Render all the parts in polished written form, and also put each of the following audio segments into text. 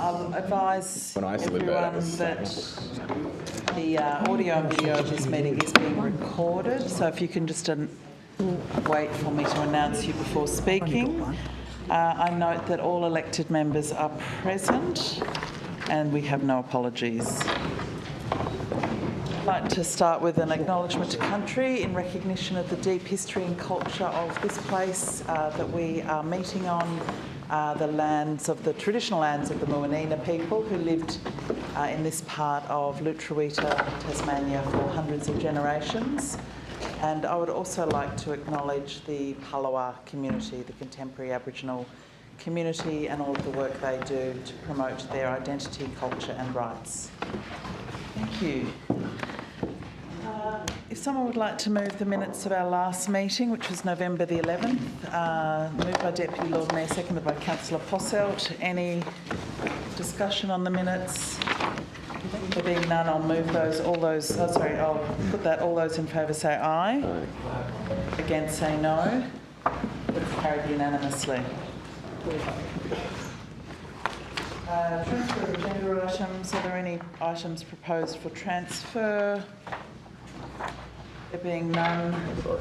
I'll advise When I used to live there, everyone that the audio and video of this meeting is being recorded, so if you can just wait for me to announce you before speaking. I note that all elected members are present and we have no apologies. I'd like to start with an acknowledgement to country in recognition of the deep history and culture of this place that we are meeting on, the traditional lands of the Muwinina people who lived in this part of Lutruwita, Tasmania for hundreds of generations. And I would also like to acknowledge the Palawa community, the contemporary Aboriginal community, and all of the work they do to promote their identity, culture and rights. Thank you. If someone would like to move the minutes of our last meeting, which was November the 11th, moved by Deputy Lord Mayor, seconded by Councillor Posselt. Any discussion on the minutes? There being none, I'll move those. All those in favour say aye. Against say no. It's carried unanimously. Transfer of agenda items. Are there any items proposed for transfer? There being none.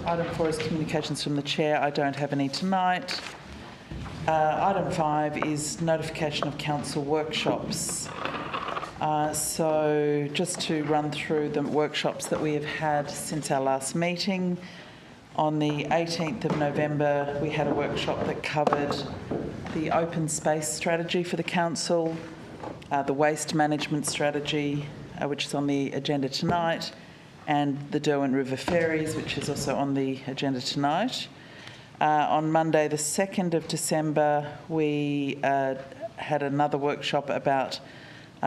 Item 4 is communications from the Chair. I don't have any tonight. Item 5 is notification of council workshops. So just to run through the workshops that we have had since our last meeting. On the 18th of November, we had a workshop that covered the open space strategy for the council, the waste management strategy, which is on the agenda tonight, and the Derwent River Ferries, which is also on the agenda tonight. On Monday, the 2nd of December, we had another workshop about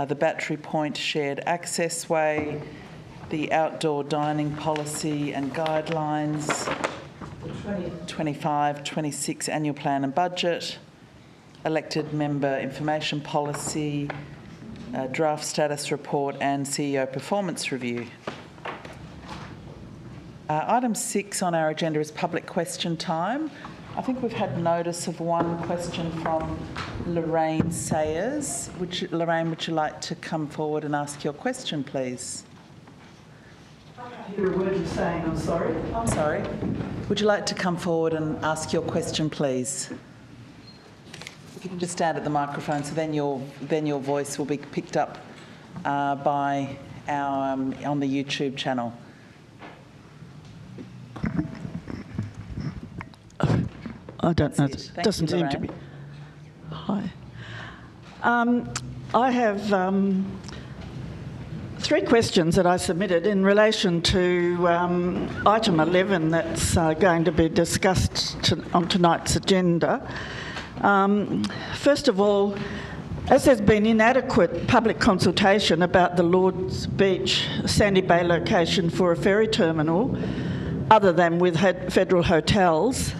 the Battery Point Shared Access Way, the outdoor dining policy and guidelines, the 2025-26 annual plan and budget, elected member information policy, draft status report and CEO performance review. Item 6 on our agenda is public question time. I think we've had notice of one question from Lorraine Sayers. Lorraine, would you like to come forward and ask your question, please? I can't hear a word you're saying, I'm sorry. I'm sorry. Would you like to come forward and ask your question, please? If you can just stand at the microphone, so then your voice will be picked up by our on the YouTube channel. I don't know. It doesn't seem to be. Hi. I have 3 questions that I submitted in relation to item 11 that's going to be discussed on tonight's agenda. First of all, as there's been inadequate public consultation about the Lords Beach Sandy Bay location for a ferry terminal, other than with federal hotels,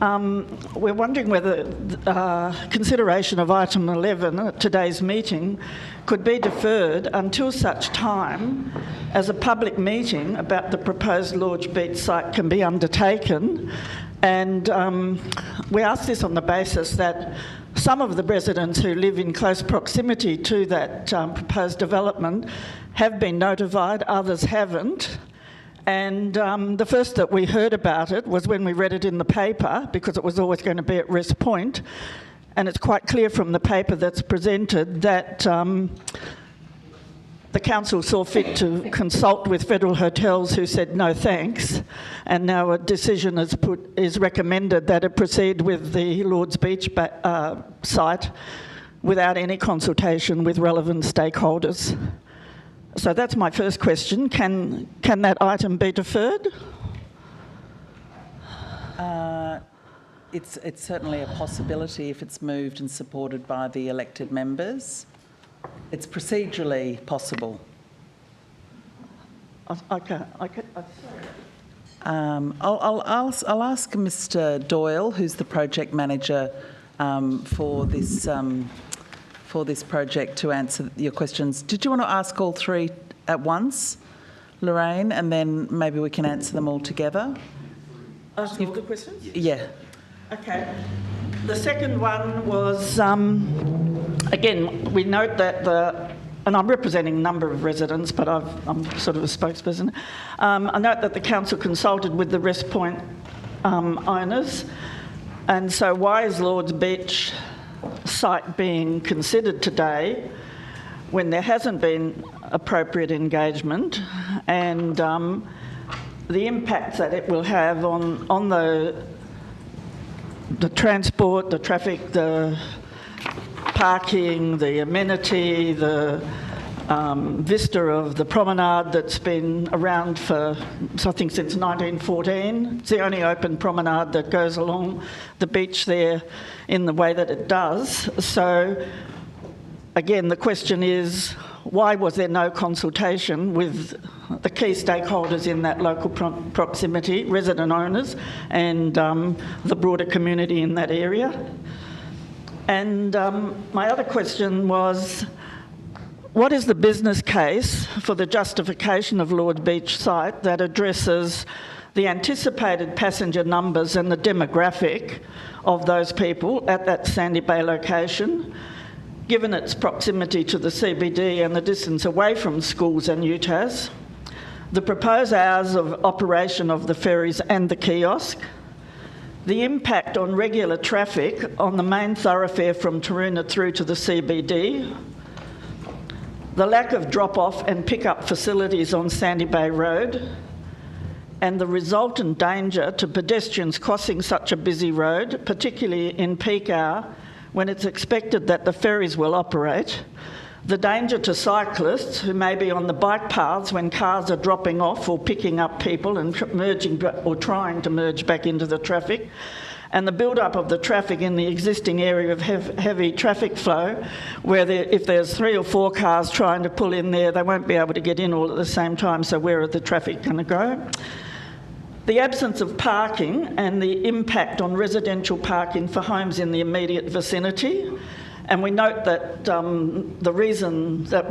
we're wondering whether consideration of item 11 at today's meeting could be deferred until such time as a public meeting about the proposed Lords Beach site can be undertaken. And we ask this on the basis that some of the residents who live in close proximity to that proposed development have been notified, others haven't. And the first that we heard about it was when we read it in the paper, because it was always going to be at Wrest Point. And it's quite clear from the paper that's presented that the council saw fit to consult with federal hotels who said no thanks. And now a decision is recommended that it proceed with the Lords Beach site without any consultation with relevant stakeholders. So that's my first question. Can that item be deferred? It's certainly a possibility if it's moved and supported by the elected members. It's procedurally possible. Okay. I'll ask Mr. Doyle, who's the project manager for this project, to answer your questions. Did you want to ask all 3 at once, Lorraine, and then maybe we can answer them all together? Ask all the questions? Yeah. Okay. The second one was again, we note that and I'm representing a number of residents, but I'm sort of a spokesperson. I note that the council consulted with the Rest Point owners, and so why is Lords Beach site being considered today when there hasn't been appropriate engagement, and the impacts that it will have on the transport, the traffic, the parking, the amenity, the vista of the promenade that's been around for, I think, since 1914. It's the only open promenade that goes along the beach there in the way that it does. So, again, the question is, why was there no consultation with the key stakeholders in that local proximity, resident owners, and the broader community in that area? And my other question was, what is the business case for the justification of Lords Beach site that addresses the anticipated passenger numbers and the demographic of those people at that Sandy Bay location, given its proximity to the CBD and the distance away from schools and UTAS, the proposed hours of operation of the ferries and the kiosk, the impact on regular traffic on the main thoroughfare from Taroona through to the CBD, the lack of drop-off and pick-up facilities on Sandy Bay Road, and the resultant danger to pedestrians crossing such a busy road, particularly in peak hour when it's expected that the ferries will operate, the danger to cyclists who may be on the bike paths when cars are dropping off or picking up people and merging or trying to merge back into the traffic, and the build-up of the traffic in the existing area of heavy traffic flow, where if there's 3 or 4 cars trying to pull in there, they won't be able to get in all at the same time, so where are the traffic going to go? The absence of parking and the impact on residential parking for homes in the immediate vicinity. And we note that the reason that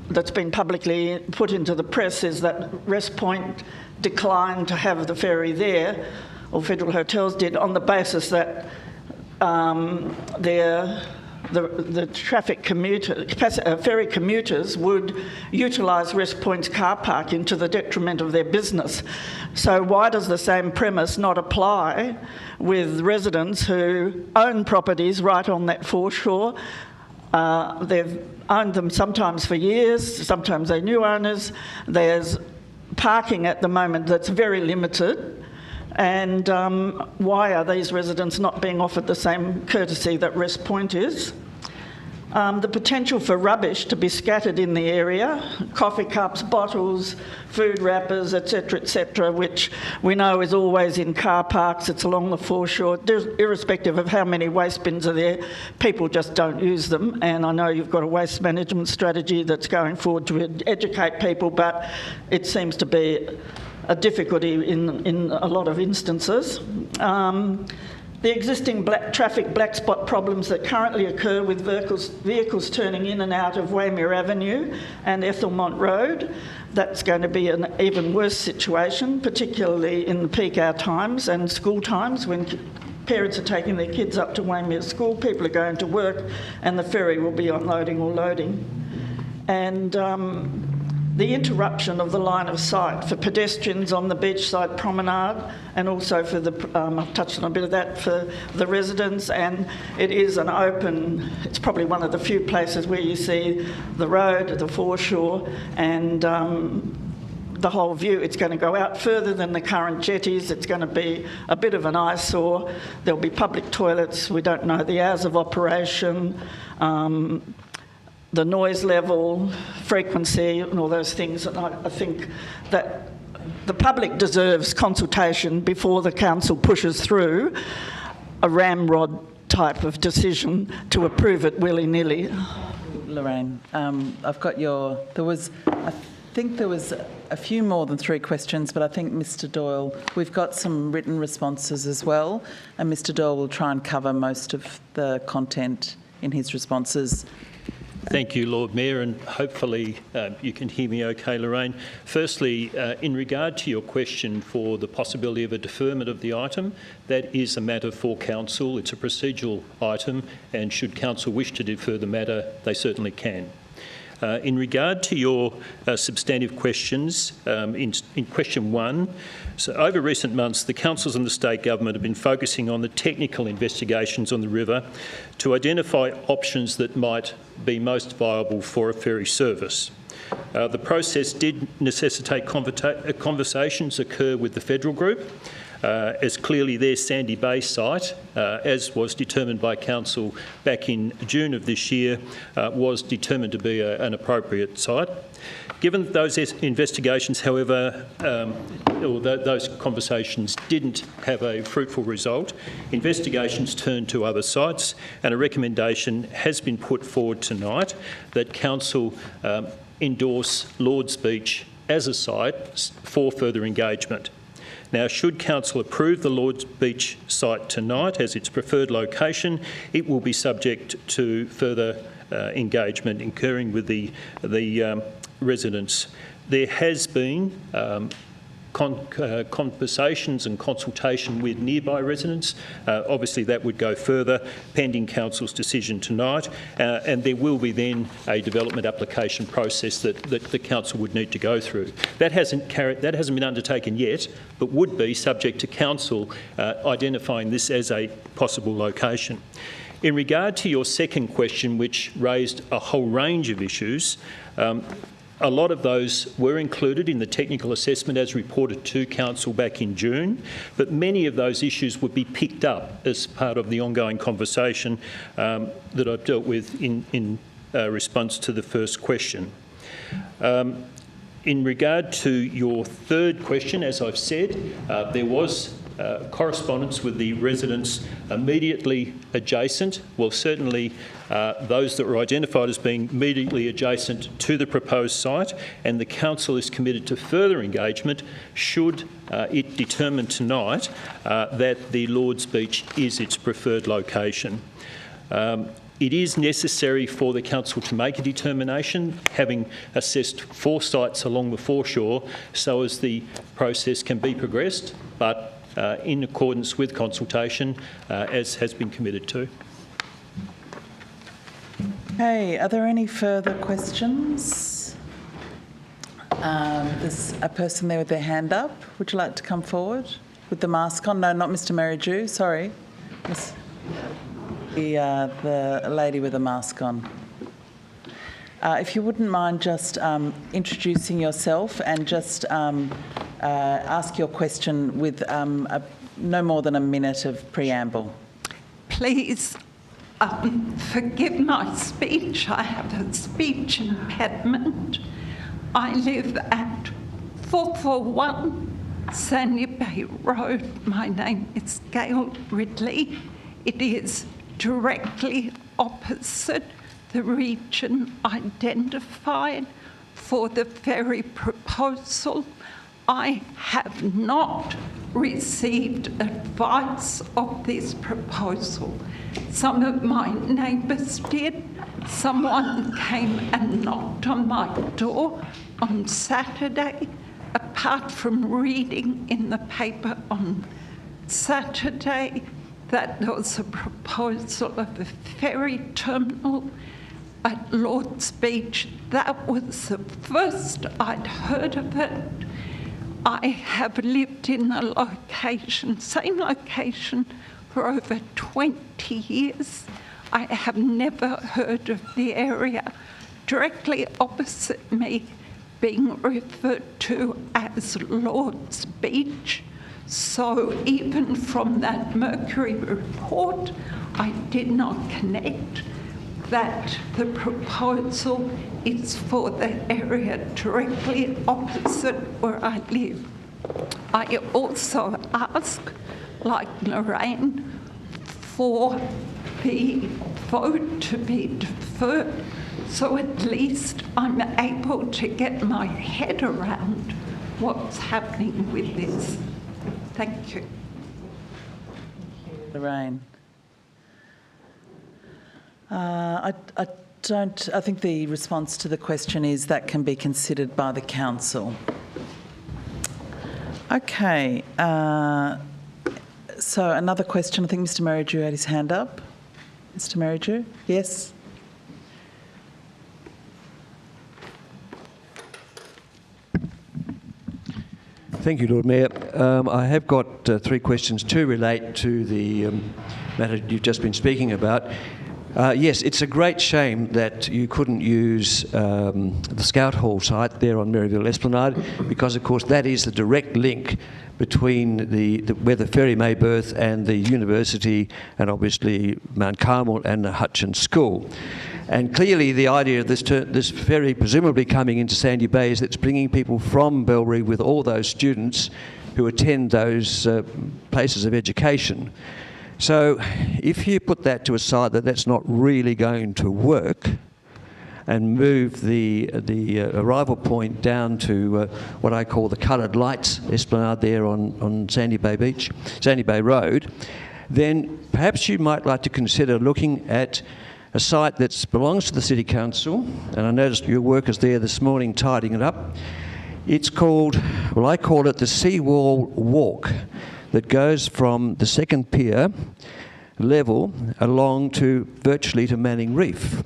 that's been publicly put into the press is that Rest Point declined to have the ferry there, or Federal Hotels did, on the basis that the traffic ferry commuters would utilise Rest Point's car parking to the detriment of their business. So why does the same premise not apply with residents who own properties right on that foreshore? They've owned them sometimes for years, sometimes they're new owners. There's parking at the moment that's very limited. And why are these residents not being offered the same courtesy that Rest Point is? The potential for rubbish to be scattered in the area, coffee cups, bottles, food wrappers, etc., which we know is always in car parks, it's along the foreshore. Irrespective of how many waste bins are there, people just don't use them. And I know you've got a waste management strategy that's going forward to educate people, but it seems to be a difficulty in a lot of instances. The existing traffic black spot problems that currently occur with vehicles turning in and out of Waymere Avenue and Ethelmont Road, that's going to be an even worse situation, particularly in the peak hour times and school times when parents are taking their kids up to Waymere School, people are going to work, and the ferry will be unloading or loading. And the interruption of the line of sight for pedestrians on the beachside promenade, and also for I've touched on a bit of that, for the residents. And it is an open, it's probably one of the few places where you see the road, the foreshore, and the whole view. It's going to go out further than the current jetties. It's going to be a bit of an eyesore. There'll be public toilets. We don't know the hours of operation, the noise level, frequency, and all those things. And I think that the public deserves consultation before the council pushes through a ramrod type of decision to approve it willy-nilly. Lorraine, I've got I think there was a few more than 3 questions, but I think Mr Doyle, we've got some written responses as well, and Mr Doyle will try and cover most of the content in his responses. Thank you, Lord Mayor, and hopefully you can hear me okay, Lorraine. Firstly, in regard to your question for the possibility of a deferment of the item, that is a matter for Council. It's a procedural item, and should Council wish to defer the matter, they certainly can. In regard to your substantive questions, in question 1, so over recent months, the councils and the state government have been focusing on the technical investigations on the river to identify options that might be most viable for a ferry service. The process did necessitate conversations occur with the federal group, as clearly their Sandy Bay site, as was determined by Council back in June of this year, was determined to be an appropriate site. Given those investigations, however, or those conversations didn't have a fruitful result, investigations turned to other sites, and a recommendation has been put forward tonight that Council endorse Lords Beach as a site for further engagement. Now, should Council approve the Lords Beach site tonight as its preferred location, it will be subject to further engagement occurring with the residents. There has been conversations and consultation with nearby residents. Obviously that would go further pending Council's decision tonight, and there will be then a development application process that the Council would need to go through. That hasn't been undertaken yet, but would be subject to Council identifying this as a possible location. In regard to your second question, which raised a whole range of issues, a lot of those were included in the technical assessment as reported to Council back in June, but many of those issues would be picked up as part of the ongoing conversation that I've dealt with in response to the first question. In regard to your third question, as I've said, there was correspondence with the residents immediately adjacent. Well, certainly those that were identified as being immediately adjacent to the proposed site, and the Council is committed to further engagement should it determine tonight that the Lords Beach is its preferred location. It is necessary for the Council to make a determination, having assessed 4 sites along the foreshore, so as the process can be progressed, but in accordance with consultation, as has been committed to. Okay, are there any further questions? There's a person there with their hand up. Would you like to come forward with the mask on? No, not Mr. Merridew, sorry. The lady with the mask on. If you wouldn't mind just introducing yourself and just ask your question with no more than a minute of preamble. Please forgive my speech. I have a speech impediment. I live at 441 Sandy Bay Road. My name is Gail Ridley. It is directly opposite the region identified for the ferry proposal. I have not received advice of this proposal. Some of my neighbours did. Someone came and knocked on my door on Saturday. Apart from reading in the paper on Saturday that there was a proposal of a ferry terminal at Lords Beach, that was the first I'd heard of it. I have lived in the location, same location, for over 20 years. I have never heard of the area directly opposite me being referred to as Lords Beach. So even from that Mercury report, I did not connect that the proposal is for the area directly opposite where I live. I also ask, like Lorraine, for the vote to be deferred, so at least I'm able to get my head around what's happening with this. Thank you. Lorraine. I think the response to the question is that can be considered by the council. Okay. So another question. I think Mr. Merridew had his hand up. Mr. Merridew? Yes? Thank you, Lord Mayor. I have got 3 questions. 2 relate to the matter you've just been speaking about. Yes, it's a great shame that you couldn't use the Scout Hall site there on Maryville Esplanade, because, of course, that is the direct link between where the ferry may berth and the university, and obviously Mount Carmel and the Hutchins School. And clearly the idea of this ferry presumably coming into Sandy Bay is that it's bringing people from Bellary with all those students who attend those places of education. So if you put that to a side that that's not really going to work, and move the arrival point down to what I call the coloured lights esplanade there on Sandy Bay Road, then perhaps you might like to consider looking at a site that belongs to the City Council, and I noticed your workers there this morning tidying it up. It's called, well, I call it the Seawall Walk, that goes from the second pier level along to virtually to Manning Reef.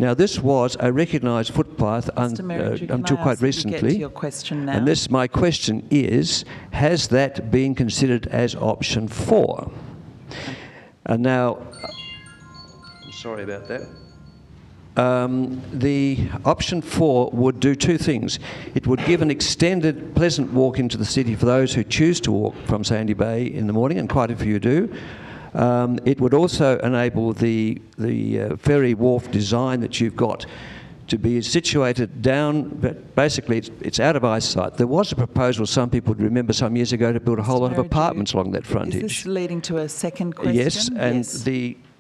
Now, this was a recognised footpath until quite recently. Get to your question now? And my question is, has that been considered as option 4? And now, sorry about that. The option 4 would do 2 things. It would give an extended, pleasant walk into the city for those who choose to walk from Sandy Bay in the morning, and quite a few do. It would also enable the ferry wharf design that you've got to be situated down, but basically it's out of eyesight. There was a proposal, some people would remember some years ago, to build a whole lot of apartments along that frontage. Is this leading to a second question? Yes, and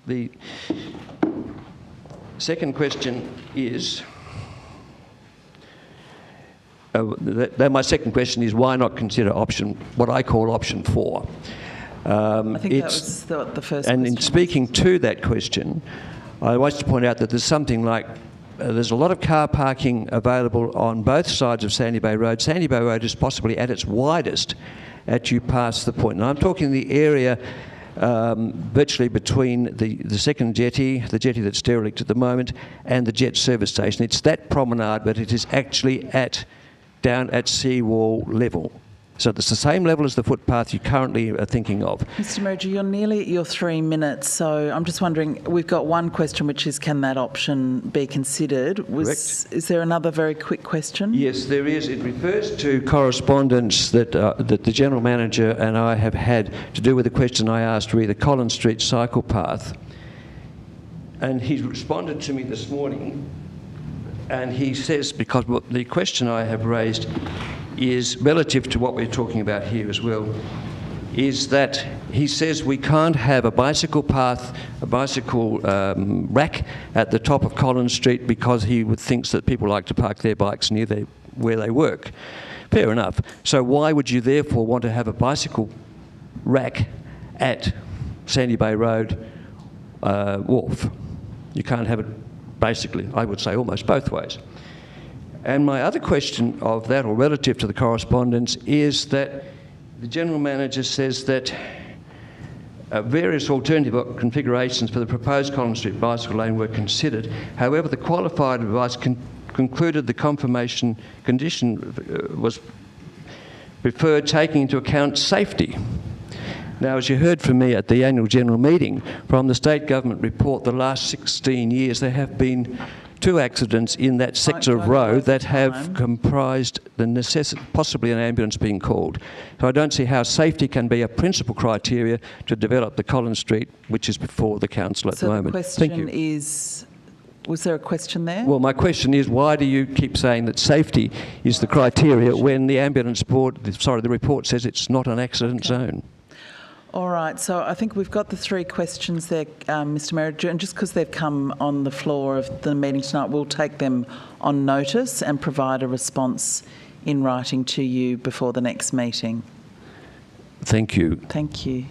the second question is, my second question is, why not consider what I call option 4? I think that was the first question. And in speaking to that question, I want to point out that there's something like, there's a lot of car parking available on both sides of Sandy Bay Road. Sandy Bay Road is possibly at its widest as you pass the point. And I'm talking the area virtually between the second jetty, the jetty that's derelict at the moment, and the jet service station. It's that promenade, but it is actually down at seawall level. So it's the same level as the footpath you currently are thinking of. Mr. Merridew, you're nearly at your 3 minutes, so I'm just wondering, we've got one question, which is, can that option be considered? Correct. Is there another very quick question? Yes, there is. It refers to correspondence that the General Manager and I have had to do with the question I asked re the Collins Street cycle path. And he's responded to me this morning, and he says, because the question I have raised is relative to what we're talking about here as well, is that he says we can't have a bicycle path, a bicycle rack at the top of Collins Street because he thinks that people like to park their bikes near where they work. Fair enough. So why would you therefore want to have a bicycle rack at Sandy Bay Road wharf? You can't have it, basically, I would say, almost both ways. And my other question of that, or relative to the correspondence, is that the General Manager says that various alternative configurations for the proposed Collins Street bicycle lane were considered. However, the qualified advice concluded the confirmation condition was preferred, taking into account safety. Now, as you heard from me at the annual general meeting, from the state government report, the last 16 years there have been 2 accidents in that sector of road that have comprised the necessity, possibly an ambulance being called. So I don't see how safety can be a principal criteria to develop the Collins Street, which is before the council at the moment. So the Thank you. question is, was there a question there? Well, my question is, why do you keep saying that safety is the criteria when the ambulance board, the report says it's not an accident zone? All right, so I think we've got the 3 questions there, Mr. Merridew, and just because they've come on the floor of the meeting tonight, we'll take them on notice and provide a response in writing to you before the next meeting. Thank you. Thank you.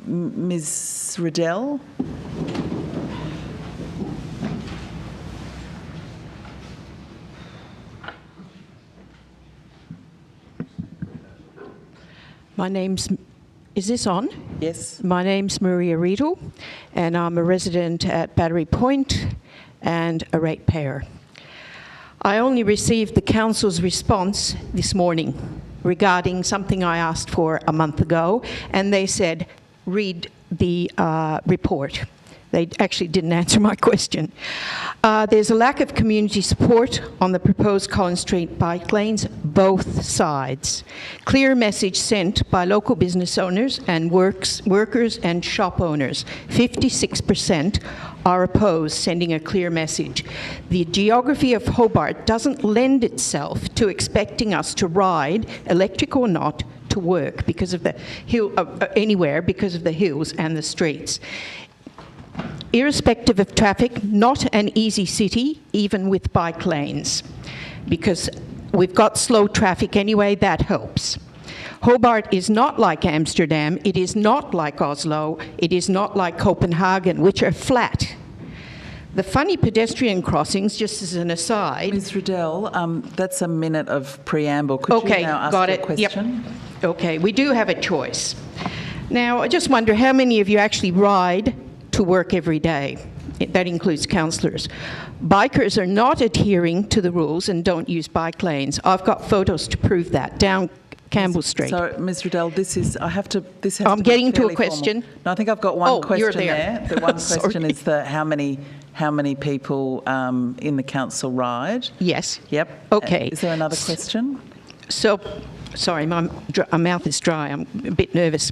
Ms. Riddell? Is this on? Yes. My name's Maria Riedel, and I'm a resident at Battery Point and a ratepayer. I only received the council's response this morning regarding something I asked for a month ago, and they said, read the report. They actually didn't answer my question. There's a lack of community support on the proposed Collins Street bike lanes, both sides. Clear message sent by local business owners and workers and shop owners. 56% are opposed, sending a clear message. The geography of Hobart doesn't lend itself to expecting us to ride, electric or not, to work because of the hill, anywhere because of the hills and the streets. Irrespective of traffic, not an easy city, even with bike lanes, because we've got slow traffic anyway, that helps. Hobart is not like Amsterdam, it is not like Oslo, it is not like Copenhagen, which are flat. The funny pedestrian crossings, just as an aside... Ms Riddell, that's a minute of preamble. Could you now ask got your it. question? Yep. Okay, we do have a choice. Now, I just wonder how many of you actually ride to work every day. That includes councillors. Bikers are not adhering to the rules and don't use bike lanes. I've got photos to prove that, down Campbell Street. So, Ms Riddell, this has I'm to be getting to a fairly question. formal. No, I think I've got one question you're there. The one Sorry. question is how many people in the council ride? Yes. Yep. Okay. Is there another question? So, sorry, my mouth is dry. I'm a bit nervous.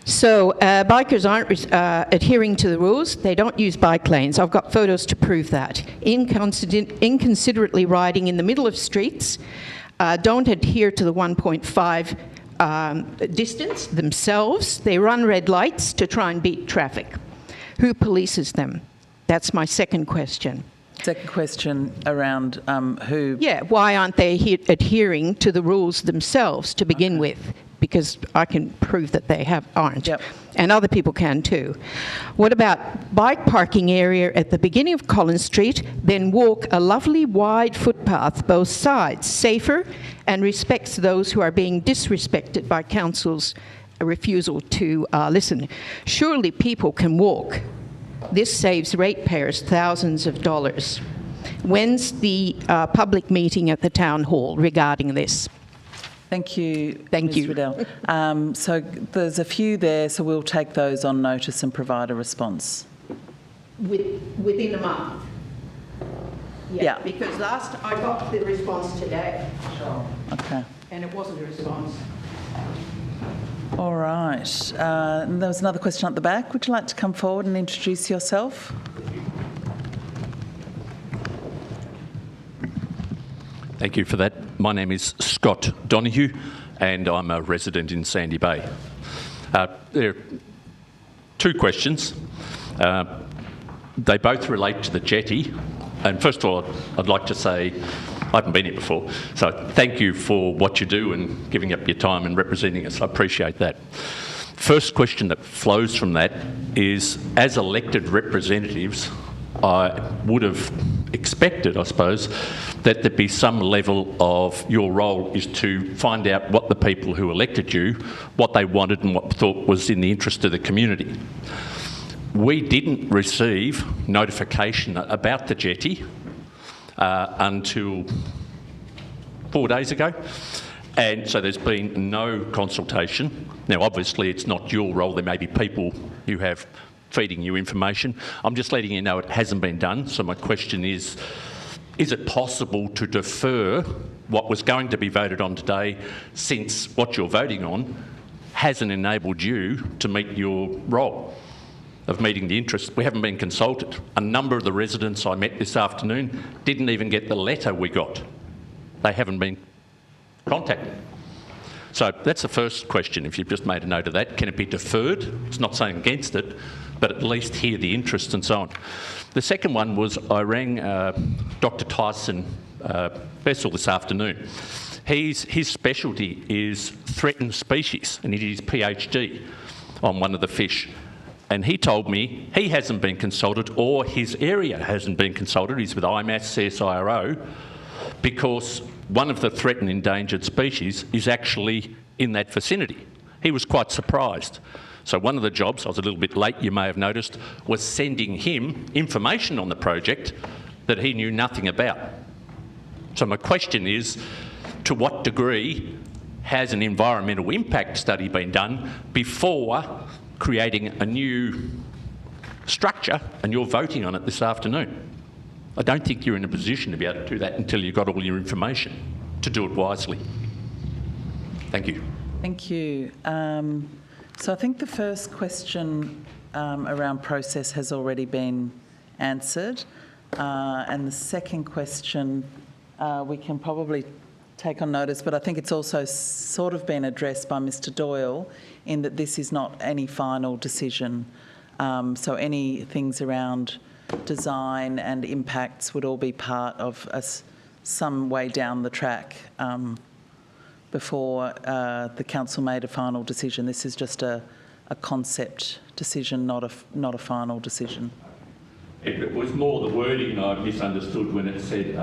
So, bikers aren't adhering to the rules. They don't use bike lanes. I've got photos to prove that. Inconsiderately riding in the middle of streets, don't adhere to the 1.5 distance themselves. They run red lights to try and beat traffic. Who polices them? That's my second question. Second question around who... Yeah, why aren't they adhering to the rules themselves to begin with? Because I can prove that they aren't. Yep. And other people can too. What about bike parking area at the beginning of Collins Street, then walk a lovely wide footpath both sides, safer and respects those who are being disrespected by council's refusal to listen. Surely people can walk. This saves ratepayers thousands of dollars. When's the public meeting at the town hall regarding this? Thank you, Thank Ms you. Riddell. So there's a few there, so we'll take those on notice and provide a response. Within a month? Yeah. Because last I got the response today. Okay. And it wasn't a response. All right. And there was another question at the back. Would you like to come forward and introduce yourself? Thank you for that. My name is Scott Donoghue, and I'm a resident in Sandy Bay. There are two questions. They both relate to the jetty. And first of all, I'd like to say I haven't been here before, so thank you for what you do and giving up your time and representing us. I appreciate that. First question that flows from that is, as elected representatives, I would have expected, I suppose, that there'd be some level of your role is to find out what the people who elected you, what they wanted and what they thought was in the interest of the community. We didn't receive notification about the jetty until 4 days ago, and so there's been no consultation. Now, obviously, it's not your role. There may be people who have feeding you information. I'm just letting you know it hasn't been done. So my question is it possible to defer what was going to be voted on today, since what you're voting on hasn't enabled you to meet your role of meeting the interest? We haven't been consulted. A number of the residents I met this afternoon didn't even get the letter we got. They haven't been contacted. So that's the first question, if you've just made a note of that. Can it be deferred? It's not saying against it, but at least hear the interest and so on. The second one was I rang Dr Tyson Bessel this afternoon. His specialty is threatened species, and he did his PhD on one of the fish. And he told me he hasn't been consulted, or his area hasn't been consulted. He's with IMAS, CSIRO, because one of the threatened endangered species is actually in that vicinity. He was quite surprised. So one of the jobs, I was a little bit late, you may have noticed, was sending him information on the project that he knew nothing about. So my question is, to what degree has an environmental impact study been done before creating a new structure and you're voting on it this afternoon? I don't think you're in a position to be able to do that until you've got all your information to do it wisely. Thank you. Thank you. So I think the first question around process has already been answered. And the second question we can probably take on notice, but I think it's also sort of been addressed by Mr Doyle in that this is not any final decision. So any things around design and impacts would all be part of some way down the track before the council made a final decision. This is just a concept decision, not a final decision. It was more the wording I misunderstood when it said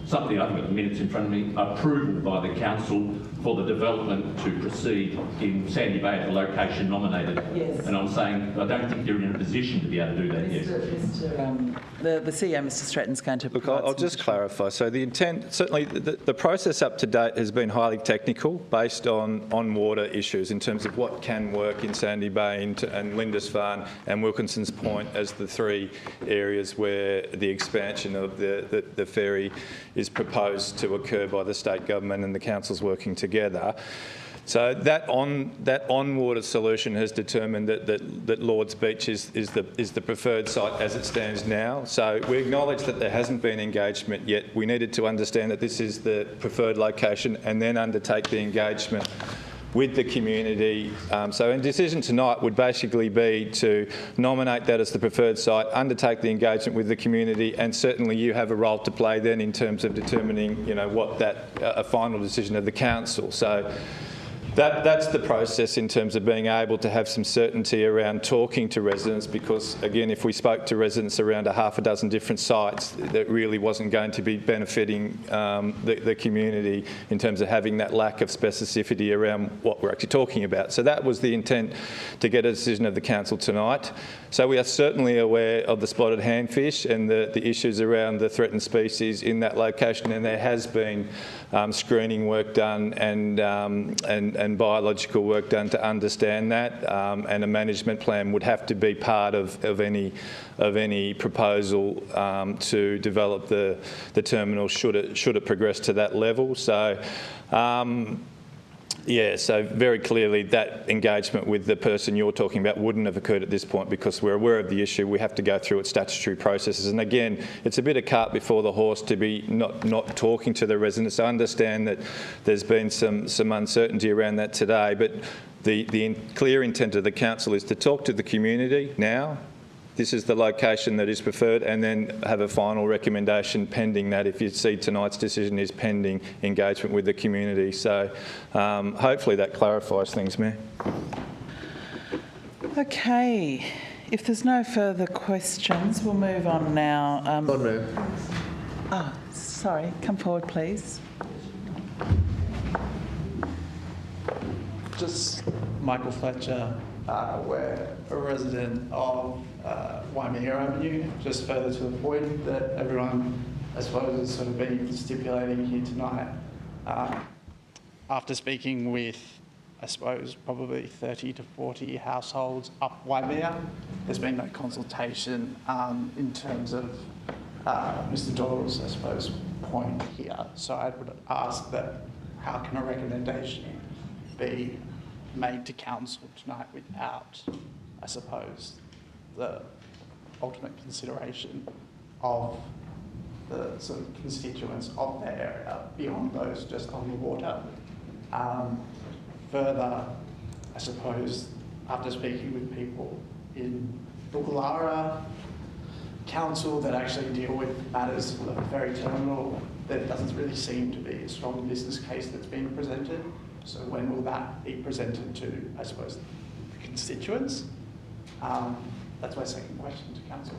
something, I haven't got the minutes in front of me, approval by the council for the development to proceed in Sandy Bay at the location nominated. Yes. And I'm saying I don't think you're in a position to be able to do that yet. The CEO, Mr Stratton's going to... Look, I'll just clarify. So the intent, certainly the process up to date has been highly technical based on water issues in terms of what can work in Sandy Bay and Lindisfarne and Wilkinson's Point as the three areas where the expansion of the ferry is proposed to occur by the state government and the councils working together. So that on-water solution has determined that Lord's Beach is the preferred site as it stands now. So we acknowledge that there hasn't been engagement yet. We needed to understand that this is the preferred location and then undertake the engagement with the community. So a decision tonight would basically be to nominate that as the preferred site, undertake the engagement with the community, and certainly you have a role to play then in terms of determining, you know, what a final decision of the council. So that's the process in terms of being able to have some certainty around talking to residents, because again, if we spoke to residents around a half a dozen different sites, that really wasn't going to be benefiting the community in terms of having that lack of specificity around what we're actually talking about. So that was the intent, to get a decision of the council tonight. So we are certainly aware of the spotted handfish and the issues around the threatened species in that location, and there has been screening work done and biological work done to understand that, and a management plan would have to be part of any proposal to develop the terminal should it progress to that level. So. Yeah, so very clearly that engagement with the person you're talking about wouldn't have occurred at this point, because we're aware of the issue. We have to go through its statutory processes. And again, it's a bit of cart before the horse to be not talking to the residents. I understand that there's been some uncertainty around that today, but the clear intent of the council is to talk to the community now. This is the location that is preferred, and then have a final recommendation pending that, if you see tonight's decision is pending engagement with the community. So hopefully that clarifies things, Mayor. Okay. If there's no further questions, we'll move on now. Oh, sorry. Come forward, please. Just Michael Fletcher. We're a resident of Waimea Avenue, just further to the point that everyone, I suppose, has sort of been stipulating here tonight. After speaking with, I suppose, probably 30 to 40 households up Waimea, there's been no consultation in terms of Mr Doyle's, I suppose, point here. So I would ask that, how can a recommendation be made to council tonight without, I suppose, the ultimate consideration of the sort of constituents of the area beyond those just on the water? Further, I suppose, after speaking with people in the Woollahra Council that actually deal with matters of the ferry terminal, there doesn't really seem to be a strong business case that's been presented. So when will that be presented to, I suppose, the constituents? That's my second question to council.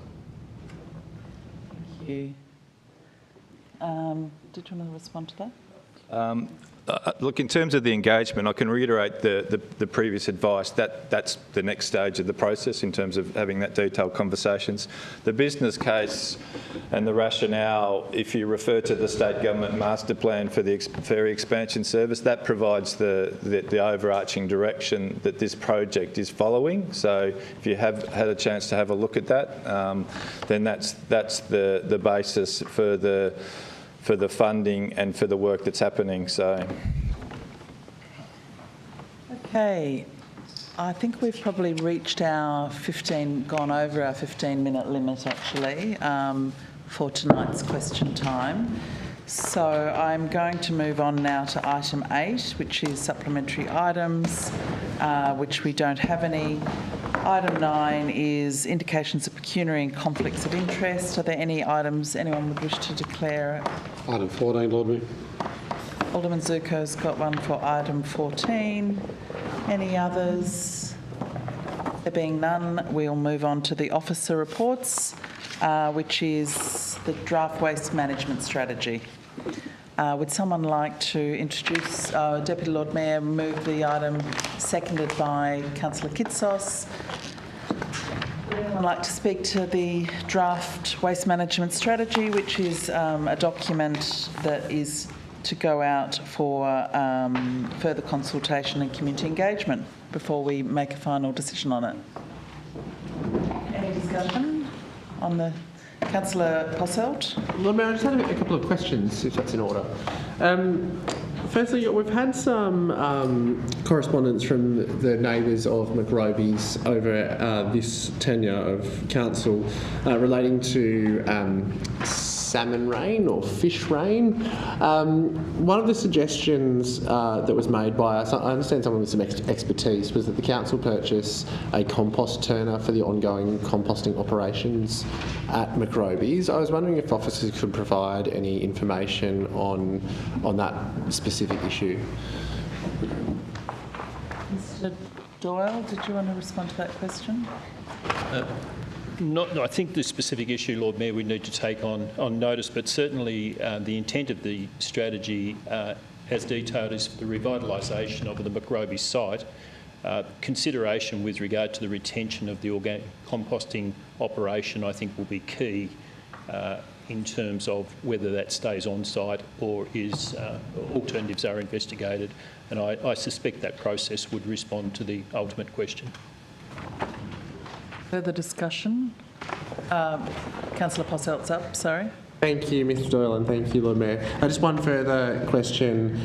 Thank you. Did you want to respond to that? Look, in terms of the engagement, I can reiterate the previous advice. That's the next stage of the process in terms of having that detailed conversations. The business case and the rationale, if you refer to the state government master plan for the ferry expansion service, that provides the overarching direction that this project is following. So if you have had a chance to have a look at that, then that's the basis for the funding and for the work that's happening. So, okay, I think we've probably reached gone over our 15-minute limit actually for tonight's question time. So I'm going to move on now to item 8, which is supplementary items, which we don't have any. Item 9 is indications of pecuniary and conflicts of interest. Are there any items anyone would wish to declare? Item 14, Lord Mayor. Alderman Zuko's got one for item 14. Any others? There being none, we'll move on to the officer reports, which is the draft waste management strategy. Would someone like to introduce, Deputy Lord Mayor, move the item, seconded by Councillor Kitsos. Would anyone like to speak to the draft waste management strategy, which is a document that is to go out for further consultation and community engagement before we make a final decision on it? Any discussion on the... Councillor Posselt. Lord Mayor, I just had a couple of questions, if that's in order. Firstly, we've had some correspondence from the neighbours of McRobies over this tenure of council relating to salmon rain or fish rain. One of the suggestions that was made by us, I understand someone with some expertise, was that the council purchase a compost turner for the ongoing composting operations at McRobies. I was wondering if officers could provide any information on that specific issue. Mr. Doyle, did you want to respond to that question? I think the specific issue, Lord Mayor, we need to take on notice, but certainly the intent of the strategy, as detailed, is for the revitalisation of the McRobies site. Consideration with regard to the retention of the organic composting operation, I think, will be key in terms of whether that stays on site or is alternatives are investigated. And I suspect that process would respond to the ultimate question. Further discussion? Councillor Posselt's up, sorry. Thank you, Mr. Doyle, and thank you, Lord Mayor. Just one further question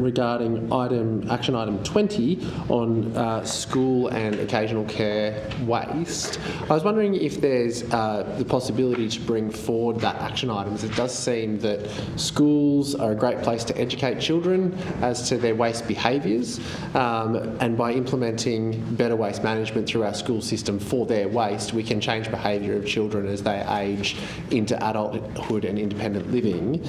regarding action item 20 on school and occasional care waste. I was wondering if there's the possibility to bring forward that action item, as it does seem that schools are a great place to educate children as to their waste behaviours, and by implementing better waste management through our school system for their waste, we can change behaviour of children as they age into adulthood and independent living.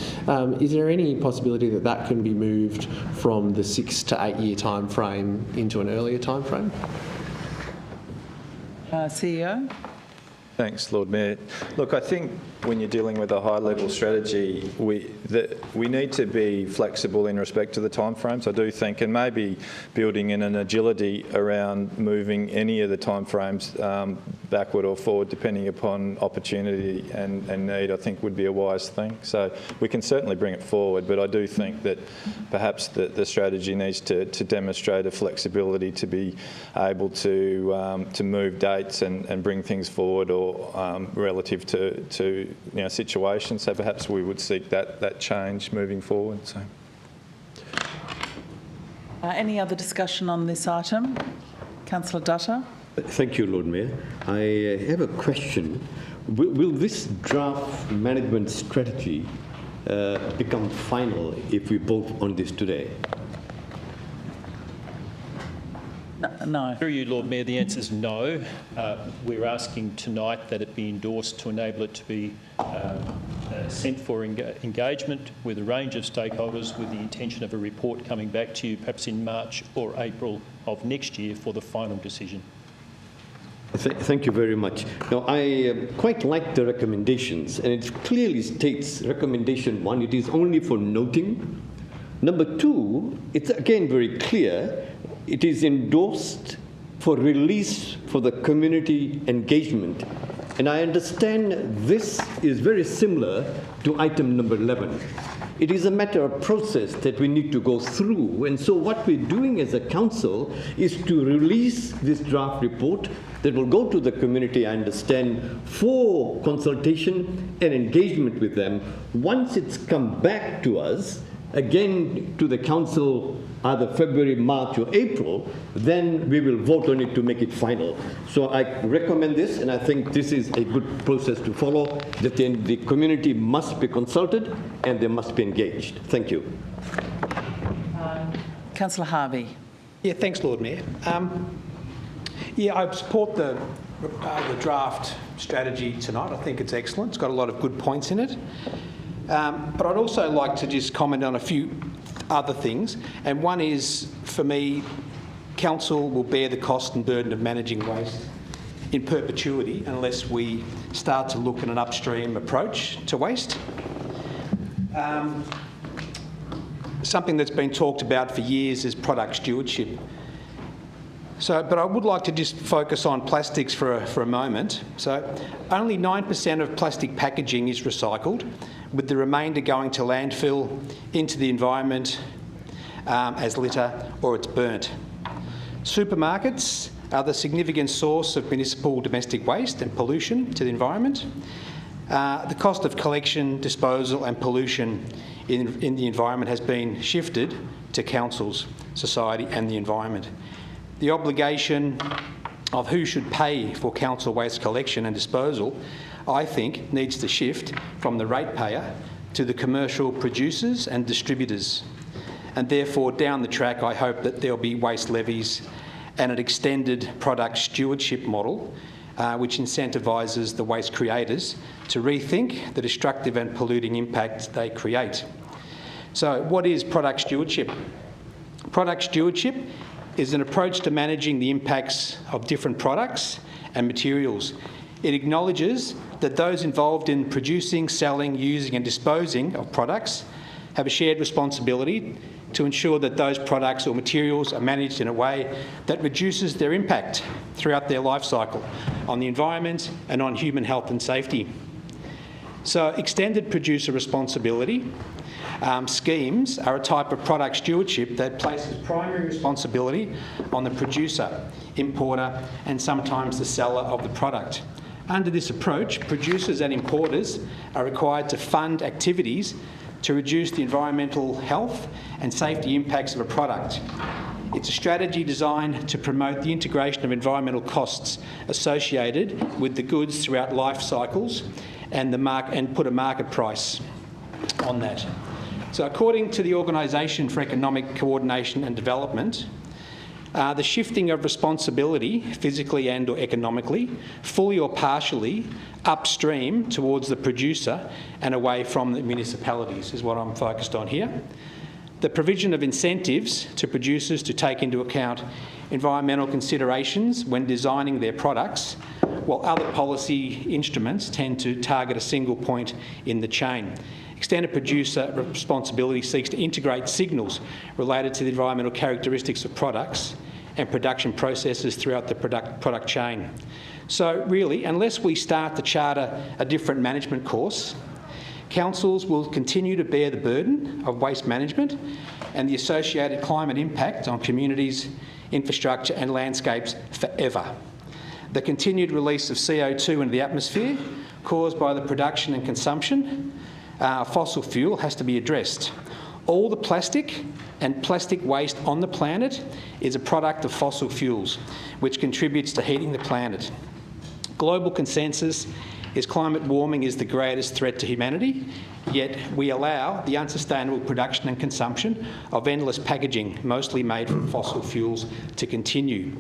Is there any possibility that that can be moved from the 6 to 8 year time frame into an earlier time frame? CEO? Thanks, Lord Mayor. Look, I think when you're dealing with a high-level strategy, we need to be flexible in respect to the timeframes, I do think, and maybe building in an agility around moving any of the timeframes backward or forward, depending upon opportunity and need, I think would be a wise thing. So we can certainly bring it forward, but I do think that perhaps the strategy needs to demonstrate a flexibility to be able to move dates and bring things forward or relative to situations. So perhaps we would seek that change moving forward. So. Any other discussion on this item? Councillor Dutta. Thank you, Lord Mayor. I have a question. Will this draft management strategy become final if we vote on this today? No. Through you, Lord Mayor, the answer is no. We're asking tonight that it be endorsed to enable it to be sent for engagement with a range of stakeholders with the intention of a report coming back to you perhaps in March or April of next year for the final decision. Thank you very much. Now, I quite like the recommendations, and it clearly states recommendation 1, it is only for noting, Number two, it's again very clear, it is endorsed for release for the community engagement. And I understand this is very similar to item number 11. It is a matter of process that we need to go through. And so what we're doing as a council is to release this draft report that will go to the community, I understand, for consultation and engagement with them. Once it's come back to us, again to the council, either February, March, or April, then we will vote on it to make it final. So I recommend this, and I think this is a good process to follow, that the community must be consulted and they must be engaged. Thank you. Councillor Harvey. Yeah, thanks, Lord Mayor. I support the draft strategy tonight. I think it's excellent. It's got a lot of good points in it. But I'd also like to just comment on a few other things. And one is, for me, council will bear the cost and burden of managing waste in perpetuity unless we start to look at an upstream approach to waste. Something that's been talked about for years is product stewardship. But I would like to just focus on plastics for a moment. So only 9% of plastic packaging is recycled, with the remainder going to landfill, into the environment as litter, or it's burnt. Supermarkets are the significant source of municipal domestic waste and pollution to the environment. The cost of collection, disposal and pollution in the environment has been shifted to councils, society and the environment. The obligation of who should pay for council waste collection and disposal, I think, needs to shift from the ratepayer to the commercial producers and distributors. And therefore, down the track, I hope that there'll be waste levies and an extended product stewardship model which incentivises the waste creators to rethink the destructive and polluting impact they create. So what is product stewardship? Product stewardship is an approach to managing the impacts of different products and materials. It acknowledges that those involved in producing, selling, using and disposing of products have a shared responsibility to ensure that those products or materials are managed in a way that reduces their impact throughout their life cycle on the environment and on human health and safety. So extended producer responsibility schemes are a type of product stewardship that places primary responsibility on the producer, importer and sometimes the seller of the product. Under this approach, producers and importers are required to fund activities to reduce the environmental health and safety impacts of a product. It's a strategy designed to promote the integration of environmental costs associated with the goods throughout life cycles and put a market price on that. So according to the Organisation for Economic Coordination and Development, the shifting of responsibility, physically and or economically, fully or partially, upstream towards the producer and away from the municipalities is what I'm focused on here. The provision of incentives to producers to take into account environmental considerations when designing their products, while other policy instruments tend to target a single point in the chain. Extended producer responsibility seeks to integrate signals related to the environmental characteristics of products and production processes throughout the product chain. So really, unless we start to charter a different management course, councils will continue to bear the burden of waste management and the associated climate impact on communities, infrastructure and landscapes forever. The continued release of CO2 into the atmosphere caused by the production and consumption of fossil fuel has to be addressed. All the plastic and plastic waste on the planet is a product of fossil fuels, which contributes to heating the planet. Global consensus is climate warming is the greatest threat to humanity, yet we allow the unsustainable production and consumption of endless packaging, mostly made from fossil fuels, to continue.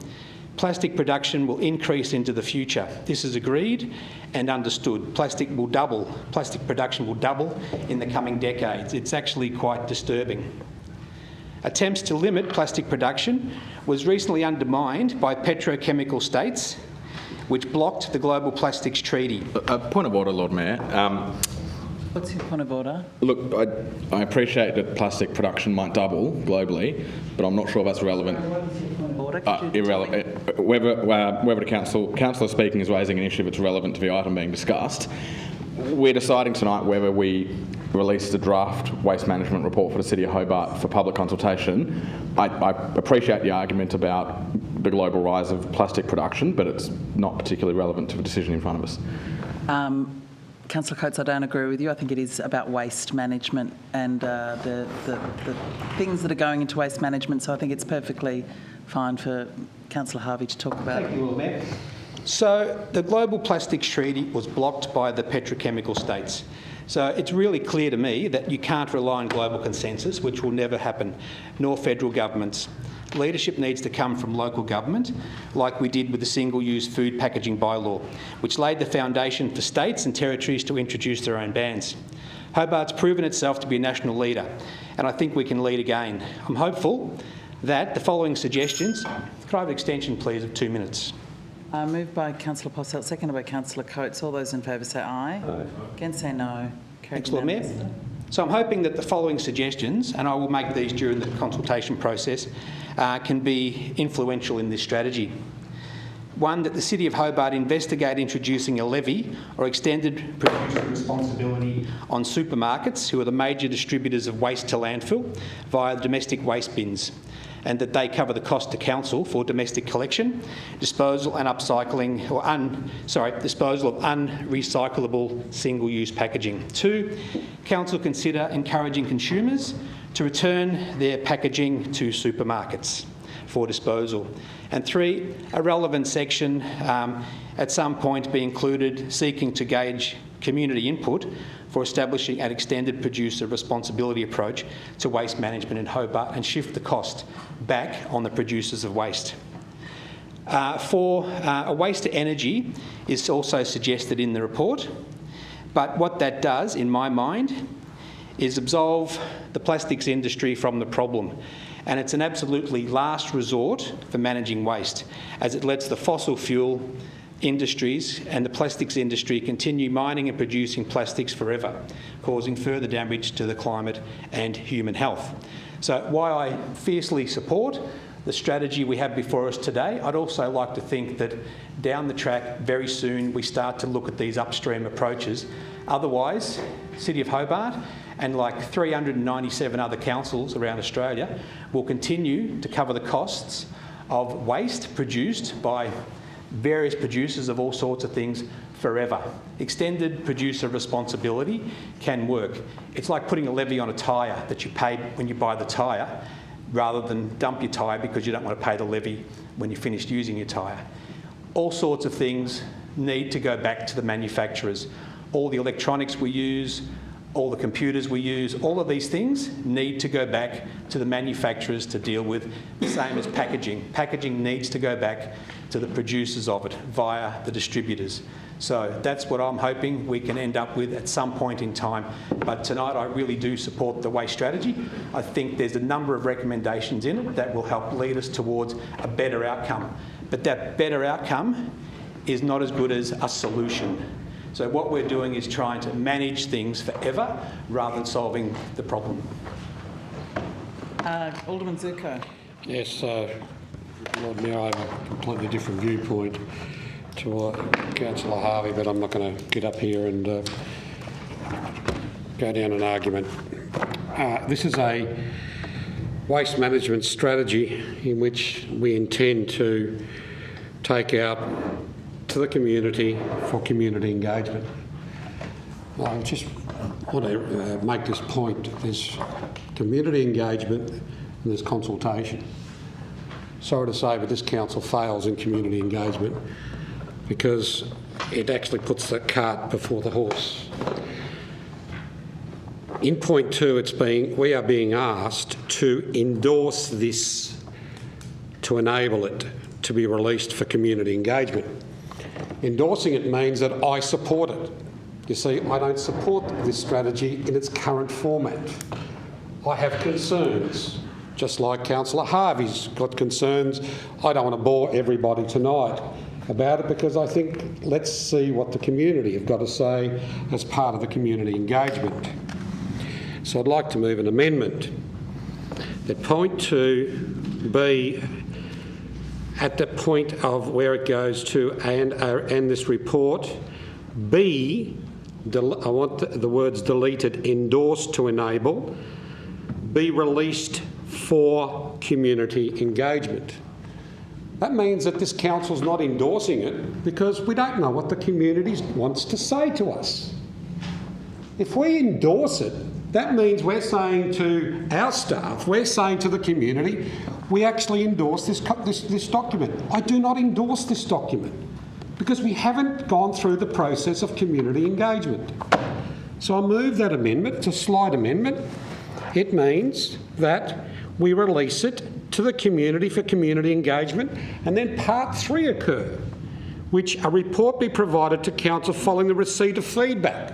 Plastic production will increase into the future. This is agreed and understood. Plastic production will double in the coming decades. It's actually quite disturbing. Attempts to limit plastic production was recently undermined by petrochemical states, which blocked the Global Plastics Treaty. A point of order, Lord Mayor. What's your point of order? Look, I appreciate that plastic production might double globally, but I'm not sure that's relevant. Irrelevant. Whether the councillor speaking is raising an issue that's relevant to the item being discussed. We're deciding tonight whether we release the draft waste management report for the City of Hobart for public consultation. I appreciate the argument about the global rise of plastic production, but it's not particularly relevant to the decision in front of us. Councillor Coates, I don't agree with you. I think it is about waste management and the things that are going into waste management, so I think it's perfectly fine for Councillor Harvey to talk about it. Thank you, Lord Mayor. So the Global Plastics Treaty was blocked by the petrochemical states. So it's really clear to me that you can't rely on global consensus, which will never happen, nor federal governments. Leadership needs to come from local government, like we did with the single-use food packaging bylaw, which laid the foundation for states and territories to introduce their own bans. Hobart's proven itself to be a national leader, and I think we can lead again. I'm hopeful that the following suggestions... Could I have an extension, please, of 2 minutes? Moved by Councillor Posselt, seconded by Councillor Coates. All those in favour say aye. Aye. Against say no. Thanks, Lord Mayor. So I'm hoping that the following suggestions, and I will make these during the consultation process, can be influential in this strategy. One, that the City of Hobart investigate introducing a levy or extended producer responsibility on supermarkets, who are the major distributors of waste to landfill, via domestic waste bins, and that they cover the cost to council for domestic collection, disposal and upcycling, disposal of unrecyclable single-use packaging. 2, council consider encouraging consumers to return their packaging to supermarkets for disposal. And 3, a relevant section at some point be included seeking to gauge community input for establishing an extended producer responsibility approach to waste management in Hobart and shift the cost back on the producers of waste. A waste to energy is also suggested in the report, but what that does, in my mind, is absolve the plastics industry from the problem. And it's an absolutely last resort for managing waste, as it lets the fossil fuel industries and the plastics industry continue mining and producing plastics forever, causing further damage to the climate and human health. So while I fiercely support the strategy we have before us today, I'd also like to think that down the track very soon we start to look at these upstream approaches. Otherwise, City of Hobart and like 397 other councils around Australia will continue to cover the costs of waste produced by various producers of all sorts of things forever. Extended producer responsibility can work. It's like putting a levy on a tyre that you pay when you buy the tyre, rather than dump your tyre because you don't want to pay the levy when you're finished using your tyre. All sorts of things need to go back to the manufacturers. All the electronics we use, all the computers we use, all of these things need to go back to the manufacturers to deal with, the same as packaging. Packaging needs to go back to the producers of it via the distributors. So that's what I'm hoping we can end up with at some point in time. But tonight I really do support the waste strategy. I think there's a number of recommendations in it that will help lead us towards a better outcome. But that better outcome is not as good as a solution. So what we're doing is trying to manage things forever rather than solving the problem. Alderman Zuko. Yes, Lord Mayor, I have a completely different viewpoint to Councillor Harvey, but I'm not going to get up here and go down an argument. This is a waste management strategy in which we intend to take out to the community for community engagement. I just want to make this point. There's community engagement and there's consultation. Sorry to say, but this council fails in community engagement because it actually puts the cart before the horse. In point 2, we are being asked to endorse this to enable it to be released for community engagement. Endorsing it means that I support it. You see, I don't support this strategy in its current format. I have concerns, just like Councillor Harvey's got concerns. I don't want to bore everybody tonight. about it because I think let's see what the community have got to say as part of the community engagement. So I'd like to move an amendment that point 2 be at the point of where it goes to and this report be, I want the words deleted, endorsed to enable, be released for community engagement. That means that this council's not endorsing it because we don't know what the community wants to say to us. If we endorse it, that means we're saying to our staff, we're saying to the community, we actually endorse this document. I do not endorse this document because we haven't gone through the process of community engagement. So I move that amendment. It's a slight amendment. It means that we release it to the community for community engagement, and then part 3 occur, which a report be provided to council following the receipt of feedback.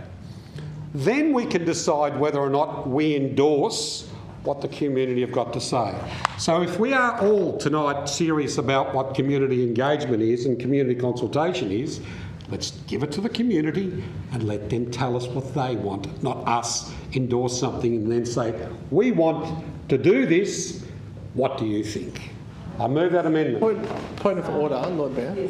Then we can decide whether or not we endorse what the community have got to say. So if we are all tonight serious about what community engagement is and community consultation is, let's give it to the community and let them tell us what they want, not us endorse something and then say, we want to do this, what do you think? I move that amendment. Point of order, Lord Mayor.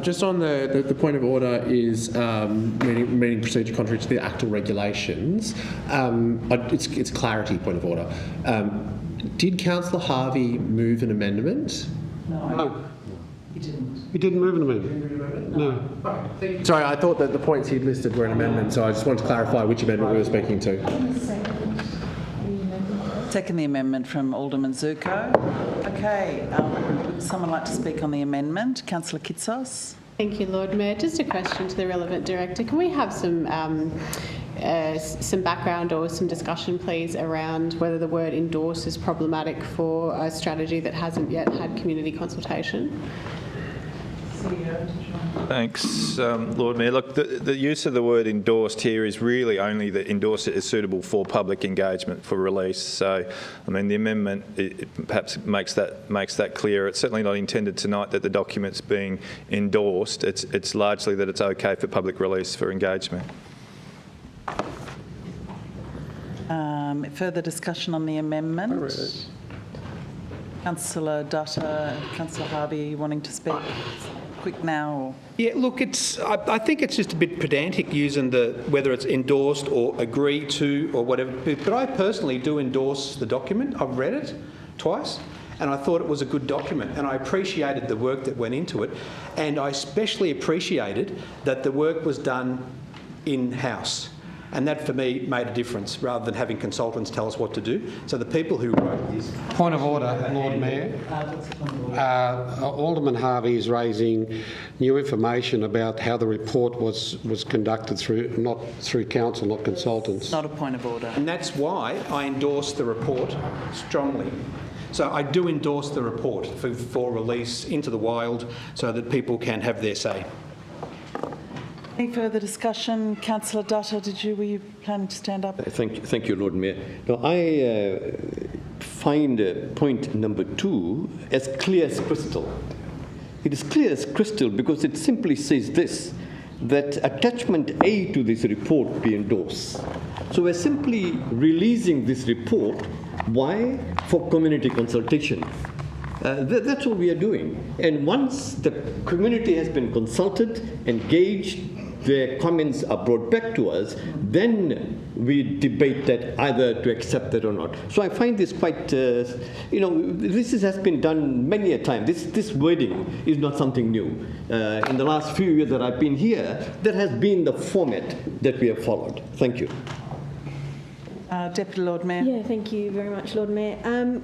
Just on the point of order is meeting procedure contrary to the Act or regulations. It's clarity, point of order. Did Councillor Harvey move an amendment? No. He didn't. He didn't move an amendment. No. Sorry, I thought that the points he'd listed were an amendment, so I just wanted to clarify which amendment we were speaking to. Second the amendment from Alderman Zuko. Okay, would someone like to speak on the amendment? Councillor Kitsos. Thank you, Lord Mayor. Just a question to the relevant director. Can we have some background or some discussion, please, around whether the word endorse is problematic for a strategy that hasn't yet had community consultation? Thanks, Lord Mayor. Look, the use of the word endorsed here is really only that endorse it is suitable for public engagement for release. So, I mean, the amendment it perhaps makes that clear. It's certainly not intended tonight that the document's being endorsed. It's largely that it's okay for public release for engagement. Further discussion on the amendment? Councillor Dutta, Councillor Harvey, are you wanting to speak? Quick now? Or? Yeah, look, I think it's just a bit pedantic using whether it's endorsed or agreed to or whatever. But I personally do endorse the document. I've read it twice and I thought it was a good document and I appreciated the work that went into it, and I especially appreciated that the work was done in-house. And that, for me, made a difference, rather than having consultants tell us what to do. So the people who wrote this... Point of order, Lord Mayor. Alderman Harvey is raising new information about how the report was conducted not through council, not consultants. Not a point of order. And that's why I endorse the report strongly. So I do endorse the report for release into the wild so that people can have their say. Any further discussion? Councillor Dutta, were you planning to stand up? Thank you, Lord Mayor. Now, I find point number 2 as clear as crystal. It is clear as crystal because it simply says this, that attachment A to this report be endorsed. So we're simply releasing this report. Why? For community consultation. That's what we are doing. And once the community has been consulted, engaged, their comments are brought back to us, then we debate that either to accept that or not. So I find this quite, this has been done many a time. This wording is not something new. In the last few years that I've been here, that has been the format that we have followed. Thank you. Deputy Lord Mayor. Yeah, thank you very much, Lord Mayor.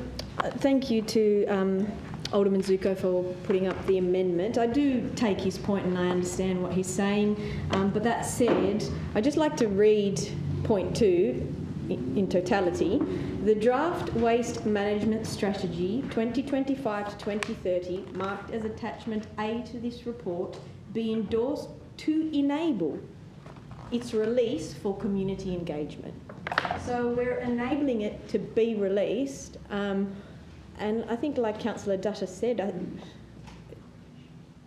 Thank you to Alderman Zuko for putting up the amendment. I do take his point and I understand what he's saying, but that said, I'd just like to read point 2 in totality. The Draft Waste Management Strategy 2025 to 2030, marked as attachment A to this report, be endorsed to enable its release for community engagement. So we're enabling it to be released. And I think, like Councillor Dutta said,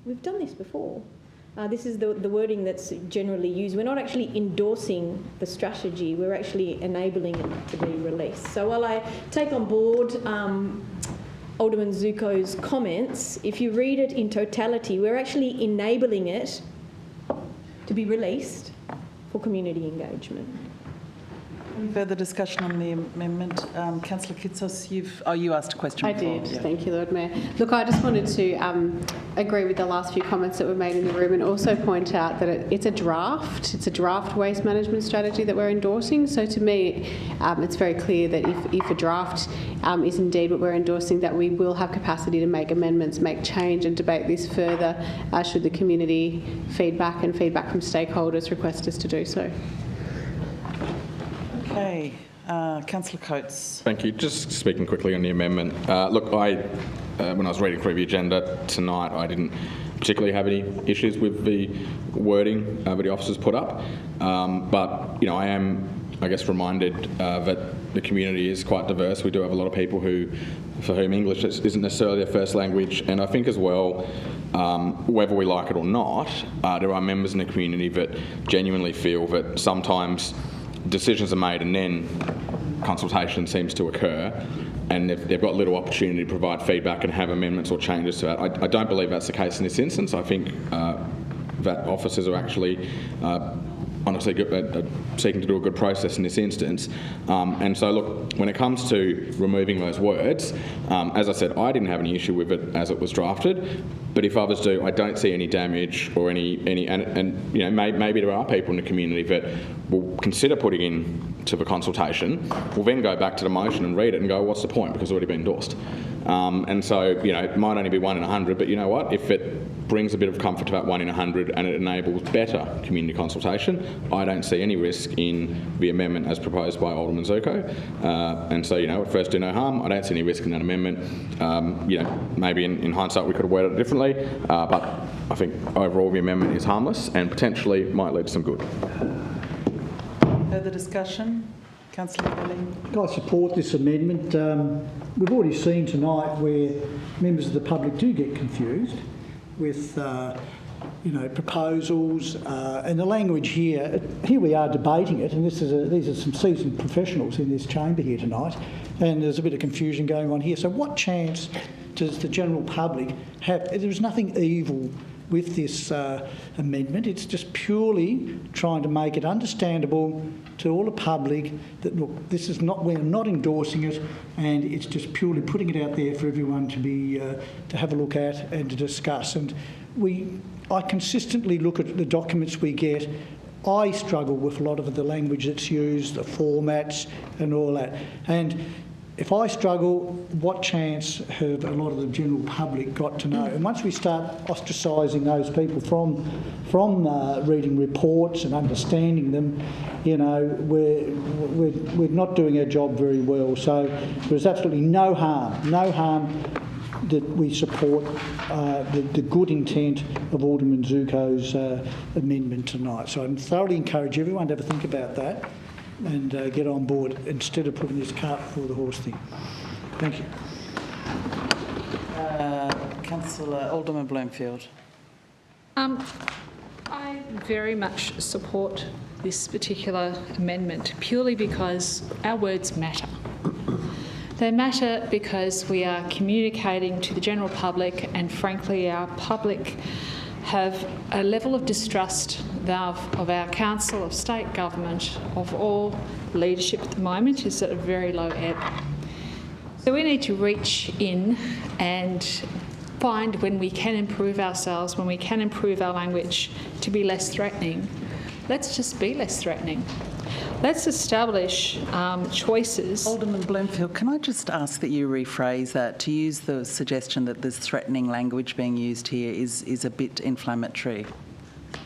We've done this before. This is the wording that's generally used. We're not actually endorsing the strategy, we're actually enabling it to be released. So while I take on board Alderman Zuko's comments, if you read it in totality, we're actually enabling it to be released for community engagement. Any further discussion on the amendment? Councillor Kitsos, you asked a question I before. did, Yeah. thank you, Lord Mayor. Look, I just wanted to agree with the last few comments that were made in the room and also point out that it's a draft waste management strategy that we're endorsing. So to me, it's very clear that if a draft is indeed what we're endorsing, that we will have capacity to make amendments, make change and debate this further should the community feedback and feedback from stakeholders request us to do so. Okay, Councillor Coates. Thank you. Just speaking quickly on the amendment. Look, when I was reading through the agenda tonight, I didn't particularly have any issues with the wording that the officers put up. But, you know, I am, I guess, reminded that the community is quite diverse. We do have a lot of people for whom English isn't necessarily their first language. And I think as well, whether we like it or not, there are members in the community that genuinely feel that sometimes decisions are made and then consultation seems to occur, and they've got little opportunity to provide feedback and have amendments or changes to that. I don't believe that's the case in this instance. I think that officers are actually honestly seeking to do a good process in this instance. And so, look, when it comes to removing those words, as I said, I didn't have any issue with it as it was drafted. But if others do, I don't see any damage or any and you know, maybe there are people in the community that will consider putting in to the consultation, will then go back to the motion and read it and go, what's the point? Because it's already been endorsed. And so, you know, it might only be 1 in 100, but you know what? If it brings a bit of comfort to that 1 in 100 and it enables better community consultation, I don't see any risk in the amendment as proposed by Alderman Zuko. And so, you know, at first do no harm. I don't see any risk in that amendment. You know, maybe in hindsight we could have worded it differently, but I think overall the amendment is harmless and potentially might lead to some good. Further discussion? Councillor Kelly. I support this amendment. We've already seen tonight where members of the public do get confused with, you know, proposals and the language here. Here we are debating it, and these are some seasoned professionals in this chamber here tonight, and there's a bit of confusion going on here. So what chance does the general public have? There's nothing evil with this amendment. It's just purely trying to make it understandable to all the public that, look, this is not, we're not endorsing it, and it's just purely putting it out there for everyone to be to have a look at and to discuss. And I consistently look at the documents we get. I struggle with a lot of the language that's used, the formats and all that. And if I struggle, what chance have a lot of the general public got to know? And once we start ostracising those people from reading reports and understanding them, you know, we're not doing our job very well. So there's absolutely no harm that we support the good intent of Alderman Zuko's amendment tonight. So I thoroughly encourage everyone to have a think about that and get on board instead of putting this cart before the horse thing. Thank you. Councillor Alderman Bloomfield. I very much support this particular amendment purely because our words matter. They matter because we are communicating to the general public, and frankly our public have a level of distrust of our council, of state government, of all leadership at the moment is at a very low ebb. So we need to reach in and find when we can improve ourselves, when we can improve our language to be less threatening. Let's just be less threatening. Let's establish choices. Alderman Bloomfield, can I just ask that you rephrase that? To use the suggestion that this threatening language being used here is a bit inflammatory.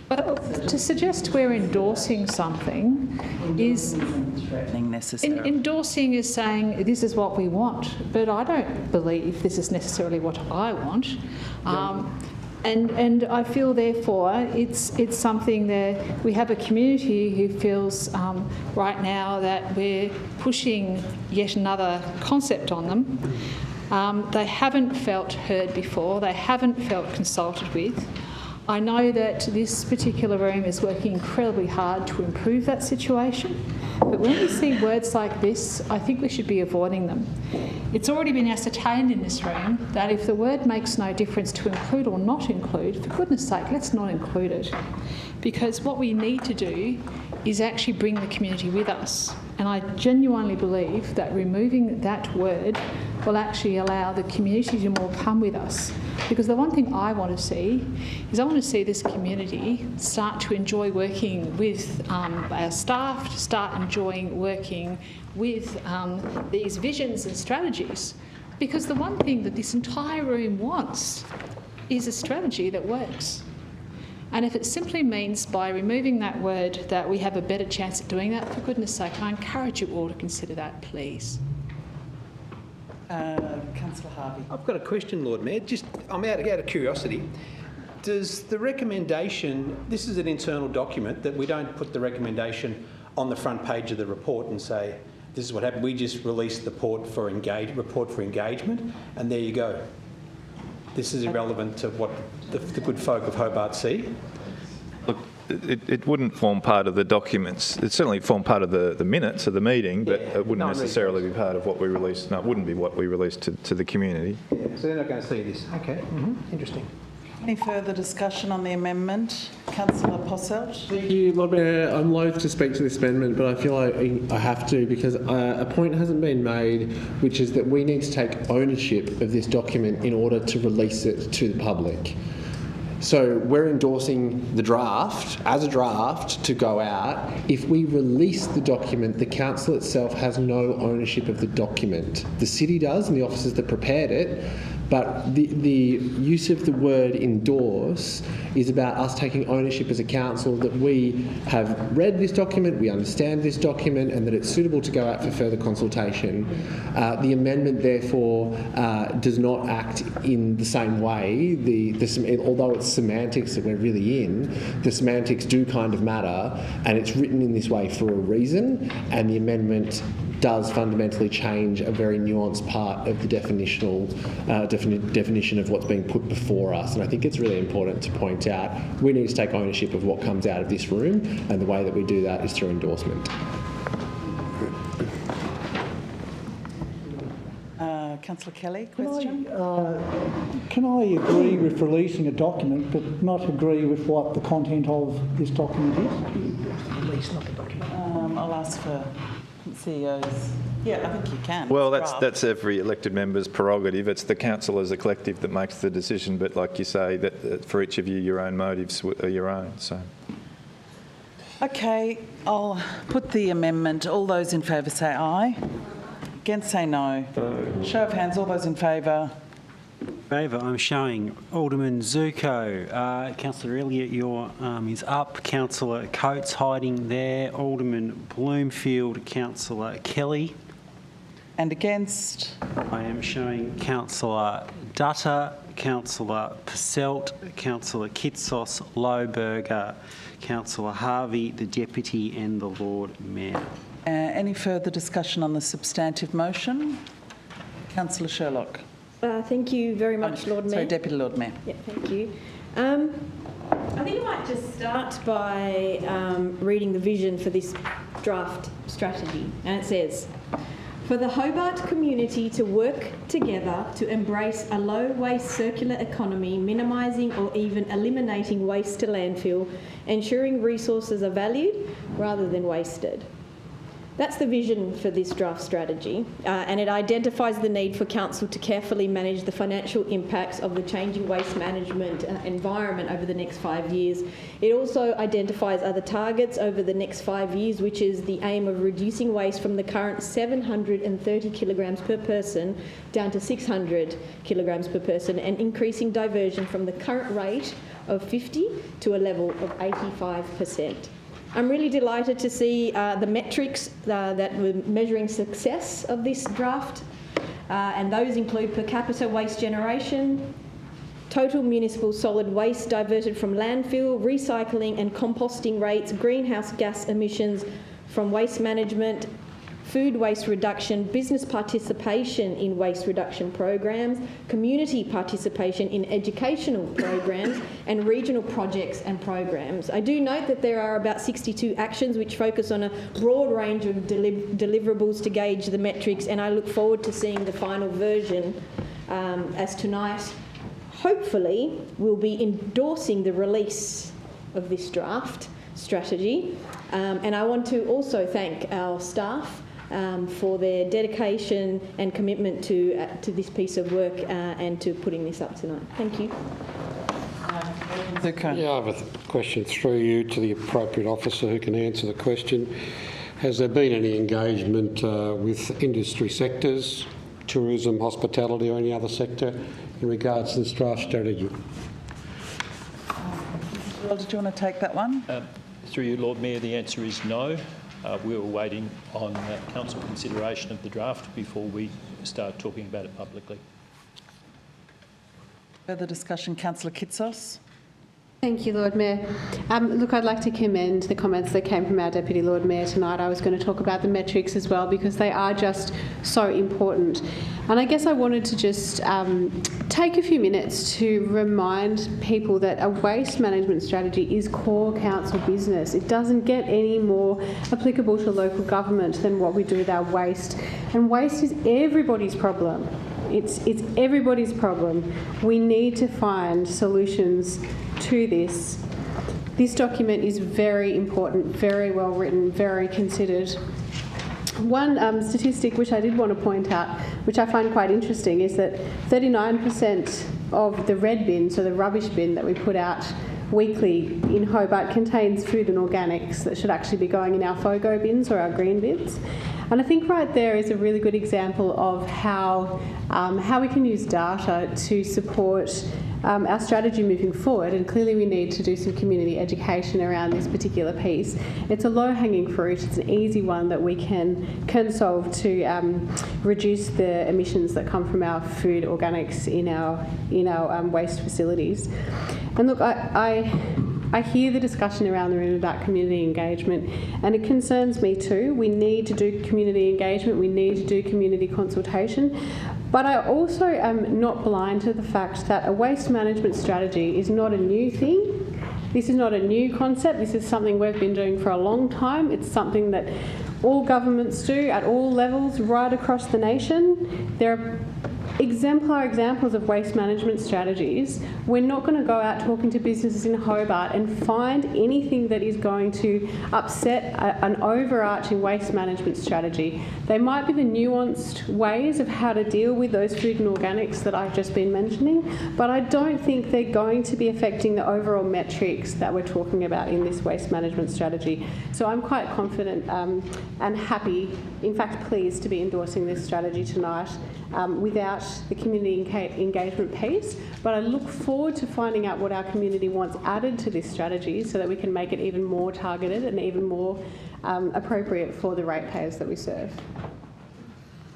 Well, to suggest we're endorsing something is threatening necessarily. Endorsing is saying this is what we want, but I don't believe this is necessarily what I want. And I feel, therefore, it's something that we have a community who feels right now that we're pushing yet another concept on them. They haven't felt heard before. They haven't felt consulted with. I know that this particular room is working incredibly hard to improve that situation, but when we see words like this, I think we should be avoiding them. It's already been ascertained in this room that if the word makes no difference to include or not include, for goodness sake, let's not include it. Because what we need to do is actually bring the community with us. And I genuinely believe that removing that word will actually allow the community to more come with us. Because the one thing I want to see is I want to see this community start to enjoy working with our staff, to start enjoying working with these visions and strategies. Because the one thing that this entire room wants is a strategy that works. And if it simply means by removing that word that we have a better chance at doing that, for goodness sake, I encourage you all to consider that, please. Councillor Harvey. I've got a question, Lord Mayor. I'm out of curiosity. Does the recommendation, this is an internal document, that we don't put the recommendation on the front page of the report and say, this is what happened. We just release the report for engagement, and there you go. This is irrelevant to what the good folk of Hobart see. Look, it wouldn't form part of the documents. It certainly form part of the minutes of the meeting, but it wouldn't necessarily be part of what we released. No, it wouldn't be what we released to the community. Yeah, so they're not going to see this. Okay, interesting. Any further discussion on the amendment? Councillor Posselt. Thank you, Lord Mayor. I'm loath to speak to this amendment, but I feel like I have to because a point hasn't been made, which is that we need to take ownership of this document in order to release it to the public. So we're endorsing the draft as a draft to go out. If we release the document, the council itself has no ownership of the document. The city does and the officers that prepared it. But the use of the word endorse is about us taking ownership as a council that we have read this document, we understand this document, and that it's suitable to go out for further consultation. The amendment, therefore, does not act in the same way. Although it's semantics that we're really in, the semantics do kind of matter, and it's written in this way for a reason, and the amendment does fundamentally change a very nuanced part of the definition of what's being put before us. And I think it's really important to point out we need to take ownership of what comes out of this room, and the way that we do that is through endorsement. Councillor Kelly, question? Can I agree with releasing a document but not agree with what the content of this document is? Release, not the document. I'll ask for CEOs. Yeah, I think you can. Well, that's every elected member's prerogative. It's the council as a collective that makes the decision, but like you say, that for each of you, your own motives are your own. So. Okay, I'll put the amendment. All those in favour say aye. Against say no. Show of hands, all those in favour. Favour, I'm showing Alderman Zuko. Councillor Elliott, your arm is up. Councillor Coates hiding there. Alderman Bloomfield, Councillor Kelly. And against? I am showing Councillor Dutta, Councillor Posselt, Councillor Kitsos, Lohberger, Councillor Harvey, the Deputy and the Lord Mayor. Any further discussion on the substantive motion? Councillor Sherlock. Thank you very much, Lord Mayor. Sorry, Deputy Lord Mayor. Yeah, thank you. I think I might just start by reading the vision for this draft strategy. And it says, for the Hobart community to work together to embrace a low-waste circular economy, minimising or even eliminating waste to landfill, ensuring resources are valued rather than wasted. That's the vision for this draft strategy, and it identifies the need for Council to carefully manage the financial impacts of the changing waste management environment over the next 5 years. It also identifies other targets over the next 5 years, which is the aim of reducing waste from the current 730 kilograms per person down to 600 kilograms per person, and increasing diversion from the current rate of 50 to a level of 85%. I'm really delighted to see the metrics that were measuring success of this draft, and those include per capita waste generation, total municipal solid waste diverted from landfill, recycling and composting rates, greenhouse gas emissions from waste management, food waste reduction, business participation in waste reduction programs, community participation in educational programs, and regional projects and programs. I do note that there are about 62 actions which focus on a broad range of deliverables to gauge the metrics, and I look forward to seeing the final version as tonight, hopefully, we'll be endorsing the release of this draft strategy. And I want to also thank our staff for their dedication and commitment to this piece of work and to putting this up tonight. Thank you. Yeah, I have a question through you to the appropriate officer who can answer the question. Has there been any engagement with industry sectors, tourism, hospitality or any other sector in regards to this draft strategy? Well, did you want to take that one? Through you, Lord Mayor, the answer is no. We were waiting on council consideration of the draft before we start talking about it publicly. Further discussion, Councillor Kitsos. Thank you, Lord Mayor. Look, I'd like to commend the comments that came from our Deputy Lord Mayor tonight. I was going to talk about the metrics as well because they are just so important. And I guess I wanted to just take a few minutes to remind people that a waste management strategy is core council business. It doesn't get any more applicable to local government than what we do with our waste. And waste is everybody's problem. It's everybody's problem. We need to find solutions to this. This document is very important, very well written, very considered. One statistic which I did want to point out, which I find quite interesting, is that 39% of the red bin, so the rubbish bin that we put out weekly in Hobart, contains food and organics that should actually be going in our FOGO bins or our green bins. And I think right there is a really good example of how we can use data to support our strategy moving forward, and clearly we need to do some community education around this particular piece. It's a low-hanging fruit, it's an easy one that we can solve to reduce the emissions that come from our food organics in our waste facilities. And look, I hear the discussion around the room about community engagement, and it concerns me too. We need to do community engagement, we need to do community consultation, but I also am not blind to the fact that a waste management strategy is not a new thing. This is not a new concept. This is something we've been doing for a long time. It's something that all governments do at all levels right across the nation. There are exemplar examples of waste management strategies. We're not going to go out talking to businesses in Hobart and find anything that is going to upset an overarching waste management strategy. They might be the nuanced ways of how to deal with those food and organics that I've just been mentioning, but I don't think they're going to be affecting the overall metrics that we're talking about in this waste management strategy. So I'm quite confident and happy, in fact pleased, to be endorsing this strategy tonight without the community engagement piece, but I look forward to finding out what our community wants added to this strategy so that we can make it even more targeted and even more appropriate for the ratepayers that we serve.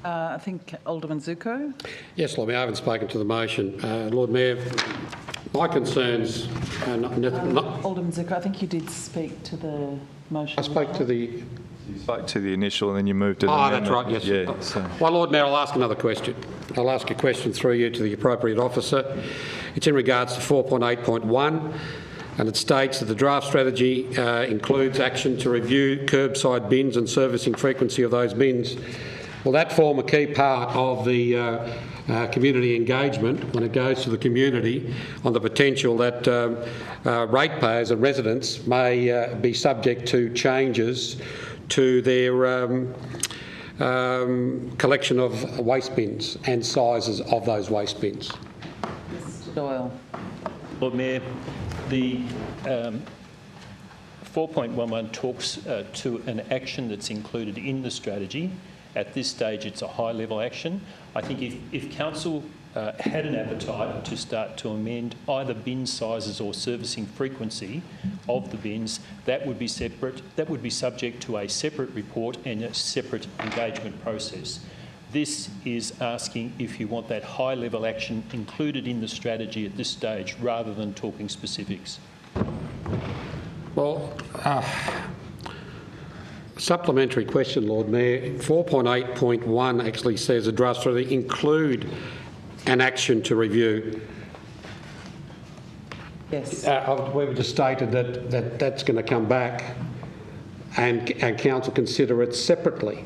I think Alderman Zuko. Yes, Lord Mayor, I haven't spoken to the motion. Lord Mayor, my concerns are Alderman Zuko, I think you did speak to the motion. I spoke to the... You spoke to the initial and then you moved to the amendment. That's right, yes. Yeah, so. Well, Lord Mayor, I'll ask another question. I'll ask a question through you to the appropriate officer. It's in regards to 4.8.1, and it states that the draft strategy includes action to review curbside bins and servicing frequency of those bins. Will that form a key part of the community engagement when it goes to the community on the potential that ratepayers and residents may be subject to changes to their collection of waste bins and sizes of those waste bins? Mr Doyle. Lord Mayor, the 4.11 talks to an action that's included in the strategy. At this stage, it's a high-level action. I think if Council had an appetite to start to amend either bin sizes or servicing frequency of the bins, that would be separate. That would be subject to a separate report and a separate engagement process. This is asking if you want that high-level action included in the strategy at this stage, rather than talking specifics. Well, Supplementary question, Lord Mayor. 4.8.1 actually says a draft strategy include an action to review. Yes. We've just stated that that's going to come back and council consider it separately.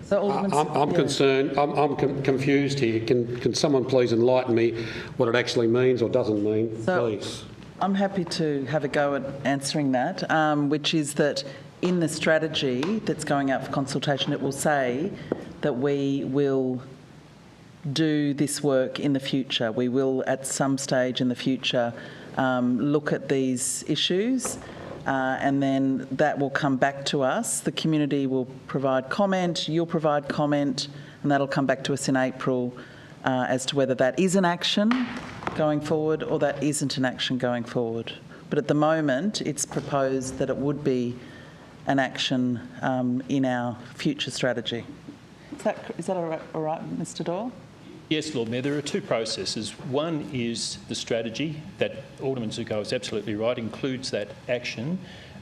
So I'm concerned. I'm confused here. Can someone please enlighten me what it actually means or doesn't mean, please? I'm happy to have a go at answering that, which is that in the strategy that's going out for consultation, it will say that we will do this work in the future. We will, at some stage in the future, look at these issues. And then that will come back to us. The community will provide comment, you'll provide comment, and that'll come back to us in April as to whether that is an action going forward or that isn't an action going forward. But at the moment, it's proposed that it would be an action in our future strategy. Is that all right, Mr Doyle? Yes, Lord Mayor, there are two processes. One is the strategy that Alderman Zuko is absolutely right, includes that action,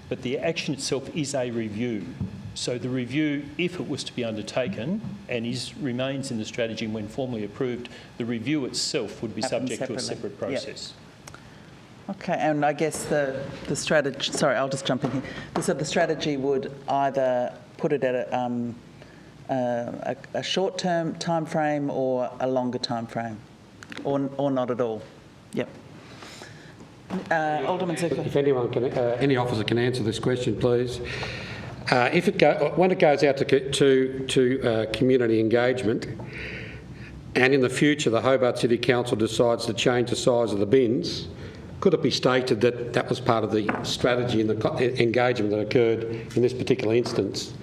but the action itself is a review. So the review, if it was to be undertaken and remains in the strategy when formally approved, the review itself would be subject to a separate process. Yep. Okay, and I guess the strategy, sorry, I'll just jump in here. So the strategy would either put it at a short-term time frame or a longer time frame, or not at all. Yep. Alderman Zuko. If anyone can, any officer can answer this question, please. When it goes out to community engagement, and in the future the Hobart City Council decides to change the size of the bins, could it be stated that that was part of the strategy and the engagement that occurred in this particular instance?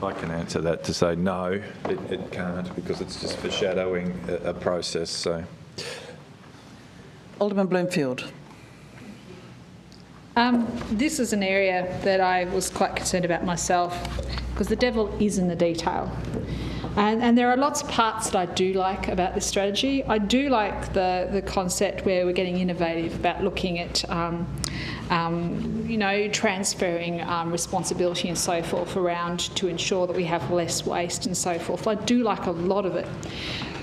I can answer that to say no, it can't, because it's just foreshadowing a process. So, Alderman Bloomfield. This is an area that I was quite concerned about myself, because the devil is in the detail. And there are lots of parts that I do like about this strategy. I do like the concept where we're getting innovative about looking at transferring responsibility and so forth around to ensure that we have less waste and so forth. I do like a lot of it.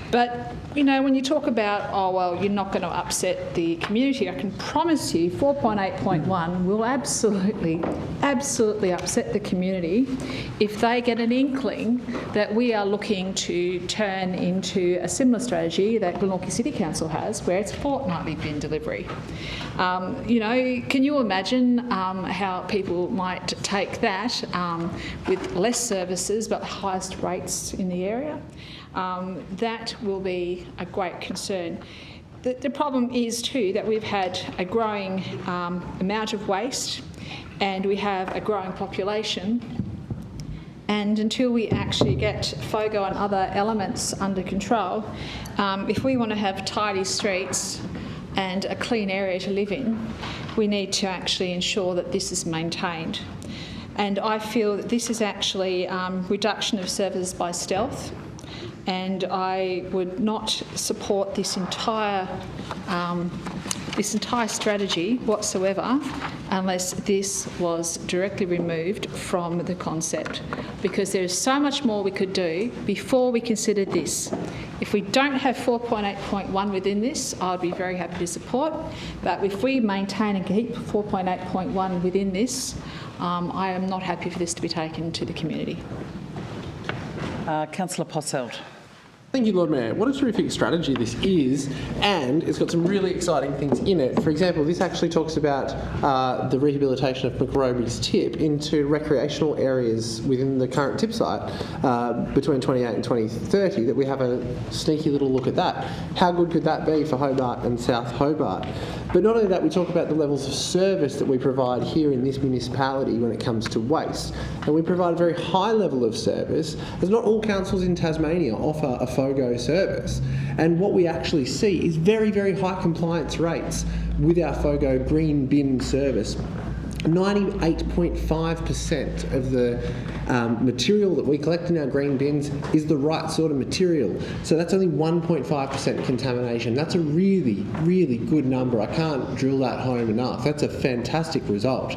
But, when you talk about, oh, well, you're not going to upset the community, I can promise you 4.8.1 will absolutely upset the community if they get an inkling that we are looking to turn into a similar strategy that Glenorchy City Council has, where it's fortnightly bin delivery. Can you imagine how people might take that with less services but the highest rates in the area? That will be a great concern. The problem is too that we've had a growing amount of waste and we have a growing population, and until we actually get FOGO and other elements under control, if we want to have tidy streets and a clean area to live in, we need to actually ensure that this is maintained. And I feel that this is actually reduction of services by stealth, and I would not support this entire strategy whatsoever unless this was directly removed from the concept, because there is so much more we could do before we considered this. If we don't have 4.8.1 within this, I'd be very happy to support, but if we maintain and keep 4.8.1 within this, I am not happy for this to be taken to the community. Councillor Posselt. Thank you, Lord Mayor. What a terrific strategy this is, and it's got some really exciting things in it. For example, this actually talks about the rehabilitation of McRoby's Tip into recreational areas within the current tip site between 28 and 2030, that we have a sneaky little look at that. How good could that be for Hobart and South Hobart? But not only that, we talk about the levels of service that we provide here in this municipality when it comes to waste. And we provide a very high level of service, as not all councils in Tasmania offer a FOGO service. And what we actually see is very, very high compliance rates with our FOGO green bin service. 98.5% of the material that we collect in our green bins is the right sort of material. So that's only 1.5% contamination. That's a really, really good number. I can't drill that home enough. That's a fantastic result.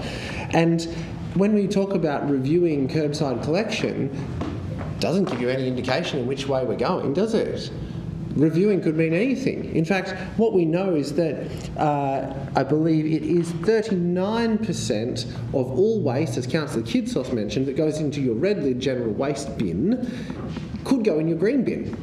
And when we talk about reviewing curbside collection, doesn't give you any indication in which way we're going, does it? Reviewing could mean anything. In fact, what we know is that I believe it is 39% of all waste, as Councillor Kidsos mentioned, that goes into your red lid general waste bin could go in your green bin.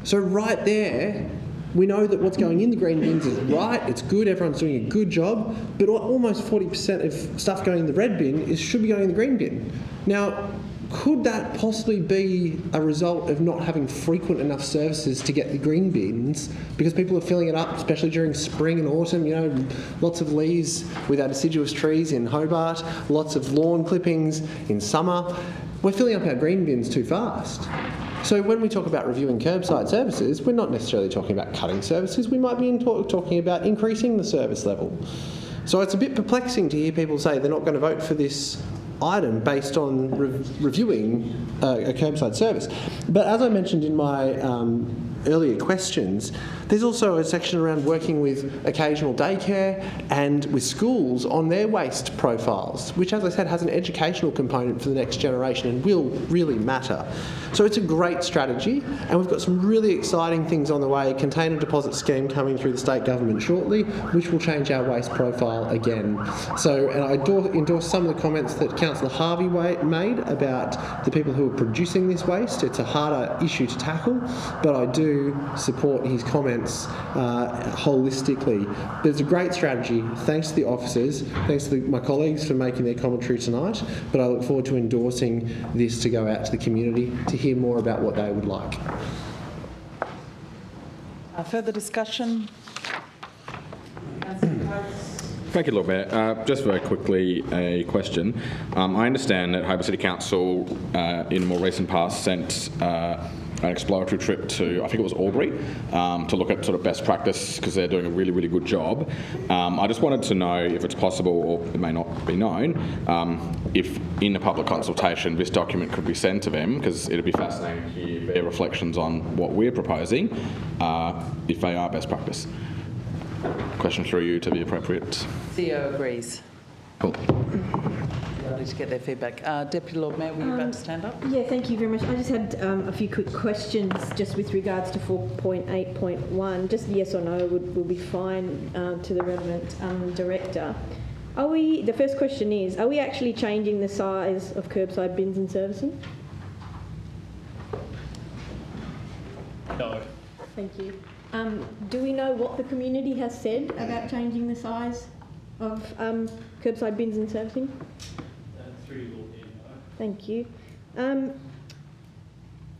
So right there, we know that what's going in the green bins is right, it's good, everyone's doing a good job, but almost 40% of stuff going in the red bin should be going in the green bin. Now, could that possibly be a result of not having frequent enough services to get the green bins because people are filling it up, especially during spring and autumn, you know, lots of leaves with our deciduous trees in Hobart, lots of lawn clippings in summer. We're filling up our green bins too fast. So when we talk about reviewing curbside services, we're not necessarily talking about cutting services, we might be talking about increasing the service level. So it's a bit perplexing to hear people say they're not going to vote for this item based on reviewing a curbside service. But as I mentioned in my earlier questions, there's also a section around working with occasional daycare and with schools on their waste profiles, which, as I said, has an educational component for the next generation and will really matter. So it's a great strategy, and we've got some really exciting things on the way. Container deposit scheme coming through the state government shortly, which will change our waste profile again. So, and I endorse some of the comments that Councillor Harvey made about the people who are producing this waste. It's a harder issue to tackle, but I do support his comments holistically. But it's a great strategy. Thanks to the officers, thanks to my colleagues for making their commentary tonight, but I look forward to endorsing this to go out to the community to hear more about what they would like. Further discussion? Thank you, Lord Mayor. Just very quickly, a question. I understand that Hobart City Council, in a more recent past, sent an exploratory trip to, I think it was Albury, to look at sort of best practice because they're doing a really, really good job. I just wanted to know if it's possible, or it may not be known, if in a public consultation this document could be sent to them, because it'd be fascinating to hear their reflections on what we're proposing, if they are best practice. Question through you to the appropriate. Theo agrees. Cool. Need to get their feedback. Deputy Lord Mayor, were you about to stand up? Yeah, thank you very much. I just had a few quick questions just with regards to 4.8.1. Just yes or no will be fine to the relevant director. The first question is, are we actually changing the size of curbside bins and servicing? No. Thank you. Do we know what the community has said about changing the size of curbside bins and servicing? Thank you.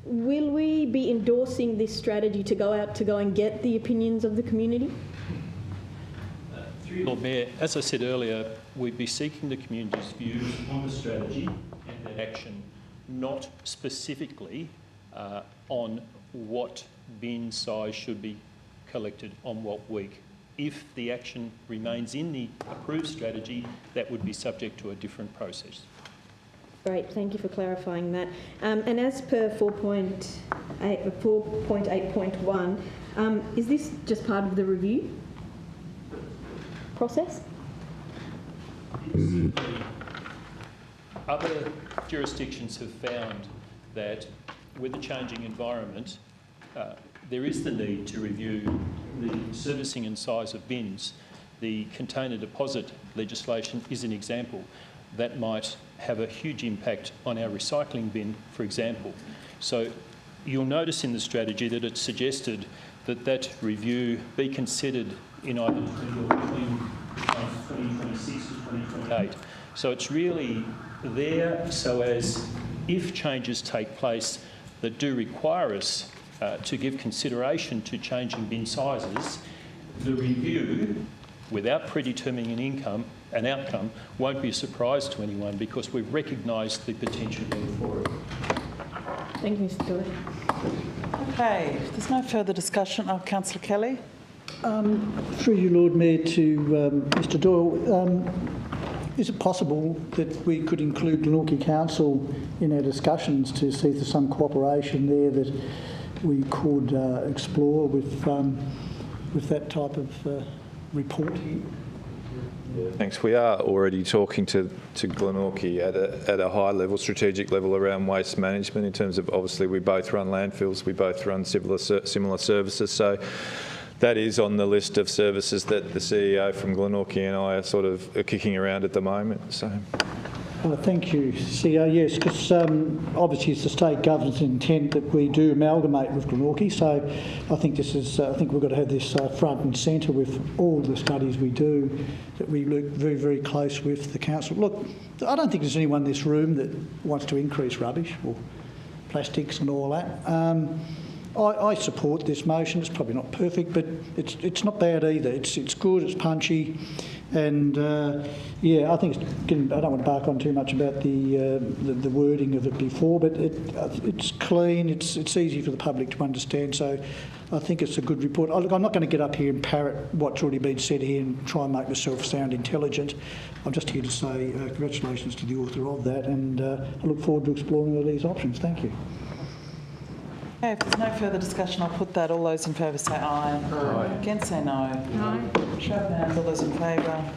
Will we be endorsing this strategy to go and get the opinions of the community? Through Lord Mayor, as I said earlier, we'd be seeking the community's views on the strategy and that action, not specifically on what bin size should be collected on what week. If the action remains in the approved strategy, that would be subject to a different process. Great, thank you for clarifying that. And as per 4.8.1, is this just part of the review process? Other jurisdictions have found that with a changing environment, there is the need to review the servicing and size of bins. The container deposit legislation is an example. That might have a huge impact on our recycling bin, for example. So you'll notice in the strategy that it's suggested that that review be considered in either between 2026 to 2028. So it's really there so as if changes take place that do require us to give consideration to changing bin sizes, the review, without predetermining an outcome, won't be a surprise to anyone because we've recognised the potential for it. Thank you, Mr. Doyle. Okay, if there's no further discussion. Councillor Kelly. Through you, Lord Mayor, to Mr. Doyle. Is it possible that we could include Glenorchy Council in our discussions to see if there's some cooperation there that we could explore with that type of reporting? Thanks. We are already talking to Glenorchy at a high level, strategic level around waste management in terms of, obviously, we both run landfills, we both run similar services. So that is on the list of services that the CEO from Glenorchy and I are kicking around at the moment. So. Thank you, CEO. Yes, because obviously it's the state government's intent that we do amalgamate with Glenorchy. So I think I think we've got to have this front and centre with all the studies we do, that we look very, very close with the council. Look, I don't think there's anyone in this room that wants to increase rubbish or plastics and all that. I support this motion. It's probably not perfect, but it's not bad either. It's good. It's punchy, and yeah, I think I don't want to bark on too much about the wording of it before, but it's clean. It's easy for the public to understand. So I think it's a good report. Look, I'm not going to get up here and parrot what's already been said here and try and make myself sound intelligent. I'm just here to say congratulations to the author of that, and I look forward to exploring all these options. Thank you. Okay, if there's no further discussion, I'll put that. All those in favour say aye. Aye. Against say no. Aye. Show of hands. All those in favour.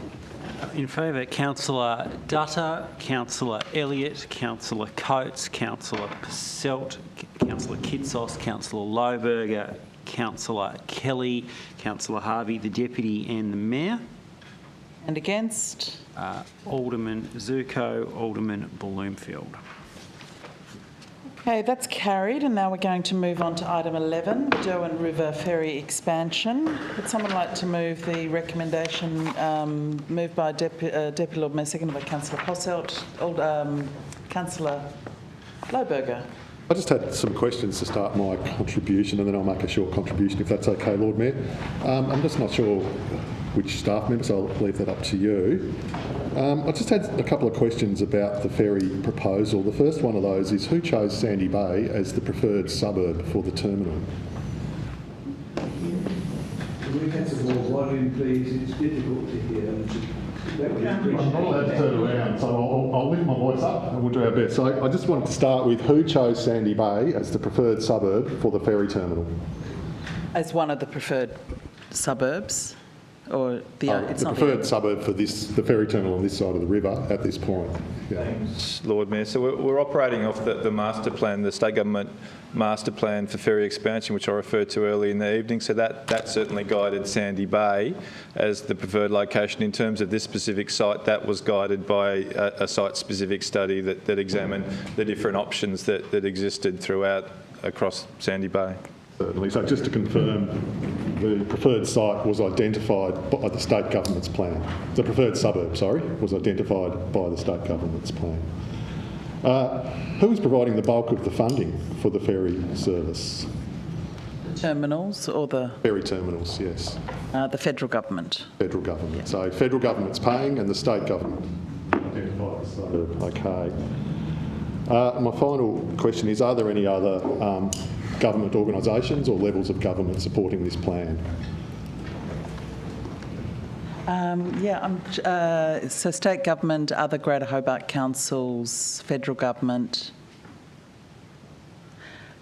In favour, Councillor Dutta, Councillor Elliott, Councillor Coates, Councillor Passelt, Councillor Kitsos, Councillor Lohberger, Councillor Kelly, Councillor Harvey, the Deputy and the Mayor. And against? Alderman Zuko, Alderman Bloomfield. Okay, that's carried, and now we're going to move on to item 11, Derwent River Ferry Expansion. Would someone like to move the recommendation moved by Deputy Lord Mayor, seconded by Councillor Passelt, Councillor Lohberger? I just had some questions to start my contribution, and then I'll make a short contribution if that's okay, Lord Mayor. I'm just not sure which staff member, so I'll leave that up to you. I just had a couple of questions about the ferry proposal. The first one of those is, who chose Sandy Bay as the preferred suburb for the terminal? Can we get some more volume, please? It's difficult to hear. I'm not allowed to turn around, so I'll lift my voice up and we'll do our best. So I just wanted to start with, who chose Sandy Bay as the preferred suburb for the ferry terminal? As one of the preferred suburbs? Or it's the not preferred suburb for the ferry terminal on this side of the river at this point. Yeah. Thanks, Lord Mayor. So we're operating off the master plan, the state government master plan for ferry expansion, which I referred to earlier in the evening. So that certainly guided Sandy Bay as the preferred location. In terms of this specific site, that was guided by a site-specific study that examined the different options that existed across Sandy Bay. Certainly. So just to confirm, the preferred site was identified by the state government's plan. The preferred suburb, sorry, was identified by the state government's plan. Who is providing the bulk of the funding for the ferry service? The terminals or the... Ferry terminals, yes. The federal government. Federal government. Yeah. So federal government's paying and the state government identified the suburb. Okay. My final question is, are there any other government organisations or levels of government supporting this plan? So state government, other Greater Hobart councils, federal government.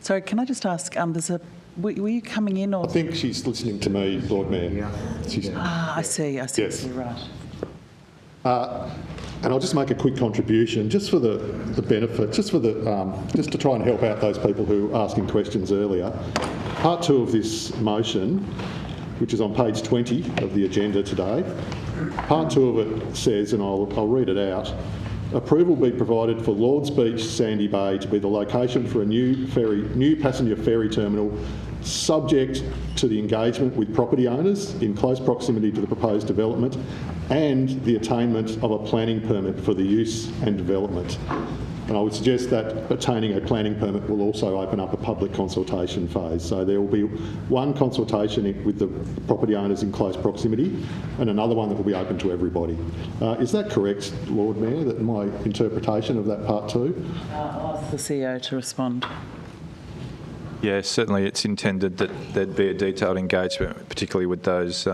Sorry, can I just ask, were you coming in or...? I think she's listening to me, Lord Mayor. Yeah. I see, yes. You're right. And I'll just make a quick contribution, just for the benefit, just to try and help out those people who were asking questions earlier. Part 2 of this motion, which is on page 20 of the agenda today, part 2 of it says, and I'll read it out, approval be provided for Lords Beach, Sandy Bay to be the location for a new passenger ferry terminal, subject to the engagement with property owners in close proximity to the proposed development and the attainment of a planning permit for the use and development. And I would suggest that attaining a planning permit will also open up a public consultation phase. So there will be one consultation with the property owners in close proximity and another one that will be open to everybody. Is that correct, Lord Mayor, that my interpretation of that part 2? I'll ask the CEO to respond. Yes, certainly it's intended that there'd be a detailed engagement, particularly with those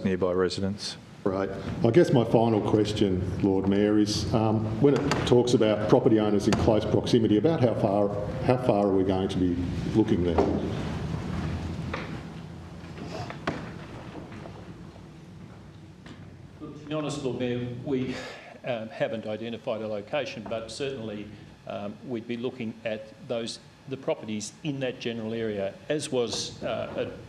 nearby residents. Right. I guess my final question, Lord Mayor, is when it talks about property owners in close proximity, about how far are we going to be looking there? To be honest, Lord Mayor, we haven't identified a location, but certainly we'd be looking at the properties in that general area. As was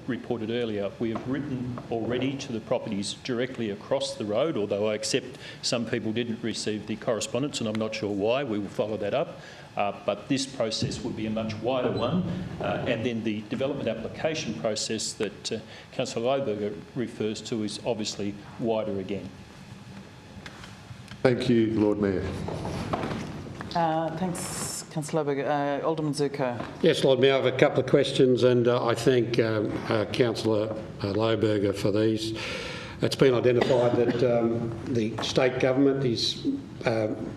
reported earlier, we have written already to the properties directly across the road, although I accept some people didn't receive the correspondence and I'm not sure why. We will follow that up. But this process would be a much wider one. And then the development application process that Councillor Lohberger refers to is obviously wider again. Thank you, Lord Mayor. Thanks, Councillor Lohberger. Alderman Zuko. Yes, Lord Mayor, I have a couple of questions and I thank Councillor Lohberger for these. It's been identified that the state government is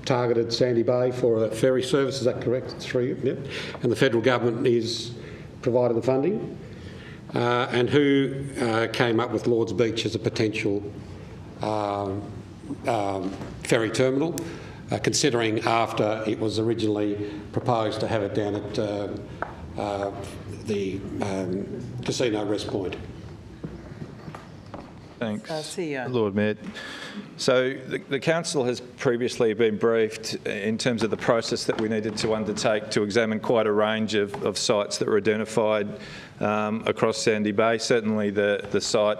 targeted Sandy Bay for a ferry service, is that correct? It's free, yep. And the federal government is providing the funding. And who came up with Lords Beach as a potential ferry terminal, considering after it was originally proposed to have it down at the Casino Rest Point? Thanks, Lord Mayor. So the Council has previously been briefed in terms of the process that we needed to undertake to examine quite a range of sites that were identified across Sandy Bay. Certainly the site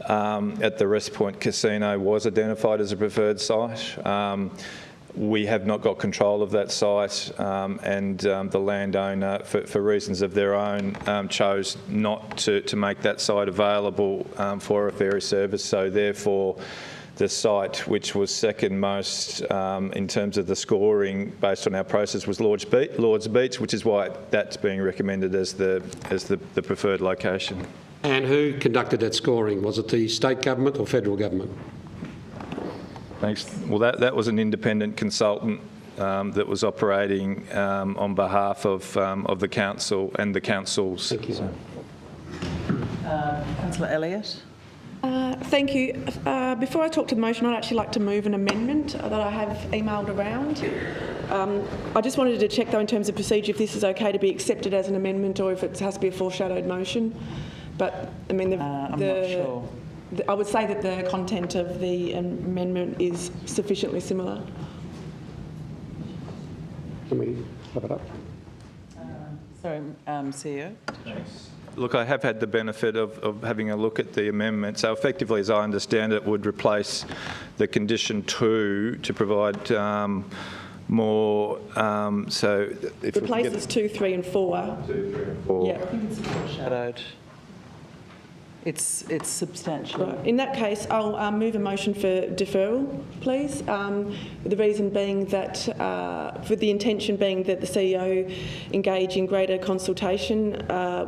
at the Rest Point Casino was identified as a preferred site. We have not got control of that site and the landowner, for reasons of their own, chose not to make that site available for a ferry service. So therefore, the site which was second most in terms of the scoring based on our process was Lords Beach, which is why that's being recommended as the preferred location. And who conducted that scoring? Was it the state government or federal government? Thanks. Well, that was an independent consultant that was operating on behalf of the council and the councils. Thank you. Councillor Elliott. Thank you. Before I talk to the motion, I'd actually like to move an amendment that I have emailed around. I just wanted to check, though, in terms of procedure, if this is okay to be accepted as an amendment or if it has to be a foreshadowed motion. But, I mean, I'm not sure. I would say that the content of the amendment is sufficiently similar. Can we have it up? Sorry, CEO. Thanks. Look, I have had the benefit of having a look at the amendment. So effectively, as I understand it, would replace the condition 2 to provide more. So if replaces 2, 3 and 4. 2, 3 and 4. Yeah. I think it's foreshadowed. It's substantial. Right. In that case, I'll move a motion for deferral, please. The reason being that, for the intention being that the CEO engage in greater consultation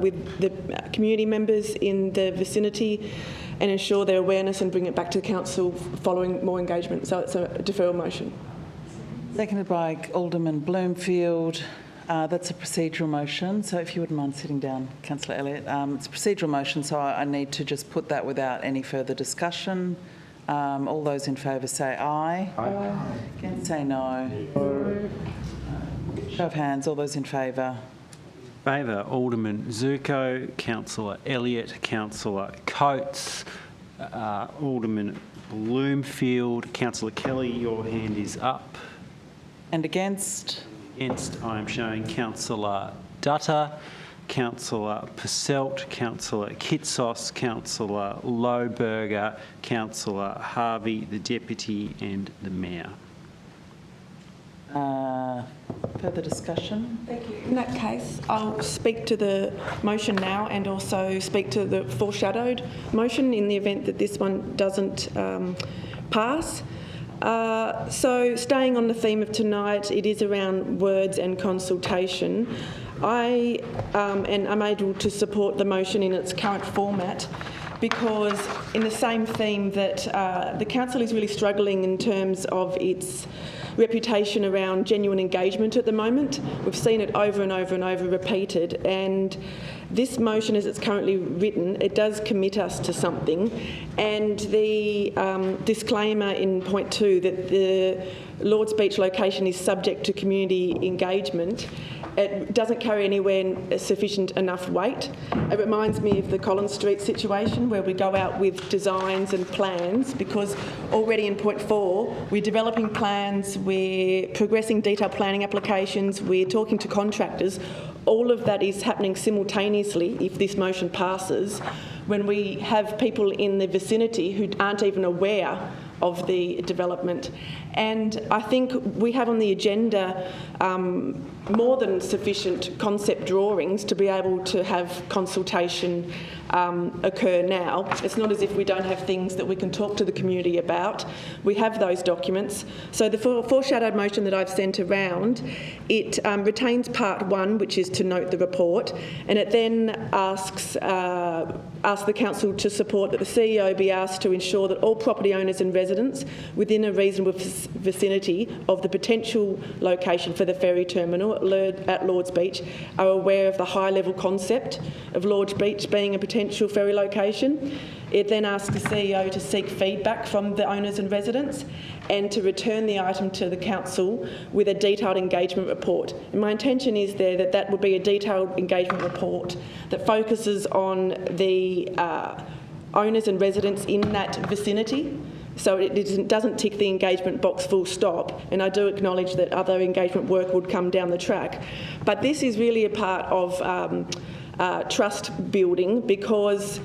with the community members in the vicinity and ensure their awareness and bring it back to the council following more engagement. So it's a deferral motion. Seconded by Alderman Bloomfield. That's a procedural motion, so if you wouldn't mind sitting down, Councillor Elliott. It's a procedural motion, so I need to just put that without any further discussion. All those in favour say aye. Aye. Against say no. Show of hands, all those in favour. Favour, Alderman Zuko, Councillor Elliott, Councillor Coates, Alderman Bloomfield, Councillor Kelly, your hand is up. And against? Against, I am showing Councillor Dutta, Councillor Passelt, Councillor Kitsos, Councillor Lohberger, Councillor Harvey, the Deputy and the Mayor. Further discussion? Thank you. In that case, I'll speak to the motion now and also speak to the foreshadowed motion in the event that this one doesn't pass. So staying on the theme of tonight, it is around words and consultation. I'm able to support the motion in its current format because in the same theme that the council is really struggling in terms of its reputation around genuine engagement at the moment. We've seen it over and over and over repeated, and this motion as it's currently written, it does commit us to something, and the disclaimer in point 2 that the Lords Beach location is subject to community engagement it doesn't carry anywhere sufficient enough weight. It reminds me of the Collins Street situation where we go out with designs and plans, because already in point 4 we're developing plans, we're progressing detailed planning applications, we're talking to contractors. All of that is happening simultaneously if this motion passes, when we have people in the vicinity who aren't even aware of the development. And I think we have on the agenda more than sufficient concept drawings to be able to have consultation occur now. It's not as if we don't have things that we can talk to the community about. We have those documents. So the foreshadowed motion that I've sent around, it retains part 1, which is to note the report, and it then asks the council to support that the CEO be asked to ensure that all property owners and residents within a reasonable vicinity of the potential location for the ferry terminal at Lords Beach are aware of the high-level concept of Lords Beach being a potential ferry location. It then asks the CEO to seek feedback from the owners and residents and to return the item to the council with a detailed engagement report. And my intention is there that would be a detailed engagement report that focuses on the owners and residents in that vicinity. So it doesn't tick the engagement box full stop, and I do acknowledge that other engagement work would come down the track. But this is really a part of trust building, because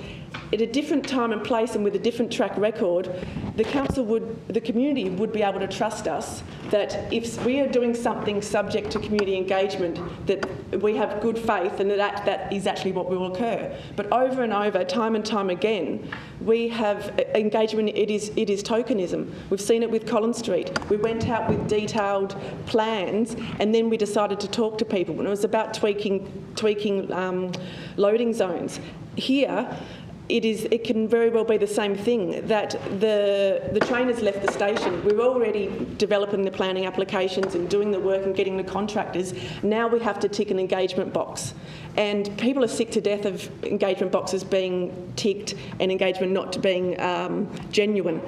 at a different time and place and with a different track record, the community would be able to trust us that if we are doing something subject to community engagement, that we have good faith and that is actually what will occur. But over and over, time and time again, we have engagement, it is tokenism. We've seen it with Collins Street. We went out with detailed plans and then we decided to talk to people, and it was about tweaking loading zones. Here, it can very well be the same thing, that the train has left the station. We're already developing the planning applications and doing the work and getting the contractors. Now we have to tick an engagement box. And people are sick to death of engagement boxes being ticked and engagement not being genuine.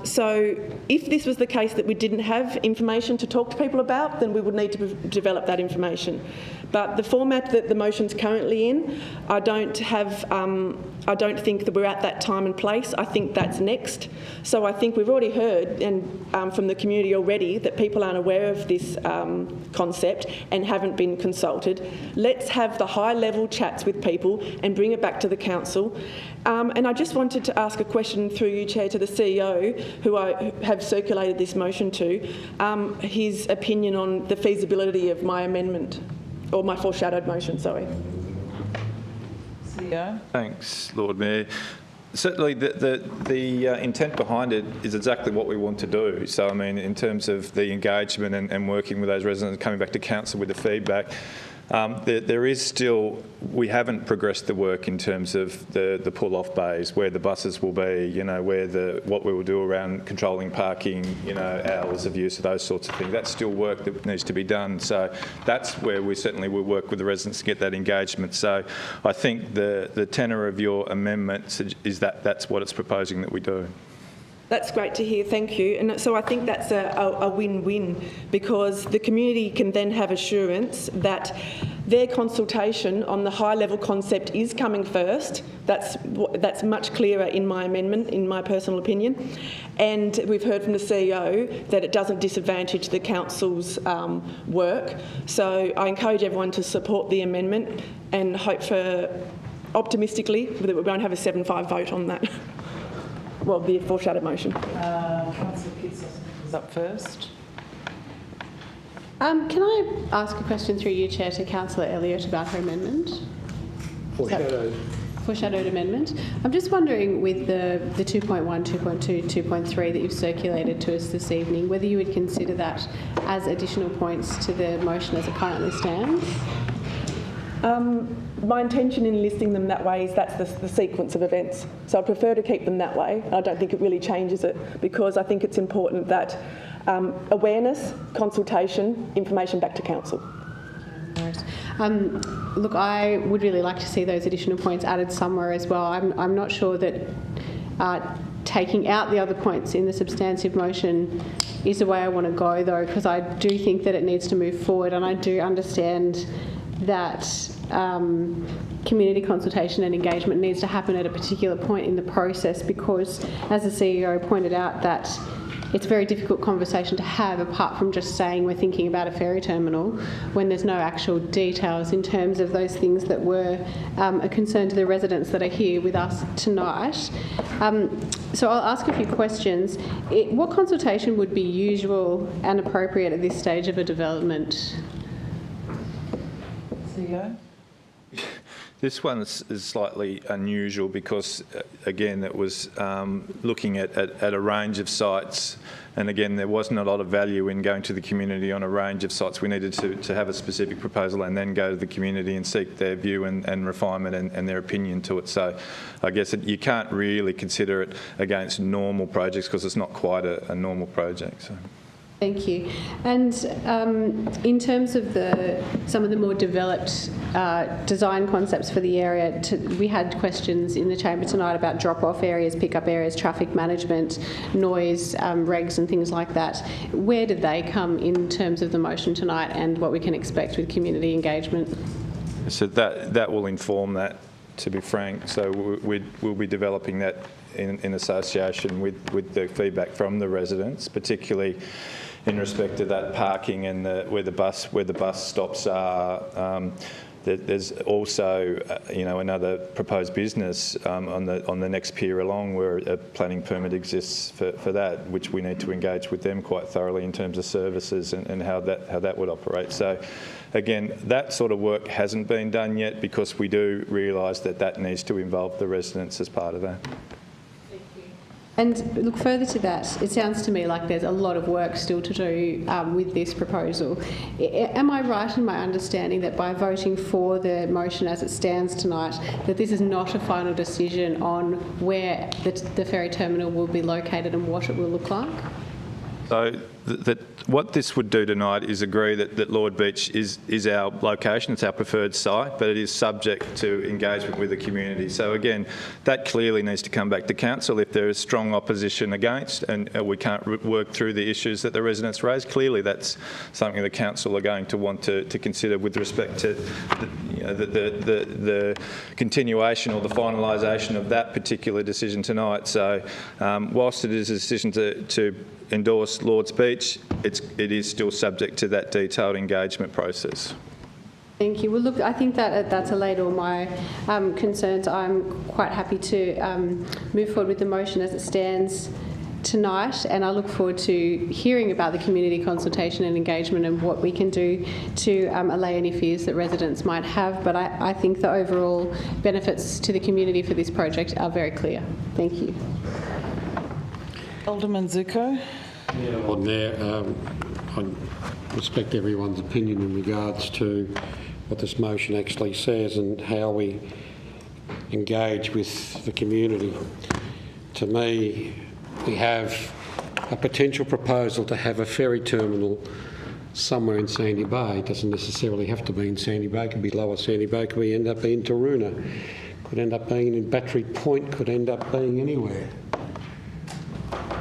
So if this was the case that we didn't have information to talk to people about, then we would need to develop that information. But the format that the motion's currently in, I don't think that we're at that time and place. I think that's next. So I think we've already heard from the community already that people aren't aware of this concept and haven't been consulted. Let's have the high-level chats with people and bring it back to the council. And I just wanted to ask a question through you, Chair, to the CEO, who I have circulated this motion to, his opinion on the feasibility of my amendment, or my foreshadowed motion, sorry. CEO. Thanks, Lord Mayor. Certainly the intent behind it is exactly what we want to do. So, I mean, in terms of the engagement and working with those residents, coming back to council with the feedback, there is still, we haven't progressed the work in terms of the pull-off bays, where the buses will be, what we will do around controlling parking, hours of use, those sorts of things. That's still work that needs to be done. So that's where we certainly will work with the residents to get that engagement. So I think the tenor of your amendment is that's what it's proposing that we do. That's great to hear, thank you. And so I think that's a win-win, because the community can then have assurance that their consultation on the high-level concept is coming first. That's much clearer in my amendment, in my personal opinion. And we've heard from the CEO that it doesn't disadvantage the council's work. So I encourage everyone to support the amendment and hope for, optimistically, that we won't have a 7-5 vote on that. Well, the foreshadowed motion. Councillor Kitsos is up first. Can I ask a question through you, Chair, to Councillor Elliott about her amendment? Foreshadowed amendment. I'm just wondering, with the 2.1, 2.2, 2.3 that you've circulated to us this evening, whether you would consider that as additional points to the motion as it currently stands? My intention in listing them that way is that's the sequence of events. So I prefer to keep them that way. I don't think it really changes it, because I think it's important that awareness, consultation, information back to council. Look, I would really like to see those additional points added somewhere as well. I'm not sure that taking out the other points in the substantive motion is the way I want to go, though, because I do think that it needs to move forward, and I do understand that community consultation and engagement needs to happen at a particular point in the process, because, as the CEO pointed out, that it's a very difficult conversation to have apart from just saying we're thinking about a ferry terminal when there's no actual details in terms of those things that were a concern to the residents that are here with us tonight. So I'll ask a few questions. What consultation would be usual and appropriate at this stage of a development? CEO? This one is slightly unusual because, again, it was looking at a range of sites, and again, there wasn't a lot of value in going to the community on a range of sites. We needed to have a specific proposal and then go to the community and seek their view and refinement and their opinion to it. So I guess you can't really consider it against normal projects because it's not quite a normal project. So. Thank you. And in terms of some of the more developed design concepts for the area, we had questions in the chamber tonight about drop-off areas, pick-up areas, traffic management, noise, regs and things like that. Where did they come in terms of the motion tonight and what we can expect with community engagement? So that will inform that, to be frank. So we'll be developing that in association with the feedback from the residents, particularly in respect to that parking and where the bus stops are. There's also, another proposed business on the next pier along where a planning permit exists for that, which we need to engage with them quite thoroughly in terms of services and how that would operate. So, again, that sort of work hasn't been done yet because we do realise that needs to involve the residents as part of that. And look, further to that, it sounds to me like there's a lot of work still to do with this proposal. Am I right in my understanding that by voting for the motion as it stands tonight, that this is not a final decision on where the ferry terminal will be located and what it will look like? So what this would do tonight is agree that Lord Beach is our location, it's our preferred site, but it is subject to engagement with the community. So again, that clearly needs to come back to council if there is strong opposition against and we can't work through the issues that the residents raise. Clearly that's something the council are going to want to consider with respect to the continuation or the finalisation of that particular decision tonight. So whilst it is a decision to endorse Lord's Beach, it is still subject to that detailed engagement process. Thank you. Well, look, I think that's allayed all my concerns. I'm quite happy to move forward with the motion as it stands tonight, and I look forward to hearing about the community consultation and engagement and what we can do to allay any fears that residents might have. But I think the overall benefits to the community for this project are very clear. Thank you. Alderman Zuko. Yeah, on there, I respect everyone's opinion in regards to what this motion actually says and how we engage with the community. To me, we have a potential proposal to have a ferry terminal somewhere in Sandy Bay. It doesn't necessarily have to be in Sandy Bay, it could be Lower Sandy Bay, it could end up being Taroona, could end up being in Battery Point, could end up being anywhere.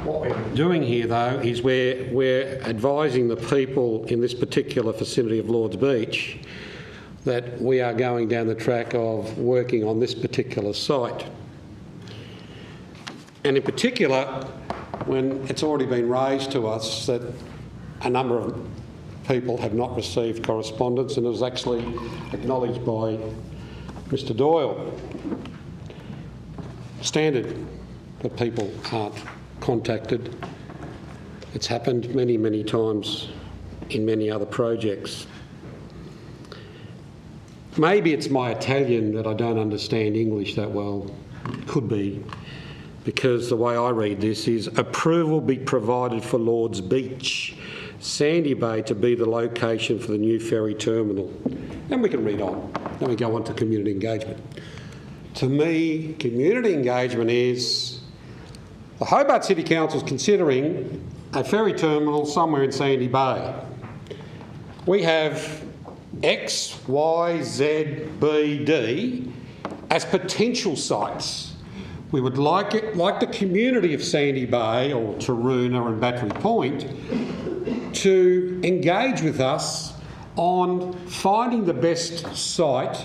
What we're doing here, though, is we're advising the people in this particular vicinity of Lord's Beach that we are going down the track of working on this particular site. And in particular, when it's already been raised to us that a number of people have not received correspondence, and it was actually acknowledged by Mr Doyle. Standard that people aren't contacted. It's happened many, many times in many other projects. Maybe it's my Italian that I don't understand English that well. Could be. Because the way I read this is approval be provided for Lord's Beach, Sandy Bay to be the location for the new ferry terminal. And we can read on. Then we go on to community engagement. To me, community engagement is the Hobart City Council is considering a ferry terminal somewhere in Sandy Bay. We have X, Y, Z, B, D as potential sites. We would like the community of Sandy Bay or Taroona and Battery Point to engage with us on finding the best site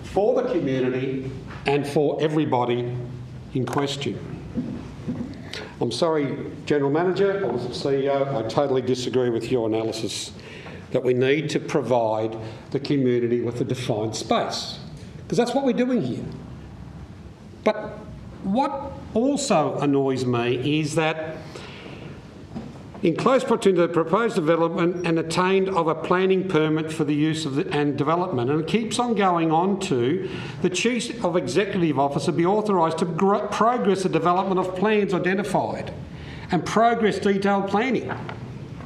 for the community and for everybody in question. I'm sorry, General Manager or CEO, I totally disagree with your analysis that we need to provide the community with a defined space, because that's what we're doing here. But what also annoys me is that in close proximity to the proposed development and attained of a planning permit for the use of and development, and it keeps on going on to the Chief of Executive Officer be authorised to progress the development of plans identified and progress detailed planning.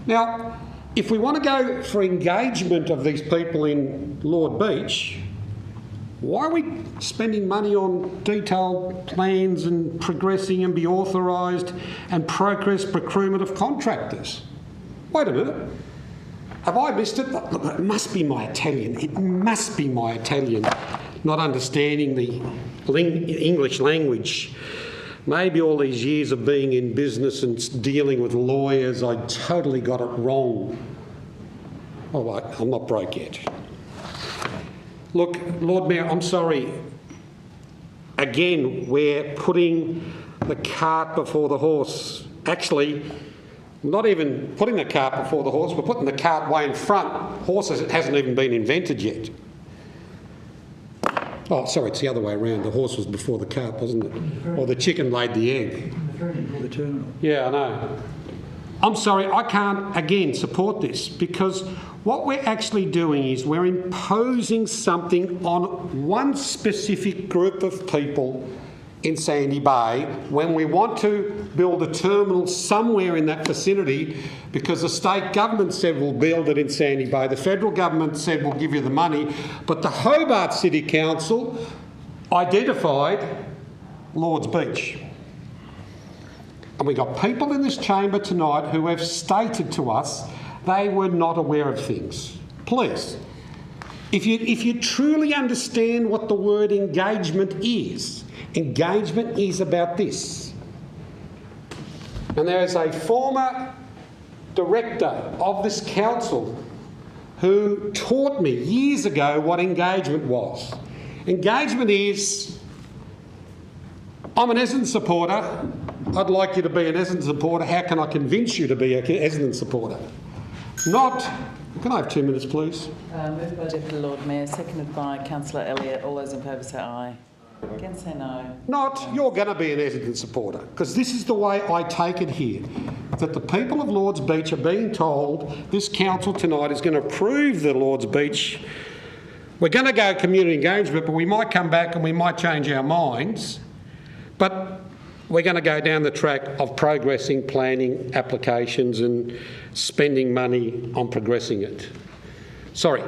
Now, if we want to go for engagement of these people in Lord Beach, why are we spending money on detailed plans and progressing and be authorised and progress procurement of contractors? Wait a minute. Have I missed it? Look, it must be my Italian. It must be my Italian not understanding the English language. Maybe all these years of being in business and dealing with lawyers, I totally got it wrong. All right, I'm not broke yet. Look, Lord Mayor, I'm sorry. Again, we're putting the cart before the horse. Actually, not even putting the cart before the horse, we're putting the cart way in front. Horses, it hasn't even been invented yet. Oh, sorry, it's the other way around. The horse was before the cart, wasn't it? Or the chicken laid the egg. The terminal. Yeah, I know. I'm sorry, I can't, again, support this, because what we're actually doing is we're imposing something on one specific group of people in Sandy Bay when we want to build a terminal somewhere in that vicinity, because the state government said we'll build it in Sandy Bay, the federal government said we'll give you the money, but the Hobart City Council identified Lords Beach. And we've got people in this chamber tonight who have stated to us they were not aware of things. Please, if you truly understand what the word engagement is about this. And there is a former director of this council who taught me years ago what engagement was. Engagement is, I'm an Essendon supporter, I'd like you to be an Essendon supporter, how can I convince you to be an Essendon supporter? Not, can I have 2 minutes please? Moved by Deputy Lord Mayor, seconded by Councillor Elliott. All those in favour say aye. Against say no. Not, you're going to be an Essendon supporter, because this is the way I take it here, that the people of Lords Beach are being told this council tonight is going to approve the Lords Beach. We're going to go community engagement, but we might come back and we might change our minds. But we're going to go down the track of progressing planning applications and spending money on progressing it. Sorry.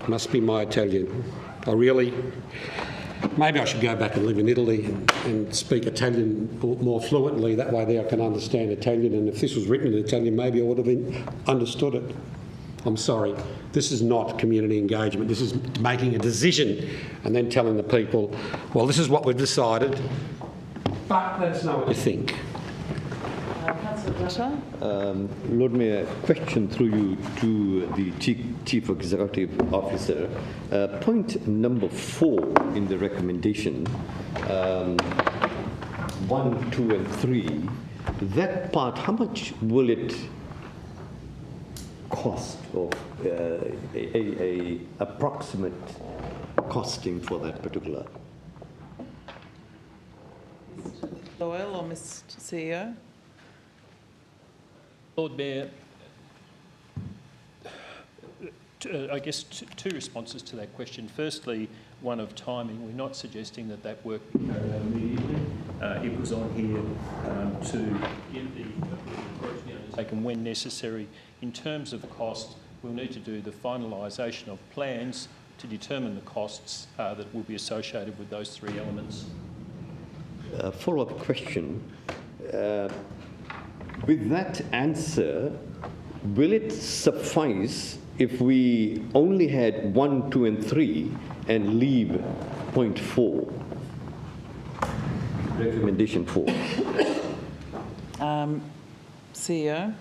Must be my Italian. Maybe I should go back and live in Italy and speak Italian more fluently. That way there I can understand Italian. And if this was written in Italian, maybe I would have understood it. I'm sorry. This is not community engagement. This is making a decision and then telling the people, well, this is what we've decided, but let us know what you think. Councillor Blatter. Lord Mayor, question through you to the Chief Executive Officer. Point number 4 in the recommendation, 1, 2 and 3, that part, how much will it cost, or a approximate costing for that particular? Mr. Doyle or Mr. CEO? Lord Mayor, I guess two responses to that question. Firstly, one of timing. We're not suggesting that that work be carried out immediately. It was on here to get the project undertaken when necessary. In terms of cost, we'll need to do the finalisation of plans to determine the costs that will be associated with those 3 elements. Follow-up question. With that answer, will it suffice if we only had 1, 2 and 3 and leave point 4? recommendation for? CEO.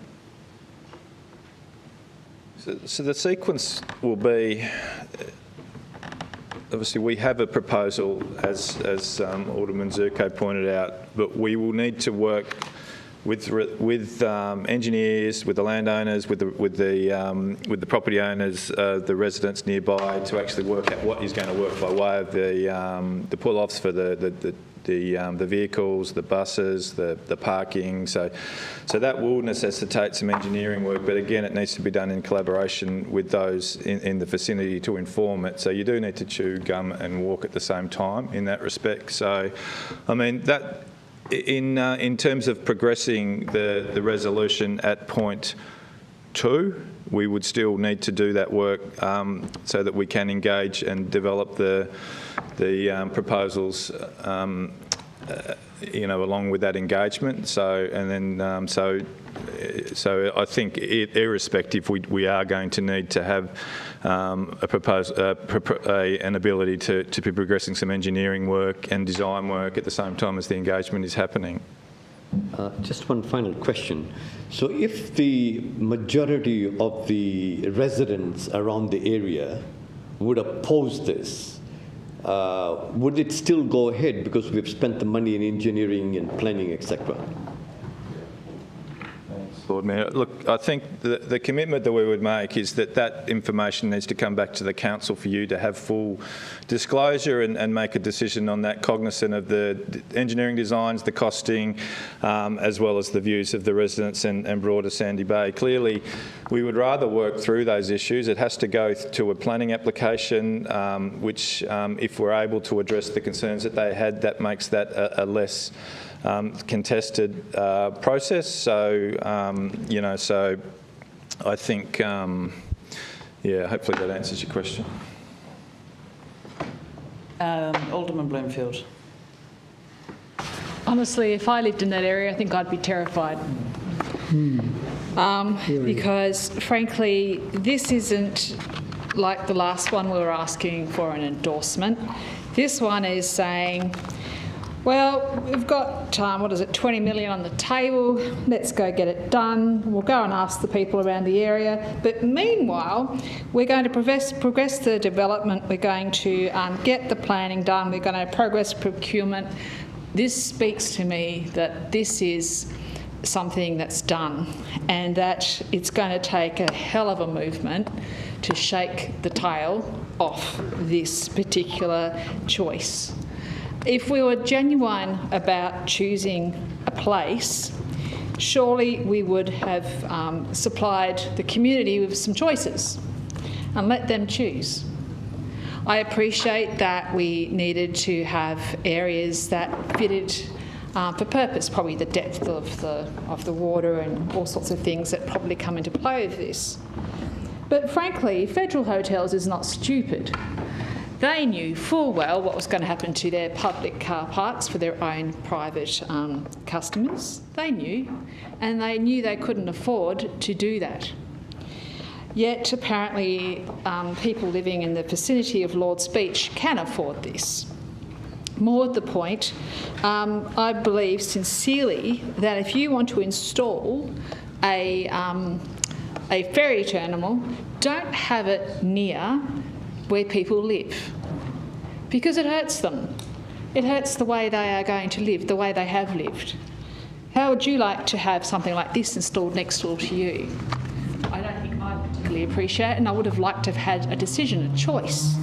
So the sequence will be, obviously we have a proposal, as Alderman Zurko pointed out, but we will need to work with engineers, with the landowners, with the property owners, the residents nearby, to actually work out what is going to work by way of the pull-offs for the vehicles, the buses, the parking. So that will necessitate some engineering work, but again, it needs to be done in collaboration with those in the vicinity to inform it. So you do need to chew gum and walk at the same time in that respect. So, I mean, that in terms of progressing the resolution at point 2, we would still need to do that work so that we can engage and develop the proposals, along with that engagement. So, and then so I think irrespective, we are going to need to have an ability to be progressing some engineering work and design work at the same time as the engagement is happening. Just one final question. So if the majority of the residents around the area would oppose this, would it still go ahead because we've spent the money in engineering and planning, etc.? Lord Mayor. Look, I think the commitment that we would make is that information needs to come back to the council for you to have full disclosure and make a decision on that, cognizant of the engineering designs, the costing, as well as the views of the residents and broader Sandy Bay. Clearly, we would rather work through those issues. It has to go to a planning application, which, if we're able to address the concerns that they had, that makes that a less contested process. So, so I think, hopefully that answers your question. Alderman Bloomfield. Honestly, if I lived in that area, I think I'd be terrified. Because, frankly, this isn't like the last one we were asking for an endorsement. This one is saying, well, we've got, 20 million on the table, let's go get it done. We'll go and ask the people around the area. But meanwhile, we're going to progress the development, we're going to get the planning done, we're going to progress procurement. This speaks to me that this is something that's done and that it's going to take a hell of a movement to shake the tail off this particular choice. If we were genuine about choosing a place, surely we would have supplied the community with some choices and let them choose. I appreciate that we needed to have areas that fitted for purpose, probably the depth of the water and all sorts of things that probably come into play with this. But frankly, Federal Hotels is not stupid. They knew full well what was going to happen to their public car parks for their own private customers. They knew, and they knew they couldn't afford to do that. Yet, apparently, people living in the vicinity of Lord's Beach can afford this. More to the point, I believe sincerely that if you want to install a ferry terminal, don't have it near where people live, because it hurts them. It hurts the way they are going to live, the way they have lived. How would you like to have something like this installed next door to you? I don't think I particularly appreciate it, and I would have liked to have had a decision, a choice.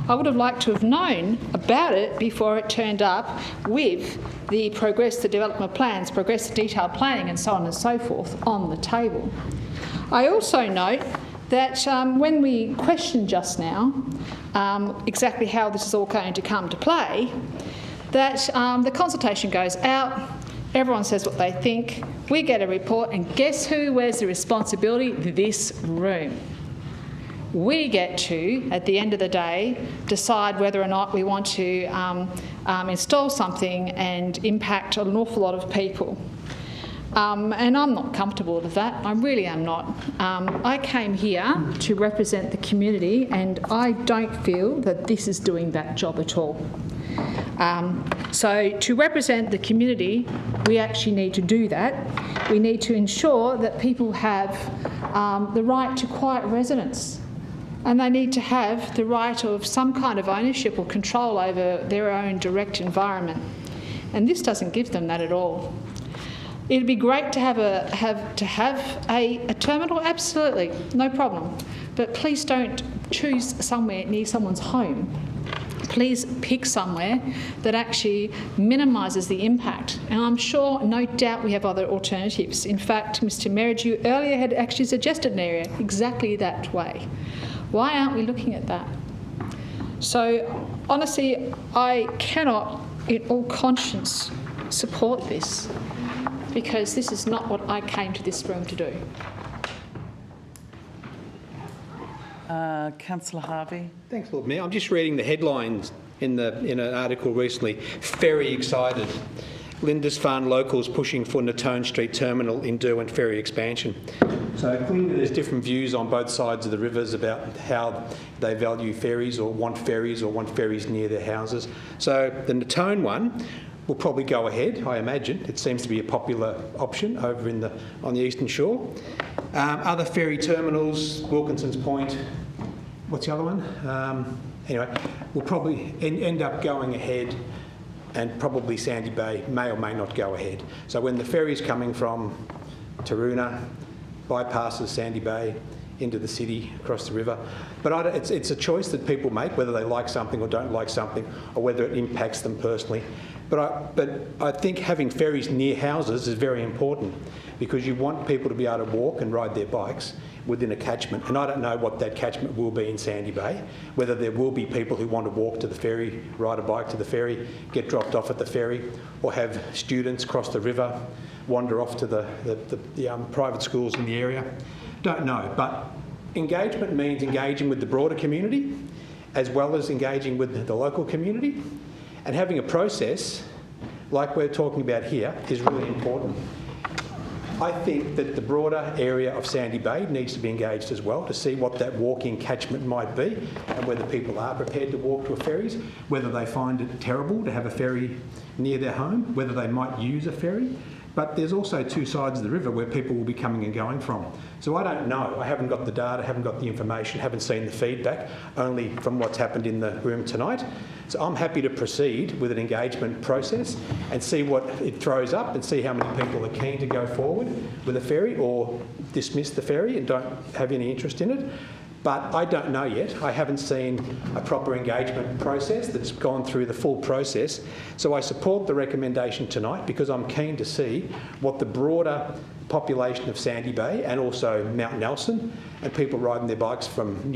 I would have liked to have known about it before it turned up with the development plans, progressive detailed planning and so on and so forth on the table. I also note that when we questioned just now exactly how this is all going to come to play, that the consultation goes out, everyone says what they think, we get a report, and guess who wears the responsibility? This room. We get to, at the end of the day, decide whether or not we want to install something and impact an awful lot of people. And I'm not comfortable with that. I really am not. I came here to represent the community, and I don't feel that this is doing that job at all. So to represent the community, we actually need to do that. We need to ensure that people have the right to quiet residence, and they need to have the right of some kind of ownership or control over their own direct environment. And this doesn't give them that at all. It'd be great to have a terminal, absolutely, no problem. But please don't choose somewhere near someone's home. Please pick somewhere that actually minimises the impact. And I'm sure, no doubt, we have other alternatives. In fact, Mr. Merridew earlier had actually suggested an area exactly that way. Why aren't we looking at that? So, honestly, I cannot, in all conscience, support this, because this is not what I came to this room to do. Councillor Harvey. Thanks, Lord Mayor. I'm just reading the headlines in an article recently. Ferry excited. Lindisfarne locals pushing for Natone Street terminal in Derwent ferry expansion. So clearly there's different views on both sides of the rivers about how they value ferries or want ferries near their houses. So the Natone one will probably go ahead, I imagine. It seems to be a popular option over on the eastern shore. Other ferry terminals, Wilkinson's Point, what's the other one? Anyway, will probably end up going ahead, and probably Sandy Bay may or may not go ahead. So when the ferry's coming from Taroona, bypasses Sandy Bay into the city, across the river. But it's a choice that people make, whether they like something or don't like something, or whether it impacts them personally. But I think having ferries near houses is very important, because you want people to be able to walk and ride their bikes within a catchment. And I don't know what that catchment will be in Sandy Bay, whether there will be people who want to walk to the ferry, ride a bike to the ferry, get dropped off at the ferry, or have students cross the river, wander off to the private schools in the area. Don't know, but engagement means engaging with the broader community as well as engaging with the local community. And having a process like we're talking about here is really important. I think that the broader area of Sandy Bay needs to be engaged as well to see what that walking catchment might be, and whether people are prepared to walk to a ferries, whether they find it terrible to have a ferry near their home, whether they might use a ferry. But there's also two sides of the river where people will be coming and going from. So I don't know. I haven't got the data, haven't got the information, haven't seen the feedback, only from what's happened in the room tonight. So I'm happy to proceed with an engagement process and see what it throws up and see how many people are keen to go forward with a ferry or dismiss the ferry and don't have any interest in it. But I don't know yet. I haven't seen a proper engagement process that's gone through the full process. So I support the recommendation tonight because I'm keen to see what the broader population of Sandy Bay and also Mount Nelson and people riding their bikes from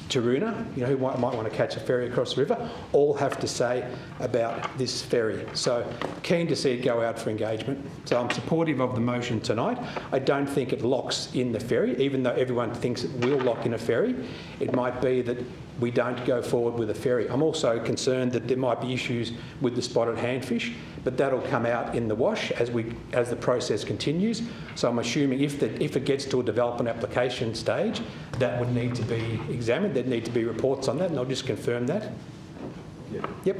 Taroona, who might want to catch a ferry across the river, all have to say about this ferry. So keen to see it go out for engagement. So I'm supportive of the motion tonight. I don't think it locks in the ferry, even though everyone thinks it will lock in a ferry. It might be that we don't go forward with a ferry. I'm also concerned that there might be issues with the spotted handfish, but that'll come out in the wash as the process continues. So I'm assuming if it gets to a development application stage, that would need to be examined. There'd need to be reports on that, and I'll just confirm that. Yep.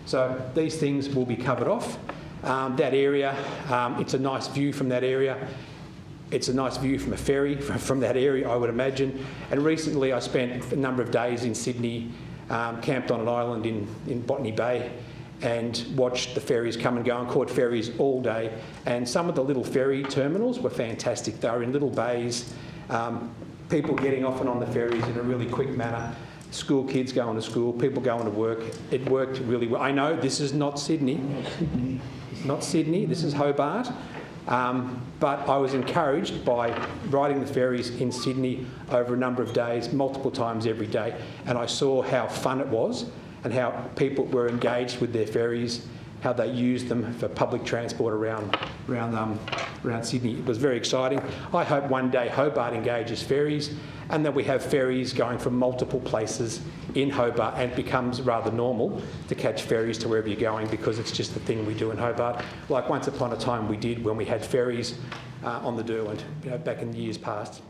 So these things will be covered off. That area, it's a nice view from that area. It's a nice view from a ferry from that area, I would imagine. And recently I spent a number of days in Sydney, camped on an island in Botany Bay, and watched the ferries come and go and caught ferries all day. And some of the little ferry terminals were fantastic. They were in little bays, people getting off and on the ferries in a really quick manner, school kids going to school, people going to work. It worked really well. I know this is not Sydney. Not Sydney, this is Hobart. But I was encouraged by riding the ferries in Sydney over a number of days, multiple times every day, and I saw how fun it was and how people were engaged with their ferries, how they used them for public transport around Sydney. It was very exciting. I hope one day Hobart engages ferries and that we have ferries going from multiple places in Hobart, and it becomes rather normal to catch ferries to wherever you're going, because it's just the thing we do in Hobart. Like once upon a time we did when we had ferries on the Derwent, back in years past.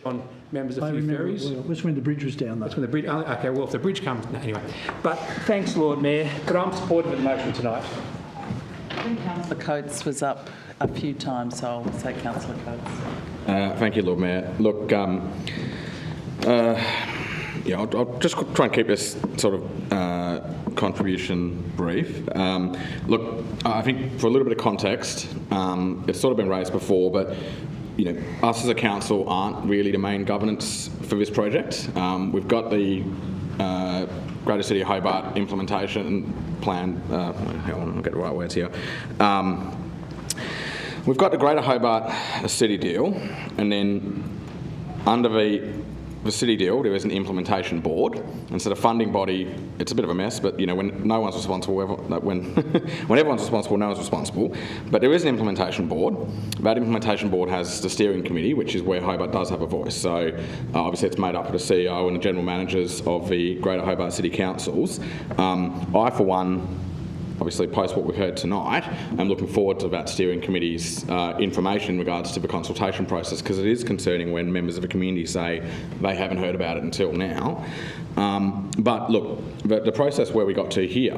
on members of I Few remember it Ferries. well. That's when the bridge was down, though. That's when the bridge. Oh, okay, well, if the bridge comes anyway. But thanks, Lord Mayor. But I'm supportive of the motion tonight. I think Councillor Coates was up a few times, so I'll say Councillor Coates. Thank you, Lord Mayor. Look, yeah, I'll just try and keep this sort of contribution brief. Look, I think for a little bit of context, it's sort of been raised before, but you know, us as a council aren't really the main governance for this project. We've got the Greater City of Hobart implementation plan. Hang on, I'll get the right words here. We've got the Greater Hobart City deal, and then under the city deal, there is an implementation board, and so the funding body, it's a bit of a mess, but you know, when no one's responsible, when everyone's responsible, no one's responsible. But there is an implementation board. That implementation board has the steering committee, which is where Hobart does have a voice. So obviously it's made up of the CEO and the general managers of the Greater Hobart City Councils. I, for one, obviously post what we've heard tonight, I'm looking forward to that steering committee's information in regards to the consultation process, because it is concerning when members of a community say they haven't heard about it until now. But look, the process where we got to here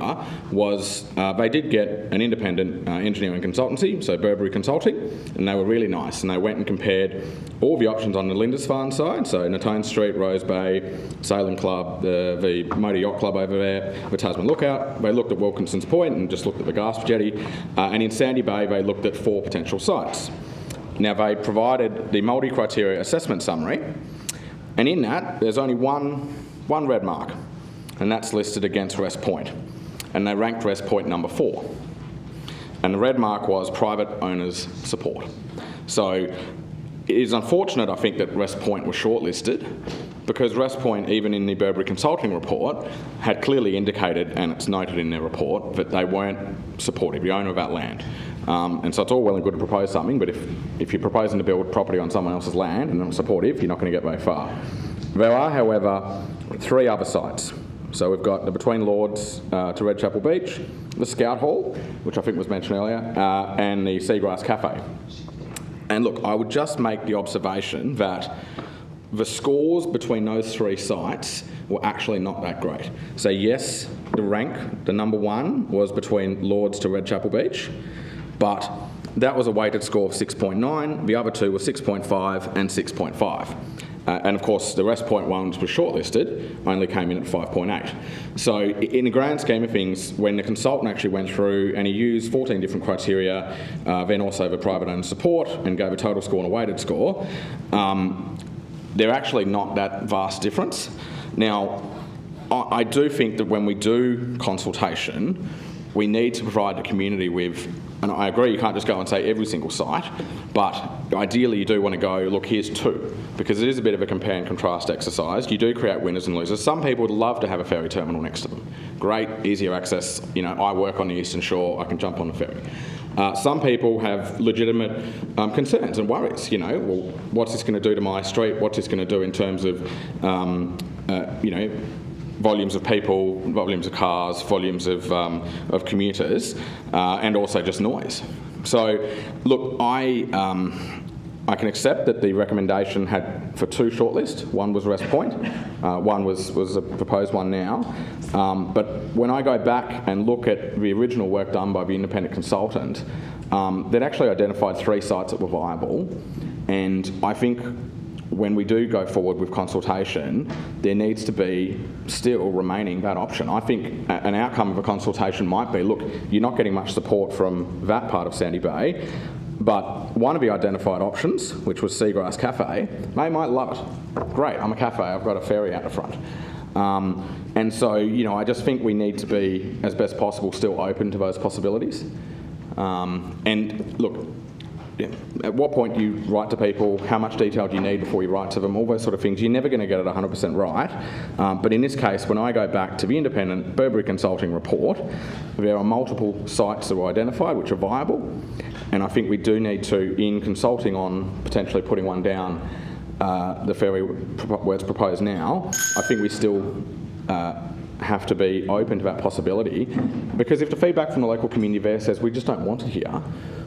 was they did get an independent engineering consultancy, so Burberry Consulting, and they were really nice, and they went and compared all the options on the Lindisfarne side, so Natone Street, Rose Bay, Sailing Club, the Motor Yacht Club over there, the Tasman Lookout. They looked at Wilkinson's Point and just looked at the Gasp Jetty, and in Sandy Bay they looked at 4 potential sites. Now they provided the multi-criteria assessment summary, and in that there's only one red mark, and that's listed against West Point, and they ranked West Point number 4, and the red mark was private owners' support. So it is unfortunate, I think, that West Point was shortlisted, because West Point, even in the Burberry Consulting report, had clearly indicated, and it's noted in their report, that they weren't supportive, the owner of that land. And so it's all well and good to propose something, but if you're proposing to build property on someone else's land and not supportive, you're not going to get very far. There are, however, 3 other sites. So we've got the Between Lords to Red Chapel Beach, the Scout Hall, which I think was mentioned earlier, and the Seagrass Cafe. And look, I would just make the observation that the scores between those 3 sites were actually not that great. So yes, the number 1 was Between Lords to Red Chapel Beach, but that was a weighted score of 6.9, the other 2 were 6.5 and 6.5. And of course, the West Point ones were shortlisted, only came in at 5.8. So in the grand scheme of things, when the consultant actually went through and he used 14 different criteria, then also the private owner support, and gave a total score and a weighted score, they're actually not that vast difference. Now, I do think that when we do consultation, we need to provide the community with, and I agree you can't just go and say every single site, but ideally you do want to go, look, here's 2, because it is a bit of a compare and contrast exercise. You do create winners and losers. Some people would love to have a ferry terminal next to them. Great, easier access. You know, I work on the Eastern Shore, I can jump on the ferry. Some people have legitimate concerns and worries. You know, well, what's this going to do to my street? What's this going to do in terms of, you know, volumes of people, volumes of cars, volumes of commuters, and also just noise. So, look, I can accept that the recommendation had for 2 shortlists. One was West Point, one was a proposed one now. But when I go back and look at the original work done by the independent consultant, they'd actually identified 3 sites that were viable, and I think when we do go forward with consultation, there needs to be still remaining that option. I think an outcome of a consultation might be, look, you're not getting much support from that part of Sandy Bay, but one of the identified options, which was Seagrass Cafe, they might love it. Great, I'm a cafe, I've got a ferry out the front. And so, you know, I just think we need to be, as best possible, still open to those possibilities. And look, at what point do you write to people? How much detail do you need before you write to them? All those sort of things. You're never going to get it 100% right. But in this case, when I go back to the independent Burberry Consulting report, there are multiple sites that were identified which are viable. And I think we do need to, in consulting on potentially putting one down the ferry where it's proposed now, I think we still have to be open to that possibility, because if the feedback from the local community there says we just don't want it here,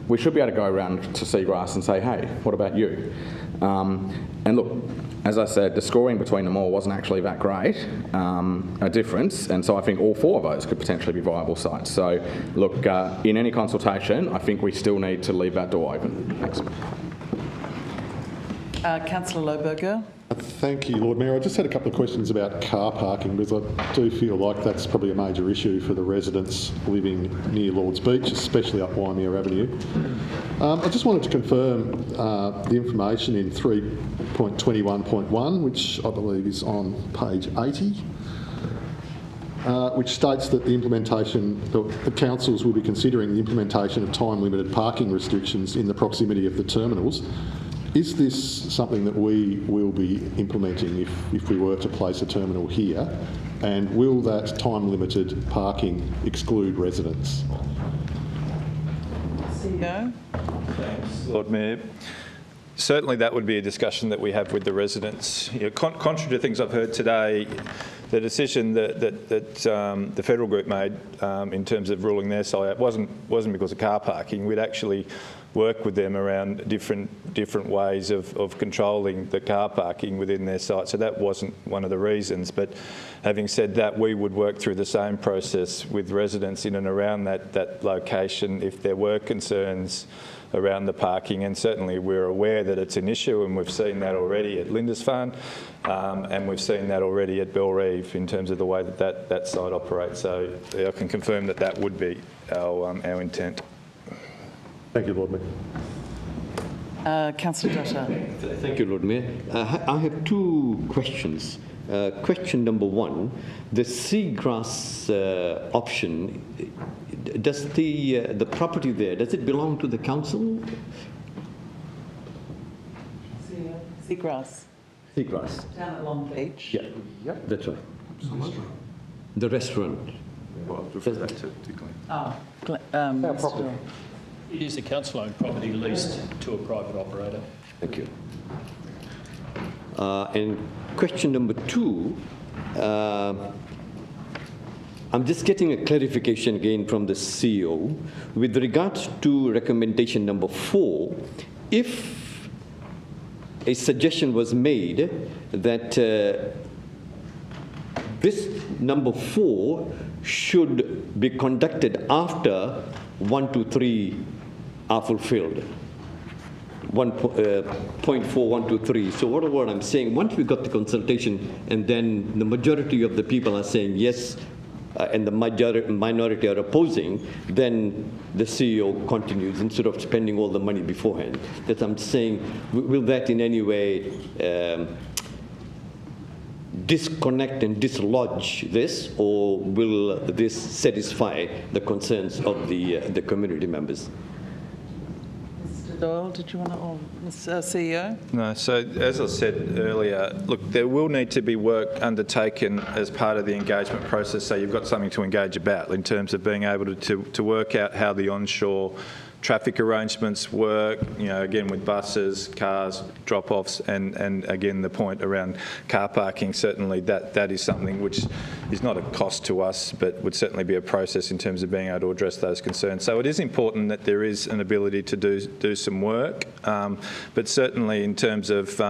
we should be able to go around to Seagrass and say, hey, what about you? And look, as I said, the scoring between them all wasn't actually that great, a difference, and so I think all 4 of those could potentially be viable sites. So, look, in any consultation, I think we still need to leave that door open. Thanks. Councillor Lohberger. Thank you, Lord Mayor. I just had a couple of questions about car parking, because I do feel like that's probably a major issue for the residents living near Lord's Beach, especially up Waimea Avenue. I just wanted to confirm the information in 3.21.1, which I believe is on page 80, which states that the councils will be considering the implementation of time-limited parking restrictions in the proximity of the terminals. Is this something that we will be implementing if we were to place a terminal here? And will that time-limited parking exclude residents? CEO. Thanks, Lord Mayor. Certainly that would be a discussion that we have with the residents. You know, contrary to things I've heard today, the decision that the federal group made in terms of ruling their side out wasn't because of car parking. We'd actually work with them around different ways of controlling the car parking within their site. So that wasn't one of the reasons. But having said that, we would work through the same process with residents in and around that location if there were concerns around the parking, and certainly we're aware that it's an issue, and we've seen that already at Lindisfarne, and we've seen that already at Bellerive in terms of the way that site operates. So I can confirm that would be our intent. Thank you, Lord Mayor. Councillor Dotter. Thank you, Lord Mayor. I have 2 questions. Question number 1, the seagrass option, does the property there, does it belong to the council? Seagrass. Seagrass. Down at Long Beach. Yeah, yep. That's right. The restaurant. Well, refer that to Oh, property. It is a council-owned property leased to a private operator. Thank you. And question number 2, I'm just getting a clarification again from the CEO. With regards to recommendation number 4, if a suggestion was made that this number 4 should be conducted after 1, 2, 3 are fulfilled. 1.4, 1, 2, 3. So what I'm saying, once we got the consultation and then the majority of the people are saying yes and the minority are opposing, then the CEO continues instead of spending all the money beforehand. That I'm saying, will that in any way disconnect and dislodge this, or will this satisfy the concerns of the community members? Mr. Doyle, did you want to, or CEO? No, so as I said earlier, look, there will need to be work undertaken as part of the engagement process, so you've got something to engage about in terms of being able to work out how the onshore traffic arrangements work, you know, again with buses, cars, drop-offs, and again the point around car parking, certainly that is something which is not a cost to us, but would certainly be a process in terms of being able to address those concerns. So it is important that there is an ability to do some work, but certainly in terms of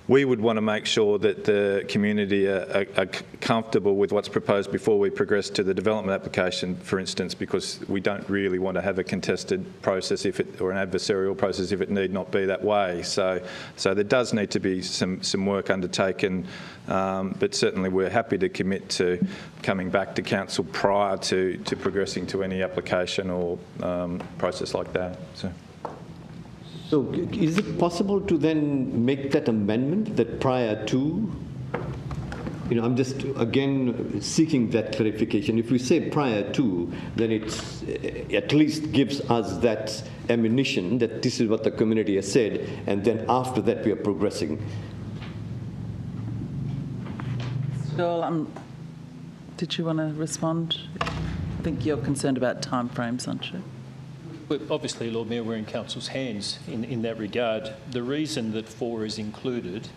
we would want to make sure that the community are comfortable with what's proposed before we progress to the development application, for instance, because we don't really want to have a contested process or an adversarial process if it need not be that way. So there does need to be some work undertaken, but certainly we're happy to commit to coming back to council prior to progressing to any application or process like that. So is it possible to then make that amendment that prior to, you know, I'm just again seeking that clarification. If we say prior to, then it's at least gives us that ammunition that this is what the community has said, and then after that we are progressing. Doyle, did you want to respond? I think you're concerned about timeframes, aren't you? Well, obviously, Lord Mayor, we're in Council's hands in that regard. The reason that 4 is included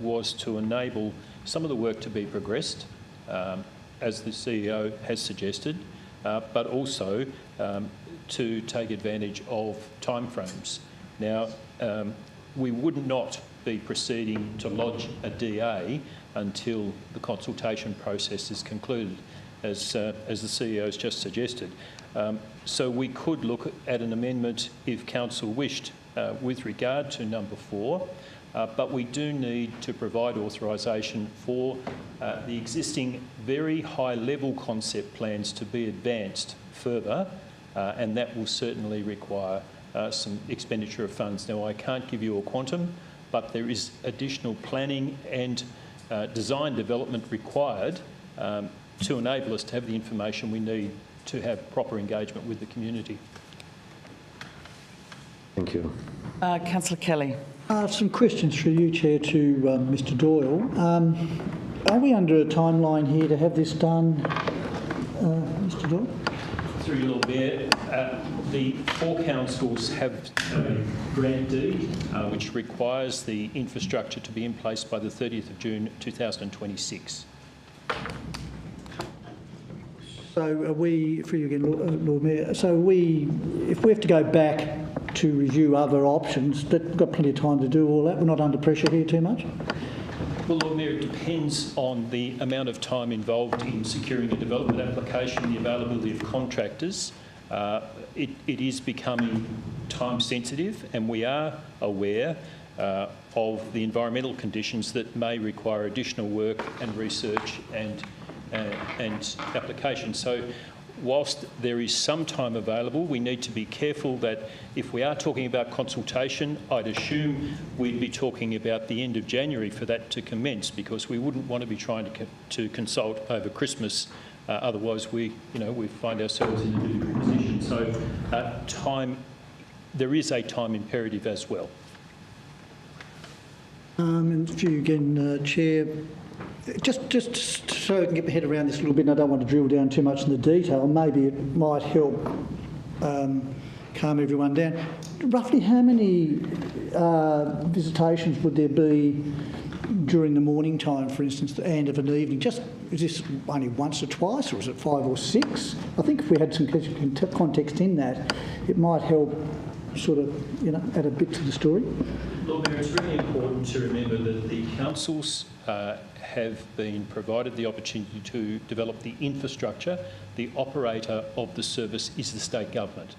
was to enable some of the work to be progressed, as the CEO has suggested, but also to take advantage of timeframes. Now, we would not be proceeding to lodge a DA until the consultation process is concluded, as the CEO has just suggested. So we could look at an amendment if Council wished with regard to number 4, but we do need to provide authorisation for the existing very high-level concept plans to be advanced further, and that will certainly require some expenditure of funds. Now, I can't give you a quantum, but there is additional planning and design development required to enable us to have the information we need to have proper engagement with the community. Thank you. Councillor Kelly. Some questions through you, Chair, to Mr Doyle. Are we under a timeline here to have this done, Mr Doyle? Through you, Lord Mayor, the 4 councils have a grant deed which requires the infrastructure to be in place by the 30th of June 2026. So are we, for you again, Lord Mayor, so if we have to go back to review other options, we've got plenty of time to do all that? We're not under pressure here too much? Well, Lord Mayor, it depends on the amount of time involved in securing a development application, the availability of contractors. It is becoming time sensitive, and we are aware of the environmental conditions that may require additional work and research and application. So whilst there is some time available, we need to be careful that if we are talking about consultation, I'd assume we'd be talking about the end of January for that to commence, because we wouldn't want to be trying to consult over Christmas. Otherwise, we find ourselves in a difficult position. So there is a time imperative as well. And for you again, Chair, just so I can get my head around this a little bit, and I don't want to drill down too much in the detail, maybe it might help calm everyone down. Roughly how many visitations would there be during the morning time, for instance, and of an evening? Is this only once or twice, or is it 5 or 6? I think if we had some context in that, it might help sort of, add a bit to the story. Lord Mayor, it's really important to remember that the councils have been provided the opportunity to develop the infrastructure. The operator of the service is the state government.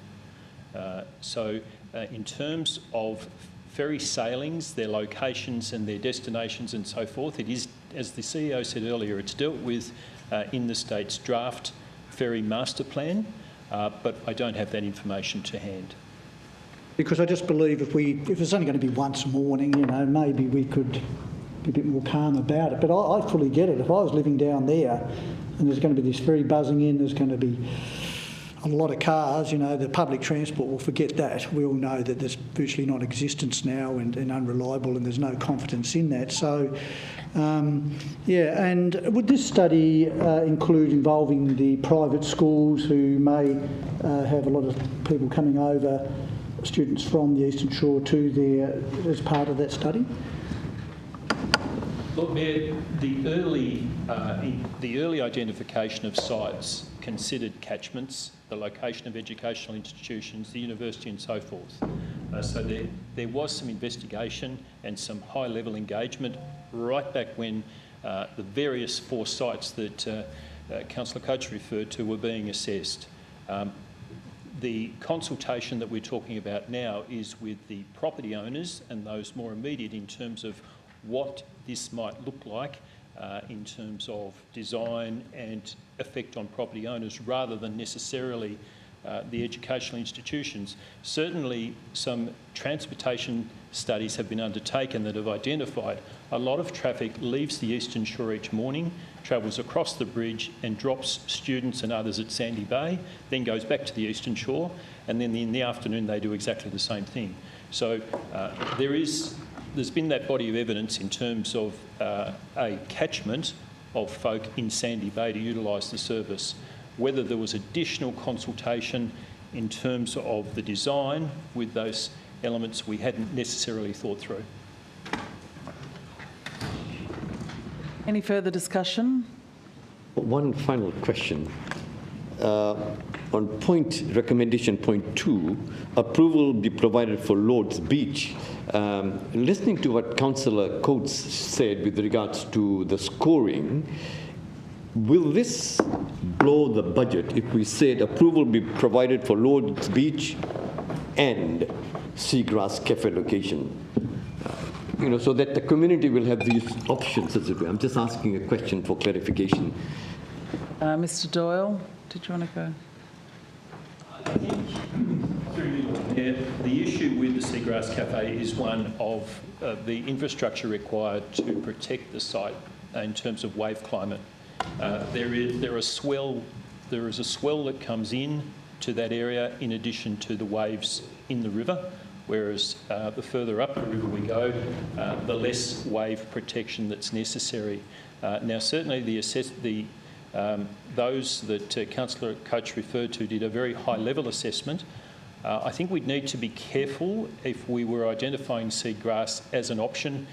So in terms of ferry sailings, their locations and their destinations and so forth, it is, as the CEO said earlier, it's dealt with in the state's draft ferry master plan, but I don't have that information to hand. Because I just believe if it's only going to be once a morning, maybe we could be a bit more calm about it. But I fully get it. If I was living down there and there's going to be this ferry buzzing in, there's going to be a lot of cars, the public transport will forget that. We all know that there's virtually non-existence now and unreliable, and there's no confidence in that. So, and would this study include involving the private schools who may have a lot of people coming over, students from the Eastern Shore to there as part of that study? Lord Mayor, the early identification of sites considered catchments, the location of educational institutions, the university and so forth. So there was some investigation and some high-level engagement right back when the various 4 sites that Councillor Coates referred to were being assessed. The consultation that we're talking about now is with the property owners and those more immediate in terms of what this might look like in terms of design and effect on property owners, rather than necessarily the educational institutions. Certainly some transportation studies have been undertaken that have identified a lot of traffic leaves the Eastern Shore each morning, travels across the bridge and drops students and others at Sandy Bay, then goes back to the Eastern Shore, and then in the afternoon they do exactly the same thing. So there's been that body of evidence in terms of a catchment of folk in Sandy Bay to utilise the service. Whether there was additional consultation in terms of the design with those elements we hadn't necessarily thought through. Any further discussion? One final question. on recommendation point 2, approval be provided for Lord's Beach. Listening to what Councillor Coates said with regards to the scoring, will this blow the budget if we said approval be provided for Lord's Beach and Seagrass Cafe location? So that the community will have these options, as it were. I'm just asking a question for clarification. Mr. Doyle, did you want to go? The issue with the Seagrass Cafe is one of the infrastructure required to protect the site in terms of wave climate. There is a swell that comes in to that area in addition to the waves in the river, whereas the further up the river we go, the less wave protection that's necessary. Now, certainly those that Councillor Coates referred to did a very high-level assessment. I think we'd need to be careful if we were identifying seagrass as an option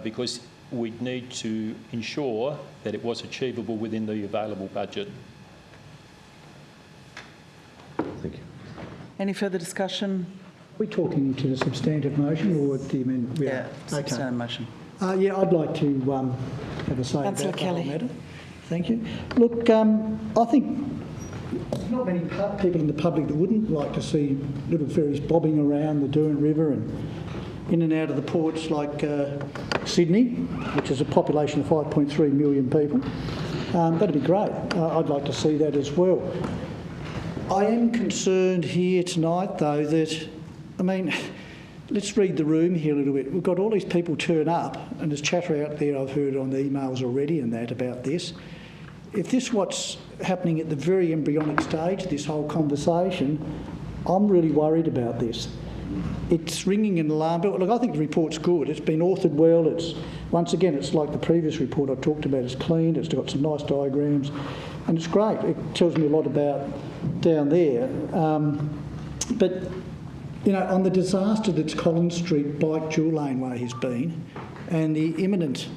because we'd need to ensure that it was achievable within the available budget. Thank you. Any further discussion? Are we talking to the substantive motion or the amendment? Yeah, substantive motion. Yeah, I'd like to have a say Councillor about Kelly. that matter. Thank you. Look, I think there's not many people in the public that wouldn't like to see little ferries bobbing around the Derwent River and in and out of the ports like Sydney, which is a population of 5.3 million people. That'd be great. I'd like to see that as well. I am concerned here tonight, though, that, let's read the room here a little bit. We've got all these people turn up, and there's chatter out there I've heard on the emails already and that about this. If this is what's happening at the very embryonic stage of this whole conversation, I'm really worried about this. It's ringing an alarm bell. Look, I think the report's good. It's been authored well. Once again, it's like the previous report I talked about. It's clean. It's got some nice diagrams, and it's great. It tells me a lot about down there. But on the disaster that's Collins Street bike dual laneway has been, and the imminent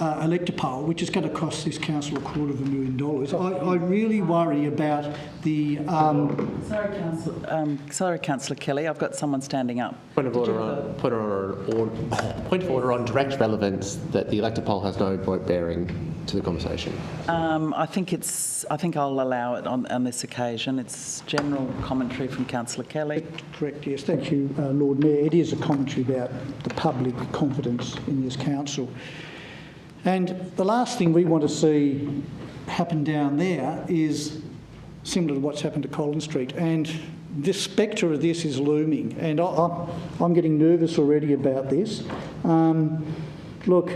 electopole, which is going to cost this council $250,000. I really worry about the... Sorry, Councillor Kelly, I've got someone standing up. Point of order on direct relevance that the electopole has no bearing to the conversation. I think I'll allow it on this occasion. It's general commentary from Councillor Kelly. Correct, yes. Thank you, Lord Mayor. It is a commentary about the public confidence in this council. And the last thing we want to see happen down there is similar to what's happened to Collins Street. And the spectre of this is looming. And I'm getting nervous already about this. Look,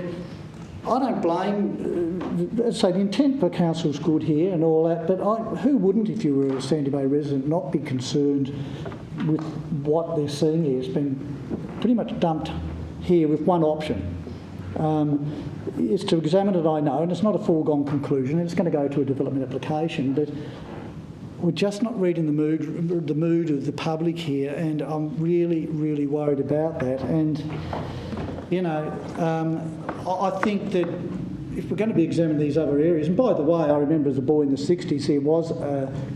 I don't blame, the intent for council's good here and all that, but who wouldn't, if you were a Sandy Bay resident, not be concerned with what they're seeing here? It's been pretty much dumped here with one option. Is to examine it, I know, and it's not a foregone conclusion. It's going to go to a development application, but we're just not reading the mood of the public here, and I'm really, really worried about that. And, I think that if we're going to be examining these other areas, and by the way, I remember as a boy in the 60s, there was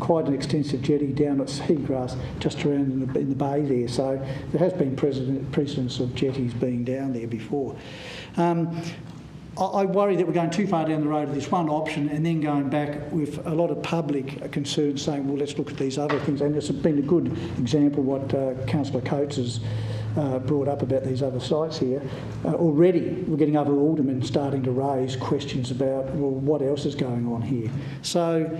quite an extensive jetty down at Seagrass, just around in the bay there, so there has been precedence of jetties being down there before. I worry that we're going too far down the road of this one option and then going back with a lot of public concern saying, well, let's look at these other things. And it's been a good example what Councillor Coates has brought up about these other sites here. Already we're getting other aldermen starting to raise questions about, well, what else is going on here? So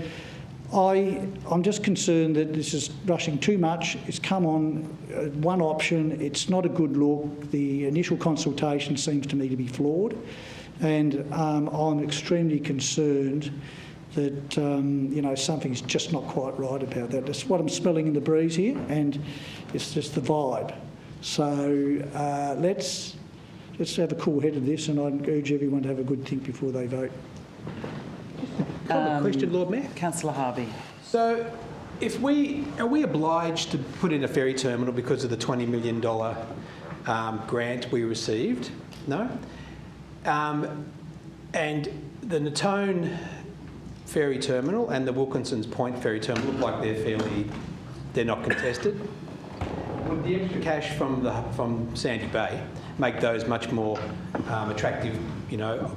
I'm just concerned that this is rushing too much. It's come on one option. It's not a good look. The initial consultation seems to me to be flawed. And I'm extremely concerned that, something's just not quite right about that. That's what I'm smelling in the breeze here, and it's just the vibe. So let's have a cool head of this, and I'd urge everyone to have a good think before they vote. Question, Lord Mayor. Councillor Harvey. So, are we obliged to put in a ferry terminal because of the $20 million grant we received? No. And the Natone ferry terminal and the Wilkinson's Point ferry terminal look like they're not contested. Would the extra cash from Sandy Bay make those much more attractive,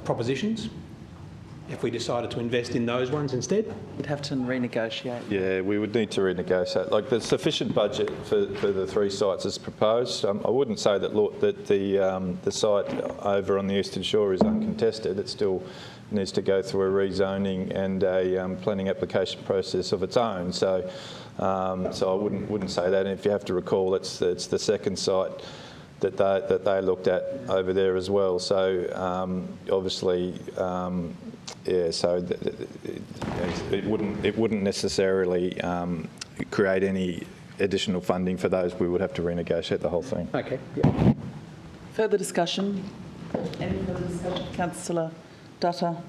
propositions? If we decided to invest in those ones instead? You'd have to renegotiate. Yeah, we would need to renegotiate. Like, there's sufficient budget for the 3 sites as proposed. I wouldn't say that the site over on the Eastern Shore is uncontested. It still needs to go through a rezoning and a planning application process of its own. So I wouldn't say that. And if you have to recall, it's the second site that they looked at over there as well. So obviously. So it wouldn't necessarily create any additional funding for those. We would have to renegotiate the whole thing. Okay. Yeah. Further discussion? Any further discussion? Councillor Dutta.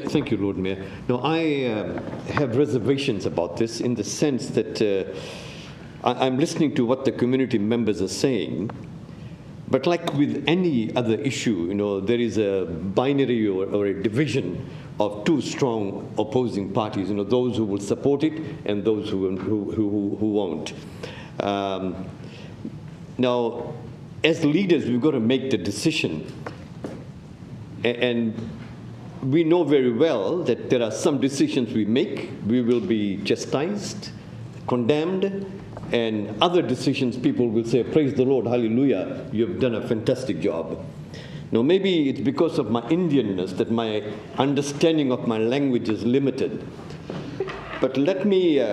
Thank you, Lord Mayor. Now, I have reservations about this in the sense that I'm listening to what the community members are saying. But like with any other issue, there is a binary or a division of 2 strong opposing parties, those who will support it and those who won't. Now, as leaders, we've got to make the decision. And we know very well that there are some decisions we make, we will be chastised, condemned, and other decisions people will say, praise the Lord, hallelujah, you've done a fantastic job. Now, maybe it's because of my Indianness that my understanding of my language is limited. But let me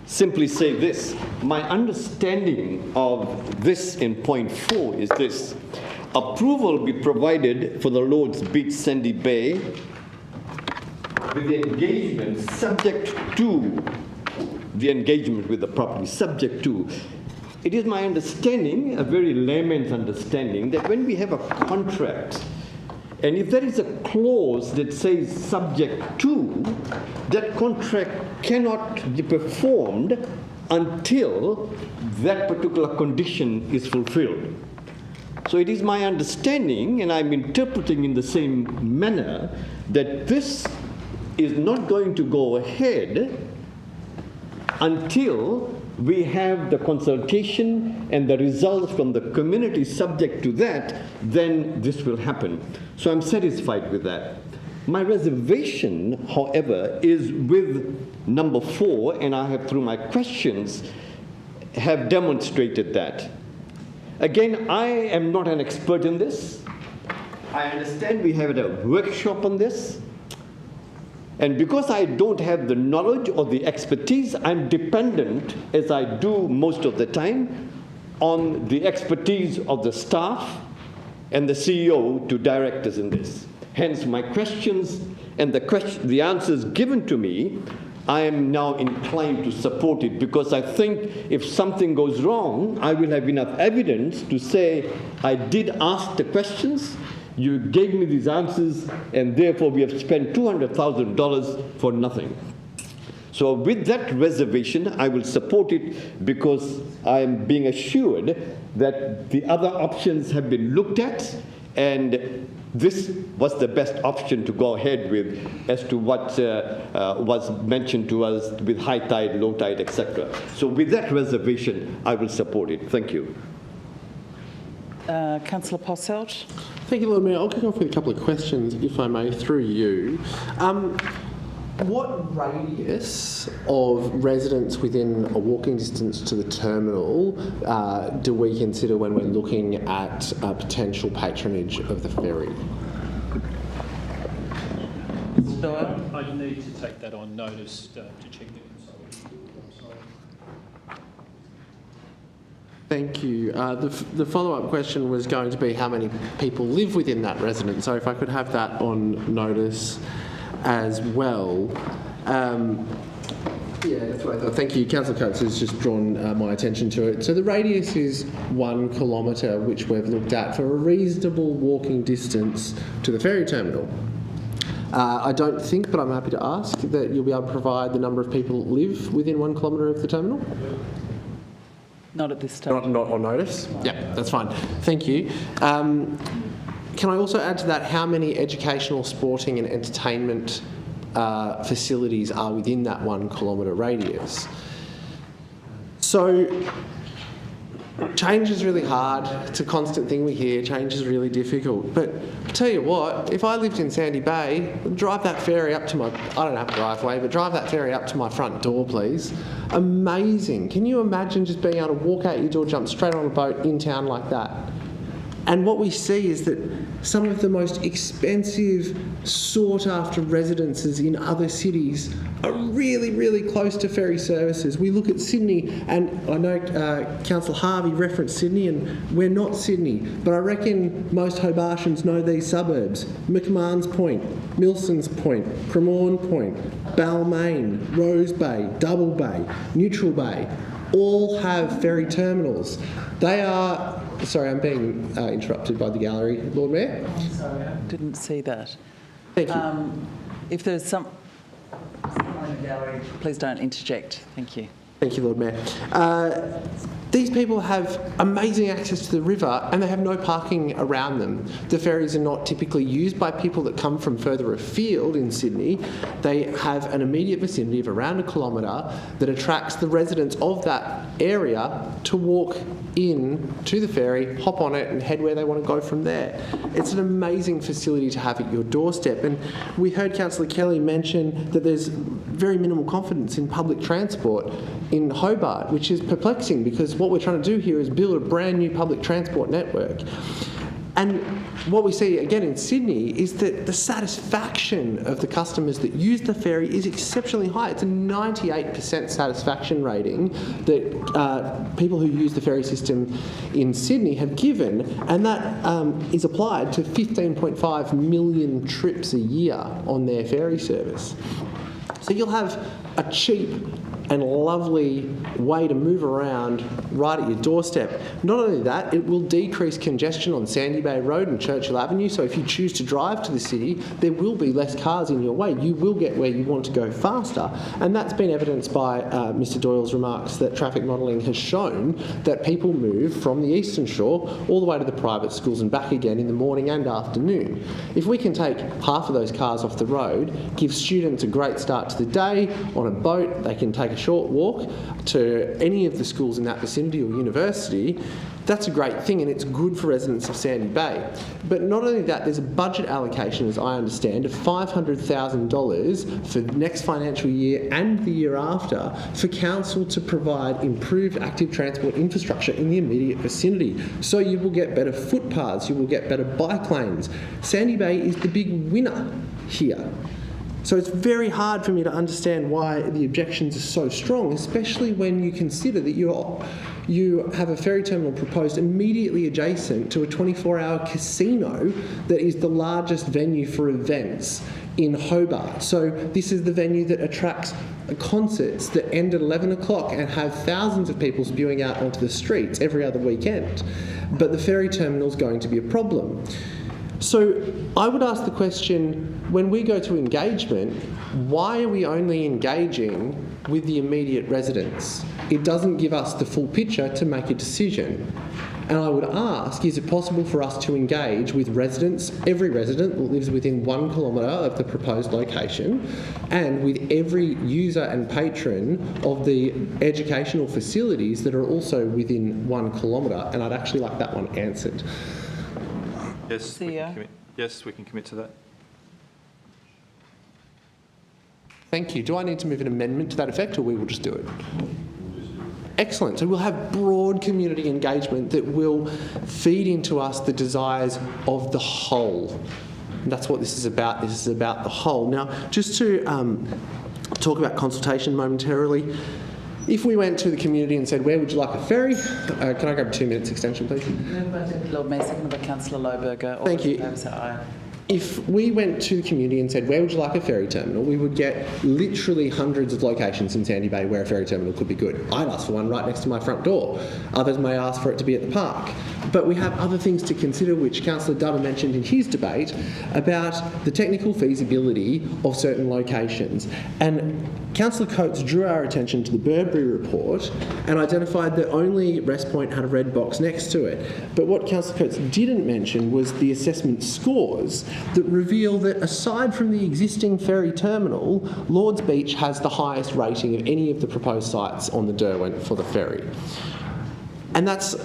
simply say this. My understanding of this in point 4 is this. Approval be provided for the Lord's Beach Sandy Bay with the engagement subject to the engagement with the property, subject to. It is my understanding, a very layman's understanding, that when we have a contract, and if there is a clause that says subject to, that contract cannot be performed until that particular condition is fulfilled. So it is my understanding, and I'm interpreting in the same manner, that this is not going to go ahead until we have the consultation and the results from the community subject to that, then this will happen. So I'm satisfied with that. My reservation, however, is with number 4, and I have, through my questions, have demonstrated that. Again, I am not an expert in this. I understand we had a workshop on this. And because I don't have the knowledge or the expertise, I'm dependent, as I do most of the time, on the expertise of the staff and the CEO to direct us in this. Hence, my questions and the answers given to me, I am now inclined to support it, because I think if something goes wrong, I will have enough evidence to say, I did ask the questions, you gave me these answers, and therefore we have spent $200,000 for nothing. So with that reservation, I will support it, because I am being assured that the other options have been looked at, and this was the best option to go ahead with as to what was mentioned to us with high tide, low tide, etc. So with that reservation, I will support it. Thank you. Councillor Posselt. Thank you, Lord Mayor. I'll kick off with a couple of questions, if I may, through you. What radius of residents within a walking distance to the terminal do we consider when we're looking at potential patronage of the ferry? I need to take that on notice to check the consultant. Thank you. The follow-up question was going to be how many people live within that residence. So if I could have that on notice as well. Yeah, that's what I thought. Thank you. Councillor Coates has just drawn my attention to it. So the radius is 1 kilometre, which we've looked at for a reasonable walking distance to the ferry terminal. I don't think, but I'm happy to ask, that you'll be able to provide the number of people that live within 1 kilometre of the terminal? Not at this stage. Not on notice? Yeah, that's fine. Thank you. Can I also add to that how many educational, sporting and entertainment facilities are within that 1 kilometre radius. So change is really hard. It's a constant thing we hear. Change is really difficult. But I tell you what, if I lived in Sandy Bay, drive that ferry up to my, I don't have a driveway, but drive that ferry up to my front door, please. Amazing. Can you imagine just being able to walk out your door, jump straight on a boat in town like that? And what we see is that some of the most expensive, sought-after residences in other cities are really, really close to ferry services. We look at Sydney, and I know Councillor Harvey referenced Sydney, and we're not Sydney, but I reckon most Hobartians know these suburbs. McMahon's Point, Milson's Point, Cremorne Point, Balmain, Rose Bay, Double Bay, Neutral Bay, all have ferry terminals. They are... Sorry, I'm being interrupted by the gallery, Lord Mayor. I'm sorry, I didn't see that. Thank you. If there's someone in the gallery, please don't interject. Thank you. Thank you, Lord Mayor. These people have amazing access to the river and they have no parking around them. The ferries are not typically used by people that come from further afield in Sydney. They have an immediate vicinity of around 1 kilometre that attracts the residents of that area to walk in to the ferry, hop on it and head where they want to go from there. It's an amazing facility to have at your doorstep. And we heard Councillor Kelly mention that there's very minimal confidence in public transport in Hobart, which is perplexing because what we're trying to do here is build a brand new public transport network. And what we see again in Sydney is that the satisfaction of the customers that use the ferry is exceptionally high. It's a 98% satisfaction rating that people who use the ferry system in Sydney have given, and that is applied to 15.5 million trips a year on their ferry service. So you'll have a cheap and lovely way to move around right at your doorstep. Not only that, it will decrease congestion on Sandy Bay Road and Churchill Avenue, so if you choose to drive to the city, there will be less cars in your way. You will get where you want to go faster, and that's been evidenced by Mr Doyle's remarks that traffic modelling has shown that people move from the Eastern Shore all the way to the private schools and back again in the morning and afternoon. If we can take half of those cars off the road, give students a great start to the day on a boat, they can take a short walk to any of the schools in that vicinity or university, that's a great thing and it's good for residents of Sandy Bay. But not only that, there's a budget allocation, as I understand, of $500,000 for next financial year and the year after for council to provide improved active transport infrastructure in the immediate vicinity. So you will get better footpaths, you will get better bike lanes. Sandy Bay is the big winner here. So it's very hard for me to understand why the objections are so strong, especially when you consider that you have a ferry terminal proposed immediately adjacent to a 24-hour casino that is the largest venue for events in Hobart. So this is the venue that attracts concerts that end at 11 o'clock and have thousands of people spewing out onto the streets every other weekend. But the ferry terminal is going to be a problem. So I would ask the question, when we go to engagement, why are we only engaging with the immediate residents? It doesn't give us the full picture to make a decision. And I would ask, is it possible for us to engage with residents, every resident that lives within 1 kilometre of the proposed location, and with every user and patron of the educational facilities that are also within 1 kilometre? And I'd actually like that one answered. Yes, we can commit to that. Thank you. Do I need to move an amendment to that effect, or we will just do it? Excellent. So we'll have broad community engagement that will feed into us the desires of the whole. And that's what this is about. This is about the whole. Now, just to talk about consultation momentarily, if we went to the community and said, where would you like a ferry? Can I grab a 2 minutes extension, please? Lord Mayor, seconded by Councillor Lohberger. Thank you. If we went to the community and said, where would you like a ferry terminal, we would get literally hundreds of locations in Sandy Bay where a ferry terminal could be good. I'd ask for one right next to my front door. Others may ask for it to be at the park. But we have other things to consider, which Councillor Dubber mentioned in his debate about the technical feasibility of certain locations. And Councillor Coates drew our attention to the Burberry report and identified that only Rest Point had a red box next to it. But what Councillor Coates didn't mention was the assessment scores that reveal that aside from the existing ferry terminal, Lords Beach has the highest rating of any of the proposed sites on the Derwent for the ferry. And that's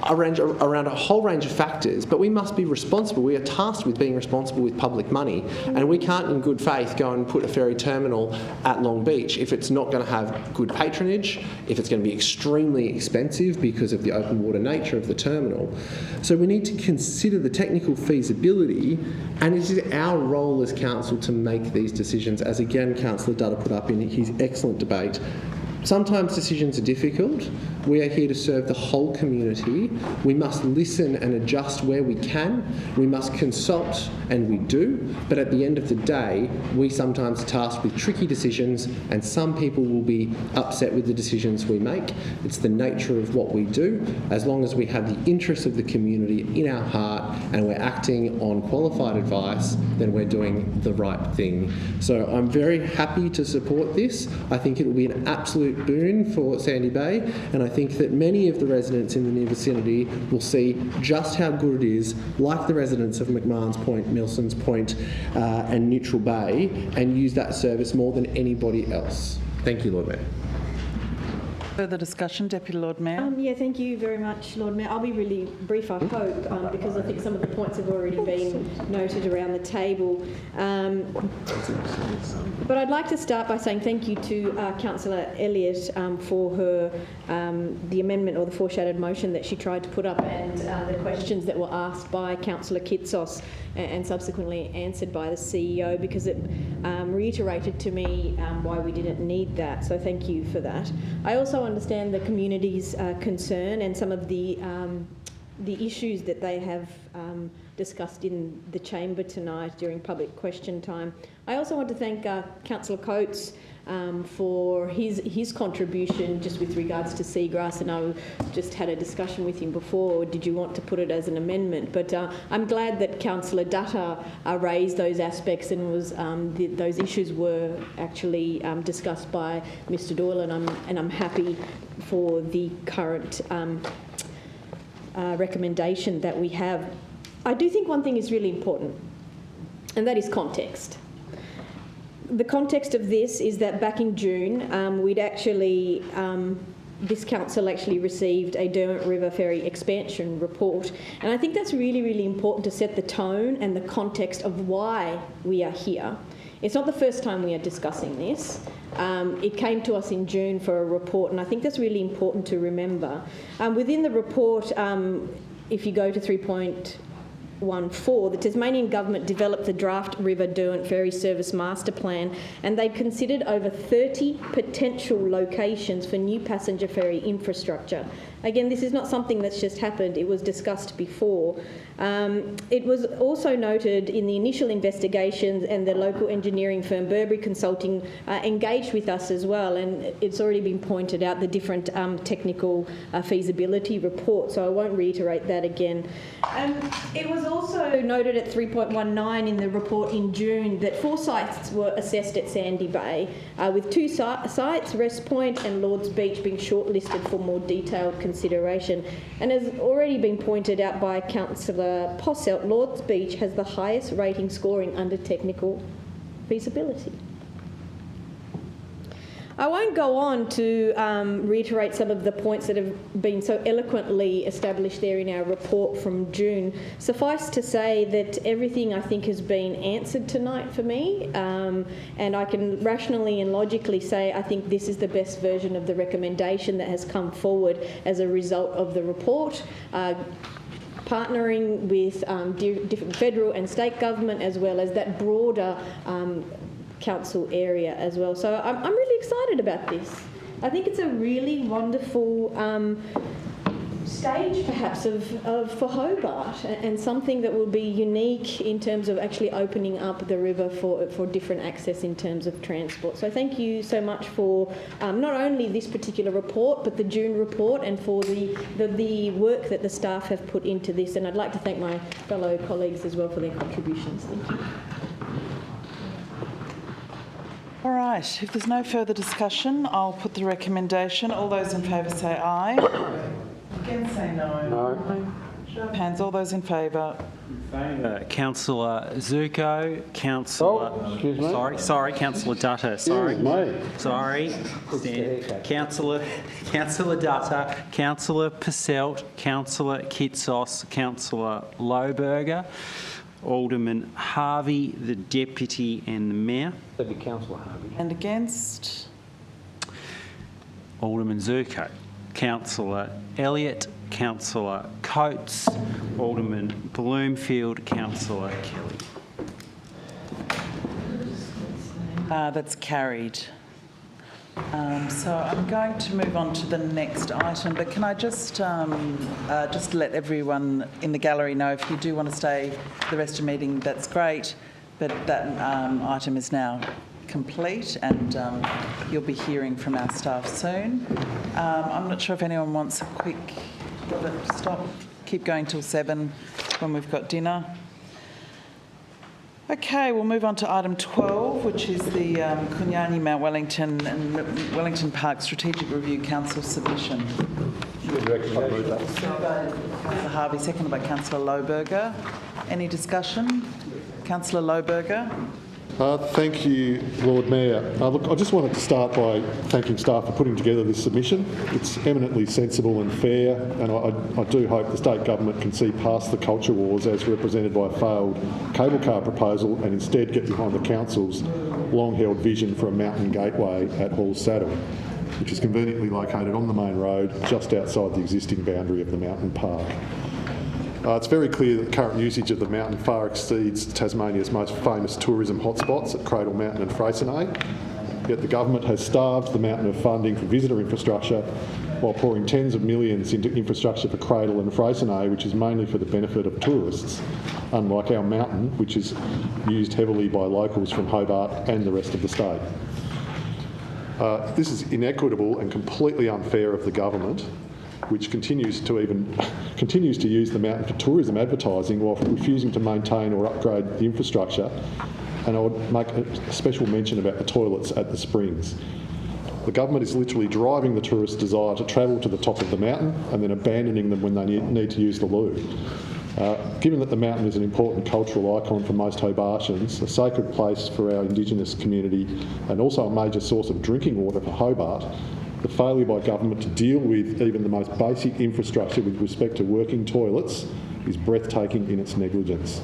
around a whole range of factors, but we must be responsible. We are tasked with being responsible with public money, and we can't in good faith go and put a ferry terminal at Long Beach if it's not going to have good patronage, if it's going to be extremely expensive because of the open water nature of the terminal. So we need to consider the technical feasibility, and it is our role as council to make these decisions, as again Councillor Dutta put up in his excellent debate. Sometimes decisions are difficult. We are here to serve the whole community. We must listen and adjust where we can. We must consult, and we do. But at the end of the day, we sometimes are tasked with tricky decisions, and some people will be upset with the decisions we make. It's the nature of what we do. As long as we have the interests of the community in our heart and we're acting on qualified advice, then we're doing the right thing. So I'm very happy to support this. I think it will be an absolute boon for Sandy Bay, and I think that many of the residents in the near vicinity will see just how good it is, like the residents of McMahon's Point, Milson's Point and Neutral Bay, and use that service more than anybody else. Thank you, Lord Mayor. Further discussion, Deputy Lord Mayor. Yeah, thank you very much, Lord Mayor. I'll be really brief, I hope, because I think some of the points have already been noted around the table. But I'd like to start by saying thank you to Councillor Elliott for her the amendment or the foreshadowed motion that she tried to put up, and the questions that were asked by Councillor Kitsos and subsequently answered by the CEO, because it reiterated to me why we didn't need that. So thank you for that. I also understand the community's concern and some of the issues that they have discussed in the chamber tonight during public question time. I also want to thank Councillor Coates for his contribution just with regards to seagrass, and I just had a discussion with him before, did you want to put it as an amendment? But I'm glad that Councillor Dutta raised those aspects and was those issues were actually discussed by Mr Doyle, and I'm happy for the current recommendation that we have. I do think one thing is really important, and that is context. The context of this is that back in June, we'd actually, this council actually received a Derwent River Ferry expansion report. And I think that's really, really important to set the tone and the context of why we are here. It's not the first time we are discussing this. It came to us in June for a report, and I think that's really important to remember. Within the report, if you go to 3.14, the Tasmanian Government developed the draft River Derwent Ferry Service Master Plan, and they considered over 30 potential locations for new passenger ferry infrastructure. Again, this is not something that's just happened, it was discussed before. It was also noted in the initial investigations, and the local engineering firm Burberry Consulting engaged with us as well, and it's already been pointed out, the different technical feasibility reports, so I won't reiterate that again. It was also noted at 3.19 in the report in June that 4 sites were assessed at Sandy Bay, with 2 sites, Rest Point and Lords Beach, being shortlisted for more detailed consideration. And as already been pointed out by Councillor Posselt, Lords Beach has the highest rating scoring under technical feasibility. I won't go on to reiterate some of the points that have been so eloquently established there in our report from June. Suffice to say that everything I think has been answered tonight for me, and I can rationally and logically say I think this is the best version of the recommendation that has come forward as a result of the report. Partnering with different federal and state government, as well as that broader council area as well. So I'm really excited about this. I think it's a really wonderful stage perhaps for Hobart, and something that will be unique in terms of actually opening up the river for different access in terms of transport. So thank you so much for not only this particular report but the June report, and for the work that the staff have put into this, and I'd like to thank my fellow colleagues as well for their contributions. Thank you. All right, if there's no further discussion, I'll put the recommendation. All those in favour say aye. Against say no. No. Show of hands, all those in favour. Councillor Zuko, Councillor... excuse me. Sorry, Councillor Dutta, sorry. Councillor Dutta, Councillor Passelt, Councillor Kitsos, Councillor Lohberger, Alderman Harvey, the Deputy and the Mayor. That'd be Councillor Harvey. And against? Alderman Zuko, Councillor Elliott, Councillor Coates, Alderman Bloomfield, Councillor Kelly. That's carried. So I'm going to move on to the next item, but can I just let everyone in the gallery know if you do want to stay for the rest of the meeting, that's great, but that item is now complete and you'll be hearing from our staff soon. I'm not sure if anyone wants a quick stop, keep going till 7 when we've got dinner. Okay, we'll move on to item 12, which is the Kunyani Mount Wellington and Wellington Park Strategic Review Council submission. Councillor Harvey, seconded by Councillor Lohberger. Any discussion? Councillor Lohberger. Thank you, Lord Mayor. Look, I just wanted to start by thanking staff for putting together this submission. It's eminently sensible and fair, and I do hope the state government can see past the culture wars as represented by a failed cable car proposal and instead get behind the council's long-held vision for a mountain gateway at Hall Saddle, which is conveniently located on the main road just outside the existing boundary of the mountain park. It's very clear that the current usage of the mountain far exceeds Tasmania's most famous tourism hotspots at Cradle Mountain and Freycinet, yet the government has starved the mountain of funding for visitor infrastructure while pouring tens of millions into infrastructure for Cradle and Freycinet, which is mainly for the benefit of tourists, unlike our mountain, which is used heavily by locals from Hobart and the rest of the state. This is inequitable and completely unfair of the government, which continues to use the mountain for tourism advertising while refusing to maintain or upgrade the infrastructure. And I would make a special mention about the toilets at the springs. The government is literally driving the tourists' desire to travel to the top of the mountain and then abandoning them when they need to use the loo. Given that the mountain is an important cultural icon for most Hobartians, a sacred place for our Indigenous community and also a major source of drinking water for Hobart, the failure by government to deal with even the most basic infrastructure with respect to working toilets is breathtaking in its negligence.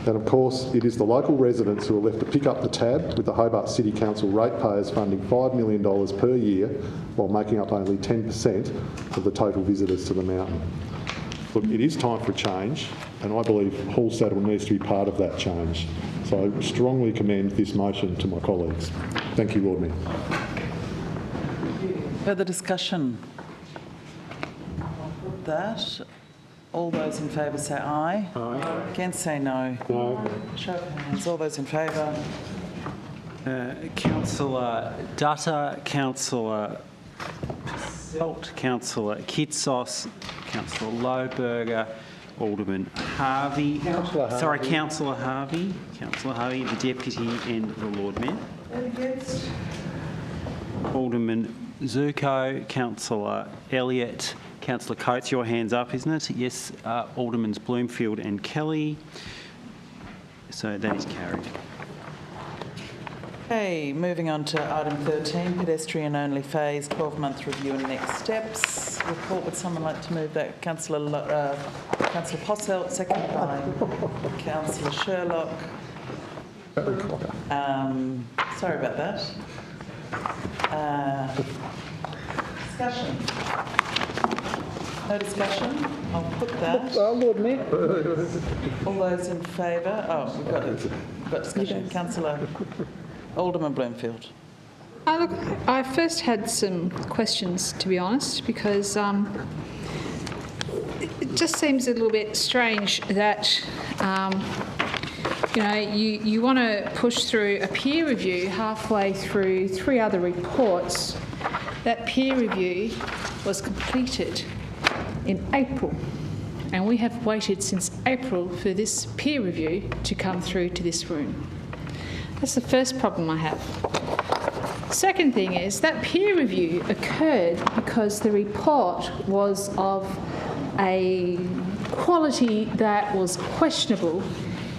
And of course, it is the local residents who are left to pick up the tab, with the Hobart City Council ratepayers funding $5 million per year while making up only 10% of the total visitors to the mountain. Look, it is time for change, and I believe Hall Saddle needs to be part of that change. So I strongly commend this motion to my colleagues. Thank you, Lord Mayor. Further discussion? That. All those in favour say aye. Aye. Against say no. No. Show of hands. All those in favour. Councillor Dutta, Councillor Passelt, Councillor Kitsos, Councillor Lohberger, Alderman Harvey. Councillor Harvey, the Deputy and the Lord Mayor. And against? Alderman Zuko, Councillor Elliott, Councillor Coates, your hand's up, isn't it? Yes, Aldermans Bloomfield and Kelly. So that is carried. Okay, moving on to item 13, pedestrian only phase, 12-month review and next steps. Report, would someone like to move that? Councillor Passelt, seconded by Councillor Sherlock. Sorry about that. Discussion. No discussion? I'll put that. Lord Mayor. All those in favour? Oh, we've got discussion. Councillor Alderman Bloomfield. Look, I first had some questions, to be honest, because it just seems a little bit strange that you want to push through a peer review halfway through 3 other reports. That peer review was completed in April, and we have waited since April for this peer review to come through to this room. That's the first problem I have. Second thing is that peer review occurred because the report was of a quality that was questionable,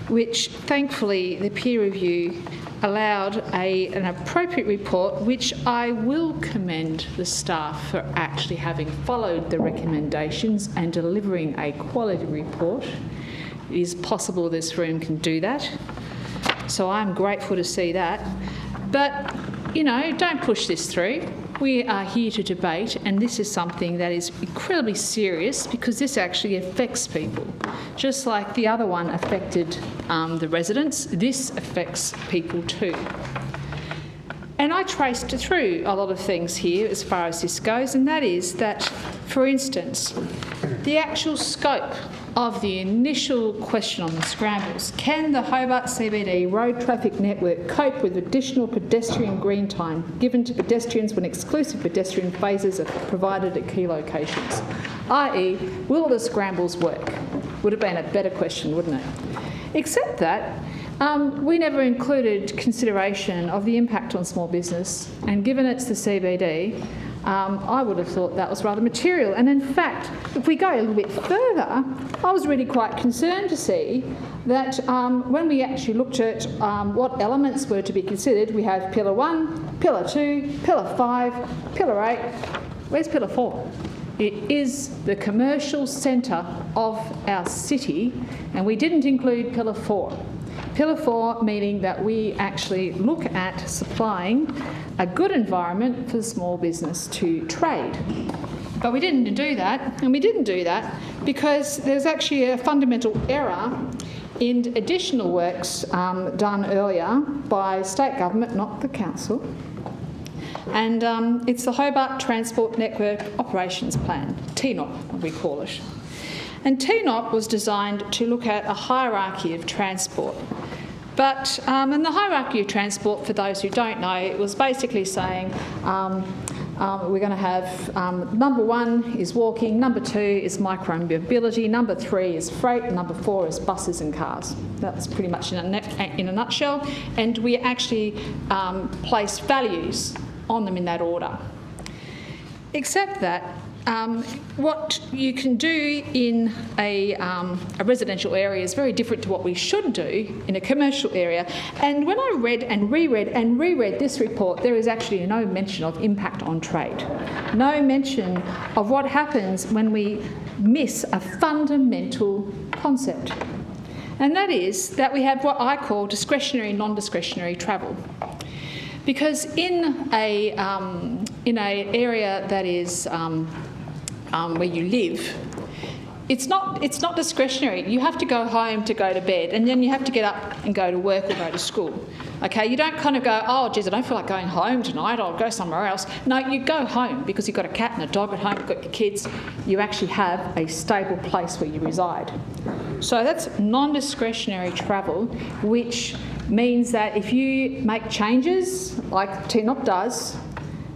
which thankfully the peer review allowed an appropriate report, which I will commend the staff for actually having followed the recommendations and delivering a quality report. It is possible this room can do that, so I'm grateful to see that. But, you know, don't push this through. We are here to debate, and this is something that is incredibly serious because this actually affects people. Just like the other one affected the residents, this affects people too. And I traced through a lot of things here as far as this goes, and that is that, for instance, the actual scope of the initial question on the scrambles. Can the Hobart CBD road traffic network cope with additional pedestrian green time given to pedestrians when exclusive pedestrian phases are provided at key locations? i.e., will the scrambles work? Would have been a better question, wouldn't it? Except that we never included consideration of the impact on small business, and given it's the CBD, I would have thought that was rather material. And in fact, if we go a little bit further, I was really quite concerned to see that when we actually looked at what elements were to be considered, we have Pillar 1, Pillar 2, Pillar 5, Pillar 8. Where's Pillar 4? It is the commercial centre of our city, and we didn't include Pillar 4. Pillar 4 meaning that we actually look at supplying a good environment for small business to trade. But we didn't do that, and we didn't do that because there's actually a fundamental error in additional works done earlier by state government, not the council. And it's the Hobart Transport Network Operations Plan, TNOP we call it. And TNOP was designed to look at a hierarchy of transport. But, and the hierarchy of transport, for those who don't know, it was basically saying we're going to have number 1 is walking, number 2 is micro-mobility, number 3 is freight, and number 4 is buses and cars. That's pretty much in a nutshell. And we actually placed values on them in that order. Except that what you can do in a residential area is very different to what we should do in a commercial area. And when I read and reread this report, there is actually no mention of impact on trade. No mention of what happens when we miss a fundamental concept. And that is that we have what I call discretionary and non-discretionary travel. Because in a area that is where you live, it's not discretionary. You have to go home to go to bed, and then you have to get up and go to work or go to school. Okay, you don't kind of go, oh, geez, I don't feel like going home tonight, I'll go somewhere else. No, you go home because you've got a cat and a dog at home, you've got your kids. You actually have a stable place where you reside. So that's non-discretionary travel, which means that if you make changes, like TNOP does,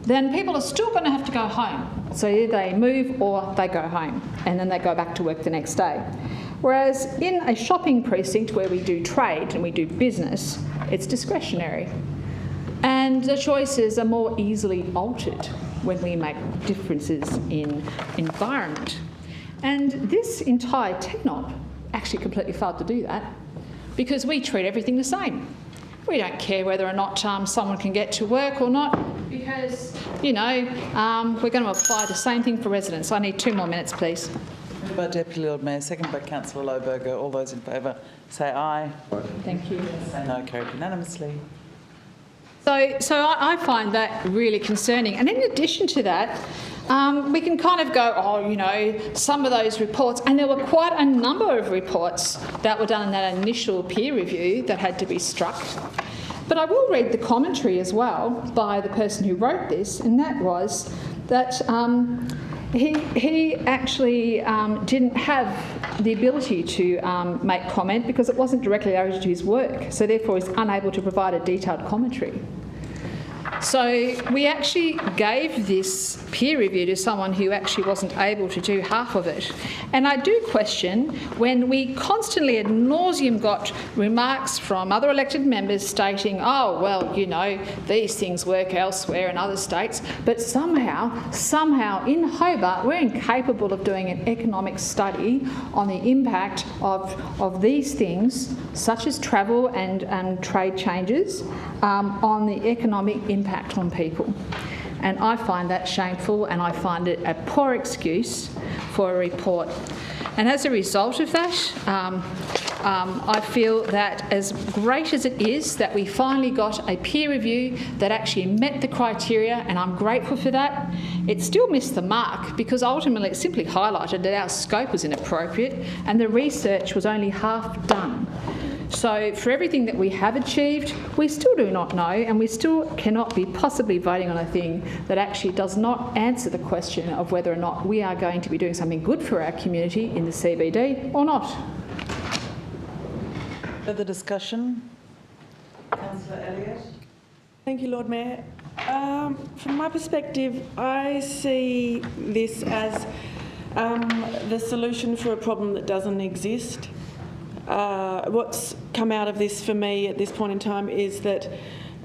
then people are still going to have to go home. So either they move or they go home, and then they go back to work the next day. Whereas in a shopping precinct where we do trade and we do business, it's discretionary. And the choices are more easily altered when we make differences in environment. And this entire TNOP actually completely failed to do that, because we treat everything the same. We don't care whether or not someone can get to work or not, because, you know, we're going to apply the same thing for residents. I need 2 more minutes, please. Moved by Deputy Lord Mayor, second by Councillor Lohberger. All those in favour say aye. Thank you. Say no, carried unanimously. So I find that really concerning. And in addition to that, we can kind of go, oh, you know, some of those reports, and there were quite a number of reports that were done in that initial peer review that had to be struck. But I will read the commentary as well by the person who wrote this, and that was that he actually didn't have the ability to make comment because it wasn't directly related to his work, so therefore he's unable to provide a detailed commentary. So we actually gave this peer review to someone who actually wasn't able to do half of it. And I do question when we constantly ad nauseum got remarks from other elected members stating, oh, well, you know, these things work elsewhere in other states, but somehow in Hobart we're incapable of doing an economic study on the impact of these things, such as travel and trade changes, on the economic impact on people. And I find that shameful, and I find it a poor excuse for a report. And as a result of that, I feel that as great as it is that we finally got a peer review that actually met the criteria, and I'm grateful for that, it still missed the mark because ultimately it simply highlighted that our scope was inappropriate and the research was only half done. So for everything that we have achieved, we still do not know, and we still cannot be possibly voting on a thing that actually does not answer the question of whether or not we are going to be doing something good for our community in the CBD or not. Further discussion? Councillor Elliott. Thank you, Lord Mayor. From my perspective, I see this as the solution for a problem that doesn't exist. What's come out of this for me at this point in time is that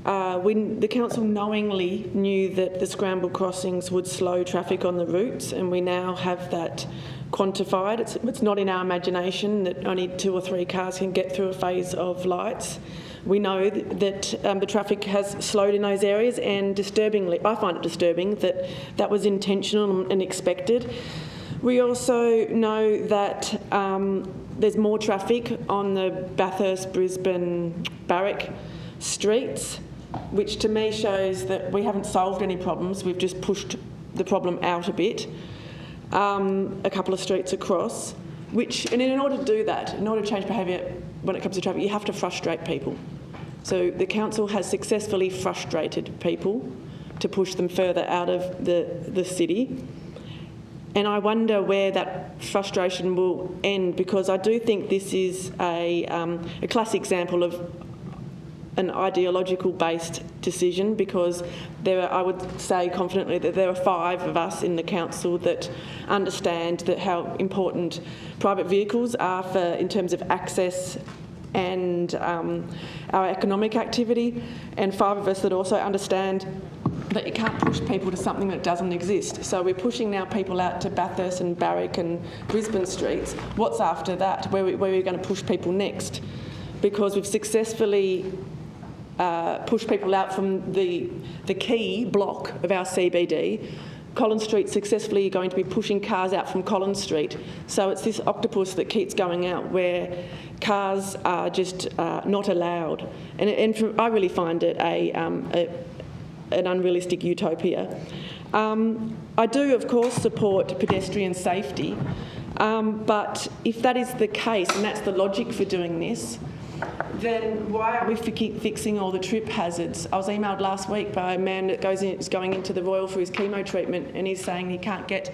the council knowingly knew that the scramble crossings would slow traffic on the routes, and we now have that quantified. It's not in our imagination that only 2 or 3 cars can get through a phase of lights. We know that the traffic has slowed in those areas, and disturbingly, I find it disturbing that that was intentional and expected. We also know that there's more traffic on the Bathurst, Brisbane, Barrack streets, which to me shows that we haven't solved any problems. We've just pushed the problem out a bit, a couple of streets across, and in order to do that, in order to change behaviour when it comes to traffic, you have to frustrate people. So the council has successfully frustrated people to push them further out of the city. And I wonder where that frustration will end, because I do think this is a classic example of an ideological-based decision, because I would say confidently that there are 5 of us in the council that understand that how important private vehicles are in terms of access and our economic activity, and 5 of us that also understand that you can't push people to something that doesn't exist. So we're pushing now people out to Bathurst and Barrack and Brisbane streets. What's after that? Where are we going to push people next? Because we've successfully pushed people out from the key block of our CBD. Collins Street successfully going to be pushing cars out from Collins Street. So it's this octopus that keeps going out where cars are just not allowed. And I really find it an unrealistic utopia. I do, of course, support pedestrian safety, but if that is the case, and that's the logic for doing this, then why aren't we fixing all the trip hazards? I was emailed last week by a man that is going into the Royal for his chemo treatment, and he's saying he can't get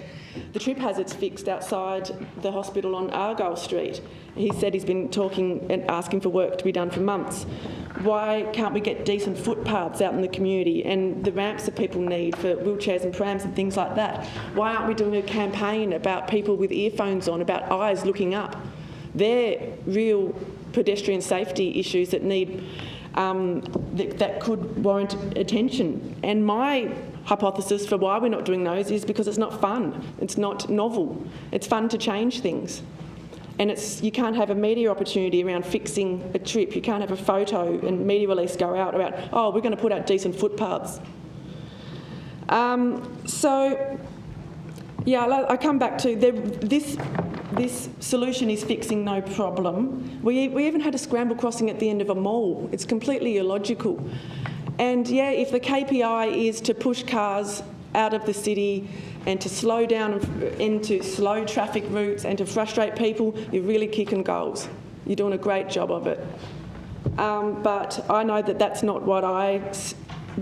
the trip hazards fixed outside the hospital on Argyle Street. He said he's been talking and asking for work to be done for months. Why can't we get decent footpaths out in the community and the ramps that people need for wheelchairs and prams and things like that? Why aren't we doing a campaign about people with earphones on, about eyes looking up? They're real pedestrian safety issues that need that could warrant attention. And my hypothesis for why we're not doing those is because it's not fun. It's not novel. It's fun to change things. And you can't have a media opportunity around fixing a trip. You can't have a photo and media release go out about, oh, we're going to put out decent footpaths. So, yeah, I come back to this solution is fixing no problem. We even had a scramble crossing at the end of a mall. It's completely illogical. And yeah, if the KPI is to push cars out of the city and to slow down into slow traffic routes and to frustrate people, you're really kicking goals. You're doing a great job of it. But I know that that's not what I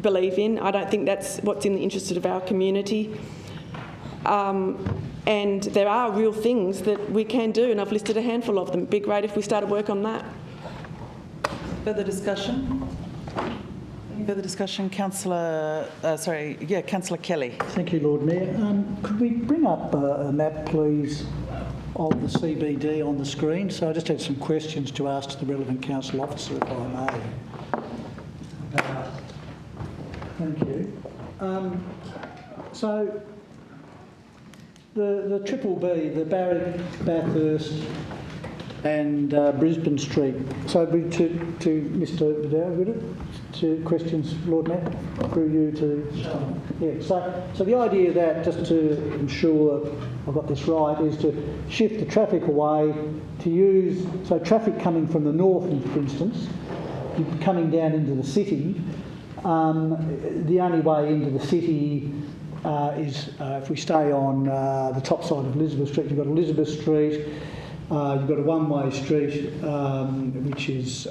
believe in. I don't think that's what's in the interest of our community. And there are real things that we can do, and I've listed a handful of them. It'd be great if we started work on that. Further discussion? further discussion? Councillor Kelly. Thank you, Lord Mayor. Could we bring up a map, please, of the CBD on the screen? So I just had some questions to ask to the relevant council officer, if I may. Thank you. So the Triple B, the Barrack, Bathurst and Brisbane Street. So to Mr. Vidal, would it? To questions, Lord Mayor, through you to... Yeah, so the idea of that, just to ensure I've got this right, is to shift the traffic away to use... So traffic coming from the north, for instance, coming down into the city, the only way into the city is if we stay on the top side of Elizabeth Street. You've got Elizabeth Street, you've got a one-way street, which is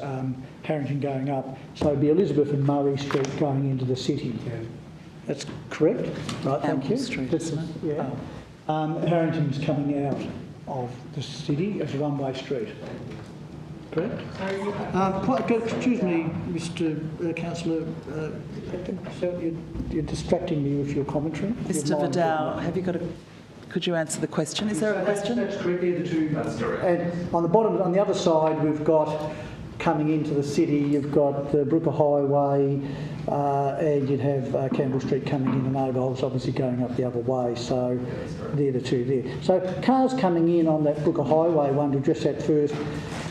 Harrington going up. So it'd be Elizabeth and Murray Street going into the city. That's correct? Right, thank you. Street, yeah. Harrington's coming out of the city as a one-way street. Correct? Excuse me, Mr. Councillor, you're distracting me with your commentary. Mr. Vidal, have you got a... Could you answer the question? Is there a question? That's correct. That's correct. And on the bottom, on the other side, we've got coming into the city. You've got the Brooker Highway, and you'd have Campbell Street coming in, and Argyle's obviously going up the other way. So they're the two there. So cars coming in on that Brooker Highway one, to address that first,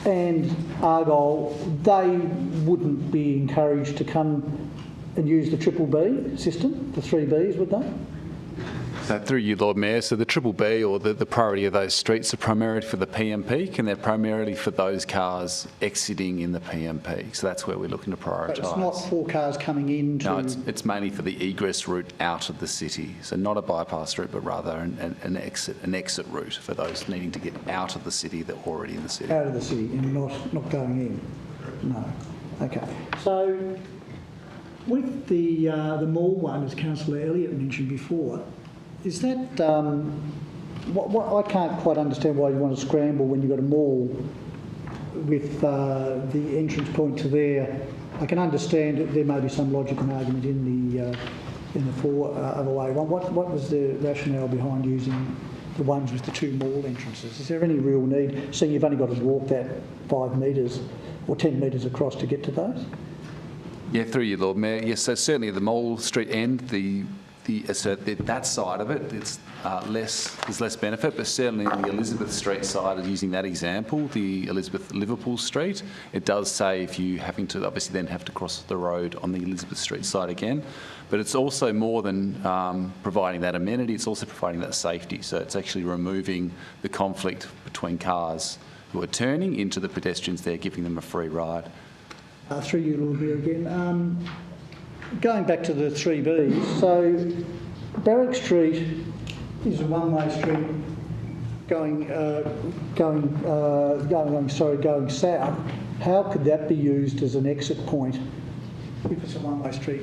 and Argyle, they wouldn't be encouraged to come and use the Triple B system, the 3 Bs, would they? Through you, Lord Mayor, so the Triple B, or the priority of those streets, are primarily for the PM peak, and they're primarily for those cars exiting in the PM peak. So that's where we're looking to prioritise. But it's not for cars coming in to... No, it's mainly for the egress route out of the city. So not a bypass route, but rather an exit route for those needing to get out of the city that are already in the city. Out of the city and not going in? No. Okay. So with the mall one, as Councillor Elliott mentioned before, is that, I can't quite understand why you want to scramble when you've got a mall with the entrance point to there. I can understand that there may be some logic and argument in the four other way. What was the rationale behind using the ones with the 2 mall entrances? Is there any real need, seeing you've only got to walk that 5 metres or 10 metres across to get to those? Yeah, through you, Lord Mayor. Yes, so certainly the Mall Street end, that side of it, there's less benefit, but certainly on the Elizabeth Street side, using that example, the Elizabeth Liverpool Street, it does say if you having to obviously then have to cross the road on the Elizabeth Street side again, but it's also more than providing that amenity, it's also providing that safety. So it's actually removing the conflict between cars who are turning into the pedestrians there, giving them a free ride. Through you, Lord Mayor, again. Going back to the 3 Bs, so Barrack Street is a one-way street going south. How could that be used as an exit point if it's a one-way street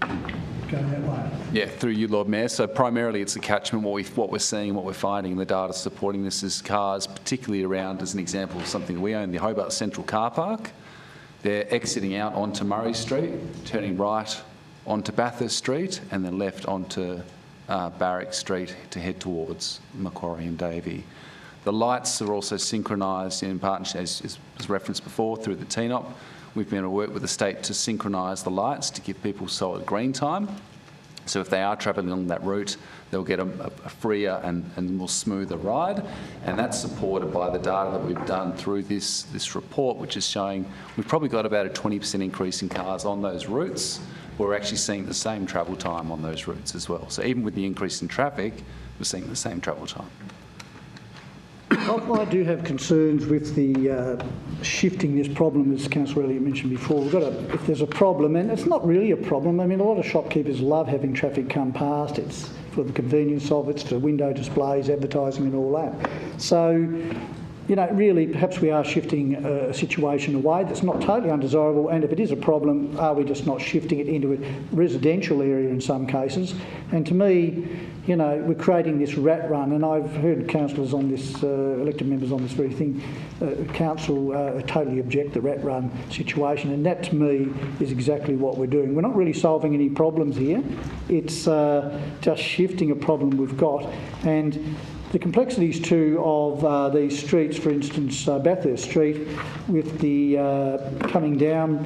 going that way? Yeah, through you, Lord Mayor. So primarily it's a catchment. What we're seeing, what we're finding, the data supporting this is cars, particularly around, as an example of something we own, the Hobart Central Car Park. They're exiting out onto Murray Street, turning right onto Bathurst Street, and then left onto Barrack Street to head towards Macquarie and Davey. The lights are also synchronised in partnership, as referenced before, through the TNOP. We've been able to work with the state to synchronise the lights to give people solid green time. So if they are travelling along that route, they'll get a freer and more smoother ride. And that's supported by the data that we've done through this report, which is showing we've probably got about a 20% increase in cars on those routes. We're actually seeing the same travel time on those routes as well. So even with the increase in traffic, we're seeing the same travel time. I do have concerns with the shifting this problem, as Councillor Elliott mentioned before. If there's a problem, and it's not really a problem. I mean, a lot of shopkeepers love having traffic come past. It's for the convenience of it, it's for window displays, advertising and all that. So you know, really, perhaps we are shifting a situation away that's not totally undesirable, and if it is a problem, are we just not shifting it into a residential area in some cases? And to me, you know, we're creating this rat run, and I've heard councillors on this, elected members on this very thing, council totally object the rat run situation, and that to me is exactly what we're doing. We're not really solving any problems here. It's just shifting a problem we've got. And the complexities too of these streets, for instance, Bathurst Street, with the coming down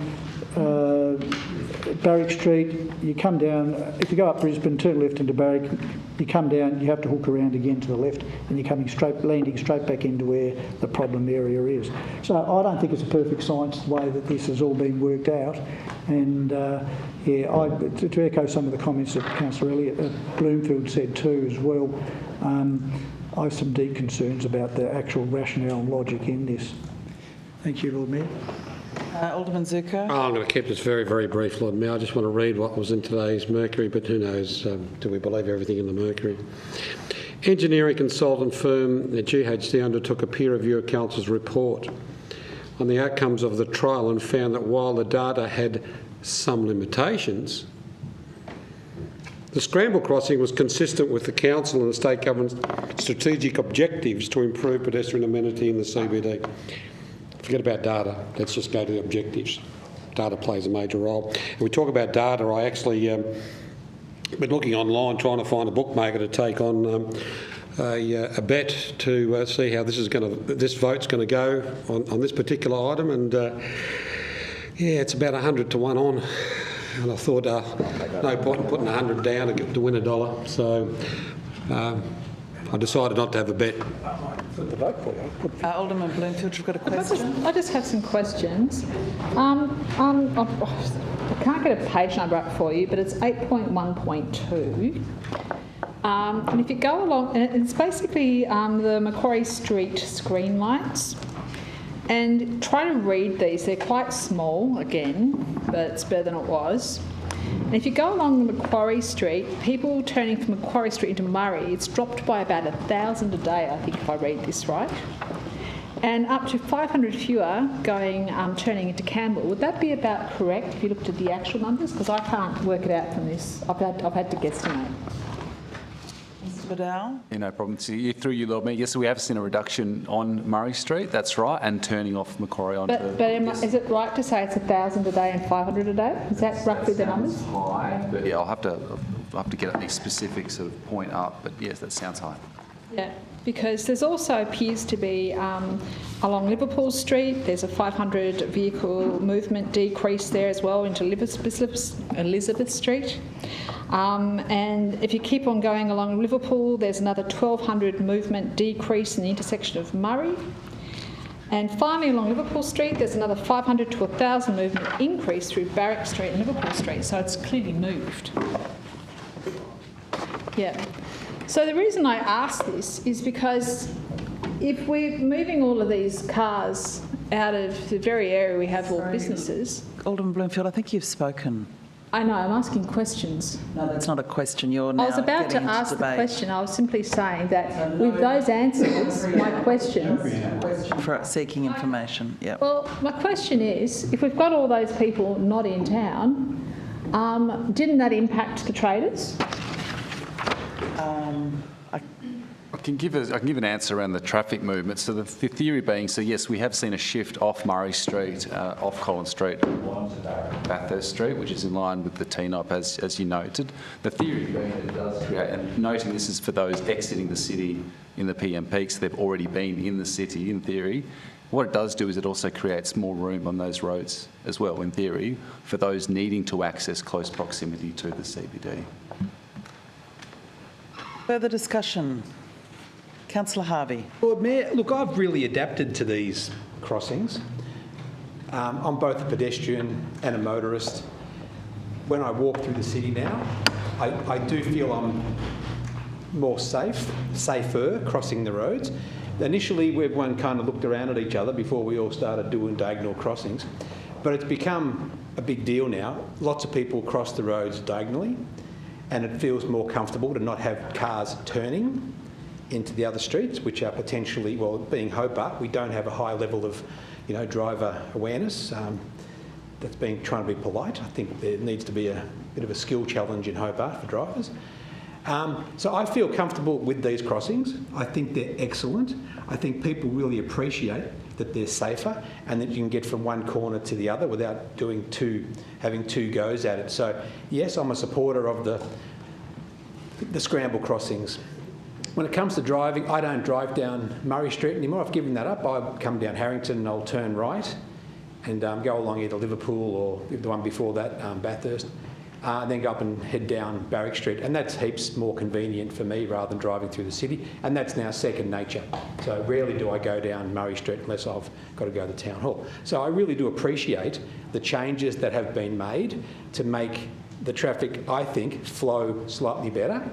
Barrack Street, you come down, if you go up Brisbane, turn left into Barrack, you come down, you have to hook around again to the left, and you're coming straight, landing straight back into where the problem area is. So I don't think it's a perfect science the way that this has all been worked out. And yeah, to echo some of the comments that Councillor Elliott Bloomfield said too as well, I have some deep concerns about the actual rationale and logic in this. Thank you, Lord Mayor. Alderman Zuko. I'm going to keep this very, very brief, Lord Mayor. I just want to read what was in today's Mercury, but who knows, do we believe everything in the Mercury? Engineering consultant firm, the GHD, undertook a peer review of Council's report on the outcomes of the trial and found that while the data had some limitations, the scramble crossing was consistent with the Council and the State Government's strategic objectives to improve pedestrian amenity in the CBD. Forget about data, let's just go to the objectives. Data plays a major role. And we talk about data, I actually been looking online trying to find a bookmaker to take on a bet to see how this vote's going to go on this particular item, and yeah, it's about 100 to 1 on. And I thought, no point in putting 100 down to win $1. So I decided not to have a bet. Alderman Bloomfield, you've got a question? I just have some questions. I can't get a page number up for you, but it's 8.1.2. And if you go along, it's basically the Macquarie Street screen lights. And try to read these. They're quite small, again, but it's better than it was. And if you go along Macquarie Street, people turning from Macquarie Street into Murray, it's dropped by about 1,000 a day, I think, if I read this right. And up to 500 fewer going turning into Campbell. Would that be about correct if you looked at the actual numbers? Because I can't work it out from this. I've had to guesstimate. Mr Bedell? Yeah, no problem. Through you, Lord Mayor. Yes, we have seen a reduction on Murray Street, that's right, and turning off Macquarie onto... But is it right to say it's 1,000 a day and 500 a day? Is that roughly the numbers? High, but yeah, I'll have to get the specific sort of point up, but yes, that sounds high. Yeah, because there's also appears to be along Liverpool Street, there's a 500 vehicle movement decrease there as well into Elizabeth Street. And if you keep on going along Liverpool, there's another 1,200 movement decrease in the intersection of Murray. And finally, along Liverpool Street, there's another 500 to 1,000 movement increase through Barrack Street and Liverpool Street. So it's clearly moved. Yeah. So the reason I ask this is because if we're moving all of these cars out of the very area we have all businesses... Alderman Bloomfield, I think you've spoken. I know, I'm asking questions. No, that's not a question. You're now I was about to ask the question. I was simply saying that with those answers, my question... For seeking information, yeah. Well, my question is, if we've got all those people not in town, didn't that impact the traders? I can give an answer around the traffic movement. So the theory being, so yes, we have seen a shift off Murray Street, off Collins Street, onto Bathurst Street, which is in line with the TNOP, as you noted. The theory being that it does create, and noting this is for those exiting the city in the PM peaks, they've already been in the city, in theory. What it does do is it also creates more room on those roads as well, in theory, for those needing to access close proximity to the CBD. Further discussion. Councillor Harvey. Lord Mayor, look, I've really adapted to these crossings. I'm both a pedestrian and a motorist. When I walk through the city now, I do feel I'm more safer crossing the roads. Initially, everyone kind of looked around at each other before we all started doing diagonal crossings, but it's become a big deal now. Lots of people cross the roads diagonally, and it feels more comfortable to not have cars turning. into the other streets, which are potentially, well, being Hobart, we don't have a high level of, driver awareness. That's trying to be polite. I think there needs to be a bit of a skill challenge in Hobart for drivers. So I feel comfortable with these crossings. I think they're excellent. I think people really appreciate that they're safer and that you can get from one corner to the other without having two goes at it. So yes, I'm a supporter of the scramble crossings. When it comes to driving, I don't drive down Murray Street anymore. I've given that up. I come down Harrington and I'll turn right and go along either Liverpool or the one before that, Bathurst. Then go up and head down Barrack Street, and that's heaps more convenient for me rather than driving through the city, and that's now second nature. So rarely do I go down Murray Street unless I've got to go to the Town Hall. So I really do appreciate the changes that have been made to make the traffic, I think, flow slightly better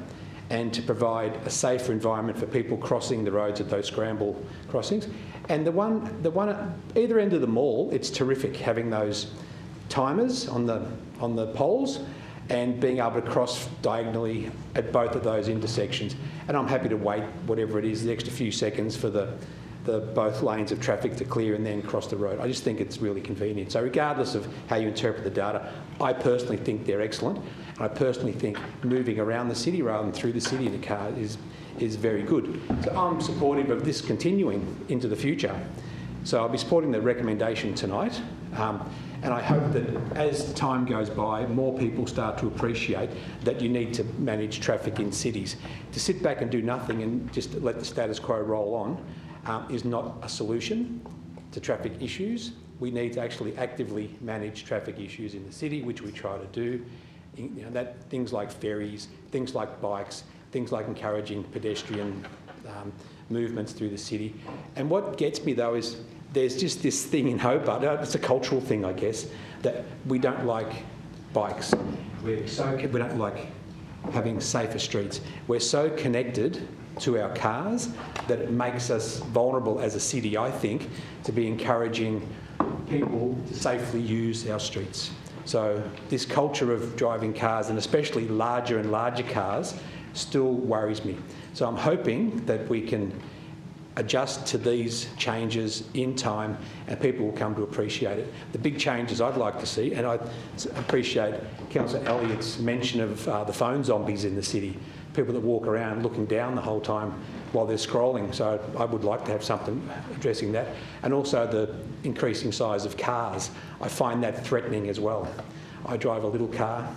and to provide a safer environment for people crossing the roads at those scramble crossings. And the one at either end of the mall, it's terrific having those timers on the poles and being able to cross diagonally at both of those intersections. And I'm happy to wait whatever it is, the extra few seconds for the both lanes of traffic to clear and then cross the road. I just think it's really convenient. So regardless of how you interpret the data, I personally think they're excellent. And I personally think moving around the city rather than through the city in a car is very good. So I'm supportive of this continuing into the future. So I'll be supporting the recommendation tonight. And I hope that as time goes by, more people start to appreciate that you need to manage traffic in cities. To sit back and do nothing and just let the status quo roll on is not a solution to traffic issues. We need to actually actively manage traffic issues in the city, which we try to do. Things like ferries, things like bikes, things like encouraging pedestrian movements through the city. And what gets me though is there's just this thing in Hobart, it's a cultural thing I guess, that we don't like bikes. We don't like having safer streets. We're so connected to our cars that it makes us vulnerable as a city, I think, to be encouraging people to safely use our streets. So this culture of driving cars, and especially larger and larger cars, still worries me. So I'm hoping that we can adjust to these changes in time and people will come to appreciate it. The big changes I'd like to see, and I appreciate Councillor Elliott's mention of the phone zombies in the city, people that walk around looking down the whole time while they're scrolling. So I would like to have something addressing that. And also the increasing size of cars. I find that threatening as well. I drive a little car,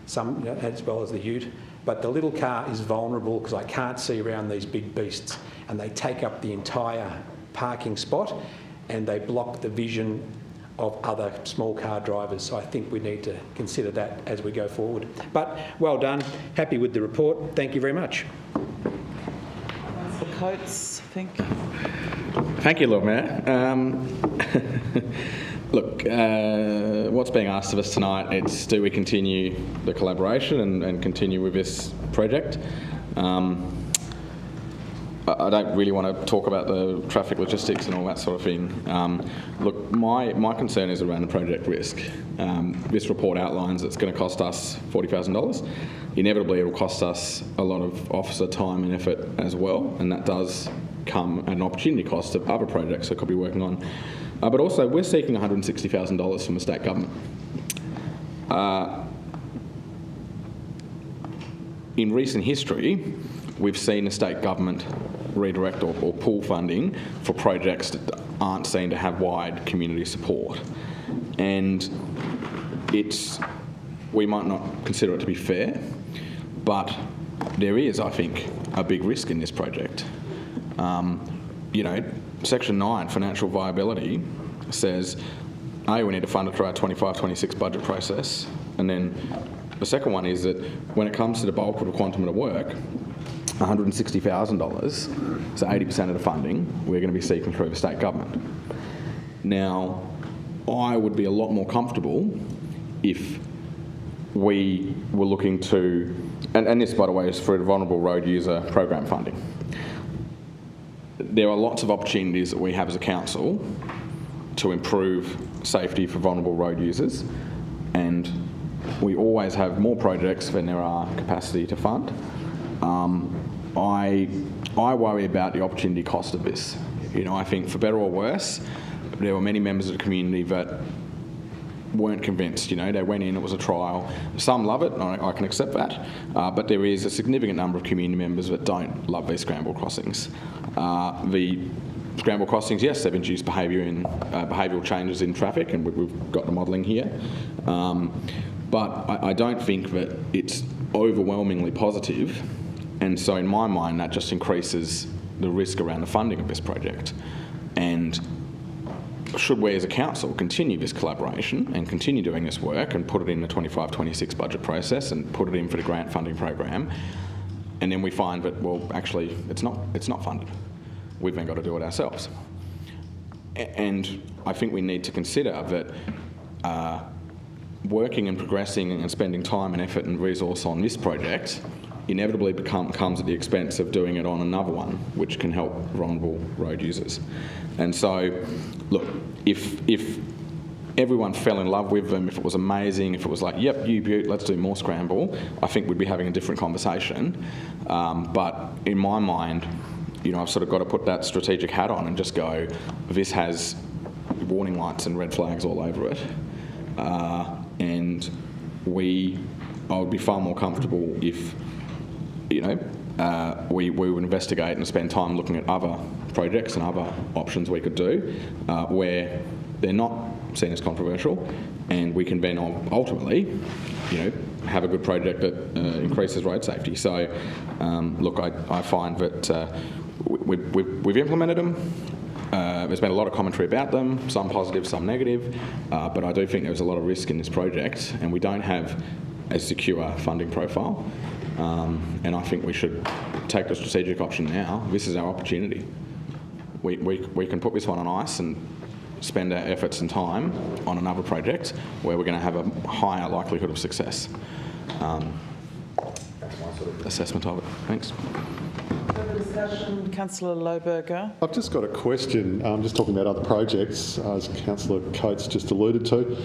as well as the ute, but the little car is vulnerable because I can't see around these big beasts and they take up the entire parking spot and they block the vision of other small car drivers. So I think we need to consider that as we go forward. But well done, happy with the report. Thank you very much. Councillor Coates, thank you. Thank you, Lord Mayor. Look, what's being asked of us tonight, it's do we continue the collaboration and continue with this project? I don't really want to talk about the traffic logistics and all that sort of thing. Look, my concern is around the project risk. This report outlines it's going to cost us $40,000. Inevitably, it will cost us a lot of officer time and effort as well, and that does come at an opportunity cost of other projects I could be working on. But also, we're seeking $160,000 from the state government. In recent history, we've seen the state government redirect or pull funding for projects that aren't seen to have wide community support. And we might not consider it to be fair, but there is, I think, a big risk in this project. Section 9, financial viability, says, we need to fund it through our 25-26 budget process. And then the second one is that when it comes to the bulk of the quantum of the work, $160,000, so 80% of the funding, we're going to be seeking through the state government. Now, I would be a lot more comfortable if we were looking to, and this, by the way, is for the vulnerable road user program funding. There are lots of opportunities that we have as a council to improve safety for vulnerable road users, and we always have more projects than there are capacity to fund. I I worry about the opportunity cost of this. You know, I think for better or worse, there were many members of the community that weren't convinced. You know, they went in, it was a trial. Some love it, I can accept that, but there is a significant number of community members that don't love these scramble crossings. The scramble crossings, yes, they've induced behavioural changes in traffic, and we've got the modelling here. But I don't think that it's overwhelmingly positive, and so in my mind that just increases the risk around the funding of this project. And should we as a council continue this collaboration and continue doing this work and put it in the 25-26 budget process and put it in for the grant funding program, and then we find that, well, actually it's not funded, we've then got to do it ourselves. And I think we need to consider that working and progressing and spending time and effort and resource on this project inevitably comes at the expense of doing it on another one, which can help vulnerable road users. And so, look, if everyone fell in love with them, if it was amazing, if it was like, yep, you beaut, let's do more scramble, I think we'd be having a different conversation. But in my mind, you know, I've sort of got to put that strategic hat on and just go, this has warning lights and red flags all over it. And I would be far more comfortable if, you know, we would investigate and spend time looking at other projects and other options we could do where they're not seen as controversial, and we can then ultimately, you know, have a good project that increases road safety. So, look, I find that we've implemented them. There's been a lot of commentary about them, some positive, some negative, but I do think there's a lot of risk in this project, and we don't have a secure funding profile. And I think we should take the strategic option now. This is our opportunity. We can put this one on ice and spend our efforts and time on another project where we're going to have a higher likelihood of success. That's my sort of assessment of it. Thanks. Discussion, Councillor Lohberger. I've just got a question, just talking about other projects, as Councillor Coates just alluded to.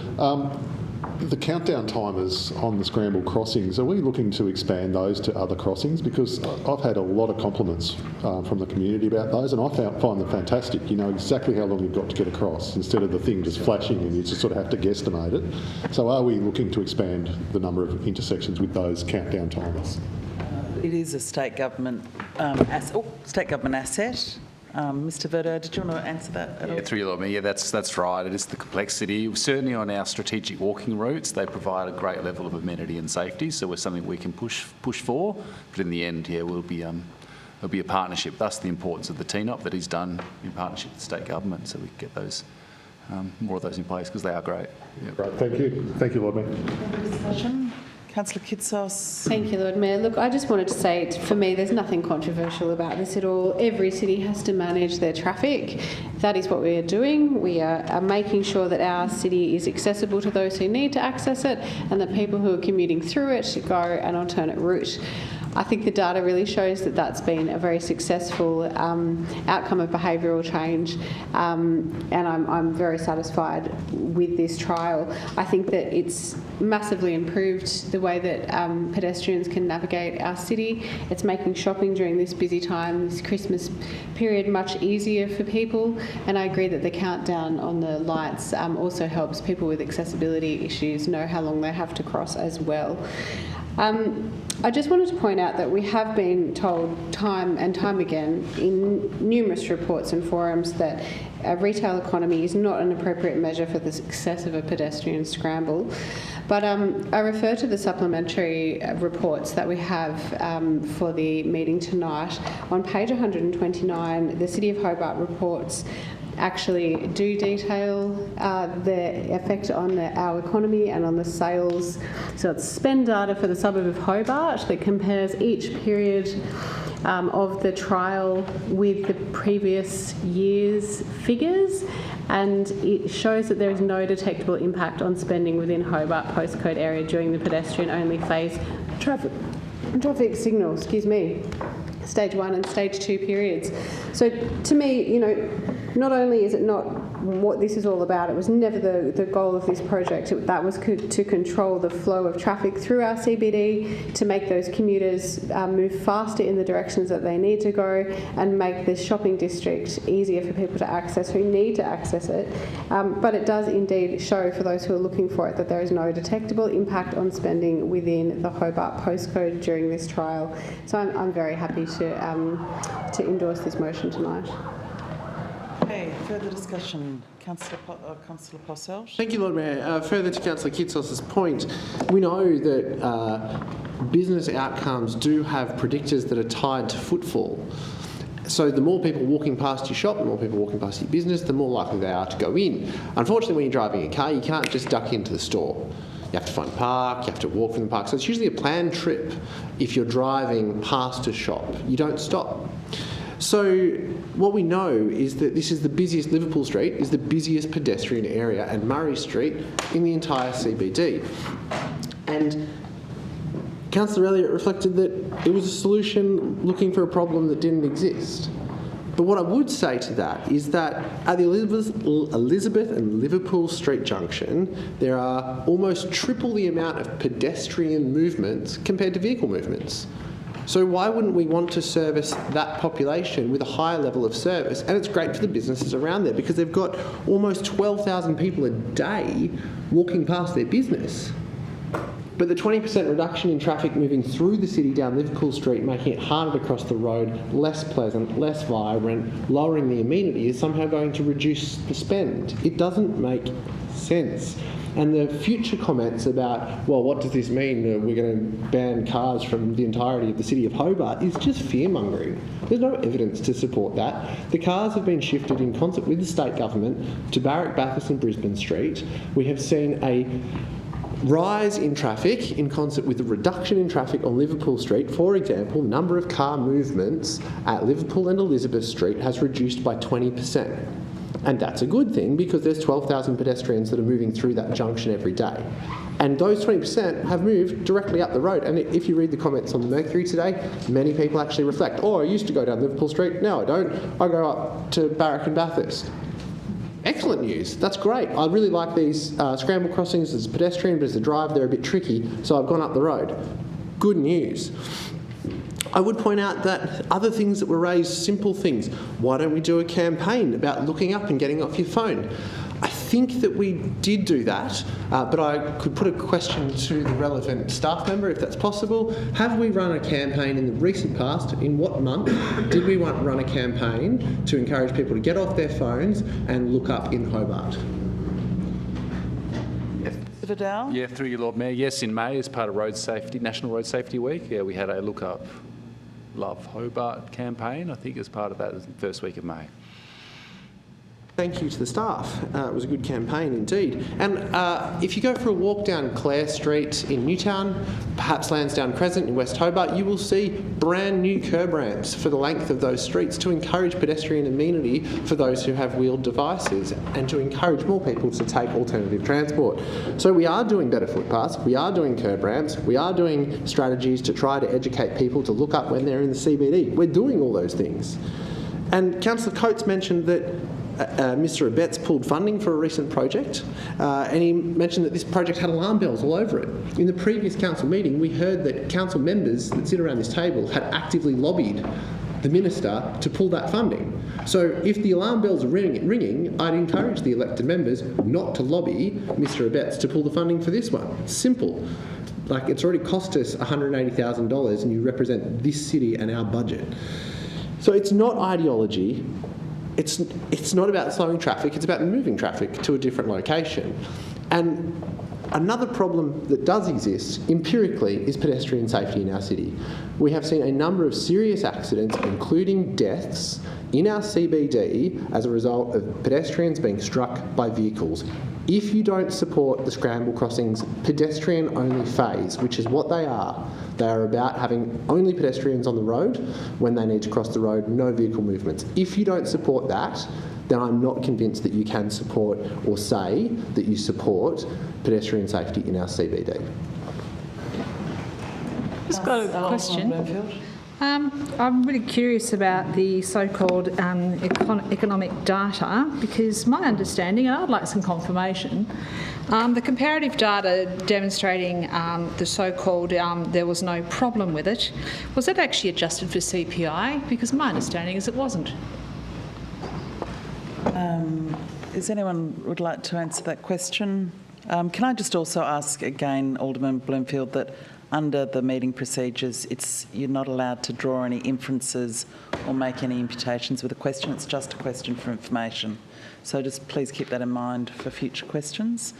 The countdown timers on the scramble crossings, are we looking to expand those to other crossings? Because I've had a lot of compliments from the community about those, and I find them fantastic. You know exactly how long you've got to get across, instead of the thing just flashing and you just sort of have to guesstimate it. So are we looking to expand the number of intersections with those countdown timers? It is a state government asset. Mr. Verdot, did you want to answer that at all? Through you, Lord Mayor. Yeah, that's right. It is the complexity. Certainly on our strategic walking routes, they provide a great level of amenity and safety, so it's something we can push for. But in the end, yeah, it'll be a partnership. Thus the importance of the TNOP that is done in partnership with the state government, so we can get those more of those in place, because they are great. Yeah. Great, thank you. Thank you, Lord Mayor. Discussion. Councillor Kitsos. Thank you, Lord Mayor. Look, I just wanted to say, for me, there's nothing controversial about this at all. Every city has to manage their traffic. That is what we are doing. We are making sure that our city is accessible to those who need to access it, and that people who are commuting through it go an alternate route. I think the data really shows that that's been a very successful outcome of behavioural change, and I'm very satisfied with this trial. I think that it's massively improved the way that pedestrians can navigate our city. It's making shopping during this busy time, this Christmas period, much easier for people, and I agree that the countdown on the lights also helps people with accessibility issues know how long they have to cross as well. I just wanted to point out that we have been told time and time again in numerous reports and forums that a retail economy is not an appropriate measure for the success of a pedestrian scramble. But I refer to the supplementary reports that we have for the meeting tonight. On page 129, the City of Hobart reports actually do detail the effect on our economy and on the sales. So it's spend data for the suburb of Hobart that compares each period of the trial with the previous year's figures, and it shows that there is no detectable impact on spending within Hobart postcode area during the pedestrian-only phase traffic signal, stage 1 and stage 2 periods. So to me, you know, not only is it not what this is all about, it was never the goal of this project. That was to control the flow of traffic through our CBD, to make those commuters move faster in the directions that they need to go, and make this shopping district easier for people to access who need to access it. But it does indeed show, for those who are looking for it, that there is no detectable impact on spending within the Hobart postcode during this trial. So I'm very happy to endorse this motion tonight. Okay, further discussion. Councillor Posselt. Thank you, Lord Mayor. Further to Councillor Kitsos's point, we know that business outcomes do have predictors that are tied to footfall. So the more people walking past your shop, the more people walking past your business, the more likely they are to go in. Unfortunately, when you're driving a car, you can't just duck into the store. You have to find a park, you have to walk from the park. So it's usually a planned trip if you're driving past a shop. You don't stop. So what we know is that this is the busiest, Liverpool Street is the busiest pedestrian area, and Murray Street in the entire CBD. And Councillor Elliott reflected that it was a solution looking for a problem that didn't exist. But what I would say to that is that at the Elizabeth and Liverpool Street junction, there are almost triple the amount of pedestrian movements compared to vehicle movements. So why wouldn't we want to service that population with a higher level of service? And it's great for the businesses around there because they've got almost 12,000 people a day walking past their business. But the 20% reduction in traffic moving through the city down Liverpool Street, making it harder to cross the road, less pleasant, less vibrant, lowering the amenity is somehow going to reduce the spend. It doesn't make sense. And the future comments about, well, what does this mean? We're going to ban cars from the entirety of the city of Hobart is just fear-mongering. There's no evidence to support that. The cars have been shifted in concert with the state government to Barrack, Bathurst and Brisbane Street. We have seen a rise in traffic in concert with the reduction in traffic on Liverpool Street. For example, the number of car movements at Liverpool and Elizabeth Street has reduced by 20%. And that's a good thing because there's 12,000 pedestrians that are moving through that junction every day. And those 20% have moved directly up the road. And if you read the comments on the Mercury today, many people actually reflect, oh, I used to go down Liverpool Street, now I don't. I go up to Barrack and Bathurst. Excellent news. That's great. I really like these scramble crossings as a pedestrian, but as a driver, they're a bit tricky, so I've gone up the road. Good news. I would point out that other things that were raised, simple things. Why don't we do a campaign about looking up and getting off your phone? I think that we did do that, but I could put a question to the relevant staff member if that's possible. Have we run a campaign in the recent past? In what month did we run a campaign to encourage people to get off their phones and look up in Hobart? Vidal? Yeah, through you, Lord Mayor. Yes, in May, as part of Road Safety, National Road Safety Week, yeah, we had a Look Up Love Hobart campaign, I think, as part of that, the first week of May. Thank you to the staff. It was a good campaign indeed. And if you go for a walk down Clare Street in Newtown, perhaps Lansdowne Crescent in West Hobart, you will see brand new curb ramps for the length of those streets to encourage pedestrian amenity for those who have wheeled devices and to encourage more people to take alternative transport. So we are doing better footpaths, we are doing curb ramps, we are doing strategies to try to educate people to look up when they're in the CBD. We're doing all those things. And Councillor Coates mentioned that Mr Abetz pulled funding for a recent project and he mentioned that this project had alarm bells all over it. In the previous council meeting we heard that council members that sit around this table had actively lobbied the minister to pull that funding. So if the alarm bells are ringing, I'd encourage the elected members not to lobby Mr Abetz to pull the funding for this one. Simple. Like, it's already cost us $180,000 and you represent this city and our budget. So it's not ideology. It's not about slowing traffic, it's about moving traffic to a different location. And another problem that does exist empirically is pedestrian safety in our city. We have seen a number of serious accidents, including deaths, in our CBD as a result of pedestrians being struck by vehicles. If you don't support the scramble crossings pedestrian-only phase, which is what they are about having only pedestrians on the road when they need to cross the road, no vehicle movements. If you don't support that, then I'm not convinced that you can support or say that you support pedestrian safety in our CBD. Just got a question. I'm really curious about the so-called economic data, because my understanding, and I'd like some confirmation, the comparative data demonstrating the so-called there was no problem with it, was that actually adjusted for CPI? Because my understanding is it wasn't. Is anyone would like to answer that question? Can I just also ask again, Alderman Bloomfield, that under the meeting procedures, you're not allowed to draw any inferences or make any imputations with a question. It's just a question for information. So just please keep that in mind for future questions.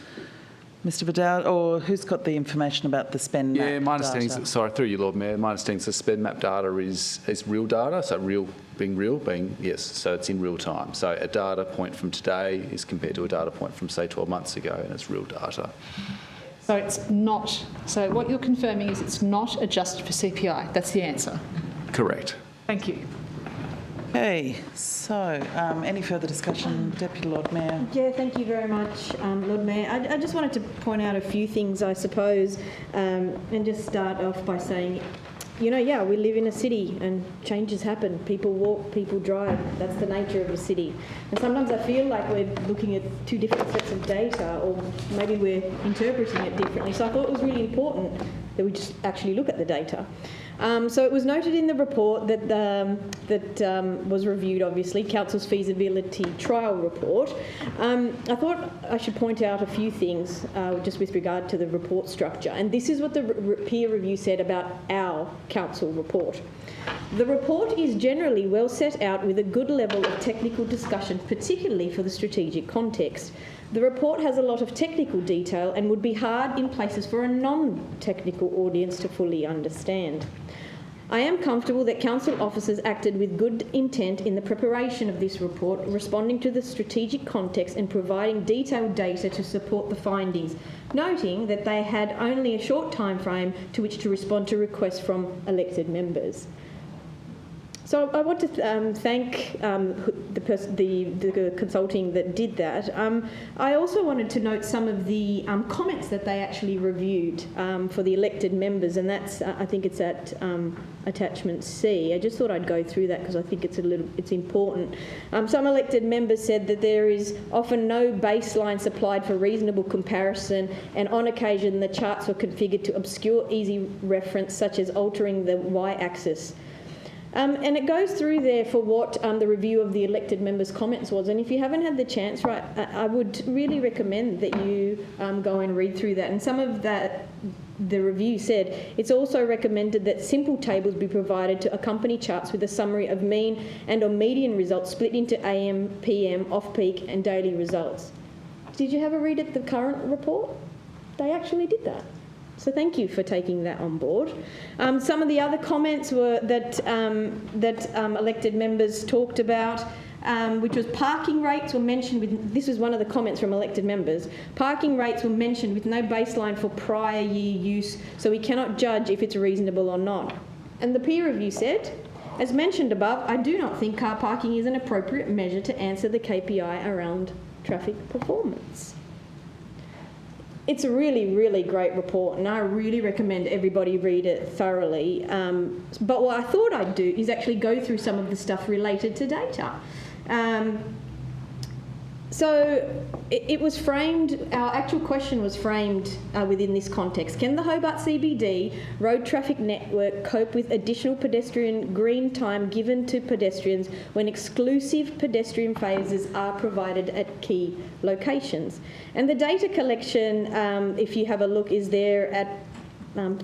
Mr Vidal, or who's got the information about the spend map? Yeah, my understanding data? is, sorry, through you, Lord Mayor, my understanding is the spend map data is real data, so real being, yes, so it's in real time. So a data point from today is compared to a data point from, say, 12 months ago, and it's real data. So it's not, so what you're confirming is it's not adjusted for CPI. That's the answer. Correct. Thank you. Okay, so any further discussion, Deputy Lord Mayor? Yeah, thank you very much, Lord Mayor. I just wanted to point out a few things, I suppose, and just start off by saying, you know, yeah, we live in a city and changes happen. People walk, people drive. That's the nature of a city. And sometimes I feel like we're looking at two different sets of data, or maybe we're interpreting it differently. So I thought it was really important that we just actually look at the data. So it was noted in the report that was reviewed, obviously, Council's feasibility trial report. I thought I should point out a few things just with regard to the report structure. And this is what the peer review said about our council report. The report is generally well set out with a good level of technical discussion, particularly for the strategic context. The report has a lot of technical detail and would be hard in places for a non-technical audience to fully understand. I am comfortable that council officers acted with good intent in the preparation of this report, responding to the strategic context and providing detailed data to support the findings, noting that they had only a short time frame to which to respond to requests from elected members. So I want to thank the consulting that did that. I also wanted to note some of the comments that they actually reviewed for the elected members, and that's I think it's at attachment C. I just thought I'd go through that because I think it's important. Some elected members said that there is often no baseline supplied for reasonable comparison, and on occasion the charts were configured to obscure easy reference, such as altering the y-axis. And it goes through there for what the review of the elected members' comments was. And if you haven't had the chance, right, I would really recommend that you go and read through that. And some of that, the review said, it's also recommended that simple tables be provided to accompany charts with a summary of mean and or median results split into AM, PM, off-peak and daily results. Did you have a read at the current report? They actually did that. So thank you for taking that on board. Some of the other comments were that elected members talked about, which was parking rates were mentioned with, this was one of the comments from elected members, parking rates were mentioned with no baseline for prior year use, so we cannot judge if it's reasonable or not. And the peer review said, as mentioned above, I do not think car parking is an appropriate measure to answer the KPI around traffic performance. It's a really, really great report, and I really recommend everybody read it thoroughly. But what I thought I'd do is actually go through some of the stuff related to data. So it was framed, our actual question was framed within this context. Can the Hobart CBD road traffic network cope with additional pedestrian green time given to pedestrians when exclusive pedestrian phases are provided at key locations? And the data collection, if you have a look, is there at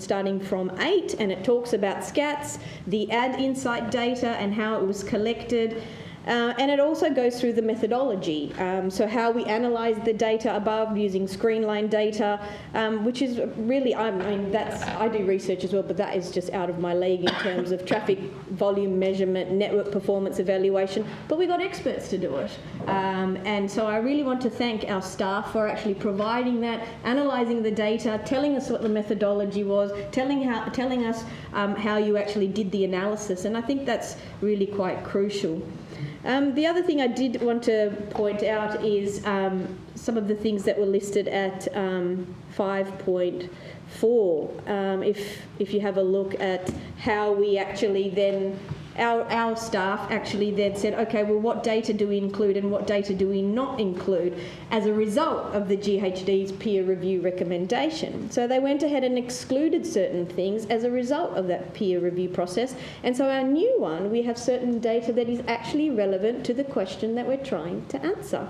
starting from 8, and it talks about SCATs, the ad insight data and how it was collected. And it also goes through the methodology, so how we analyse the data above using Screenline data, which is really, I do research as well, but that is just out of my league in terms of traffic volume measurement, network performance evaluation, but we got experts to do it. And so I really want to thank our staff for actually providing that, analysing the data, telling us what the methodology was, telling us how you actually did the analysis, and I think that's really quite crucial. The other thing I did want to point out is some of the things that were listed at 5.4. If you have a look at how we actually then, our staff actually then said, okay, well, what data do we include and what data do we not include as a result of the GHD's peer review recommendation? So they went ahead and excluded certain things as a result of that peer review process. And so our new one, we have certain data that is actually relevant to the question that we're trying to answer.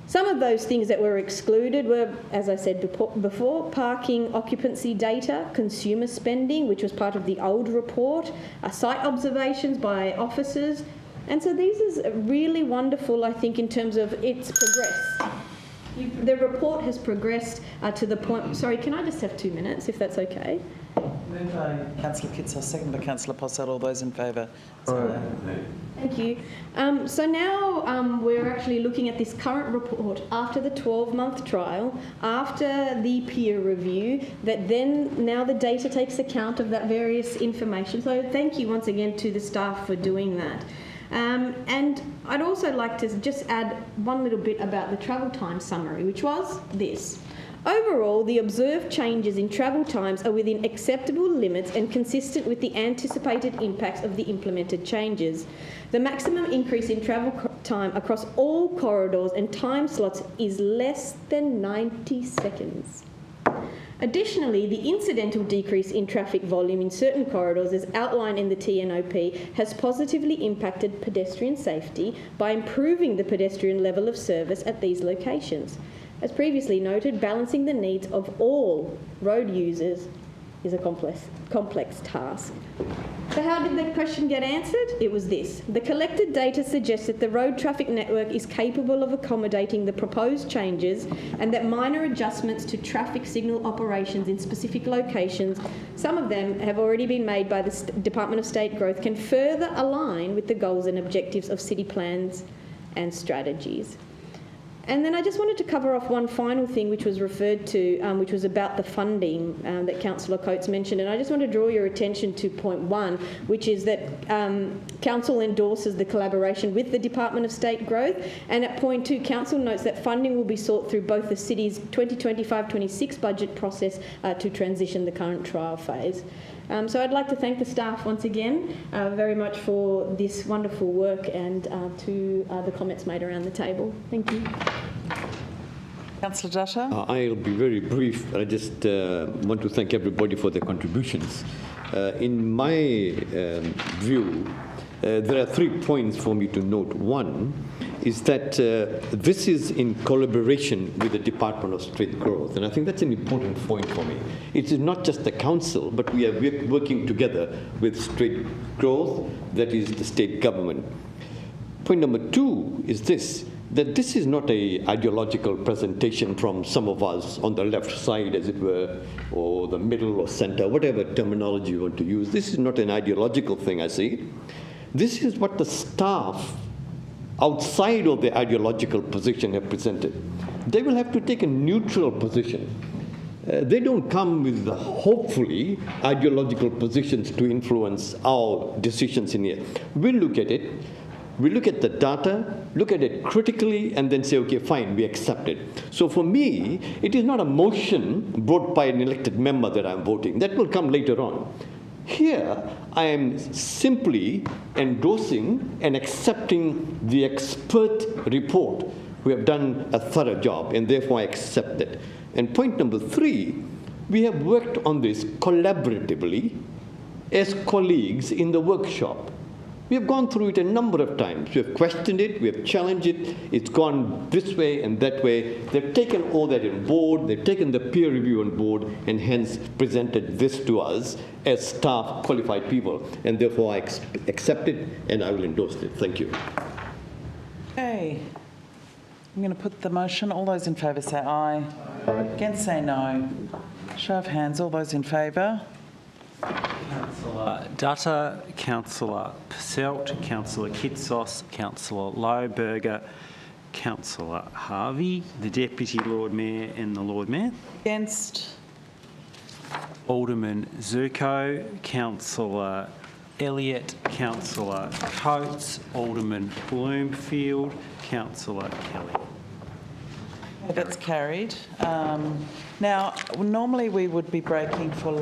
Some of those things that were excluded were, as I said before, parking occupancy data, consumer spending, which was part of the old report, site observations by officers. And so these is really wonderful, I think, in terms of it's progressed. The report has progressed to the point... Sorry, can I just have 2 minutes, if that's okay? Moved by Councillor Kitsos, second by Councillor Posselt. All those in favour? Thank you. So now we're actually looking at this current report after the 12-month trial, after the peer review, that then now the data takes account of that various information. So thank you once again to the staff for doing that. And I'd also like to just add one little bit about the travel time summary, which was this. Overall, the observed changes in travel times are within acceptable limits and consistent with the anticipated impacts of the implemented changes. The maximum increase in travel time across all corridors and time slots is less than 90 seconds. Additionally, the incidental decrease in traffic volume in certain corridors, as outlined in the TNOP, has positively impacted pedestrian safety by improving the pedestrian level of service at these locations. As previously noted, balancing the needs of all road users is a complex task. So how did the question get answered? It was this. The collected data suggests that the road traffic network is capable of accommodating the proposed changes and that minor adjustments to traffic signal operations in specific locations, some of them have already been made by the Department of State Growth, can further align with the goals and objectives of city plans and strategies. And then I just wanted to cover off one final thing which was referred to, which was about the funding that Councillor Coates mentioned. And I just want to draw your attention to point 1, which is that Council endorses the collaboration with the Department of State Growth. And at point 2, Council notes that funding will be sought through both the City's 2025-26 budget process to transition the current trial phase. So I'd like to thank the staff once again very much for this wonderful work and to the comments made around the table. Thank you. Councillor Dutta. I'll be very brief. I just want to thank everybody for their contributions. In my view, there are 3 points for me to note. One is that this is in collaboration with the Department of State Growth, and I think that's an important point for me. It is not just the council, but we are working together with State Growth, that is the state government. Point number 2 is this, that this is not an ideological presentation from some of us on the left side, as it were, or the middle or center, whatever terminology you want to use. This is not an ideological thing, I see. This is what the staff outside of the ideological position have presented. They will have to take a neutral position. They don't come with, hopefully, ideological positions to influence our decisions in here. We'll look at it. We look at the data, look at it critically, and then say, okay, fine, we accept it. So for me, it is not a motion brought by an elected member that I'm voting. That will come later on. Here, I am simply endorsing and accepting the expert report who have done a thorough job, and therefore I accept it. And point number 3, we have worked on this collaboratively as colleagues in the workshop. We have gone through it a number of times. We have questioned it, we have challenged it, it's gone this way and that way. They've taken all that on board, they've taken the peer review on board, and hence presented this to us as staff, qualified people. And therefore I accept it and I will endorse it. Thank you. Okay. I'm going to put the motion. All those in favour say aye. Against say no. Show of hands. All those in favour. Councillor Dutta, Councillor Posselt, Councillor Kitsos, Councillor Lohberger, Councillor Harvey, the Deputy Lord Mayor and the Lord Mayor. Against. Alderman Zuko, Councillor Elliott, Councillor Coates, Alderman Bloomfield, Councillor Kelly. That's carried. Now, normally we would be breaking for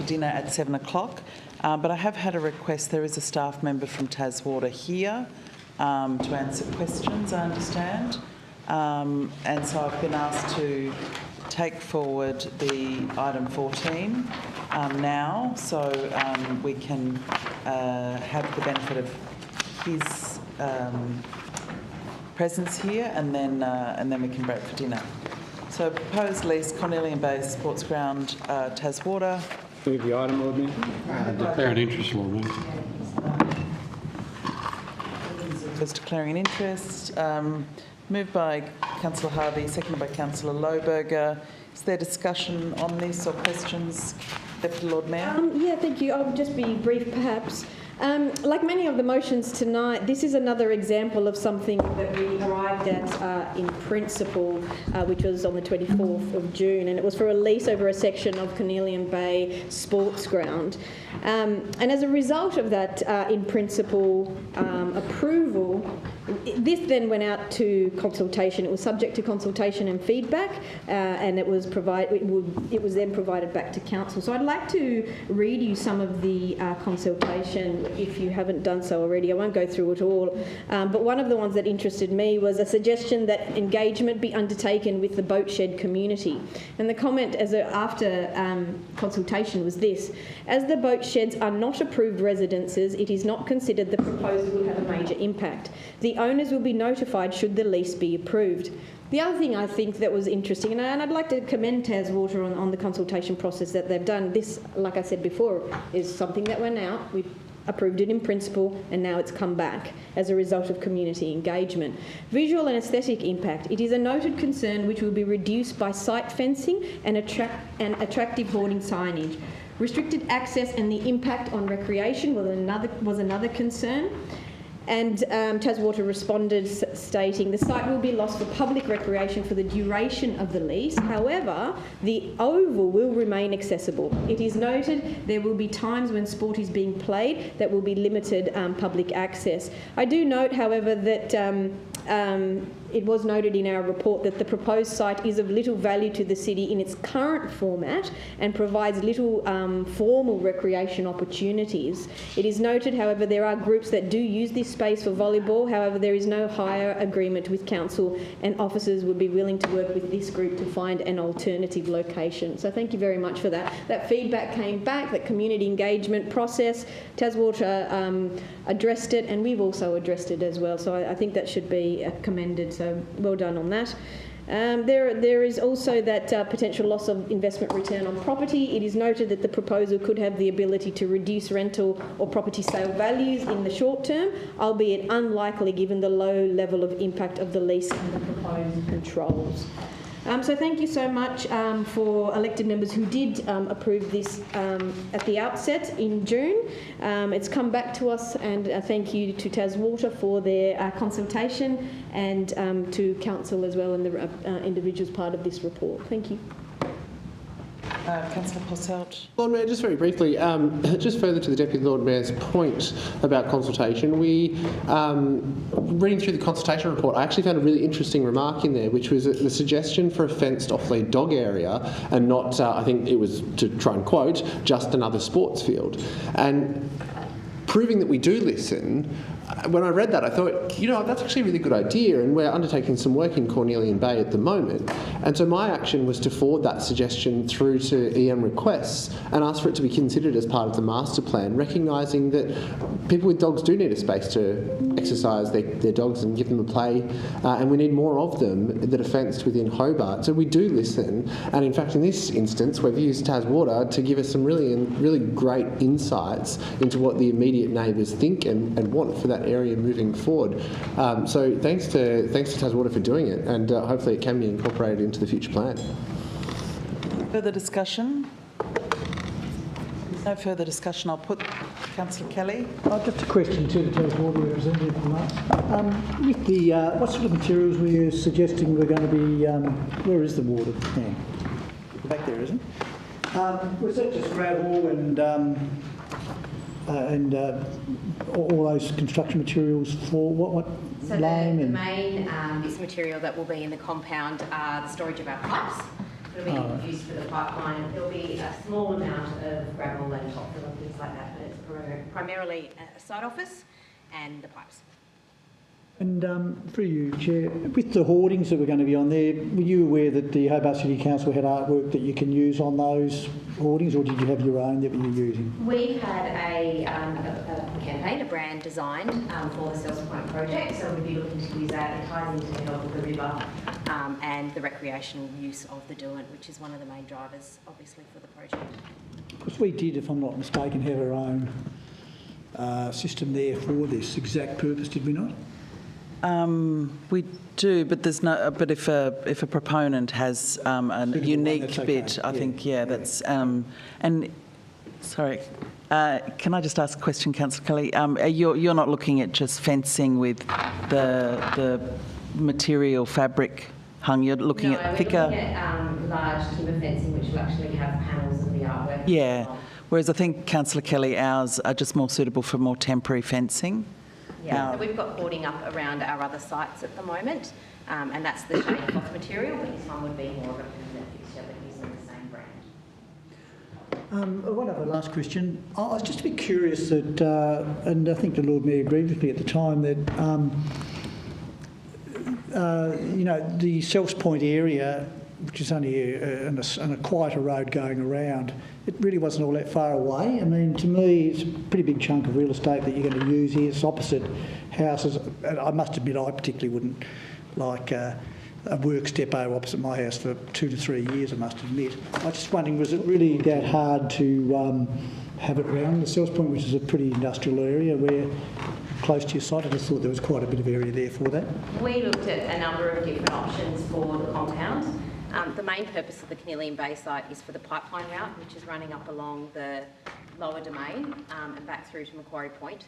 dinner at 7 o'clock, but I have had a request. There is a staff member from Taswater here to answer questions, I understand. And so I've been asked to take forward the item 14 now, so we can have the benefit of his presence here, and then we can break for dinner. So proposed lease, Cornelian Bay Sports Ground, Taswater. Move the item, Lord Mayor. Declare an interest, Lord Mayor. Just declaring an interest. Moved by Councillor Harvey, seconded by Councillor Lohberger. Is there discussion on this or questions, Deputy Lord Mayor? Yeah, thank you. I'll just be brief, perhaps. Like many of the motions tonight, this is another example of something that we arrived at in principle, which was on the 24th of June, and it was for a lease over a section of Cornelian Bay Sports Ground. And as a result of that in principle approval, this then went out to consultation. It was subject to consultation and feedback, and it was then provided back to council. So I'd like to read you some of the consultation if you haven't done so already. I won't go through it all, but one of the ones that interested me was a suggestion that engagement be undertaken with the boat shed community. And the comment after consultation was this: as the boat sheds are not approved residences, it is not considered the proposal will have a major impact. The owners will be notified should the lease be approved. The other thing I think that was interesting, and I'd like to commend Taswater on the consultation process that they've done. This, like I said before, is something that went out. We approved it in principle, and now it's come back as a result of community engagement. Visual and aesthetic impact. It is a noted concern which will be reduced by site fencing and attractive hoarding signage. Restricted access and the impact on recreation was another concern. And Taswater responded stating the site will be lost for public recreation for the duration of the lease. However, the oval will remain accessible. It is noted there will be times when sport is being played that will be limited public access. I do note, however, that it was noted in our report that the proposed site is of little value to the city in its current format and provides little formal recreation opportunities. It is noted, however, there are groups that do use this space for volleyball. However, there is no hire agreement with council, and officers would be willing to work with this group to find an alternative location. So thank you very much for that. That feedback came back, that community engagement process. Taswater addressed it, and we've also addressed it as well. So I think that should be commended. So well done on that. There is also that potential loss of investment return on property. It is noted that the proposal could have the ability to reduce rental or property sale values in the short term, albeit unlikely given the low level of impact of the lease and the proposed controls. So thank you so much for elected members who did approve this at the outset in June. It's come back to us, and thank you to Taswater for their consultation, and to council as well and the individuals part of this report. Thank you. Councillor Posselt. Lord Mayor, just very briefly, just further to the Deputy Lord Mayor's point about consultation, reading through the consultation report, I actually found a really interesting remark in there, which was the suggestion for a fenced off-lead dog area and not, I think it was to try and quote, just another sports field. And proving that we do listen, when I read that, I thought, that's actually a really good idea, and we're undertaking some work in Cornelian Bay at the moment. And so my action was to forward that suggestion through to EM requests and ask for it to be considered as part of the master plan, recognising that people with dogs do need a space to exercise their dogs and give them a play, and we need more of them that are fenced within Hobart. So we do listen, and in fact in this instance we've used Taswater to give us some really great insights into what the immediate neighbours think and want for that area moving forward. So thanks to Taswater for doing it, and hopefully it can be incorporated into the future plan. Further discussion? No further discussion. I'll put Councillor Kelly. Just a question to the Taswater representative from us. With the what sort of materials were you suggesting were going to be? Where is the water? Yeah. Back there, isn't it? Was that just gravel and and all those construction materials for what So loam the and main bits of material that will be in the compound are the storage of our pipes. It'll be used for the pipeline. There'll be a small amount of gravel and topfill and things like that, but it's primarily a site office and the pipes. And through you, Chair, with the hoardings that were going to be on there, were you aware that the Hobart City Council had artwork that you can use on those hoardings, or did you have your own that you were using? We've had a campaign, a brand designed for the Sells Point project, so we'll be looking to use that. It ties into the health of the river and the recreational use of the Derwent, which is one of the main drivers, obviously, for the project. Because we did, if I'm not mistaken, have our own system there for this exact purpose, did we not? We do, but there's no. But if a proponent has a unique bit, I think that's. And sorry, can I just ask a question, Councillor Kelly? You're not looking at just fencing with the material fabric hung. You're looking at thicker. We're looking at large timber fencing, which will actually have panels of the artwork. Yeah. Whereas I think, Councillor Kelly, ours are just more suitable for more temporary fencing. Yeah, so we've got hoarding up around our other sites at the moment, and that's the shade cloth material, but this one would be more of a permanent fixture, but using the same brand. One other last question. I was just a bit curious that, and I think the Lord Mayor agreed with me at the time, that the Sells Point area, which is only on a quieter road going around, it really wasn't all that far away. I mean, to me, it's a pretty big chunk of real estate that you're going to use here. It's opposite houses. And I must admit, I particularly wouldn't like a works depot opposite my house for 2 to 3 years, I must admit. I was just wondering, was it really that hard to have it around the Sells Point, which is a pretty industrial area where close to your site? I just thought there was quite a bit of area there for that. We looked at a number of different options for the compound. The main purpose of the Canillion Bay site is for the pipeline route, which is running up along the lower domain and back through to Macquarie Point.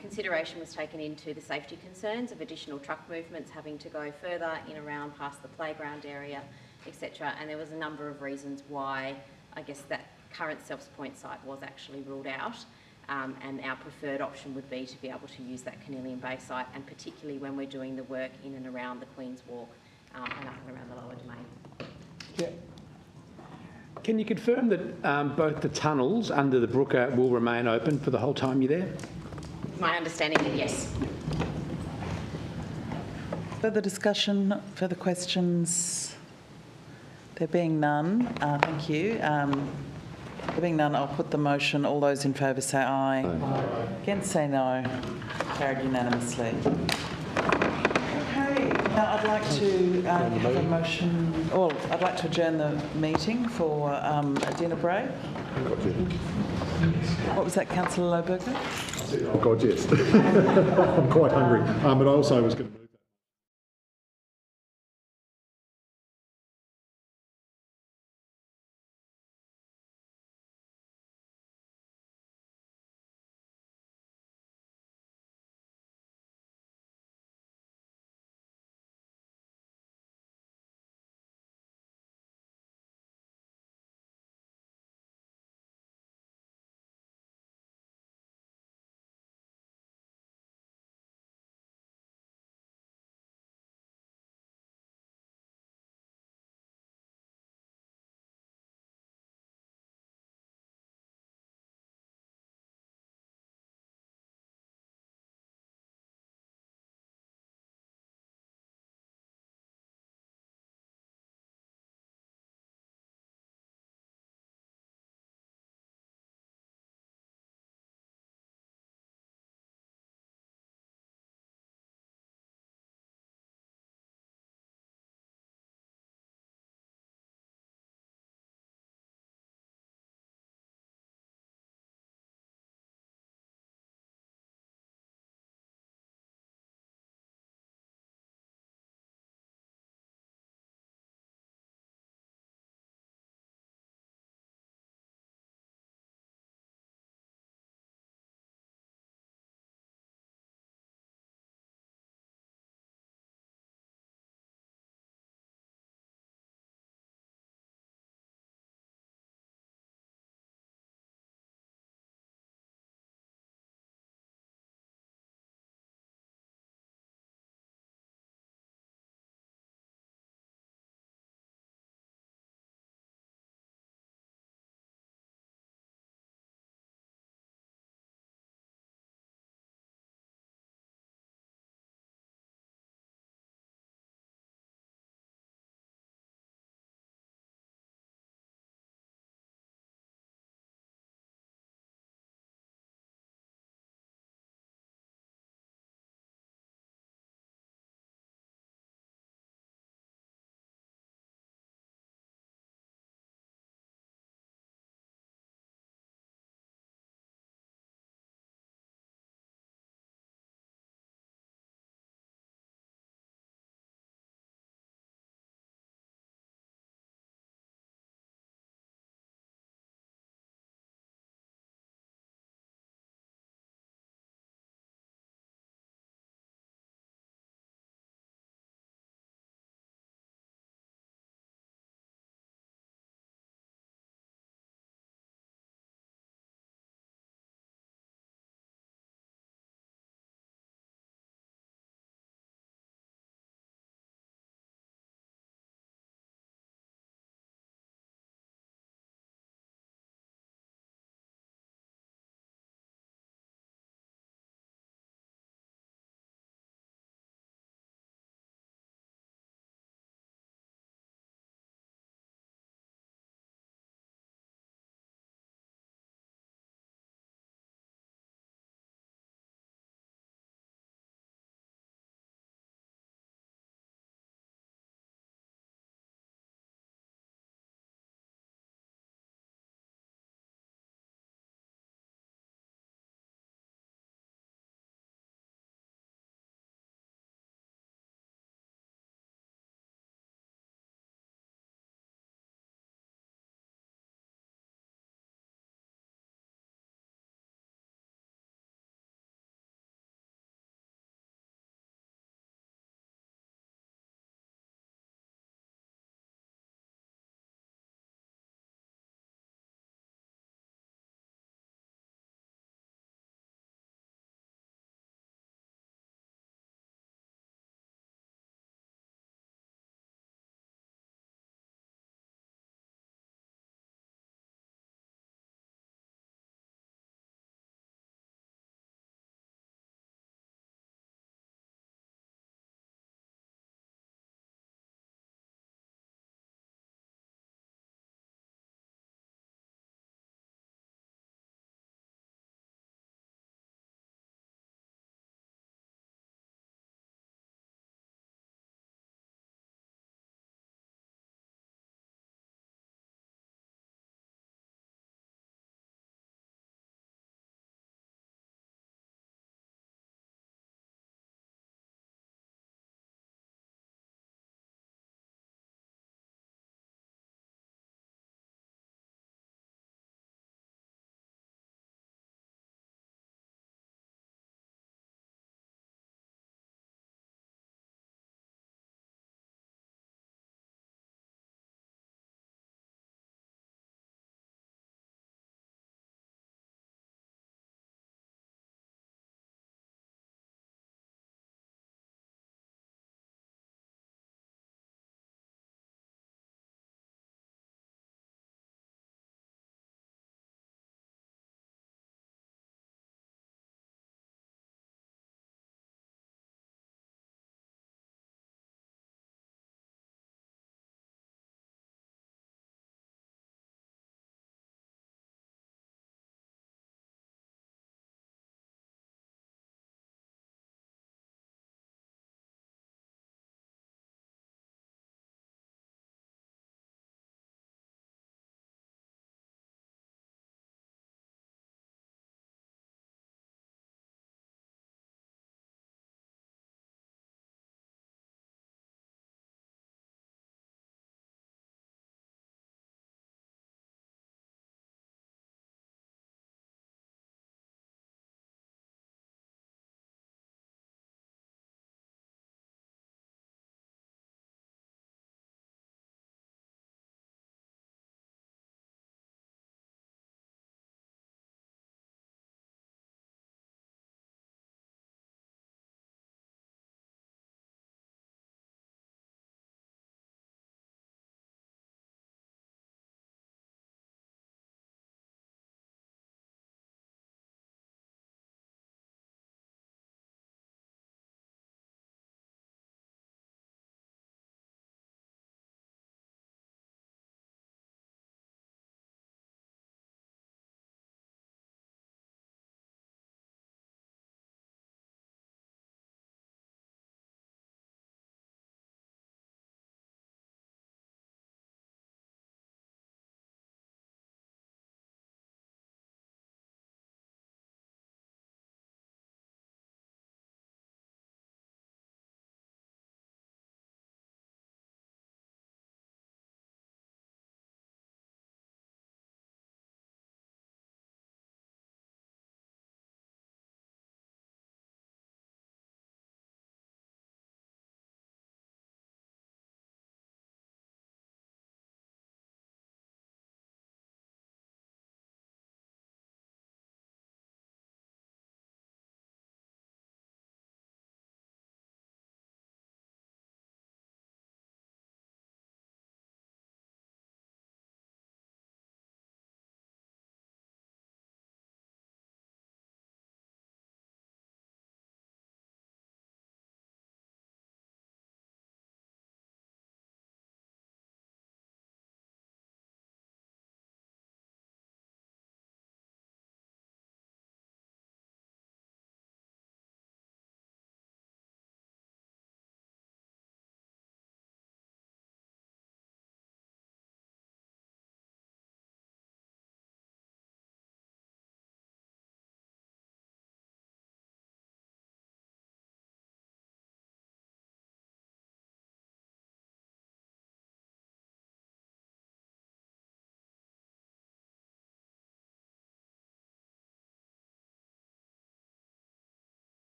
Consideration was taken into the safety concerns of additional truck movements having to go further in around past the playground area, etc. And there was a number of reasons why, I guess, that current Sells Point site was actually ruled out. And our preferred option would be to be able to use that Canillion Bay site, and particularly when we're doing the work in and around the Queen's Walk and up and around the lower domain. Yeah. Can you confirm that both the tunnels under the Brooker will remain open for the whole time you're there? My understanding is yes. Further discussion, further questions? There being none, thank you. There being none, I'll put the motion. All those in favour say aye. Aye. Against say no. Carried unanimously. Okay, now I'd like to have a motion, or I'd like to adjourn the meeting for a dinner break. What was that, Councillor Lohberger? Oh God, yes. I'm quite hungry. But I also was going to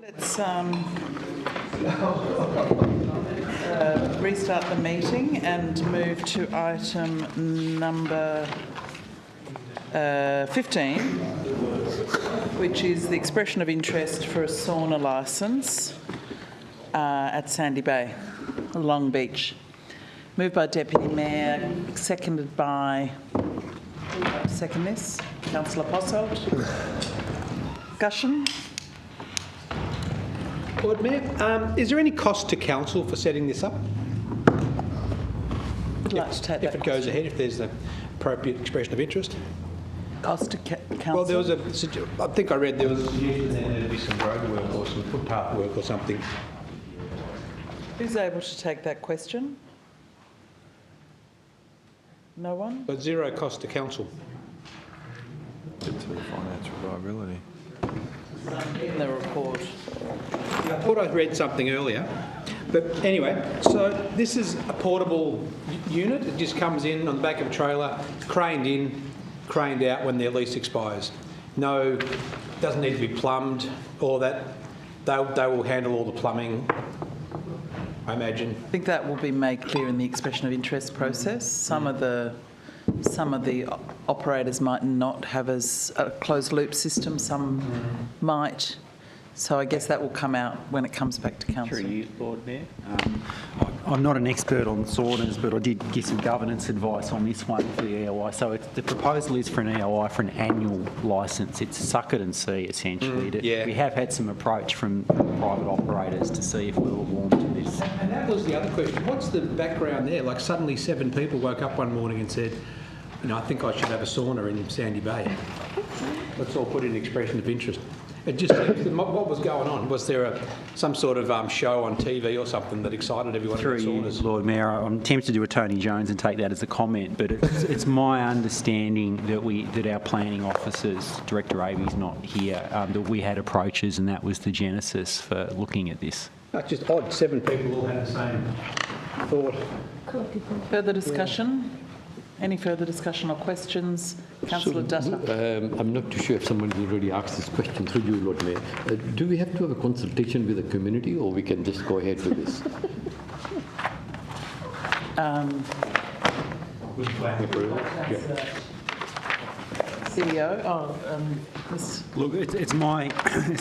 Let's restart the meeting and move to item number 15, which is the expression of interest for a sauna licence at Sandy Bay, Long Beach. Moved by Deputy Mayor, seconded by, who would like to second this? Councillor Posselt. Discussion? Lord Mayor, is there any cost to council for setting this up? Would like to take if it goes ahead, if there's the appropriate expression of interest? Cost to council? Well, there was I think I read there was a suggestion that there'd be some road work or some footpath work or something. Who's able to take that question? No one? But zero cost to council. Finance reliability. In the report. I thought I read something earlier. But anyway, so this is a portable unit. It just comes in on the back of a trailer, craned in, craned out when their lease expires. No, doesn't need to be plumbed, all that. They will handle all the plumbing, I imagine. I think that will be made clear in the expression of interest process. Some of the operators might not have as a closed loop system, some might. So I guess that will come out when it comes back to council. Through you, Lord Mayor. I'm not an expert on saunas, but I did give some governance advice on this one for the EOI. So the proposal is for an EOI for an annual licence. It's suck it and see, essentially. Yeah. We have had some approach from private operators to see if we were warm to this. And that was the other question. What's the background there? Like suddenly 7 people woke up one morning and said, you know, I think I should have a sauna in Sandy Bay. Let's all put in expression of interest. It just seems that what was going on? Was there some sort of show on TV or something that excited everyone about saunas? Lord Mayor, I'm tempted to do a Tony Jones and take that as a comment, but it's my understanding that our planning officers, Director Aby's not here, that we had approaches and that was the genesis for looking at this. That's just odd. 7 people all had the same thought. Further discussion? Any further discussion or questions? Councillor Dutta. I'm not too sure if someone has already asked this question through you, Lord Mayor. Do we have to have a consultation with the community or we can just go ahead with this? With planning approval? Yeah. CEO. Look, it's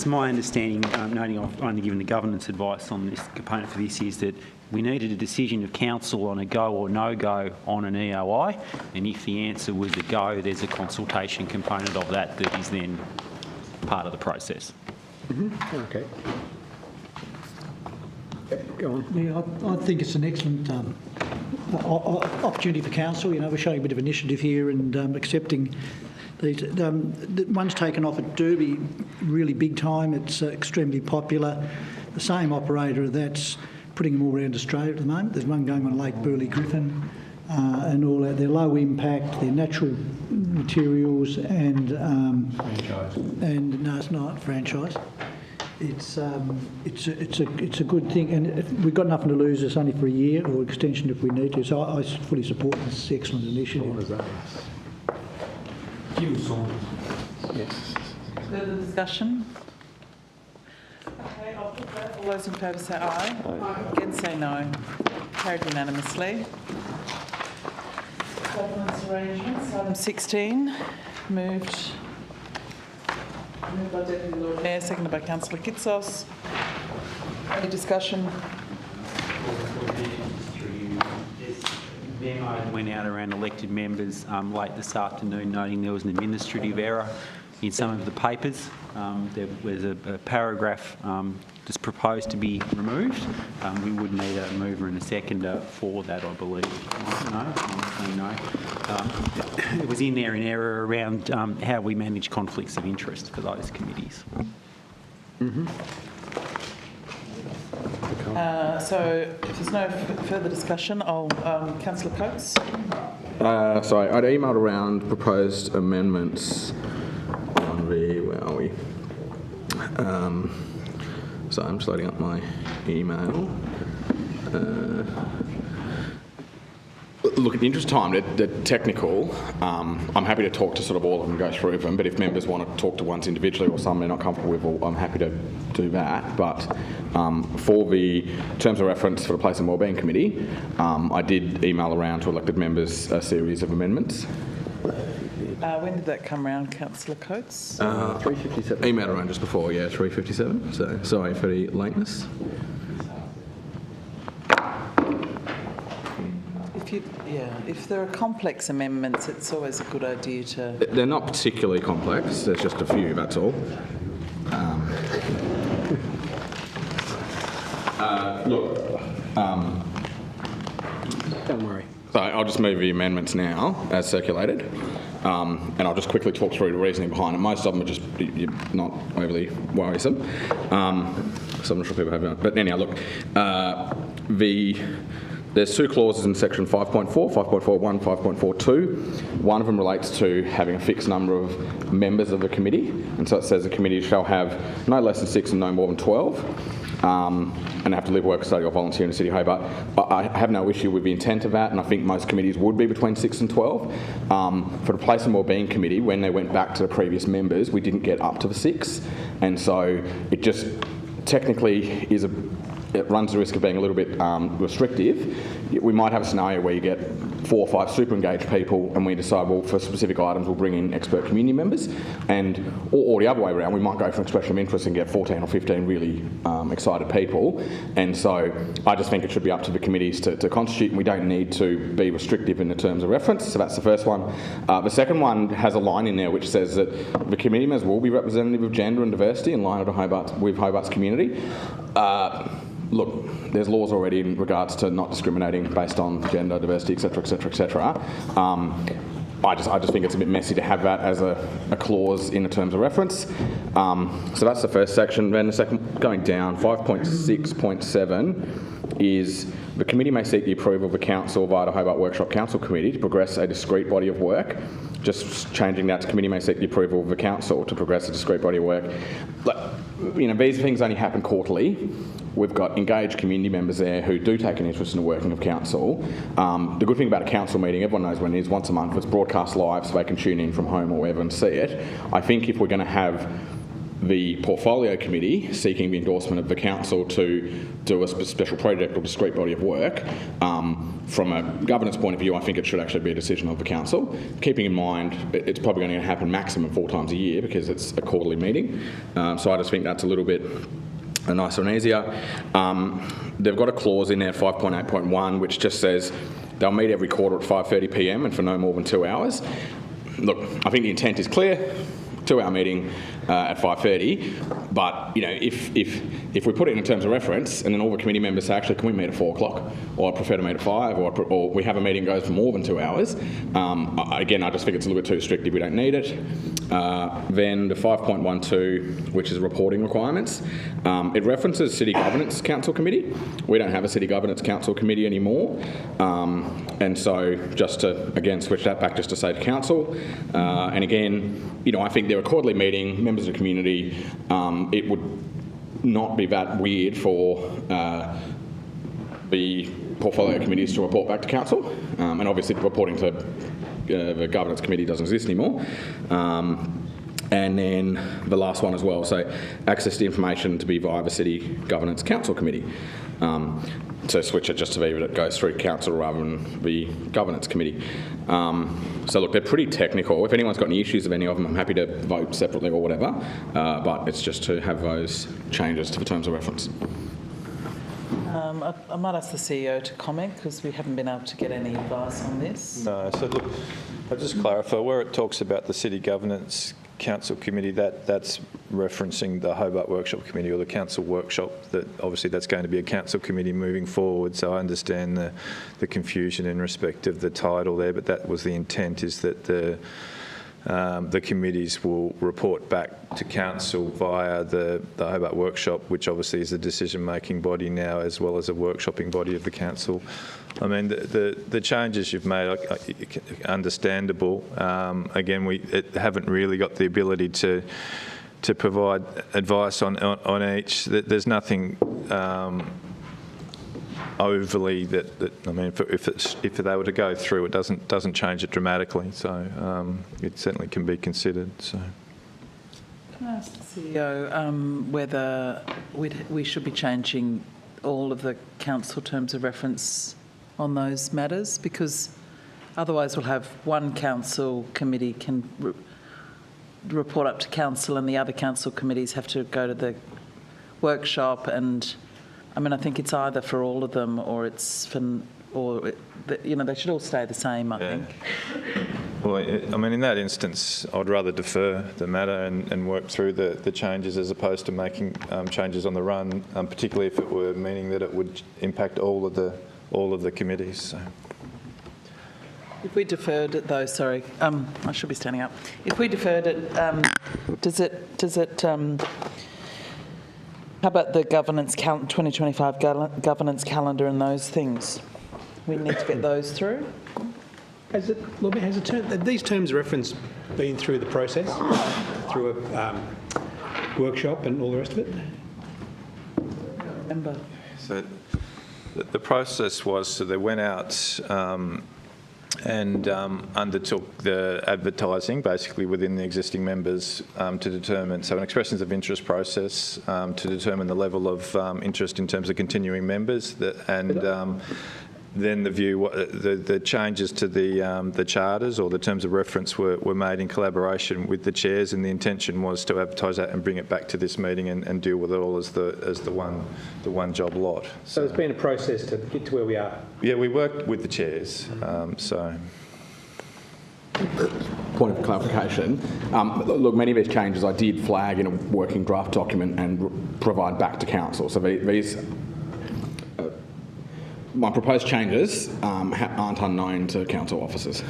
my understanding, noting I've only given the governance advice on this component for this, is that we needed a decision of council on a go or no go on an EOI, and if the answer was a go, there's a consultation component of that that is then part of the process. Okay. Go on. Yeah, I think it's an excellent opportunity for council. You know, we're showing a bit of initiative here and accepting these. The one's taken off at Derby really big time. It's extremely popular. The same operator that's putting them all around Australia at the moment. There's one going on Lake Burley Griffin and all that. They're low impact, they're natural materials and franchise. And no, it's not franchise. It's a good thing, and if we've got nothing to lose. It's only for a year or extension if we need to. So I fully support this excellent initiative. Yes. Further discussion? Okay, I'll put that. All those in favour say aye. Aye. Against say no. Carried unanimously. Governance arrangements, item 16, moved by Deputy Lord Mayor, seconded by Councillor Kitsos. Any discussion? Memo went out around elected members late this afternoon, noting there was an administrative error in some of the papers. There was a paragraph that's proposed to be removed. We would need a mover and a seconder for that, I believe. No. It was in there in error around how we manage conflicts of interest for those committees. So if there's no further discussion, I'll Councillor Coates. Sorry, I'd emailed around proposed amendments on the, where are we? So I'm just loading up my email. Look, in the interest of time, the technical, I'm happy to talk to sort of all of them and go through them, but if members want to talk to ones individually or some they're not comfortable with, well, I'm happy to do that. But for the terms of reference for the Place and Wellbeing Committee, I did email around to elected members a series of amendments. When did that come round, Councillor Coates? 3:57. Emailed around just before, yeah, 3:57. So sorry for the lateness. If there are complex amendments, it's always a good idea to... They're not particularly complex. There's just a few, that's all. Don't worry. So I'll just move the amendments now, as circulated, and I'll just quickly talk through the reasoning behind it. Most of them are just not overly worrisome, so I'm not sure people have that. But anyhow, look, there's two clauses in section 5.4, 5.41, 5.42. One of them relates to having a fixed number of members of the committee, and so it says the committee shall have no less than 6 and no more than 12. And have to live, work, study or volunteer in the City of Hobart. I have no issue with the intent of that, and I think most committees would be between 6 and 12. For the Place and Wellbeing Committee, when they went back to the previous members, we didn't get up to the 6, and so it just technically it runs the risk of being a little bit restrictive. We might have a scenario where you get 4 or 5 super engaged people and we decide, well, for specific items we'll bring in expert community members, or the other way around, we might go for an expression of interest and get 14 or 15 really excited people. And so I just think it should be up to the committees to constitute, and we don't need to be restrictive in the terms of reference. So that's the first one. The second one has a line in there which says that the committee members will be representative of gender and diversity in line with Hobart's community. Look, there's laws already in regards to not discriminating based on gender, diversity, etc., etc., etc. I just think it's a bit messy to have that as a clause in the terms of reference. So that's the first section. Then the second, going down, 5.6.7 is the committee may seek the approval of the council via the Hobart Workshop Council Committee to progress a discrete body of work. Just changing that to committee may seek the approval of the council to progress a discrete body of work. These things only happen quarterly. We've got engaged community members there who do take an interest in the working of council. The good thing about a council meeting, everyone knows when it is, once a month. It's broadcast live so they can tune in from home or wherever and see it. I think if we're going to have the portfolio committee seeking the endorsement of the council to do a special project or discrete body of work, from a governance point of view, I think it should actually be a decision of the council, keeping in mind it's probably going to happen maximum 4 times a year because it's a quarterly meeting. So I just think that's a little bit nicer and easier. They've got a clause in there, 5.8.1, which just says they'll meet every quarter at 5:30 p.m. and for no more than 2 hours. Look, I think the intent is clear. 2-hour meeting at 5:30, but if we put it in terms of reference, and then all the committee members say, actually, can we meet at 4 o'clock, or I prefer to meet at 5, or we have a meeting that goes for more than 2 hours. Again, I just think it's a little bit too restrictive. We don't need it. Then the 5.12, which is reporting requirements, it references City Governance Council Committee. We don't have a City Governance Council Committee anymore, and so just to again switch that back just to say to council, and again, I think they're a quarterly meeting, members of the community. It would not be that weird for the portfolio committees to report back to council, and obviously reporting to the governance committee doesn't exist anymore. And then the last one as well, so access to information to be via the City Governance Council Committee. So switch it just to be that it goes through council rather than the governance committee. So look, they're pretty technical. If anyone's got any issues with any of them, I'm happy to vote separately or whatever, but it's just to have those changes to the terms of reference. I might ask the CEO to comment because we haven't been able to get any advice on this. No, so look, I'll just clarify, where it talks about the City Governance Council Committee, that's referencing the Hobart Workshop Committee or the Council Workshop, that obviously that's going to be a council committee moving forward, so I understand the confusion in respect of the title there, but that was the intent, is that the committees will report back to council via the Hobart Workshop, which obviously is a decision-making body now as well as a workshopping body of the council. I mean, the changes you've made are understandable. Again, we haven't really got the ability to provide advice on each. There's nothing overly I mean, if they were to go through, it doesn't change it dramatically. So it certainly can be considered. So. Can I ask the CEO whether we should be changing all of the council terms of reference on those matters? Because otherwise we'll have one council committee can report up to council and the other council committees have to go to the workshop. And I mean, I think it's either for all of them or it's for, they should all stay the same, I think. Well, I mean, in that instance, I'd rather defer the matter and work through the changes as opposed to making changes on the run, particularly if it were meaning that it would impact all of the committees. So. If we deferred it, though, sorry, I should be standing up. If we deferred it, does it? How about the governance 2025 governance calendar and those things? We need to get those through. Has these terms of reference been through the process, through a workshop and all the rest of it? Remember. So the process was, so they went out and undertook the advertising basically within the existing members to determine, so an expressions of interest process to determine the level of interest in terms of continuing members, then the changes to the charters or the terms of reference were made in collaboration with the chairs, and the intention was to advertise that and bring it back to this meeting and deal with it all as the one job lot. So there's been a process to get to where we are. Yeah, we worked with the chairs. So. Point of clarification. Look, many of these changes I did flag in a working draft document and provide back to council. So these. My proposed changes aren't unknown to council officers.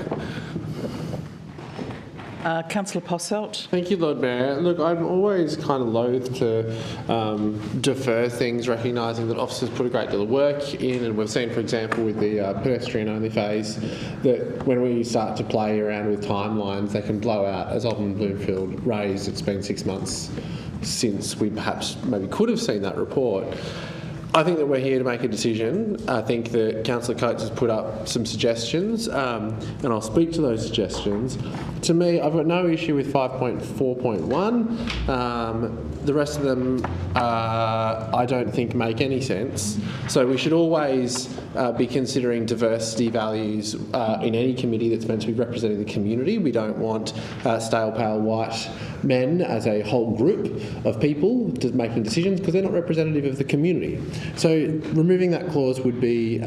Councillor Posselt. Thank you, Lord Mayor. Look, I'm always kind of loath to defer things, recognising that officers put a great deal of work in, and we've seen, for example, with the pedestrian-only phase, that when we start to play around with timelines, they can blow out. As Alderman Bloomfield raised, it's been 6 months since we perhaps maybe could have seen that report. I think that we're here to make a decision. I think that Councillor Coates has put up some suggestions, and I'll speak to those suggestions. To me, I've got no issue with 5.4.1. The rest of them I don't think make any sense. So we should always be considering diversity values in any committee that's meant to be representing the community. We don't want stale, pale, white men as a whole group of people making decisions because they're not representative of the community. So removing that clause would be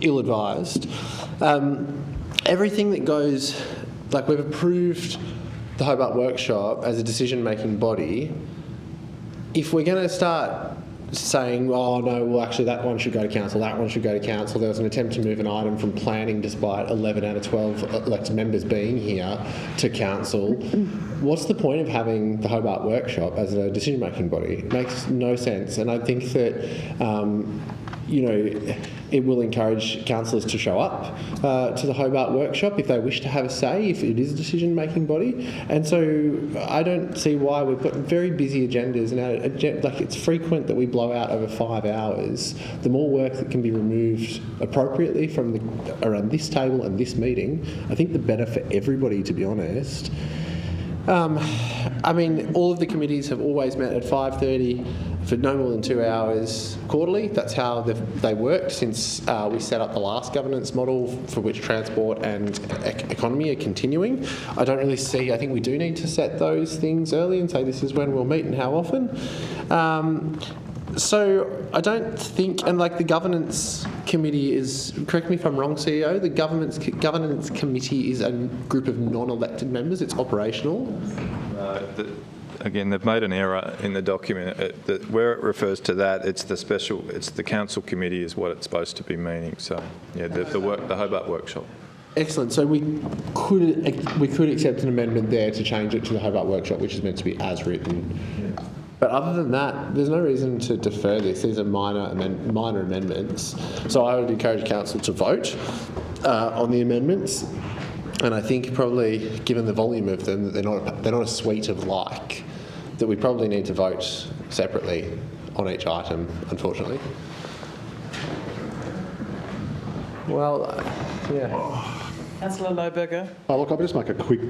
ill-advised. Everything that goes, like we've approved the Hobart Workshop as a decision-making body. If we're going to start saying, oh no, well actually that one should go to council, that one should go to council, there was an attempt to move an item from planning despite 11 out of 12 elected members being here to council, what's the point of having the Hobart Workshop as a decision-making body? It makes no sense, and I think that it will encourage councillors to show up to the Hobart Workshop if they wish to have a say, if it is a decision-making body. And so I don't see why we've got very busy agendas, and it's frequent that we blow out over 5 hours. The more work that can be removed appropriately from around this table and this meeting, I think the better for everybody, to be honest. I mean, all of the committees have always met at 5:30 for no more than 2 hours quarterly. That's how they worked since we set up the last governance model, for which transport and economy are continuing. I don't really see, I think we do need to set those things early and say this is when we'll meet and how often. So I don't think, and like the governance committee is, correct me if I'm wrong, CEO, the governance committee is a group of non-elected members. It's operational. Again, they've made an error in the document. Where it refers to that, it's the council committee is what it's supposed to be meaning. So, yeah, the Hobart Workshop. Excellent. So we could accept an amendment there to change it to the Hobart Workshop, which is meant to be as written. But other than that, there's no reason to defer this. These are minor amendments. So I would encourage council to vote on the amendments. And I think probably, given the volume of them, that they're not a suite of like, that we probably need to vote separately on each item, unfortunately. Well, yeah. Councillor Lohberger. Oh, look, I'll just make a quick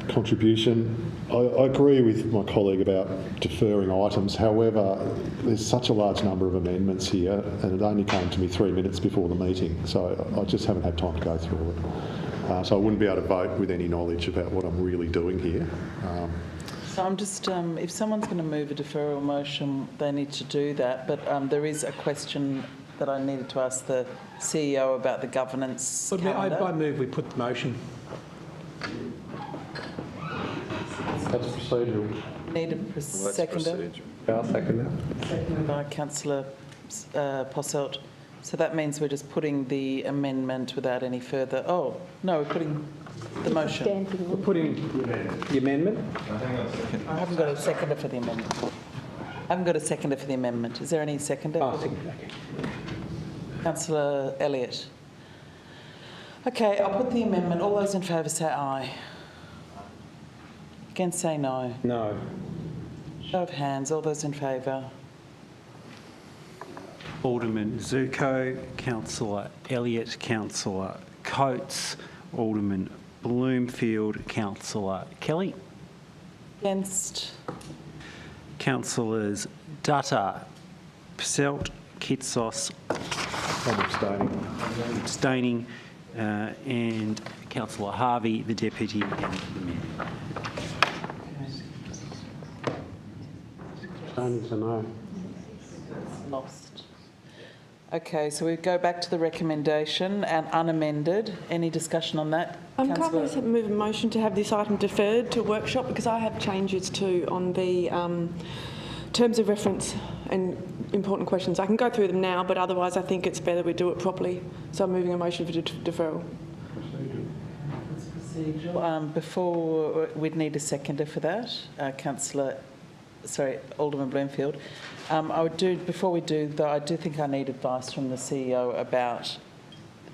contribution. I agree with my colleague about deferring items. However, there's such a large number of amendments here, and it only came to me 3 minutes before the meeting, so I just haven't had time to go through it. So I wouldn't be able to vote with any knowledge about what I'm really doing here. So I'm just, if someone's going to move a deferral motion, they need to do that. But there is a question that I needed to ask the CEO about the governance calendar. I move we put the motion. That's procedural. Need a seconder? Yeah, I'll second that. Seconded by Councillor Posselt. So that means we're just putting the amendment without any further... Oh, no, we're putting the motion. We're putting the amendment. I haven't got a seconder for the amendment. I haven't got a seconder for the amendment. Is there any seconder? Oh, second, okay. Councillor Elliott. Okay, I'll put the amendment. All those in favour say aye. Against say no. No. Show of hands. All those in favour. Alderman Zuko, Councillor Elliott, Councillor Coates, Alderman Bloomfield, Councillor Kelly. Against. Councillors Dutta, Posselt, Kitsos. I'm abstaining. And Councillor Harvey, the Deputy, and the Mayor. Lost. Okay, so we go back to the recommendation and unamended. Any discussion on that? Can't we just move a motion to have this item deferred to workshop, because I have changes too on the terms of reference and important questions. I can go through them now, but otherwise I think it's better we do it properly. So I'm moving a motion for deferral. Procedural. Before we'd need a seconder for that, Alderman Bloomfield. I would do, before we do though, I do think I need advice from the CEO about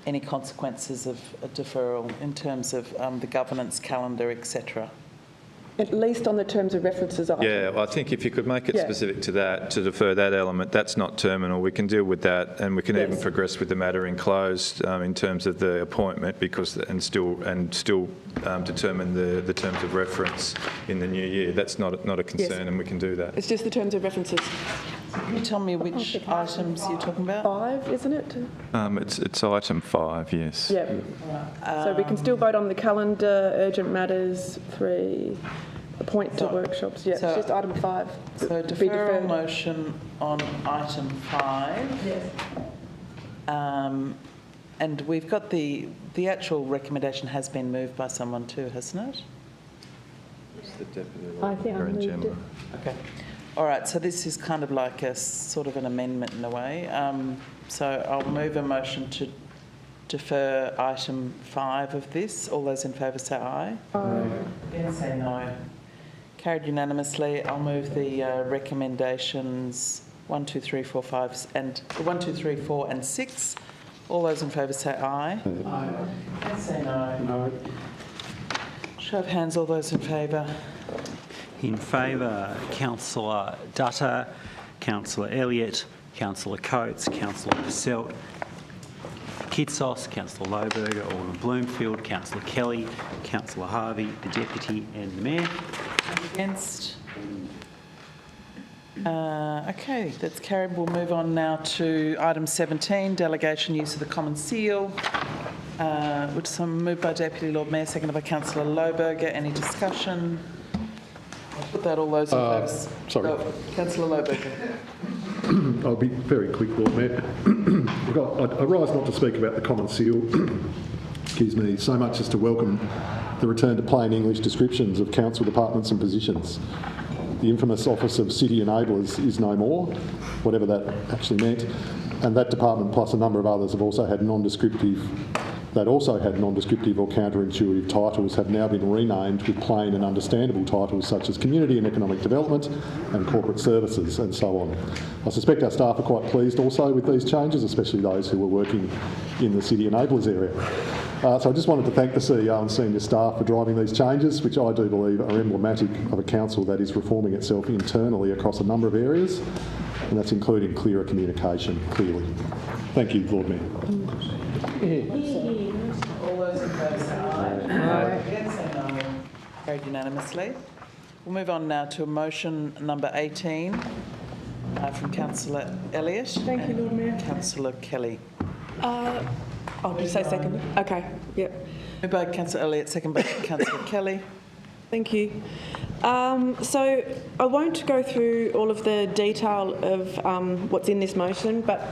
any consequences of a deferral in terms of the governance calendar, etc. At least on the terms of references item. Yeah, well, I think if you could make it specific to that, to defer that element, that's not terminal. We can deal with that, and we can even progress with the matter in closed in terms of the appointment, because and still determine the terms of reference in the new year. That's not a concern, and we can do that. It's just the terms of references. Can you tell me which items you're talking about? 5, isn't it? It's item 5, yes. Yeah. So we can still vote on the calendar, urgent matters, 3, appoint to workshops. Yeah, so it's just item 5. So deferral motion on item 5. Yes. And we've got the actual recommendation has been moved by someone too, hasn't it? It's the Deputy I think I moved it. Okay. All right, so this is kind of like a sort of an amendment in a way. So I'll move a motion to defer item 5 of this. All those in favour say aye. Aye. Against say no. Carried unanimously. I'll move the recommendations 1, 2, 3, 4, 5 and 1, 2, 3, 4 and 6. All those in favour say aye. Aye. Against say no. No. Show of hands. All those in favour. In favour, Councillor Dutta, Councillor Elliott, Councillor Coates, Councillor Posselt, Kitsos, Councillor Lohberger, Alderman Bloomfield, Councillor Kelly, Councillor Harvey, the Deputy and the Mayor. Against? Okay, that's carried. We'll move on now to item 17, delegation use of the Common Seal, which is moved by Deputy Lord Mayor, seconded by Councillor Lohberger. Any discussion? I'll put that all those in favour. Sorry. Oh, Councillor Lohberger. I'll be very quick, Lord Mayor. I rise not to speak about the Common Seal, excuse me, so much as to welcome the return to plain English descriptions of council departments and positions. The infamous Office of City Enablers is no more, whatever that actually meant, and that department plus a number of others have also had non-descriptive or counterintuitive titles have now been renamed with plain and understandable titles such as Community and Economic Development and Corporate Services and so on. I suspect our staff are quite pleased also with these changes, especially those who are working in the City Enablers area. So I just wanted to thank the CEO and senior staff for driving these changes, which I do believe are emblematic of a council that is reforming itself internally across a number of areas, and that's including clearer communication, clearly. Thank you, Lord Mayor. All those in favour say aye. Against say no. Carried unanimously. We'll move on now to a motion number 18 from Councillor Elliott. Thank you, Lord Mayor. Councillor Kelly. Oh, did you say second? Okay, yep. Moved by Councillor Elliott, second by Councillor Kelly. Thank you. So I won't go through all of the detail of what's in this motion, but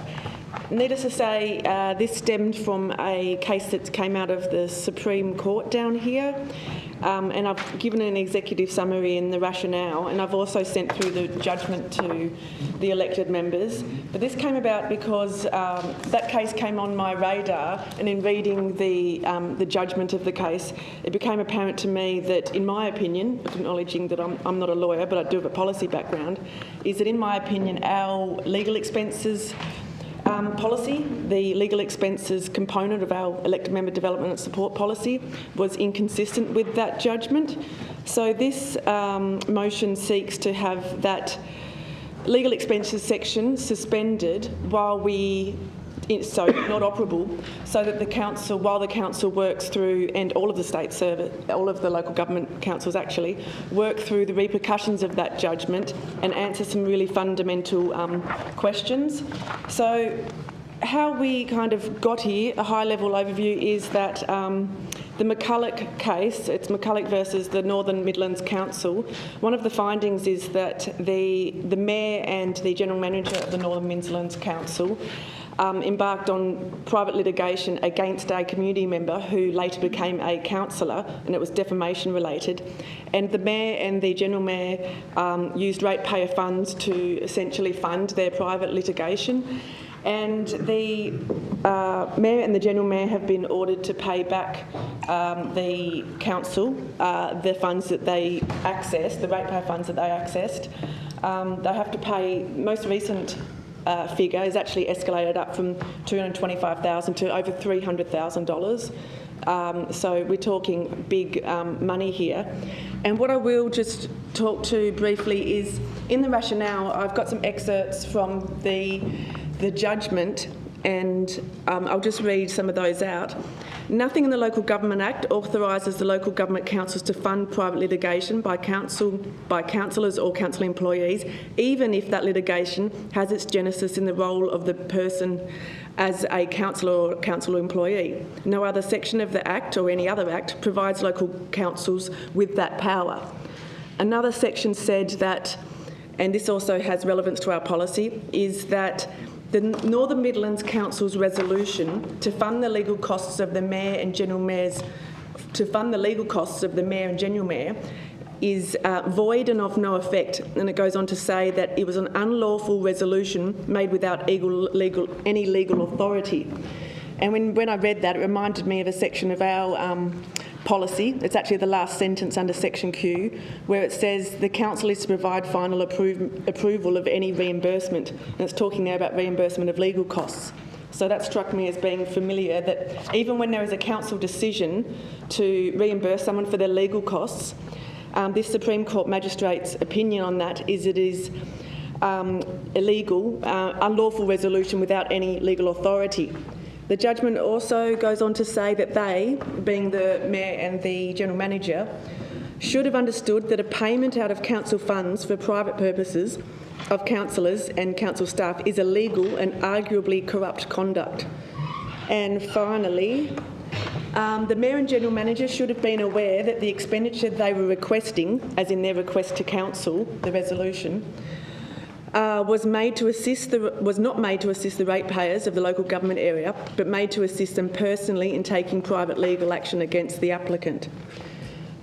needless to say, this stemmed from a case that came out of the Supreme Court down here. And I've given an executive summary in the rationale, and I've also sent through the judgment to the elected members. But this came about because that case came on my radar, and in reading the judgment of the case, it became apparent to me that, in my opinion, acknowledging that I'm not a lawyer, but I do have a policy background, is that in my opinion our legal expenses policy, the legal expenses component of our elected member development and support policy, was inconsistent with that judgment. So this motion seeks to have that legal expenses section suspended while so not operable, so that the council, while the council works through, and all of the state service, all of the local government councils actually, work through the repercussions of that judgment and answer some really fundamental questions. So how we kind of got here, a high-level overview, is that the McCulloch case, it's McCulloch versus the Northern Midlands Council, one of the findings is that the Mayor and the General Manager of the Northern Midlands Council embarked on private litigation against a community member who later became a councillor, and it was defamation related. And the Mayor and the General Mayor used ratepayer funds to essentially fund their private litigation. And the Mayor and the General Mayor have been ordered to pay back the council the funds that they accessed, the ratepayer funds that they accessed. They have to pay, most recent figure is actually escalated up from $225,000 to over $300,000. So we're talking big money here. And what I will just talk to briefly is, in the rationale, I've got some excerpts from the judgment, and I'll just read some of those out. Nothing in the Local Government Act authorises the local government councils to fund private litigation by councillors or council employees, even if that litigation has its genesis in the role of the person as a councillor or council employee. No other section of the Act or any other Act provides local councils with that power. Another section said that, and this also has relevance to our policy, is that the Northern Midlands Council's resolution to fund the legal costs of the Mayor and General Mayor's, is void and of no effect. And it goes on to say that it was an unlawful resolution made without any legal authority. And when I read that, it reminded me of a section of our policy. It's actually the last sentence under section Q, where it says the council is to provide final approval of any reimbursement. And it's talking there about reimbursement of legal costs. So that struck me as being familiar, that even when there is a council decision to reimburse someone for their legal costs, this Supreme Court magistrate's opinion on that is it is illegal, unlawful resolution without any legal authority. The judgment also goes on to say that they, being the Mayor and the General Manager, should have understood that a payment out of council funds for private purposes of councillors and council staff is illegal and arguably corrupt conduct. And finally, the Mayor and General Manager should have been aware that the expenditure they were requesting, as in their request to council, the resolution, was not made to assist the ratepayers of the local government area, but made to assist them personally in taking private legal action against the applicant.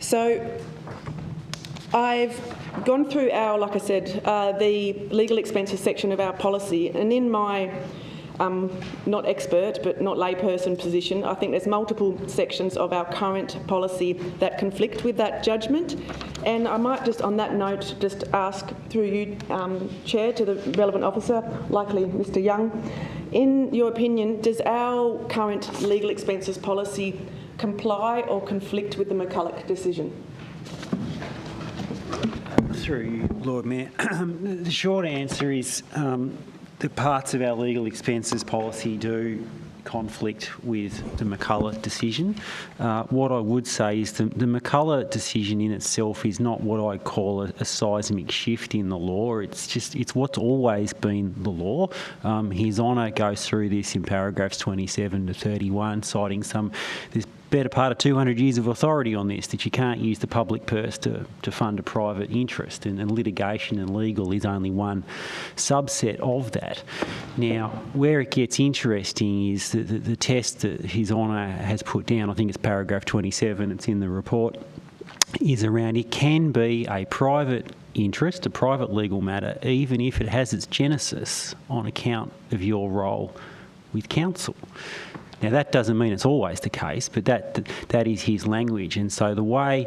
So I've gone through our, like I said, the legal expenses section of our policy, and in my not expert but not layperson position, I think there's multiple sections of our current policy that conflict with that judgment. And I might just, on that note, just ask through you, Chair, to the relevant officer, likely Mr Young, in your opinion, does our current legal expenses policy comply or conflict with the McCulloch decision? Through you, Lord Mayor. The short answer is the parts of our legal expenses policy do conflict with the McCullough decision. What I would say is the McCullough decision in itself is not what I call a seismic shift in the law. It's what's always been the law. His Honour goes through this in paragraphs 27 to 31, citing this better part of 200 years of authority on this, that you can't use the public purse to fund a private interest, and litigation and legal is only one subset of that. Now, where it gets interesting is the test that His Honour has put down, I think it's paragraph 27, it's in the report, is around it can be a private interest, a private legal matter, even if it has its genesis on account of your role with counsel. Now, that doesn't mean it's always the case, but that is his language. And so the way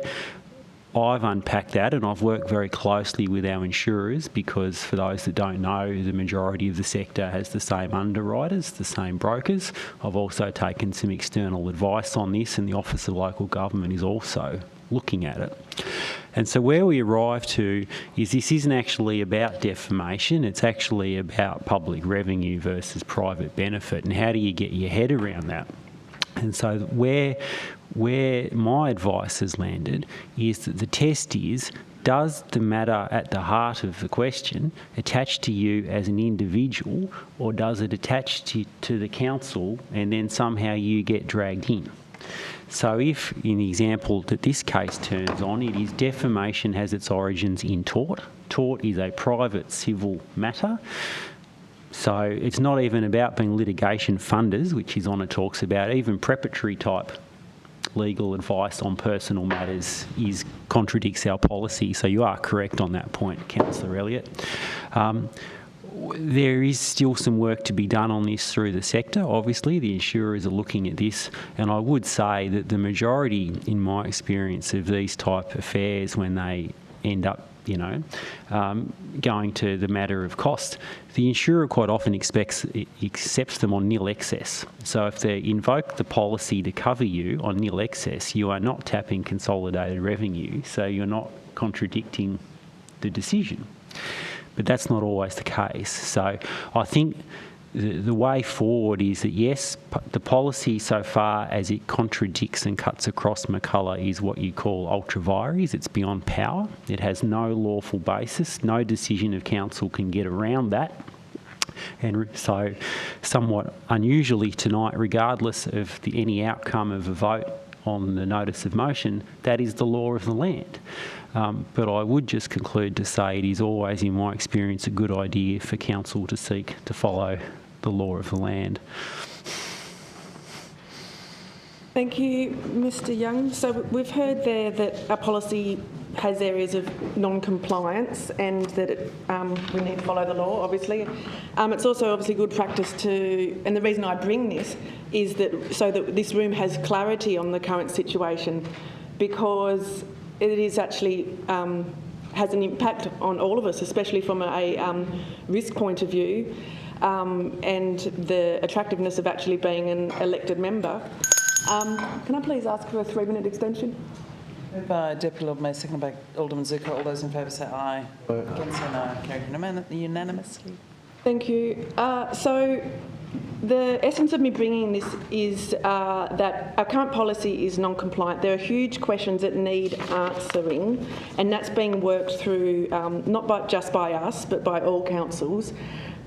I've unpacked that, and I've worked very closely with our insurers, because for those that don't know, the majority of the sector has the same underwriters, the same brokers. I've also taken some external advice on this, and the Office of Local Government is also looking at it. And so where we arrive to is this isn't actually about defamation, it's actually about public revenue versus private benefit, and how do you get your head around that? And so where my advice has landed is that the test is, does the matter at the heart of the question attach to you as an individual, or does it attach to the council and then somehow you get dragged in? So if, in the example that this case turns on, it is defamation has its origins in tort. Tort is a private civil matter. So it's not even about being litigation funders, which His Honour talks about. Even preparatory type legal advice on personal matters contradicts our policy. So you are correct on that point, Councillor Elliott. There is still some work to be done on this through the sector. Obviously, the insurers are looking at this, and I would say that the majority, in my experience, of these type affairs, when they end up, going to the matter of cost, the insurer quite often accepts them on nil excess. So if they invoke the policy to cover you on nil excess, you are not tapping consolidated revenue, so you're not contradicting the decision. But that's not always the case. So I think the way forward is that, yes, the policy so far as it contradicts and cuts across McCullough is what you call ultra vires. It's beyond power. It has no lawful basis. No decision of council can get around that. And so somewhat unusually tonight, regardless of any outcome of a vote on the notice of motion, that is the law of the land. But I would just conclude to say it is always, in my experience, a good idea for council to seek to follow the law of the land. Thank you, Mr Young. So we've heard there that our policy has areas of non-compliance and that we need to follow the law, obviously. It's also obviously good practice to, and the reason I bring this is that so that this room has clarity on the current situation, because it is actually has an impact on all of us, especially from a risk point of view, and the attractiveness of actually being an elected member. Can I please ask for a 3-minute extension? Moved by Deputy Lord Mayor, seconded by Alderman Zuko. All those in favour say aye. Against say no. Carried unanimously. Thank you. So the essence of me bringing this is that our current policy is non-compliant. There are huge questions that need answering, and that's being worked through not just by us, but by all councils.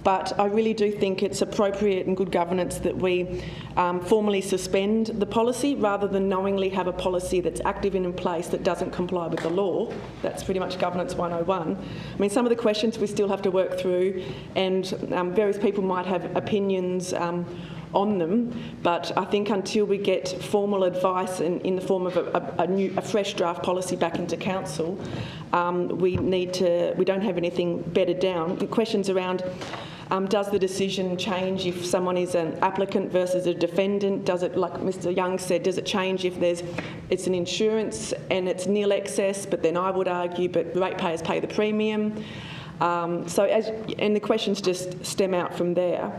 But I really do think it's appropriate and good governance that we formally suspend the policy rather than knowingly have a policy that's active and in place that doesn't comply with the law. That's pretty much governance 101. I mean, some of the questions we still have to work through, and various people might have opinions on them, but I think until we get formal advice in the form of a fresh draft policy back into council, we don't have anything bedded down. The questions around does the decision change if someone is an applicant versus a defendant? Does it, like Mr Young said, does it change if it's an insurance and it's nil excess, but then I would argue, but ratepayers pay the premium? And the questions just stem out from there.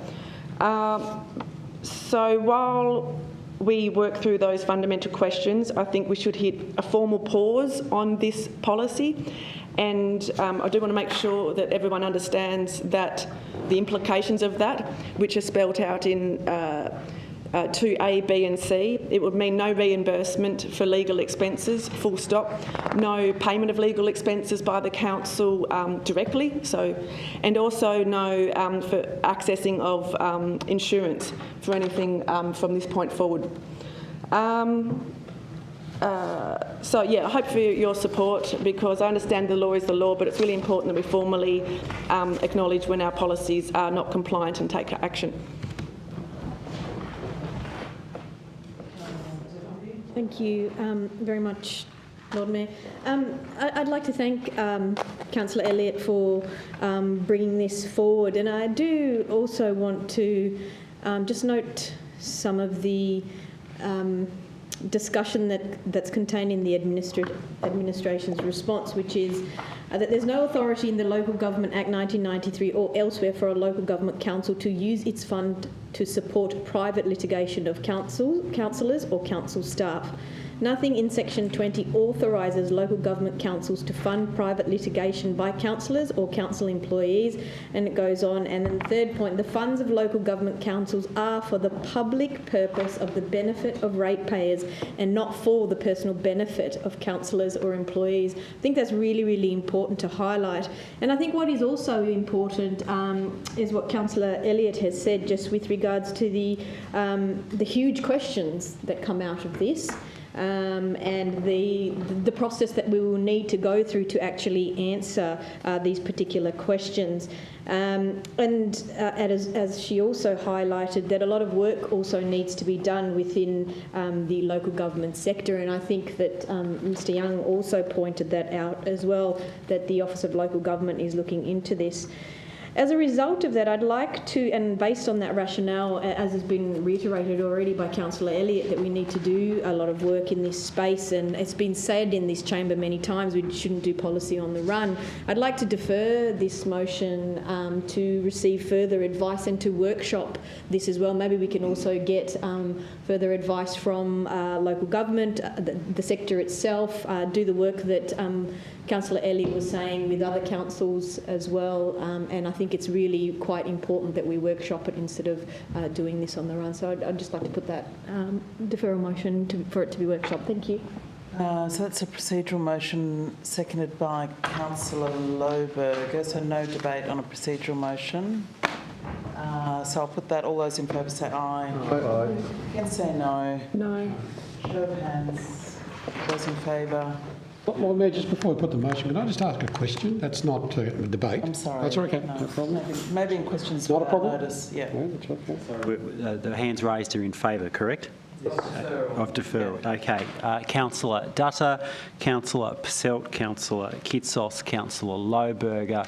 So while we work through those fundamental questions, I think we should hit a formal pause on this policy. And I do want to make sure that everyone understands that the implications of that, which are spelled out in to A, B and C. It would mean no reimbursement for legal expenses, full stop, no payment of legal expenses by the council directly, and also no for accessing of insurance for anything from this point forward. I hope for your support, because I understand the law is the law, but it's really important that we formally acknowledge when our policies are not compliant and take action. Thank you very much, Lord Mayor. I'd like to thank Councillor Elliott for bringing this forward, and I do also want to just note some of the discussion that's contained in the administration's response, which is that there's no authority in the Local Government Act 1993 or elsewhere for a local government council to use its fund to support private litigation of councillors or council staff. Nothing in Section 20 authorises local government councils to fund private litigation by councillors or council employees, and it goes on. And then the third point, the funds of local government councils are for the public purpose of the benefit of ratepayers and not for the personal benefit of councillors or employees. I think that's really, really important to highlight. And I think what is also important is what Councillor Elliott has said, just with regards to the huge questions that come out of this. And the process that we will need to go through to actually answer these particular questions. As she also highlighted, that a lot of work also needs to be done within the local government sector, and I think that Mr Young also pointed that out as well, that the Office of Local Government is looking into this. As a result of that, I'd like to, and based on that rationale, as has been reiterated already by Councillor Elliott, that we need to do a lot of work in this space, and it's been said in this chamber many times we shouldn't do policy on the run. I'd like to defer this motion to receive further advice and to workshop this as well. Maybe we can also get further advice from local government, the sector itself, do the work that Councillor Elliott was saying with other councils as well, and I think it's really quite important that we workshop it instead of doing this on the run. So I'd just like to put that deferral motion for it to be workshopped. Thank you. So that's a procedural motion seconded by Councillor Lohberger, so no debate on a procedural motion. So I'll put that. All those in favour say aye. Aye. Against say no. No. Show of hands. Those in favour. Well, Mayor, just before we put the motion, can I just ask a question? That's not a debate. I'm sorry. That's okay. No, No problem. Maybe in questions Not a without problem? notice. Yeah. That's okay. The hands raised are in favour, correct? Of deferral. Okay. Councillor Dutta, Councillor Passelt, Councillor Kitsos, Councillor Lohberger,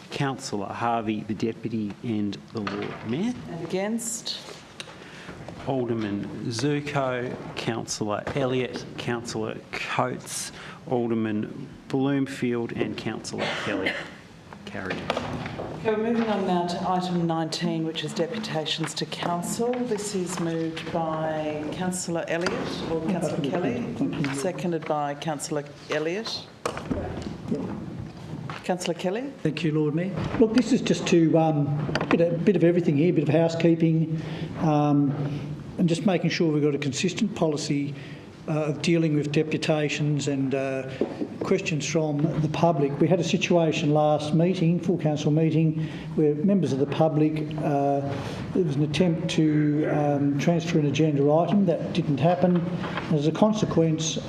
Councillor Harvey, the Deputy and the Lord Mayor. And against? Alderman Zuko, Councillor Elliott, Councillor Coates, Alderman Bloomfield and Councillor Kelly. Carried. Okay, we're moving on now to item 19, which is deputations to council. This is moved by Councillor Elliott or Councillor Kelly, seconded by Councillor Elliott. Councillor Kelly. Thank you, Lord Mayor. Look, this is just to a bit of everything here, a bit of housekeeping, and just making sure we've got a consistent policy of dealing with deputations and questions from the public. We had a situation last meeting, full council meeting, where members of the public, there was an attempt to transfer an agenda item. That didn't happen. As a consequence,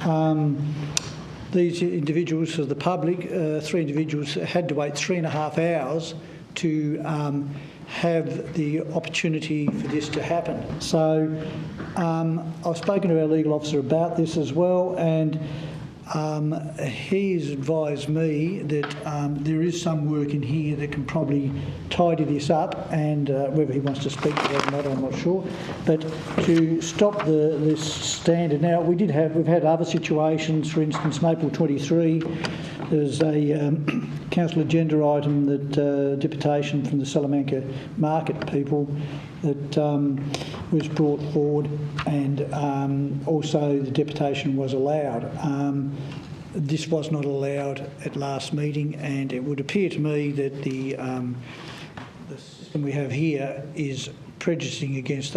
these individuals of the public, 3 individuals, had to wait 3.5 hours to have the opportunity for this to happen. So I've spoken to our legal officer about this as well, and he's advised me that there is some work in here that can probably tidy this up, and whether he wants to speak to that or not, I'm not sure. But to stop this standard, now we've had other situations. For instance, in April 23, there's a council agenda item that deputation from the Salamanca market people that was brought forward, and also the deputation was allowed. This was not allowed at last meeting, and it would appear to me that the system we have here is prejudicing against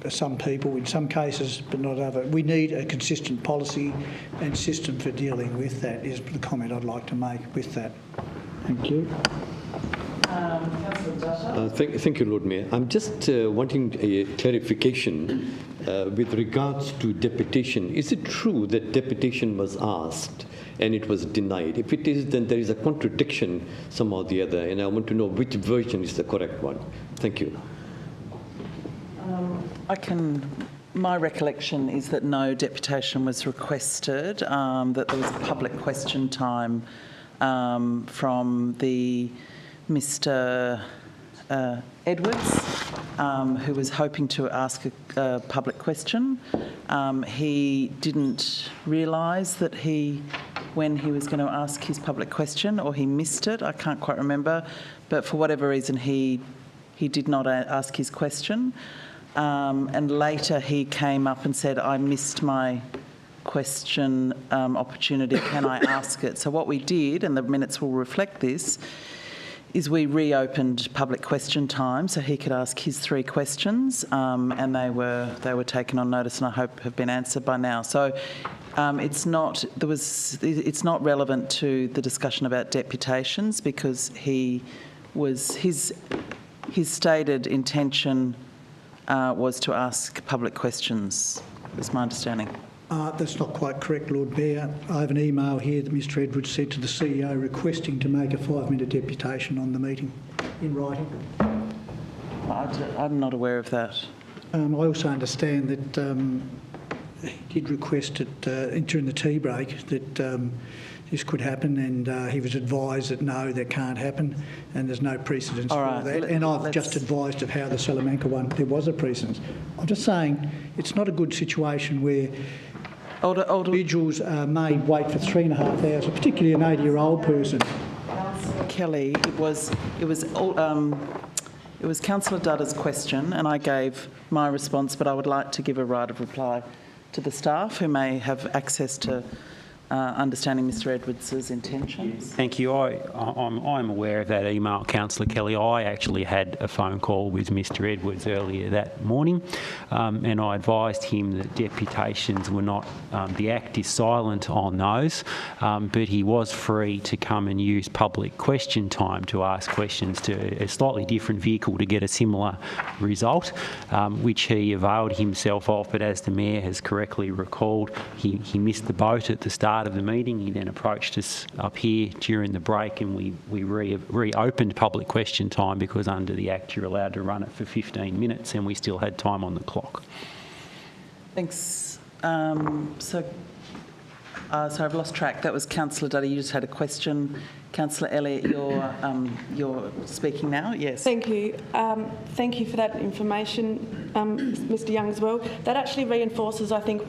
some people in some cases, but not other. We need a consistent policy and system for dealing with that, is the comment I'd like to make with that. Thank you. Councillor Dutta. Thank you, Lord Mayor. I'm just wanting a clarification with regards to deputation. Is it true that deputation was asked and it was denied? If it is, then there is a contradiction somehow or the other, and I want to know which version is the correct one. Thank you. My recollection is that no deputation was requested, that there was public question time from the Mr. Edwards, who was hoping to ask a public question. He didn't realise that when he was going to ask his public question, or he missed it, I can't quite remember, but for whatever reason he did not ask his question. And later he came up and said, I missed my question opportunity, can I ask it? So what we did, and the minutes will reflect this, is we reopened public question time so he could ask his 3 questions, and they were taken on notice and I hope have been answered by now. So it's not relevant to the discussion about deputations, because his stated intention was to ask public questions, is my understanding. That's not quite correct, Lord Mayor. I have an email here that Mr Edwards sent to the CEO requesting to make a 5-minute deputation on the meeting in writing. I'm not aware of that. I also understand that he did request it during the tea break that this could happen, and he was advised that no, that can't happen, and there's no precedence for that. And I've just advised of how the Salamanca one, there was a precedence. I'm just saying it's not a good situation where individuals may wait for 3.5 hours, particularly an 80-year-old person. Kelly, it was Councillor Dutta's question, and I gave my response, but I would like to give a right of reply to the staff who may have access to understanding Mr Edwards' intentions. Thank you. I'm aware of that email, Councillor Kelly. I actually had a phone call with Mr Edwards earlier that morning, and I advised him that deputations were not, the Act is silent on those, but he was free to come and use public question time to ask questions to a slightly different vehicle to get a similar result, which he availed himself of, but as the Mayor has correctly recalled, he missed the boat at the start of the meeting. He then approached us up here during the break, and we reopened public question time, because under the Act you're allowed to run it for 15 minutes and we still had time on the clock. Thanks. So I've lost track. That was Councillor Dutta. You just had a question. Councillor Elliott, you're speaking now. Yes. Thank you. Thank you for that information, Mr Young, as well. That actually reinforces, I think,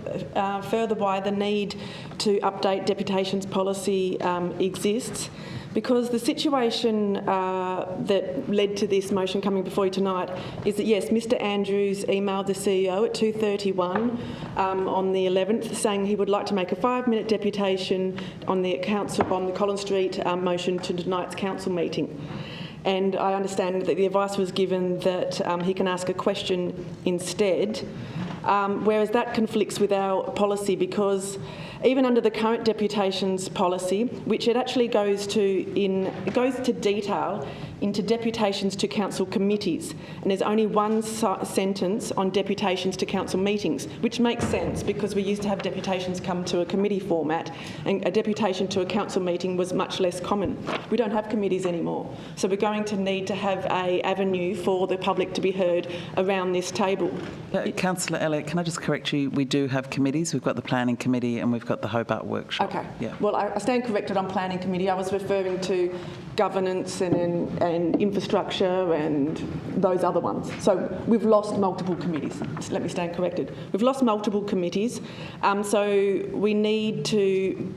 further why the need to update deputations policy exists. Because the situation that led to this motion coming before you tonight is that, yes, Mr Andrews emailed the CEO at 2:31 on the 11th saying he would like to make a 5-minute deputation on the Collins Street motion to tonight's council meeting. And I understand that the advice was given that he can ask a question instead, whereas that conflicts with our policy, because even under the current deputations policy, which it actually goes to detail into deputations to council committees, and there's only one sentence on deputations to council meetings, which makes sense because we used to have deputations come to a committee format, and a deputation to a council meeting was much less common. We don't have committees anymore, so we're going to need to have an avenue for the public to be heard around this table. Councillor Elliott, can I just correct you? We do have committees. We've got the Planning Committee and we've got the Hobart Workshop. Okay. Yeah. Well, I stand corrected on Planning Committee. I was referring to governance and infrastructure and those other ones. So we've lost multiple committees. Let me stand corrected. We've lost multiple committees. So we need to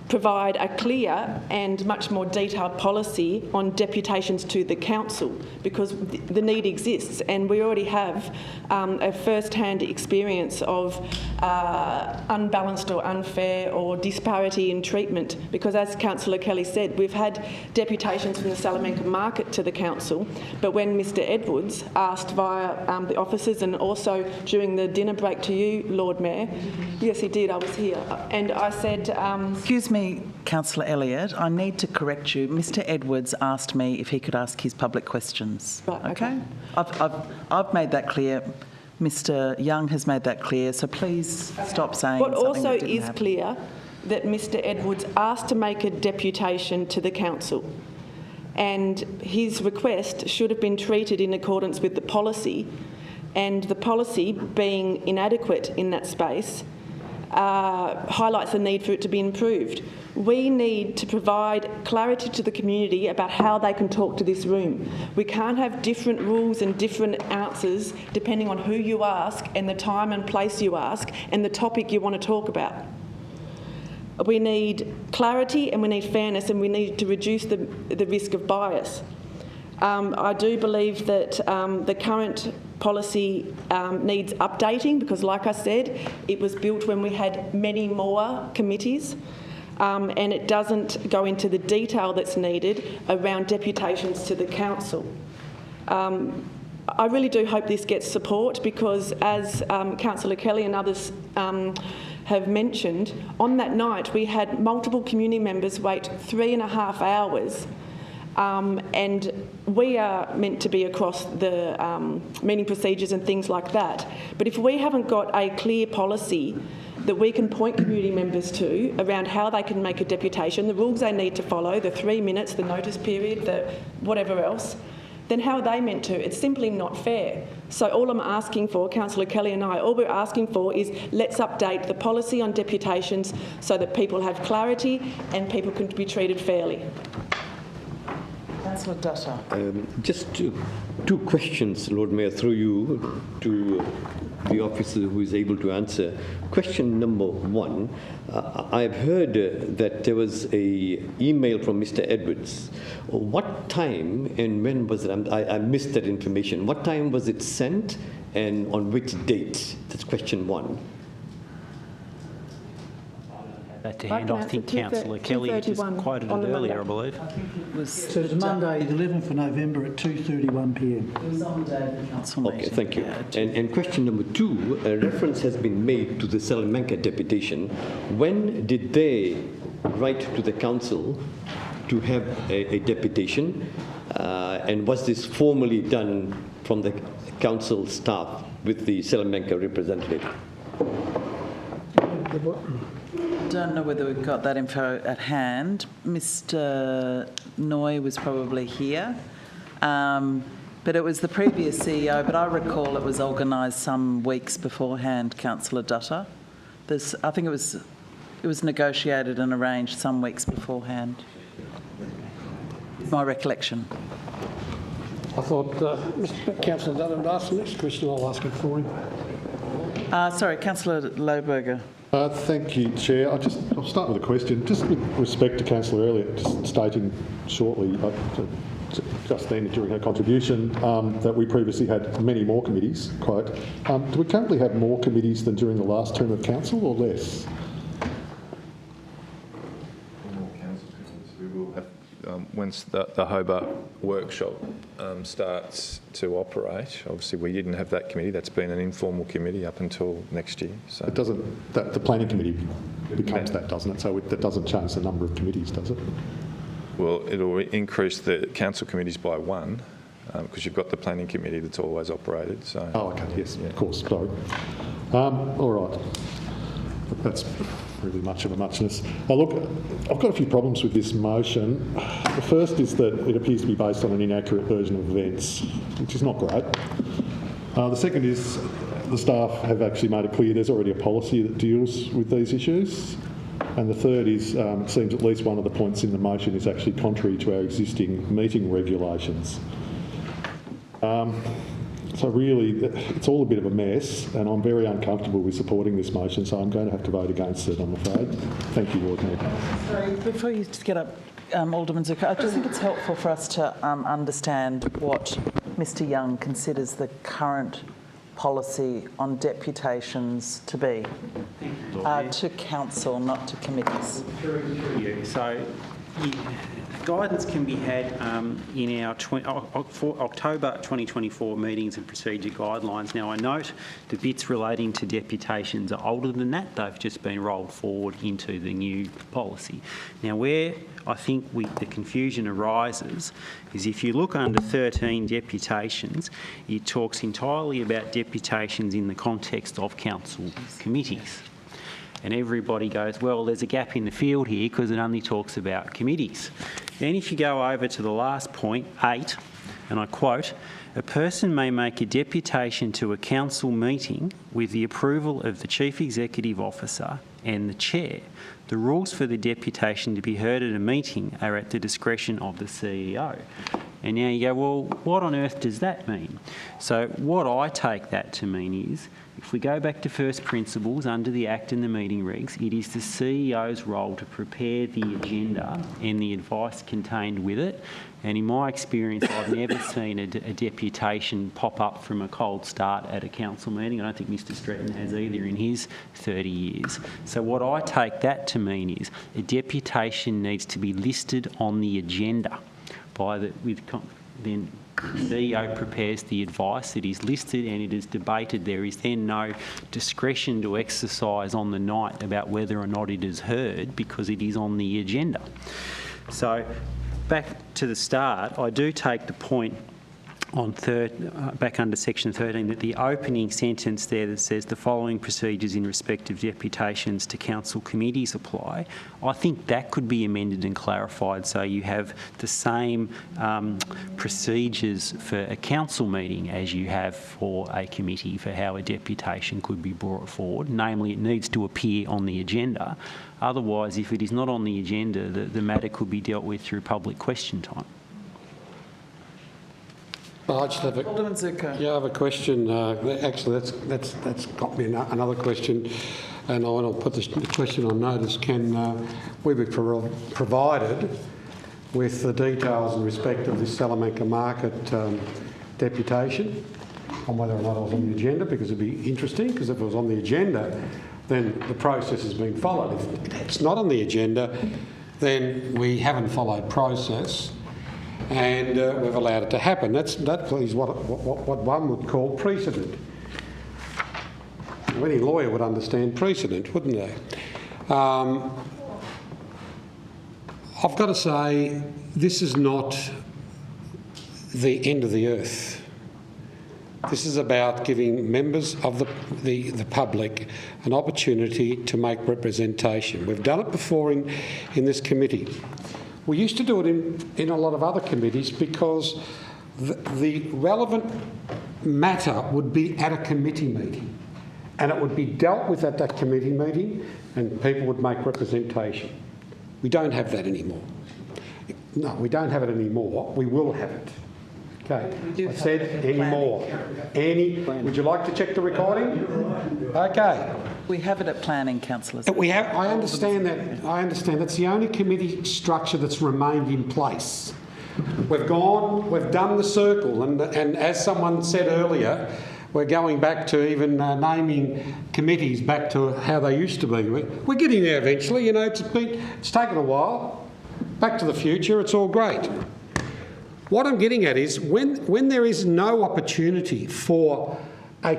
provide a clear and much more detailed policy on deputations to the council, because the need exists, and we already have a first-hand experience of unbalanced or unfair or disparity in treatment, because as Councillor Kelly said, we've had deputations from the Salamanca market to the council, but when Mr Edwards asked via the officers and also during the dinner break to you, Lord Mayor, yes he did, I was here, and I said... Excuse me, Councillor Elliott, I need to correct you. Mr Edwards asked me if he could ask his public questions. Right, okay. I've made that clear. Mr Young has made that clear, so please stop saying What something also that didn't is happen. clear that Mr Edwards asked to make a deputation to the council, and his request should have been treated in accordance with the policy, and the policy being inadequate in that space highlights the need for it to be improved. We need to provide clarity to the community about how they can talk to this room. We can't have different rules and different answers depending on who you ask and the time and place you ask and the topic you want to talk about. We need clarity and we need fairness, and we need to reduce the risk of bias. I do believe that the current policy needs updating, because like I said, it was built when we had many more committees, and it doesn't go into the detail that's needed around deputations to the council. I really do hope this gets support, because as Councillor Kelly and others have mentioned, on that night we had multiple community members wait 3.5 hours. And we are meant to be across the meeting procedures and things like that. But if we haven't got a clear policy that we can point community members to around how they can make a deputation, the rules they need to follow, the 3 minutes, the notice period, the whatever else, then how are they meant to? It's simply not fair. So all I'm asking for, Councillor Kelly and I, all we're asking for is let's update the policy on deputations so that people have clarity and people can be treated fairly. Councillor Dutta. Just two questions, Lord Mayor, through you to the officer who is able to answer. Question number one, I've heard that there was an email from Mr. Edwards. What time and when was it? I missed that information. What time was it sent and on which date? That's question one. That to hand, I think Councillor Kelly just quoted it earlier, I believe. So it was Monday, the 11th of November at 2:31 p.m. It was on the day of the council meeting. Okay, thank you. And question number two, a reference has been made to the Salamanca deputation. When did they write to the council to have a deputation? And was this formally done from the council staff with the Salamanca representative? Don't know whether we've got that info at hand. Mr Noy was probably here, but it was the previous CEO, but I recall it was organised some weeks beforehand, Councillor Dutta. I think it was negotiated and arranged some weeks beforehand. My recollection. I thought Councillor Dutta would ask the next question. I'll ask it for him. Sorry, Councillor Lohberger. Thank you, Chair. I'll start with a question. Just with respect to Councillor Elliott, just stating shortly, just then during her contribution, that we previously had many more committees, quote. Do we currently have more committees than during the last term of council or less? We will have, once the Hobart workshop starts to operate, obviously we didn't have that committee. That's been an informal committee up until next year. So it doesn't. The planning committee becomes that, doesn't it? So that doesn't change the number of committees, does it? Well, it'll increase the council committees by one, because you've got the planning committee that's always operated. So. Oh, okay. Yes, yeah. Of course. Sorry. All right. That's really much of a muchness. Look, I've got a few problems with this motion. The first is that it appears to be based on an inaccurate version of events, which is not great. The second is the staff have actually made it clear there's already a policy that deals with these issues. And the third is it seems at least one of the points in the motion is actually contrary to our existing meeting regulations. So really, it's all a bit of a mess, and I'm very uncomfortable with supporting this motion, so I'm going to have to vote against it, I'm afraid. Thank you, Lord Mayor. Sorry, before you just get up, Alderman Zucker, I just think it's helpful for us to understand what Mr Young considers the current policy on deputations to be, to council, not to committees. Through you. So, guidance can be had in our October 2024 meetings and procedure guidelines. Now, I note the bits relating to deputations are older than that. They've just been rolled forward into the new policy. Now, where I think the confusion arises is if you look under 13 deputations, it talks entirely about deputations in the context of council committees. And everybody goes, well, there's a gap in the field here because it only talks about committees. Then if you go over to the last point, 8, and I quote, a person may make a deputation to a council meeting with the approval of the Chief Executive Officer and the Chair. The rules for the deputation to be heard at a meeting are at the discretion of the CEO. And now you go, well, what on earth does that mean? So what I take that to mean is, if we go back to first principles under the Act and the meeting regs, it is the CEO's role to prepare the agenda and the advice contained with it. And in my experience, I've never seen a deputation pop up from a cold start at a council meeting. I don't think Mr Stretton has either in his 30 years. So what I take that to mean is a deputation needs to be listed on the agenda by the, then the CEO prepares the advice, it is listed and it is debated. There is then no discretion to exercise on the night about whether or not it is heard because it is on the agenda. So back to the start, I do take the point on back under section 13 that the opening sentence there that says the following procedures in respect of deputations to council committees apply, I think that could be amended and clarified so you have the same procedures for a council meeting as you have for a committee for how a deputation could be brought forward. Namely, it needs to appear on the agenda. Otherwise, if it is not on the agenda, the matter could be dealt with through public question time. I just have Alderman Zucker. I have a question. Actually, that's got me another question, and I want to put the question on notice. Can we be provided with the details in respect of this Salamanca Market deputation, on whether or not it was on the agenda? Because it'd be interesting. Because if it was on the agenda, then the process has been followed. If it's not on the agenda, then we haven't followed process. And we've allowed it to happen. That is what one would call precedent. Any lawyer would understand precedent, wouldn't they? I've got to say, this is not the end of the earth. This is about giving members of the public an opportunity to make representation. We've done it before in this committee. We used to do it in a lot of other committees because the relevant matter would be at a committee meeting and it would be dealt with at that committee meeting and people would make representation. We don't have that anymore. No, we don't have it anymore. We will have it. Okay, I said any more. Would you like to check the recording? Okay. We have it at planning, councillors. I understand that. I understand. That's the only committee structure that's remained in place. We've done the circle, and as someone said earlier, we're going back to even naming committees back to how they used to be. We're getting there eventually. You know, it's taken a while. Back to the future. It's all great. What I'm getting at is when there is no opportunity for a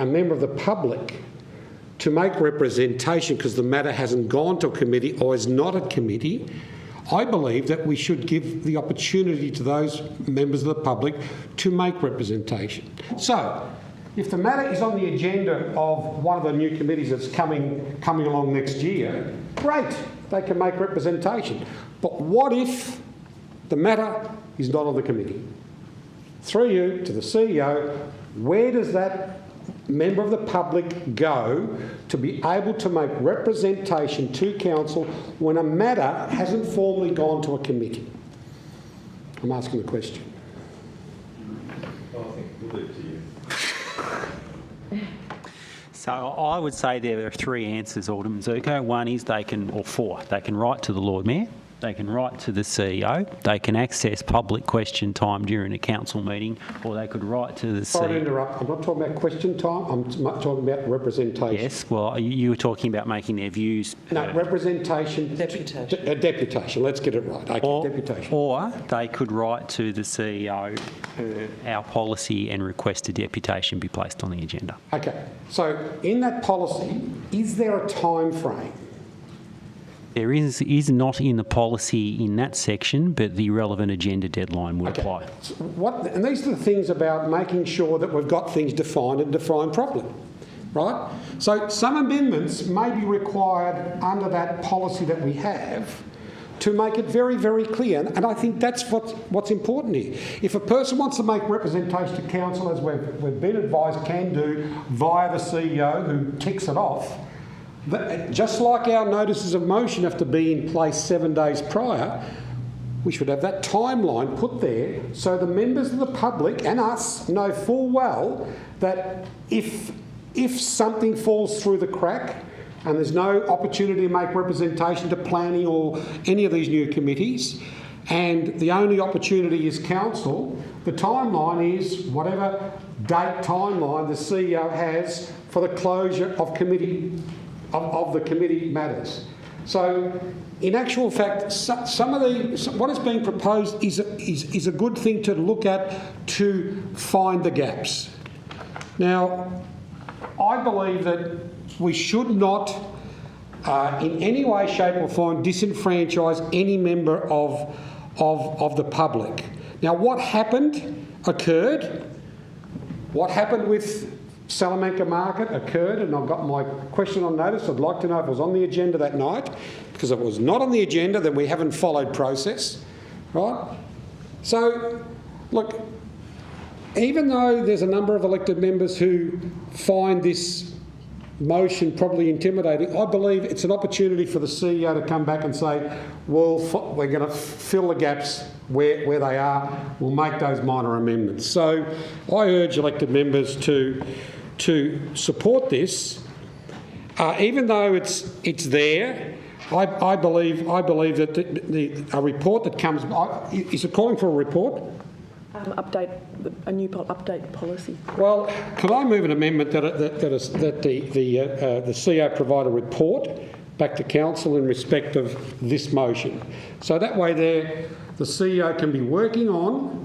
member of the public to make representation because the matter hasn't gone to a committee or is not a committee, I believe that we should give the opportunity to those members of the public to make representation. So, if the matter is on the agenda of one of the new committees that's coming along next year, great, they can make representation. But what if the matter is not on the committee? Through you to the CEO, where does that member of the public go to be able to make representation to council when a matter hasn't formally gone to a committee? I'm asking the question. I think we'll leave it to you. So I would say there are three answers, Alderman Zuko. One is or four. They can write to the Lord Mayor, they can write to the CEO, they can access public question time during a council meeting, or they could write to the CEO. Sorry to interrupt. I'm not talking about question time. I'm talking about representation. Yes, well, you were talking about making their views. No, representation. Deputation. Deputation. Let's get it right. Okay, deputation. Or they could write to the CEO our policy and request a deputation be placed on the agenda. Okay. So in that policy, is there a time frame? There is not in the policy in that section, but the relevant agenda deadline would apply. And these are the things about making sure that we've got things defined and defined properly, right? So some amendments may be required under that policy that we have to make it very, very clear. And I think that's what's important here. If a person wants to make representation to council, as we've been advised can do via the CEO who ticks it off, just like our notices of motion have to be in place 7 days prior, we should have that timeline put there so the members of the public and us know full well that if something falls through the crack and there's no opportunity to make representation to planning or any of these new committees, and the only opportunity is council, the timeline is whatever date timeline the CEO has for the closure of committee of the committee matters. So, in actual fact, what is being proposed is a good thing to look at to find the gaps. Now, I believe that we should not, in any way, shape, or form, disenfranchise any member of the public. Now, what happened occurred. What happened with Salamanca Market occurred, and I've got my question on notice. I'd like to know if it was on the agenda that night, because if it was not on the agenda, then we haven't followed process, right? So, look, even though there's a number of elected members who find this motion probably intimidating, I believe it's an opportunity for the CEO to come back and say, well, we're going to fill the gaps where they are. We'll make those minor amendments. So I urge elected members to support this, even though it's there. I believe that a report that comes is it calling for a report? A new update policy. Well, could I move an amendment that the CEO provide a report back to council in respect of this motion, so that way the CEO can be working on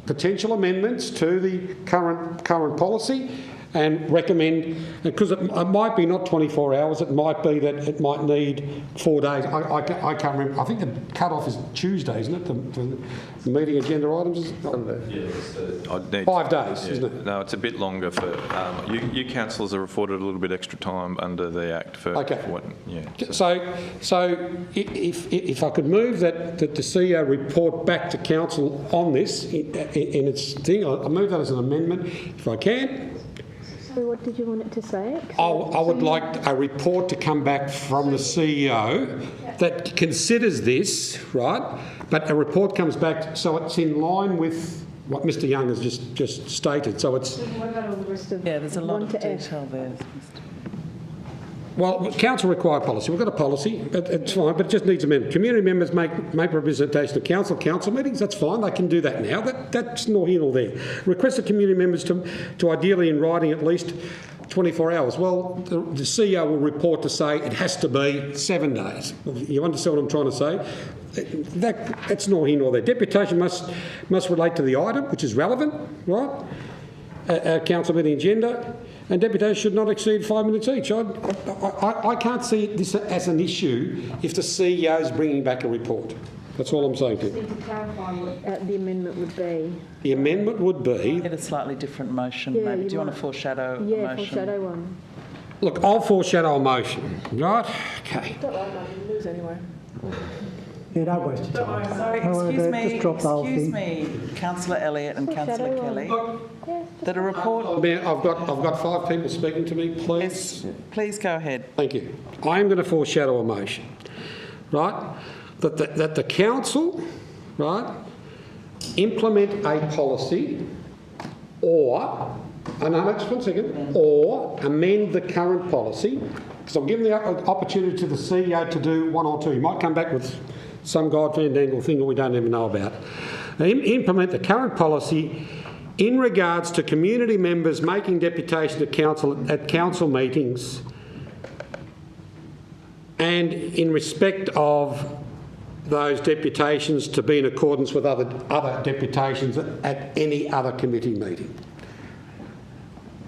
potential amendments to the current policy and recommend, because it might be not 24 hours, it might be that it might need 4 days. I can't remember. I think the cut-off is Tuesday, isn't it? The meeting agenda items is 5 days, isn't it? No, it's a bit longer for you councillors are afforded a little bit extra time under the Act for what? Yeah. So if I could move that the CEO report back to council on this in its thing, I'll move that as an amendment if I can. So what did you want it to say? I would like a report to come back from the CEO that considers this, right? But a report comes back so it's in line with what Mr Young has just stated. So it's. What about all the rest of? Yeah, there's a lot of detail there. Well, council required policy. We've got a policy. It's fine, but it just needs amendment. Community members make representation of council meetings. That's fine. They can do that now. That's nor here nor there. Request the community members to ideally in writing at least 24 hours. Well, the CEO will report to say it has to be 7 days. You understand what I'm trying to say? That's nor here nor there. Deputation must relate to the item, which is relevant, right? Council meeting agenda. And deputation should not exceed 5 minutes each. I can't see this as an issue if the CEO is bringing back a report. That's all I'm saying to you. To clarify what the amendment would be. The amendment would be... Get a slightly different motion, maybe. Do you want to foreshadow a motion? Yeah, foreshadow one. Look, I'll foreshadow a motion, right? Okay. Don't worry, mate, you lose anyway. Yeah, don't waste your time. Sorry, excuse me, Councillor Elliott and Councillor Kelly. That a report... Mayor, I've got 5 people speaking to me, please. Yes, please go ahead. Thank you. I am going to foreshadow a motion, right? That the council, right, implement a policy or no, just 1 second. Or amend the current policy, because I'm giving the opportunity to the CEO to do one or two. He might come back with some God fandangle thing that we don't even know about. Implement the current policy in regards to community members making deputation at council meetings and in respect of those deputations to be in accordance with other deputations at any other committee meeting.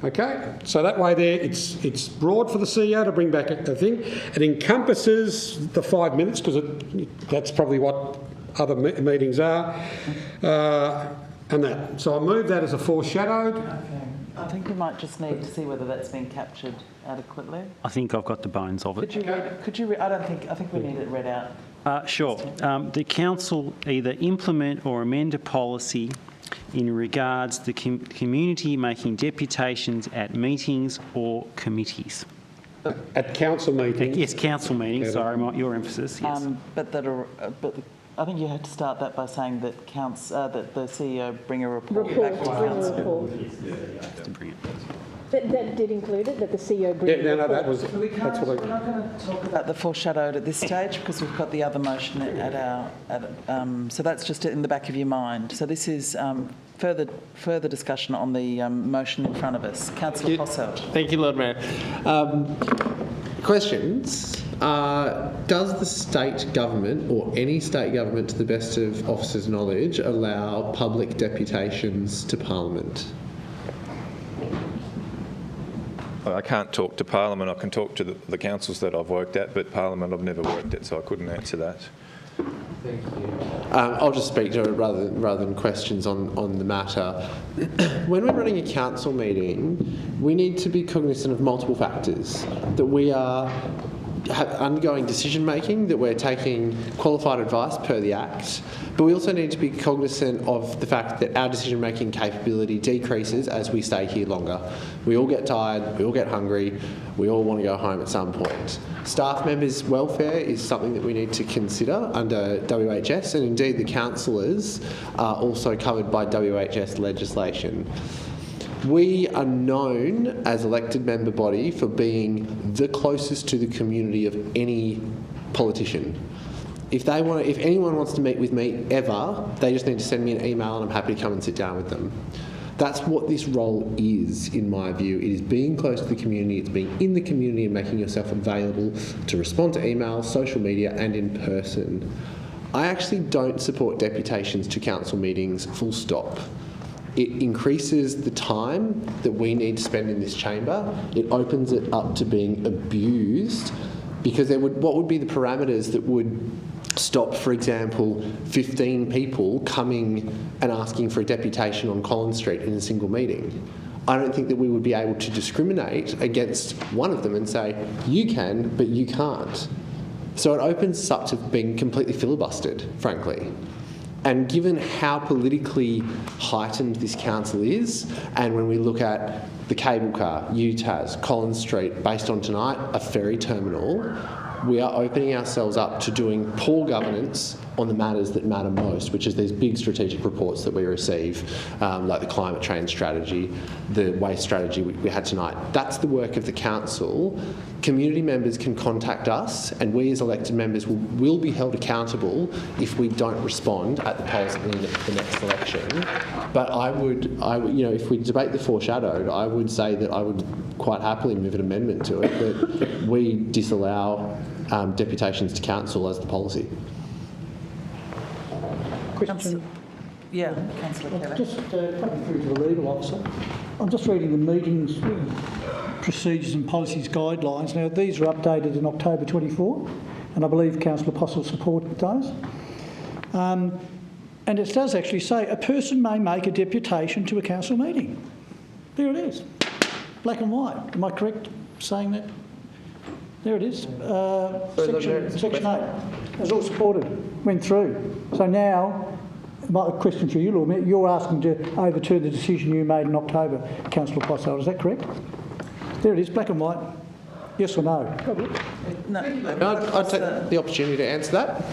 Okay, so that way there, it's broad for the CEO to bring back a thing. It encompasses the 5 minutes because that's probably what other meetings are, and that. So I move that as a foreshadowed. Okay. I think we might just need to see whether that's been captured adequately. I think I've got the bones of it. Could you read? I think we need it read out. Sure. The council either implement or amend a policy in regards to the community making deputations at meetings or committees. At council meetings? Yes, council meetings. Sorry, your emphasis. Yes. But I think you had to start that by saying that that the CEO bring a report back to council. That did include it, that the CEO bring a report. That was. We're not going to talk about the foreshadowed at this stage because we've got the other motion so that's just in the back of your mind. So this is further discussion on the motion in front of us. Councillor Posselt. Thank you, Lord Mayor. Questions. Does the state government or any state government, to the best of officers' knowledge, allow public deputations to Parliament? I can't talk to Parliament. I can talk to the councils that I've worked at, but Parliament I've never worked at, so I couldn't answer that. Thank you. I'll just speak to it rather than questions on the matter. When we're running a council meeting, we need to be cognizant of multiple factors. That we are undergoing decision making, that we're taking qualified advice per the Act, but we also need to be cognizant of the fact that our decision making capability decreases as we stay here longer. We all get tired, we all get hungry, we all want to go home at some point. Staff members' welfare is something that we need to consider under WHS, and indeed the councillors are also covered by WHS legislation. We are known as elected member body for being the closest to the community of any politician. If anyone wants to meet with me ever, they just need to send me an email and I'm happy to come and sit down with them. That's what this role is, in my view. It is being close to the community, it's being in the community and making yourself available to respond to emails, social media and in person. I actually don't support deputations to council meetings, full stop. It increases the time that we need to spend in this chamber. It opens it up to being abused because what would be the parameters that would stop, for example, 15 people coming and asking for a deputation on Collins Street in a single meeting? I don't think that we would be able to discriminate against one of them and say, you can, but you can't. So it opens us up to being completely filibustered, frankly. And given how politically heightened this council is, and when we look at the cable car, UTAS, Collins Street, based on tonight, a ferry terminal, we are opening ourselves up to doing poor governance on the matters that matter most, which is these big strategic reports that we receive, like the climate change strategy, the waste strategy we had tonight. That's the work of the council. Community members can contact us, and we as elected members will be held accountable if we don't respond at the polls in the next election. But I would, if we debate the foreshadowed, I would say that I would quite happily move an amendment to it that we disallow deputations to council as the policy. Question. Yeah, Councillor Kelly. Just coming through to the legal officer. I'm just reading the meetings, procedures and policies guidelines. Now, these were updated in October 24, and I believe Councillor Posselt supported those. And it does actually say a person may make a deputation to a council meeting. There it is, black and white. Am I correct saying that? There it is. Section 8. It was all supported, went through. So now, my question for you, Lord Mayor, you're asking to overturn the decision you made in October, Councillor Posselt. Is that correct? There it is, black and white. Yes or no? No. I'd take the opportunity to answer that.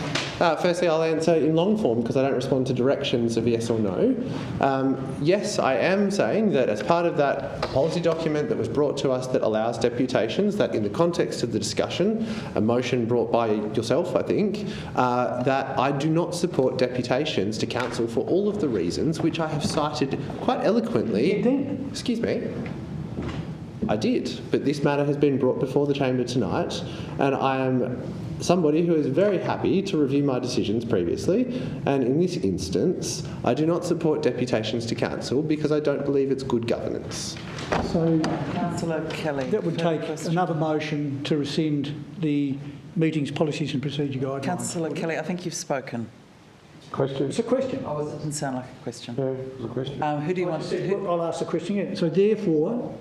Firstly, I'll answer in long form because I don't respond to directions of yes or no. Yes, I am saying that as part of that policy document that was brought to us that allows deputations, that in the context of the discussion, a motion brought by yourself, I think, that I do not support deputations to council for all of the reasons which I have cited quite eloquently. Excuse me. I did, but this matter has been brought before the Chamber tonight, and I am somebody who is very happy to review my decisions previously, and in this instance, I do not support deputations to council because I don't believe it's good governance. So, Councillor Kelly. That would take another motion to rescind the meeting's policies and procedure guidelines. Councillor Kelly, I think you've spoken. Question? It's a question. Oh, it didn't sound like a question. Yeah, it was a question. Who do you want to... I'll ask the question again. So therefore,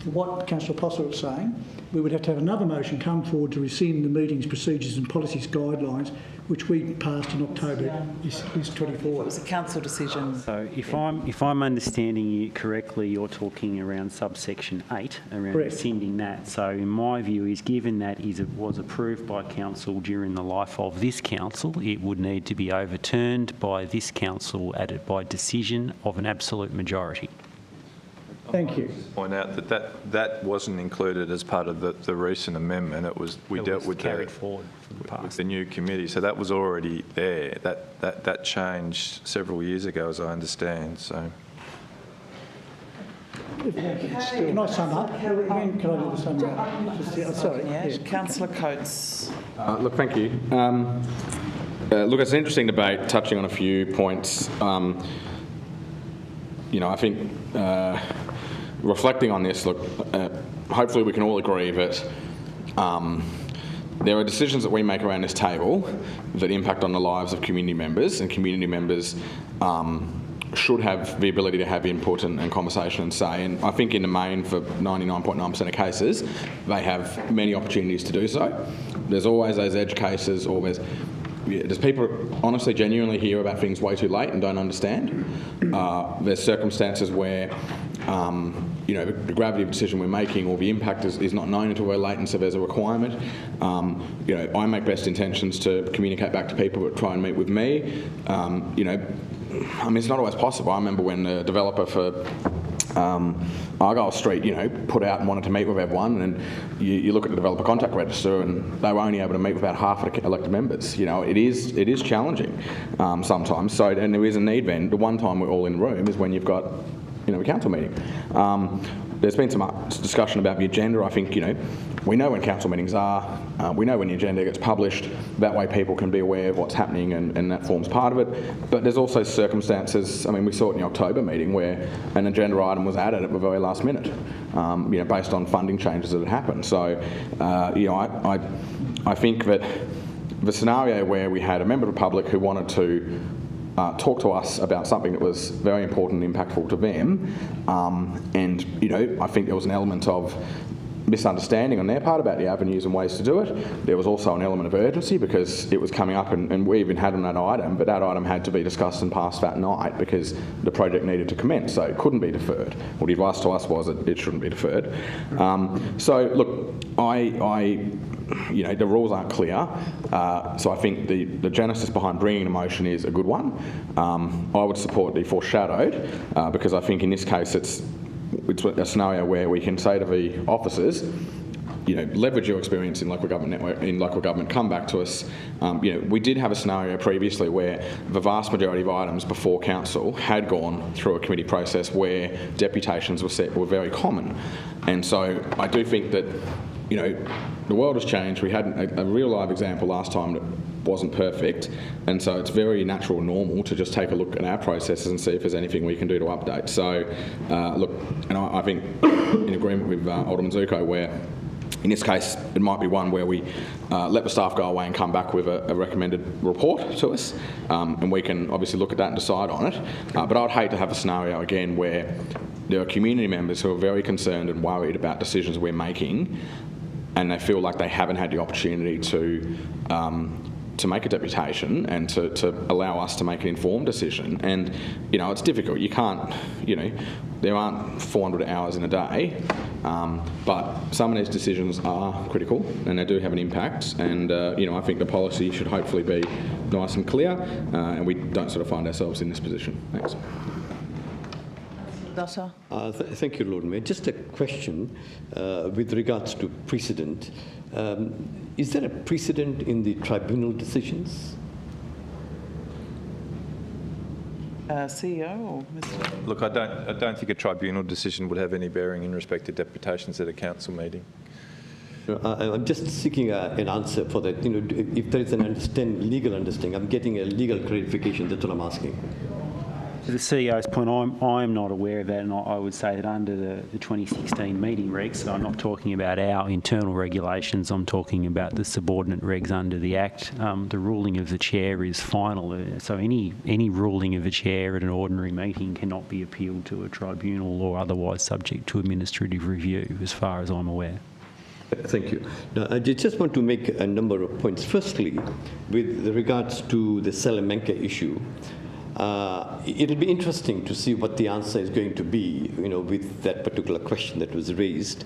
what Councillor Postle was saying, we would have to have another motion come forward to rescind the meeting's procedures and policies guidelines, which we passed in October this 24. It was a council decision. So if I'm understanding you correctly, you're talking around subsection 8, around Correct. rescinding that. So in my view is given that it was approved by council during the life of this council, it would need to be overturned by this council by decision of an absolute majority. Thank you. Point out that wasn't included as part of the recent amendment. We dealt with carried forward from the past. With the new committee, so that was already there. That changed several years ago, as I understand. So. Can I sum up? Can I do the sum up? Sorry. Yeah. Councillor Coates. Look, thank you. Look, it's an interesting debate, touching on a few points. You know, I think reflecting on this, look, hopefully we can all agree that there are decisions that we make around this table that impact on the lives of community members, and community members should have the ability to have input and conversation and say. And I think in the main, for 99.9% of cases, they have many opportunities to do so. There's always those edge cases, or there's people honestly genuinely hear about things way too late and don't understand. There's circumstances where you know, the gravity of the decision we're making or the impact is not known until we're late, and so there's a requirement. You know, I make best intentions to communicate back to people that try and meet with me. You know, I mean, it's not always possible. I remember when the developer for Argyle Street, you know, put out and wanted to meet with everyone, and you look at the developer contact register and they were only able to meet with about half of the elected members. You know, it is challenging sometimes. So, and there is a need then. The one time we're all in the room is when you've got, you know, a council meeting. There's been some discussion about the agenda. I think, you know, we know when council meetings are, we know when the agenda gets published. That way people can be aware of what's happening, and that forms part of it. But there's also circumstances, I mean, we saw it in the October meeting where an agenda item was added at the very last minute, you know, based on funding changes that had happened. So, you know, I think that the scenario where we had a member of the public who wanted to talk to us about something that was very important and impactful to them, and, you know, I think there was an element of misunderstanding on their part about the avenues and ways to do it. There was also an element of urgency because it was coming up, and we even had on that item, but that item had to be discussed and passed that night because the project needed to commence, so it couldn't be deferred. Well, the advice to us was that it shouldn't be deferred. So, look, you know, the rules aren't clear, so I think the genesis behind bringing a motion is a good one. I would support the foreshadowed because I think in this case it's a scenario where we can say to the officers, you know, leverage your experience in local government network, in local government, come back to us. You know, we did have a scenario previously where the vast majority of items before council had gone through a committee process where deputations were very common, and so I do think that, you know, the world has changed. We had a real live example last time that wasn't perfect, and so it's very natural and normal to just take a look at our processes and see if there's anything we can do to update. So, look, and I think in agreement with Alderman Zuko, where in this case it might be one where we let the staff go away and come back with a recommended report to us, and we can obviously look at that and decide on it. But I'd hate to have a scenario again where there are community members who are very concerned and worried about decisions we're making, and they feel like they haven't had the opportunity to make a deputation and to allow us to make an informed decision. And, you know, it's difficult. You can't, you know, there aren't 400 hours in a day, but some of these decisions are critical and they do have an impact. And I think the policy should hopefully be nice and clear, and we don't sort of find ourselves in this position. Thanks. Thank you, Lord Mayor. Just a question with regards to precedent. Is there a precedent in the tribunal decisions? CEO or Mr. Look, I don't think a tribunal decision would have any bearing in respect to deputations at a council meeting. I'm just seeking an answer for that. If there is an legal understanding, I'm getting a legal clarification. That's what I'm asking. To the CEO's point, I'm not aware of that, and I would say that under the 2016 meeting regs, so I'm not talking about our internal regulations, I'm talking about the subordinate regs under the Act. The ruling of the chair is final, so any ruling of a chair at an ordinary meeting cannot be appealed to a tribunal or otherwise subject to administrative review, as far as I'm aware. Thank you. Now, I just want to make a number of points. Firstly, with regards to the Salamanca issue, it'll be interesting to see what the answer is going to be, with that particular question that was raised.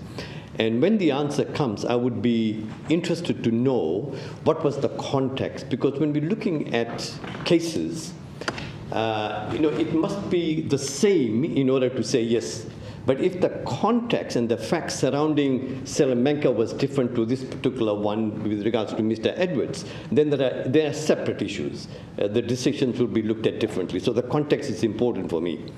And when the answer comes, I would be interested to know what was the context, because when we're looking at cases, it must be the same in order to say yes. But if the context and the facts surrounding Salamanca was different to this particular one with regards to Mr. Edwards, then there are separate issues. The decisions will be looked at differently. So the context is important for me.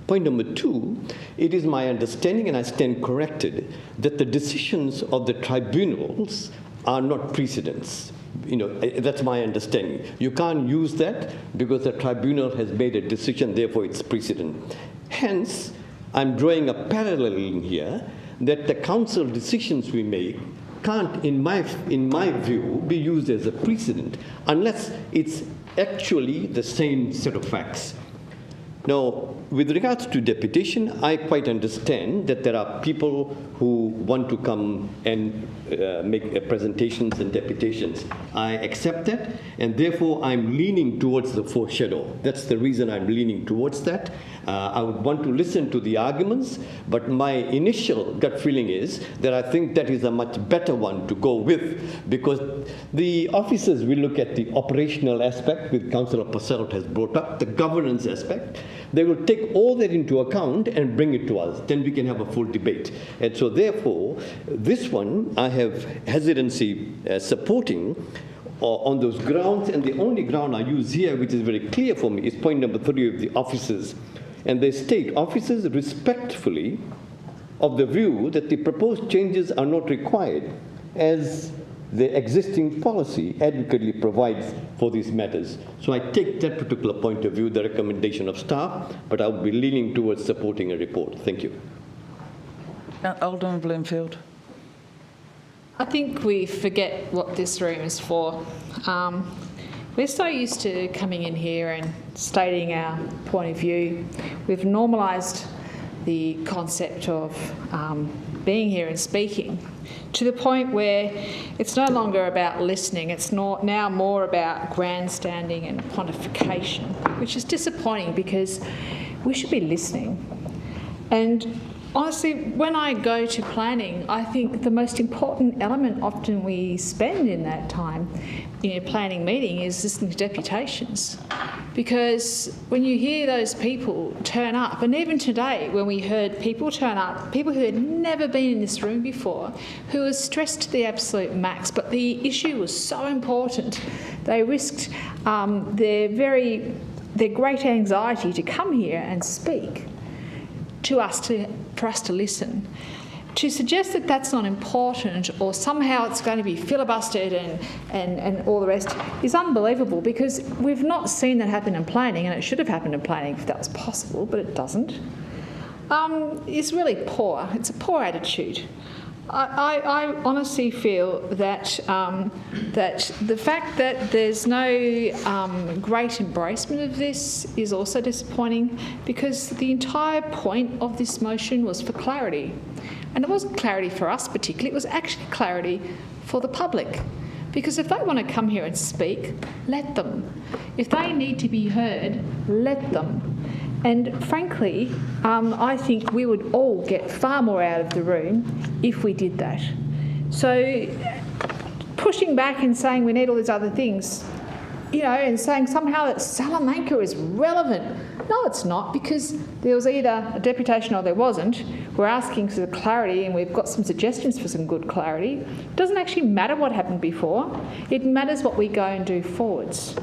Point number two, it is my understanding, and I stand corrected, that the decisions of the tribunals are not precedents. That's my understanding. You can't use that because the tribunal has made a decision, therefore it's precedent. Hence, I'm drawing a parallel in here that the council decisions we make can't, in my view, be used as a precedent unless it's actually the same set of facts. Now, with regards to deputation, I quite understand that there are people who want to come and make presentations and deputations. I accept that, and therefore I'm leaning towards the foreshadow. That's the reason I'm leaning towards that. I would want to listen to the arguments, but my initial gut feeling is that I think that is a much better one to go with, because the officers will look at the operational aspect, which Councillor Posselt has brought up, the governance aspect. They will take all that into account and bring it to us. Then we can have a full debate. And so therefore, this one I have hesitancy supporting on those grounds, and the only ground I use here, which is very clear for me, is point number 3 of the officers. And they state, officers respectfully of the view that the proposed changes are not required, as the existing policy adequately provides for these matters. So I take that particular point of view, the recommendation of staff, but I would be leaning towards supporting a report. Thank you. Alderman Bloomfield. I think we forget what this room is for. We're so used to coming in here and stating our point of view. We've normalised the concept of being here and speaking to the point where it's no longer about listening, it's now more about grandstanding and pontification, which is disappointing because we should be listening. And honestly, when I go to planning, I think the most important element often we spend in that time in a planning meeting is listening to deputations. Because when you hear those people turn up, and even today when we heard people turn up, people who had never been in this room before, who were stressed to the absolute max, but the issue was so important, they risked their great anxiety to come here and speak for us to listen. To suggest that that's not important or somehow it's going to be filibustered and all the rest is unbelievable, because we've not seen that happen in planning, and it should have happened in planning if that was possible, but it doesn't. It's really poor. It's a poor attitude. I honestly feel that that the fact that there's no great embracement of this is also disappointing, because the entire point of this motion was for clarity. And it wasn't clarity for us particularly, it was actually clarity for the public. Because if they want to come here and speak, let them. If they need to be heard, let them. And frankly, I think we would all get far more out of the room if we did that. So pushing back and saying we need all these other things, you know, and saying somehow that Salamanca is relevant. No, it's not, because there was either a deputation or there wasn't. We're asking for clarity, and we've got some suggestions for some good clarity. It doesn't actually matter what happened before. It matters what we go and do forwards.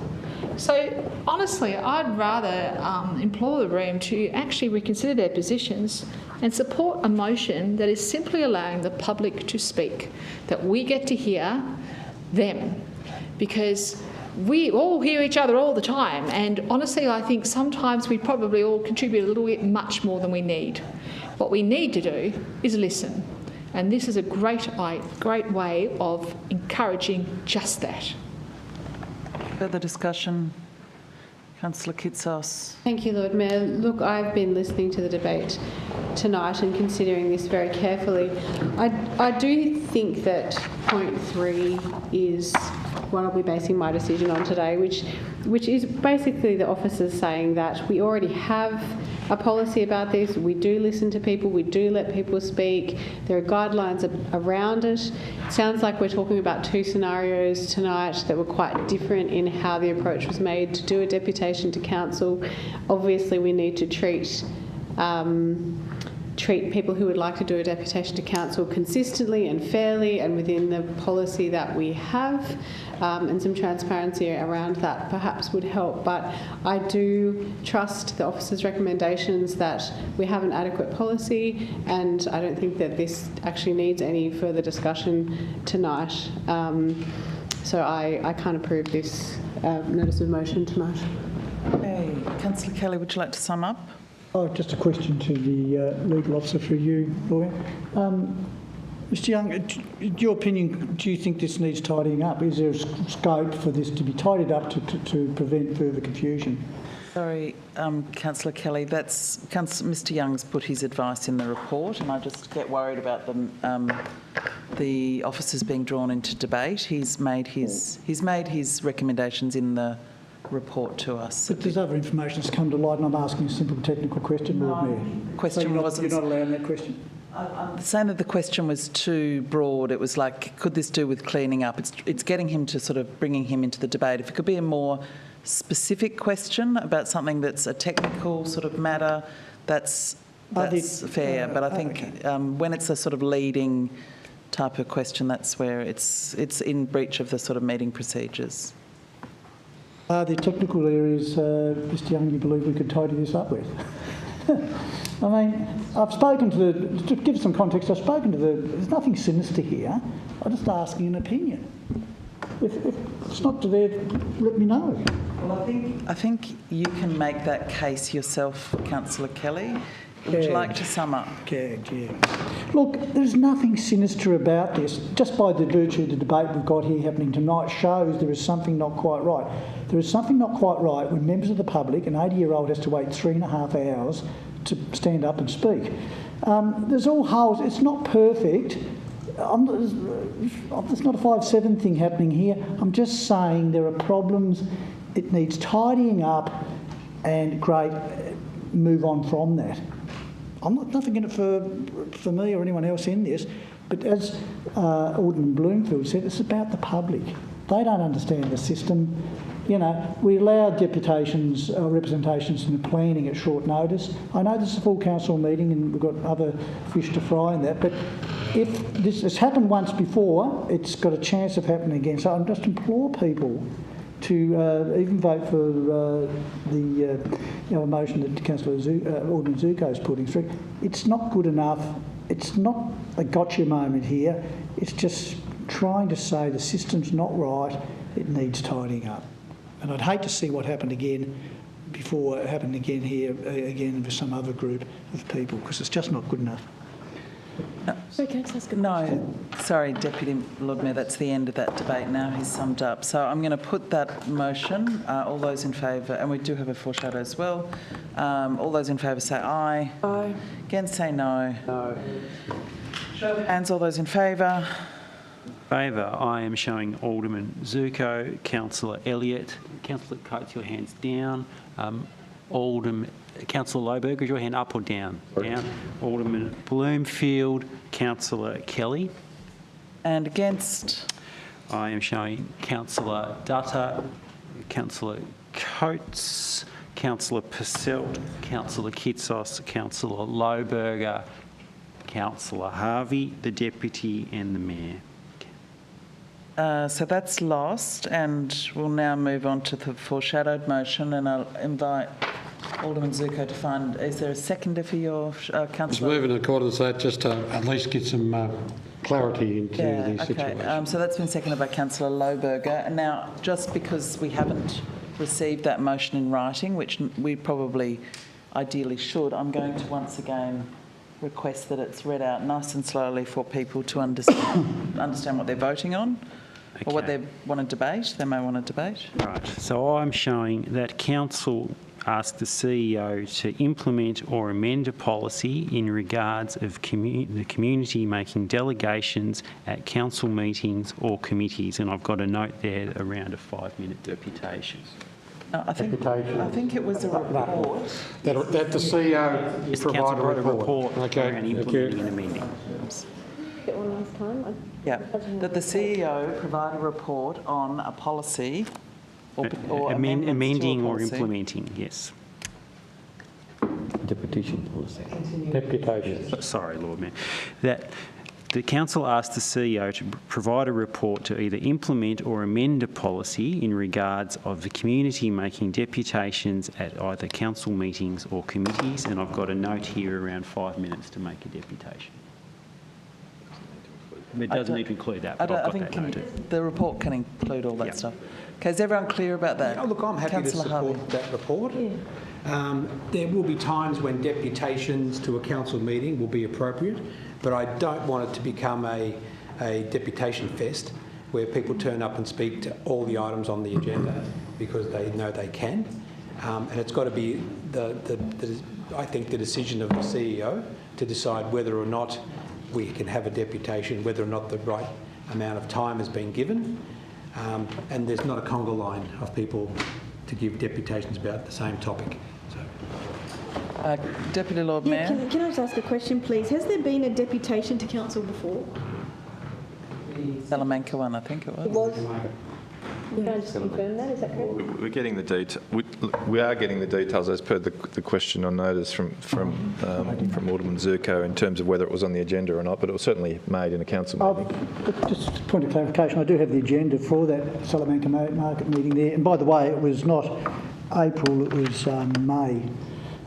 So honestly, I'd rather implore the room to actually reconsider their positions and support a motion that is simply allowing the public to speak, that we get to hear them, because we all hear each other all the time, and honestly I think sometimes we probably all contribute a little bit much more than we need. What we need to do is listen, and this is a great way of encouraging just that. Further discussion? Councillor Kitsos. Thank you, Lord Mayor. Look, I've been listening to the debate tonight and considering this very carefully. I do think that point 3 is what I'll be basing my decision on today, which is basically the officers saying that we already have a policy about this. We do listen to people, we do let people speak. There are guidelines around it. It sounds like we're talking about 2 scenarios tonight that were quite different in how the approach was made to do a deputation to council. Obviously, we need to treat people who would like to do a deputation to council consistently and fairly and within the policy that we have, and some transparency around that perhaps would help. But I do trust the officer's recommendations that we have an adequate policy, and I don't think that this actually needs any further discussion tonight. So I can't approve this notice of motion tonight. Okay. Councillor Kelly, would you like to sum up? Oh, just a question to the legal officer for you, lawyer. Mr Young, in your opinion, do you think this needs tidying up? Is there a scope for this to be tidied up to prevent further confusion? Sorry, Councillor Kelly, Mr Young's put his advice in the report, and I just get worried about the officers being drawn into debate. He's made his recommendations in the report to us. But there's other information that's come to light, and I'm asking a simple technical question, Lord Mayor. Question you're not allowing that question? I'm saying that the question was too broad. It was like, could this do with cleaning up? It's getting him to sort of bringing him into the debate. If it could be a more specific question about something that's a technical sort of matter, that's fair. But I think when it's a sort of leading type of question, that's where it's in breach of the sort of meeting procedures. Are there technical areas, Mr Young, you believe we could tidy this up with? I mean, I've spoken to give some context, there's nothing sinister here. I'm just asking an opinion. If it's not to there, let me know. Well, I think you can make that case yourself, Councillor Kelly. Would you like to sum up? Yeah. Look, there's nothing sinister about this. Just by the virtue of the debate we've got here happening tonight shows there is something not quite right. There is something not quite right when members of the public, an 80-year-old has to wait 3.5 hours to stand up and speak. There's all holes. It's not perfect. There's not a 5-7 thing happening here. I'm just saying there are problems. It needs tidying up, and great, move on from that. I'm nothing in it for me or anyone else in this, but as Alderman Bloomfield said, it's about the public. They don't understand the system. You know, we allow deputations, representations in the planning at short notice. I know this is a full council meeting and we've got other fish to fry in that, but if this has happened once before, it's got a chance of happening again. So I just implore people to even vote for the motion that Councillor Alderman Zuko is putting through. It's not good enough. It's not a gotcha moment here. It's just trying to say the system's not right. It needs tidying up. And I'd hate to see what happened again before it happened again here, again with some other group of people, because it's just not good enough. No, sorry, Deputy Lord Mayor, that's the end of that debate now. He's summed up. So I'm going to put that motion. All those in favour, and we do have a foreshadow as well. All those in favour say aye. Aye. Against say no. No. Show of hands, all those in favour. Favour, I am showing Alderman Zuko, Councillor Elliott. Councillor Coates, your hands down. Councillor Lohberger, is your hand up or down? Down. Alderman Bloomfield, Councillor Kelly. And against? I am showing Councillor Dutta, Councillor Coates, Councillor Purcell, Councillor Kitsos, Councillor Lohberger, Councillor Harvey, the Deputy and the Mayor. So that's lost, and we'll now move on to the foreshadowed motion, and I'll invite Alderman Zuko to find, is there a seconder for your councillor? Just move in accordance with that, just to at least get some clarity into the situation. So that's been seconded by Councillor Lohberger. And now, just because we haven't received that motion in writing, which we probably ideally should, I'm going to once again request that it's read out nice and slowly for people to understand what they're voting on. Or what they want to debate. They may want to debate. Right. So I'm showing that Council asked the CEO to implement or amend a policy in regards of the community making delegations at council meetings or committees, and I've got a note there around a 5-minute deputation. I think it was a report. That the CEO provide a report. Okay. Around implementing and amending. Get one last time. Yeah, that the CEO provide a report on a policy or amending or policy. Implementing, yes. Deputation policy. Deputation. Sorry, Lord Mayor. That the Council asked the CEO to provide a report to either implement or amend a policy in regards of the community making deputations at either council meetings or committees, and I've got a note here around 5 minutes to make a deputation. It doesn't need to include that, but I've got that note. The report can include all that stuff. Okay, is everyone clear about that? Oh, look, I'm happy Councillor to support Harvey. that report. There will be times when deputations to a council meeting will be appropriate, but I don't want it to become a deputation fest where people turn up and speak to all the items on the agenda because they know they can. And it's got to be, I think, the decision of the CEO to decide whether or not we can have a deputation, whether or not the right amount of time has been given. And there's not a conga line of people to give deputations about the same topic. Deputy Lord Mayor. Can I just ask a question, please? Has there been a deputation to council before? Salamanca one, I think it was. It was. Can I just confirm that? Is that correct? We're getting the detail. We are getting the details as per the question on notice from Alderman Zurko in terms of whether it was on the agenda or not, but it was certainly made in a council meeting. Just a point of clarification, I do have the agenda for that Salamanca market meeting there. And by the way, it was not April, it was May.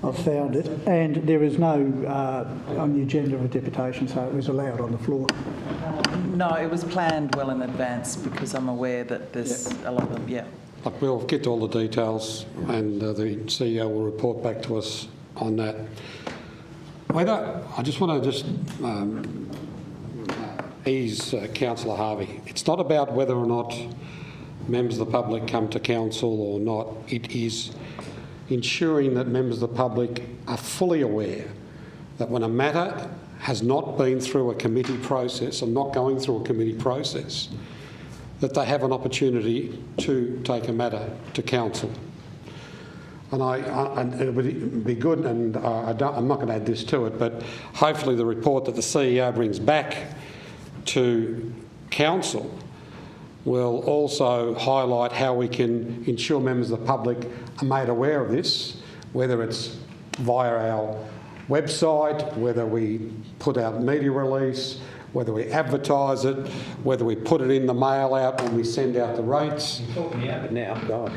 I've found it. And there is no on the agenda of a deputation, so it was allowed on the floor. No, it was planned well in advance because I'm aware that there's a lot of them, Look, we'll get all the details and the CEO will report back to us on that. I just want to ease Councillor Harvey. It's not about whether or not members of the public come to council or not. It is ensuring that members of the public are fully aware that when a matter has not been through a committee process and not going through a committee process, that they have an opportunity to take a matter to council. And it would be good, and I'm not going to add this to it, but hopefully the report that the CEO brings back to council will also highlight how we can ensure members of the public are made aware of this, whether it's via our website, whether we put out a media release, whether we advertise it, whether we put it in the mail out when we send out the rates. You're talking about it now, God,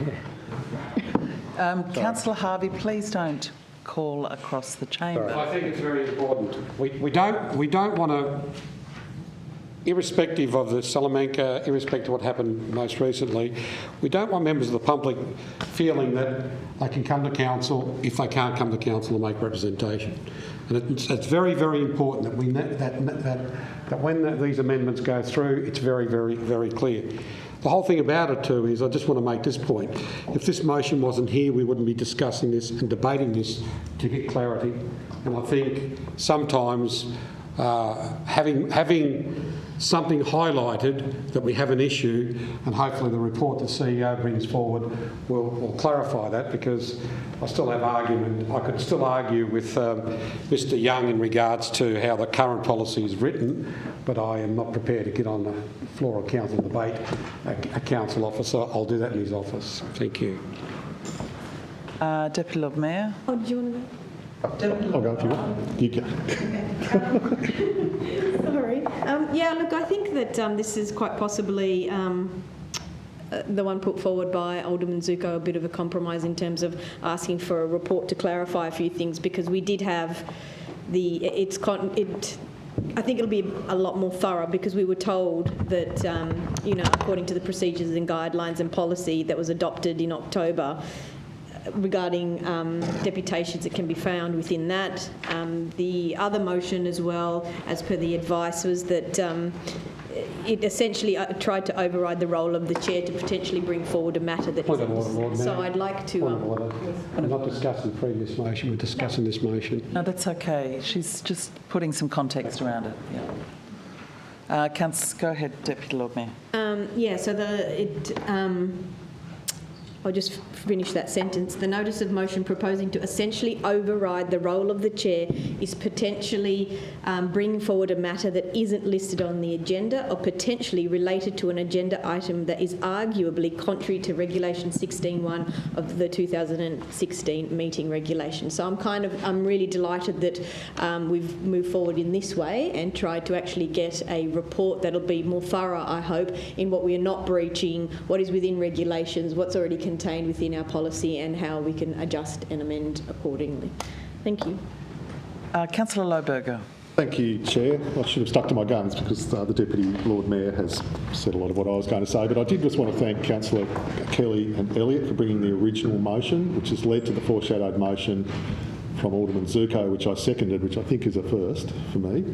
yeah. Councillor Harvey, please don't call across the chamber. I think it's very important. We don't want to, irrespective of the Salamanca, irrespective of what happened most recently, we don't want members of the public feeling that they can come to council if they can't come to council and make representation. And it's very, very important that we that when these amendments go through, it's very, very, very clear. The whole thing about it too is, I just want to make this point, if this motion wasn't here, we wouldn't be discussing this and debating this to get clarity. And I think sometimes having something highlighted that we have an issue, and hopefully the report the CEO brings forward will clarify that, because I still have argument. I could still argue with Mr Young in regards to how the current policy is written, but I am not prepared to get on the floor of council and debate a council officer. I'll do that in his office. Thank you. Deputy Lord Mayor. Oh, do you want to go? I'll go if you want. You go. Sorry. Yeah, look, I think that this is quite possibly the one put forward by Alderman Zuko, a bit of a compromise in terms of asking for a report to clarify a few things, because we did have I think it'll be a lot more thorough, because we were told that, according to the procedures and guidelines and policy that was adopted in October, regarding deputations that can be found within that. The other motion as well, as per the advice, was that it essentially tried to override the role of the chair to potentially bring forward a matter that Point of order, Lord Mayor. So I'd like to... Point of order. We're not discussing the previous motion, we're discussing this motion. No, that's okay. She's just putting some context around it. Yeah. Go ahead, Deputy Lord Mayor. I'll just finish that sentence. The notice of motion proposing to essentially override the role of the chair is potentially bringing forward a matter that isn't listed on the agenda, or potentially related to an agenda item that is arguably contrary to Regulation 16(1) of the 2016 meeting regulation. So I'm really delighted that we've moved forward in this way and tried to actually get a report that'll be more thorough, I hope, in what we are not breaching, what is within regulations, what's already contained within our policy, and how we can adjust and amend accordingly. Thank you. Councillor Lohberger. Thank you, Chair. I should have stuck to my guns, because the Deputy Lord Mayor has said a lot of what I was going to say, but I did just want to thank Councillor Kelly and Elliott for bringing the original motion, which has led to the foreshadowed motion from Alderman Zuko, which I seconded, which I think is a first for me.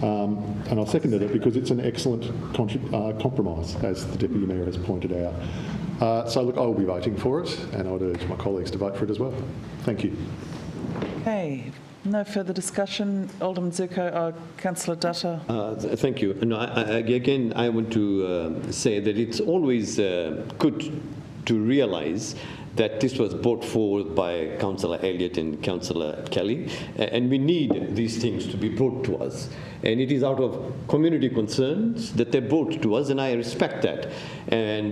And I seconded it because it's an excellent compromise, as the Deputy Mayor has pointed out. So, look, I will be voting for it, and I would urge my colleagues to vote for it as well. Thank you. Okay. No further discussion. Alderman Zuko, Councillor Dutta. Thank you. No, I want to say that it's always good to realise that this was brought forward by Councillor Elliott and Councillor Kelly, and we need these things to be brought to us. And it is out of community concerns that they're brought to us, and I respect that.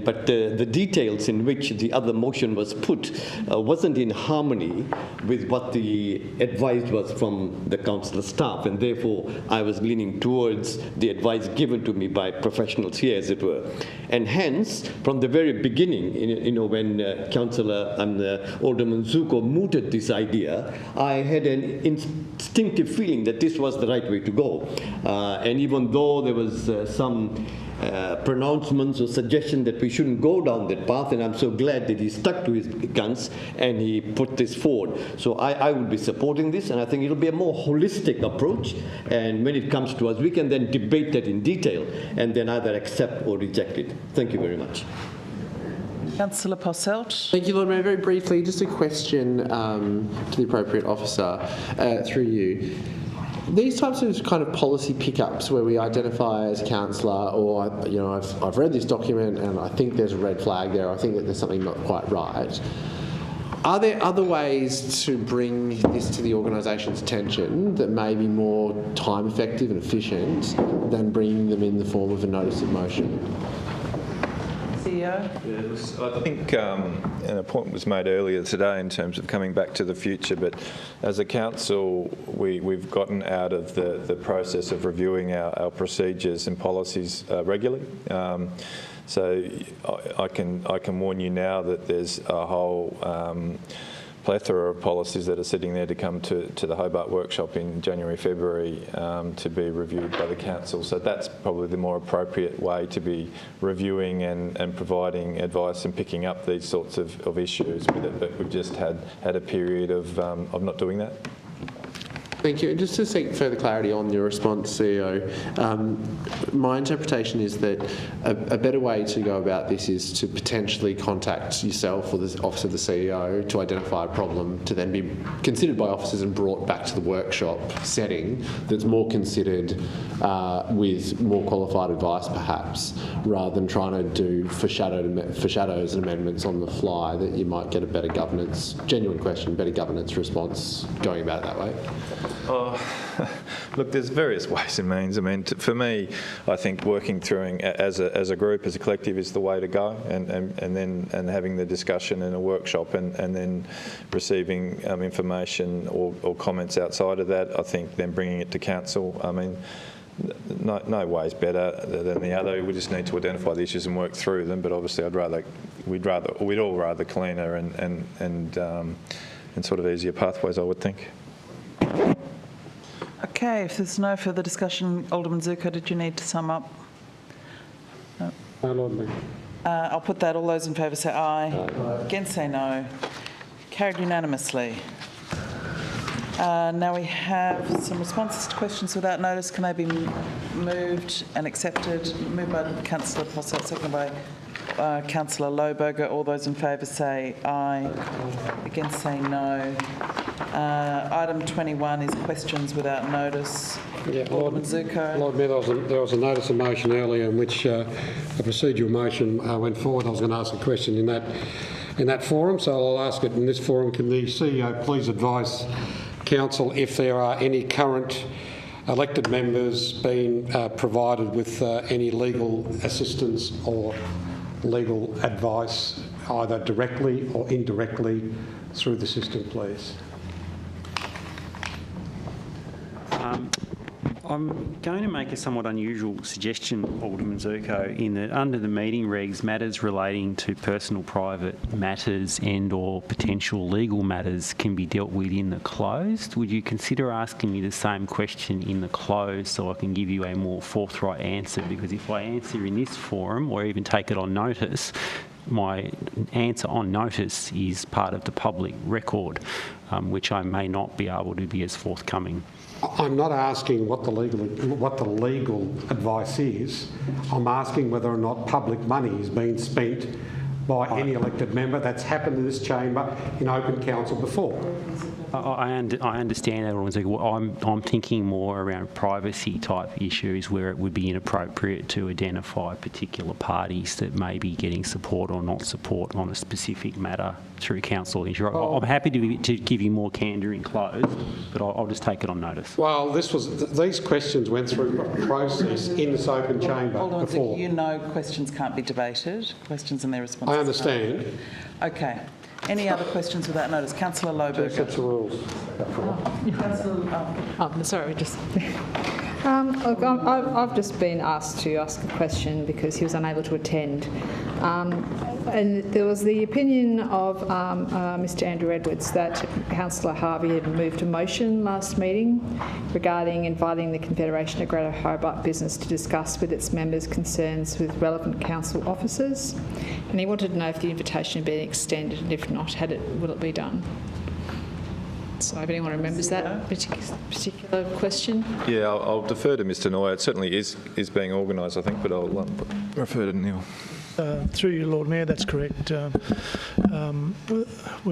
But the details in which the other motion was put wasn't in harmony with what the advice was from the council staff, and therefore I was leaning towards the advice given to me by professionals here, as it were. And hence, from the very beginning, when Alderman Zuko mooted this idea, I had an instinctive feeling that this was the right way to go. And even though there was some pronouncements or suggestion that we shouldn't go down that path, and I'm so glad that he stuck to his guns and he put this forward. So I would be supporting this, and I think it'll be a more holistic approach, and when it comes to us, we can then debate that in detail and then either accept or reject it. Thank you very much. Councillor Posselt. Thank you, Lord Mayor. Very briefly, just a question to the appropriate officer through you. These types of kind of policy pickups where we identify as a councillor, or I've read this document and I think there's a red flag there, I think that there's something not quite right. Are there other ways to bring this to the organisation's attention that may be more time effective and efficient than bringing them in the form of a notice of motion? CEO? Yes, I think an point was made earlier today in terms of coming back to the future, but as a council we've gotten out of the process of reviewing our procedures and policies regularly. So I can warn you now that there's a whole plethora of policies that are sitting there to come to the Hobart workshop in January, February to be reviewed by the council. So that's probably the more appropriate way to be reviewing and providing advice and picking up these sorts of issues with it. But we've just had a period of not doing that. Thank you. And just to seek further clarity on your response, CEO, my interpretation is that a better way to go about this is to potentially contact yourself or the Office of the CEO to identify a problem to then be considered by officers and brought back to the workshop setting that's more considered with more qualified advice perhaps, rather than trying to do foreshadows and amendments on the fly, that you might get a better governance, genuine question, better governance response going about it that way. Oh, look, there's various ways and means. I mean, for me, I think working through as a group, as a collective, is the way to go, and having the discussion in a workshop, and then receiving information or comments outside of that. I think then bringing it to council. I mean, no way's better than the other. We just need to identify the issues and work through them. But obviously, we'd all rather cleaner and sort of easier pathways, I would think. Okay, if there's no further discussion, Alderman Zuko, did you need to sum up? No. No, Lord Mayor. I'll put that. All those in favour say aye. Aye. Against say no. Carried unanimously. Now we have some responses to questions without notice. Can they be moved and accepted? Moved by Councillor Posselt, seconded by Councillor Lohberger. All those in favour say aye. Against say no. Item 21 is questions without notice. Yeah, Alderman Zuko. Lord Mayor, there was a notice of motion earlier in which a procedural motion went forward. I was going to ask a question in that forum, so I'll ask it in this forum. Can the CEO please advise Council if there are any current elected members being provided with any legal assistance or legal advice, either directly or indirectly, through the system, please? I'm going to make a somewhat unusual suggestion, Alderman Zuko, in that under the meeting regs, matters relating to personal private matters and or potential legal matters can be dealt with in the closed. Would you consider asking me the same question in the closed so I can give you a more forthright answer? Because if I answer in this forum or even take it on notice, my answer on notice is part of the public record, which I may not be able to be as forthcoming. I'm not asking what the legal advice is. I'm asking whether or not public money is being spent by any elected member. That's happened in this chamber in open council before. I understand that. I'm thinking more around privacy type issues where it would be inappropriate to identify particular parties that may be getting support or not support on a specific matter through council. I'm happy to give you more candour in close, but I'll just take it on notice. Well, these questions went through a process in this open chamber before. You know questions can't be debated. Questions and their responses. I understand. Okay. Any other questions without notice? Councillor Lohberger. Sets of rules. Sorry, just. I've just been asked to ask a question because he was unable to attend. And there was the opinion of Mr Andrew Edwards that Councillor Harvey had moved a motion last meeting regarding inviting the Confederation of Greater Hobart Business to discuss with its members concerns with relevant council officers. And he wanted to know if the invitation had been extended, and if not, will it be done? So if anyone remembers that particular question. Yeah, I'll defer to Mr Noy. It certainly is being organised, I think, but I'll refer to Neil. Through you, Lord Mayor, that's correct. We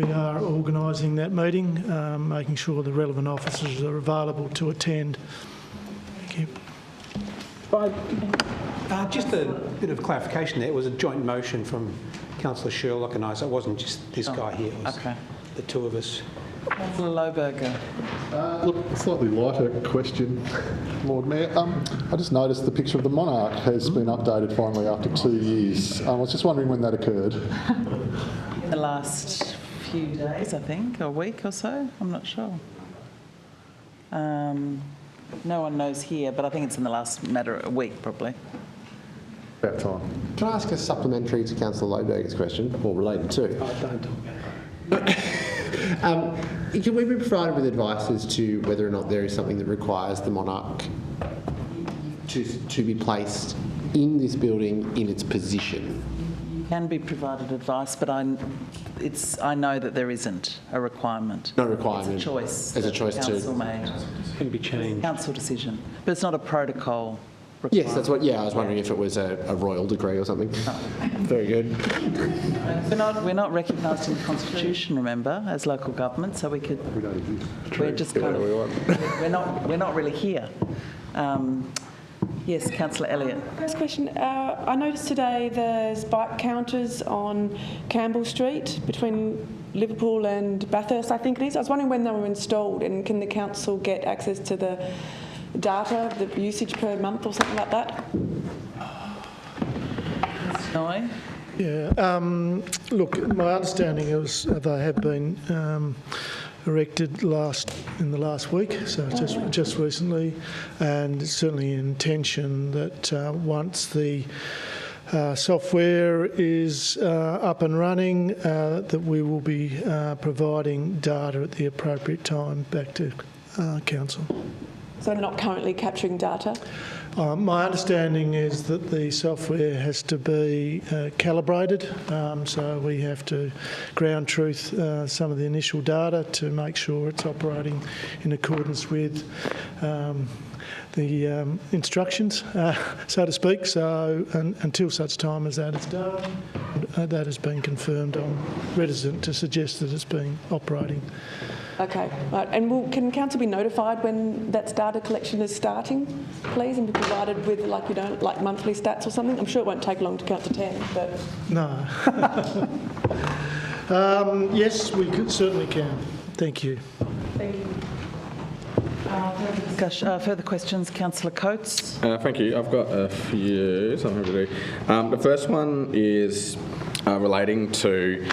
are organising that meeting, making sure the relevant officers are available to attend. Thank you. Just a bit of clarification there. It was a joint motion from Councillor Sherlock and I, so it wasn't just this guy here. It was the two of us. Councillor Lohberger. Look, a slightly lighter question, Lord Mayor. I just noticed the picture of the monarch has been updated finally after 2 years. I was just wondering when that occurred. In the last few days, I think, a week or so. I'm not sure. No one knows here, but I think it's in the last matter of a week, probably. About time. Can I ask a supplementary to Councillor Lohberger's question, or related to? Don't talk about it. Can we be provided with advice as to whether or not there is something that requires the monarch to be placed in this building in its position? can be provided advice, but I know that there isn't a requirement. No requirement. It's a choice. There's a choice that to... council made. It can be changed. Council decision, but it's not a protocol. Yes, that's what. Yeah, I was wondering if it was a royal decree or something. Very good. We're not recognised in the Constitution, remember, as local government, so we could. We're just kind of. We're not really here. Yes, Councillor Elliott. First question. I noticed today there's bike counters on Campbell Street between Liverpool and Bathurst, I think it is. I was wondering when they were installed, and can the council get access to the data, the usage per month or something like that? Noy? Yeah. Look, my understanding is they have been erected in the last week, so just recently, and it's certainly an intention that once the software is up and running, that we will be providing data at the appropriate time back to council. So they're not currently capturing data? My understanding is that the software has to be calibrated, so we have to ground truth some of the initial data to make sure it's operating in accordance with the instructions, so to speak. So until such time as that is done, that has been confirmed. I'm reticent to suggest that it's been operating. Okay, right. And can council be notified when that data collection is starting, please, and be provided with, like monthly stats or something? I'm sure it won't take long to count to 10, but... No. Yes, we certainly can. Thank you. Thank you. Further questions, Councillor Coates? Thank you. I've got a few, so I'm happy to do. The first one is relating to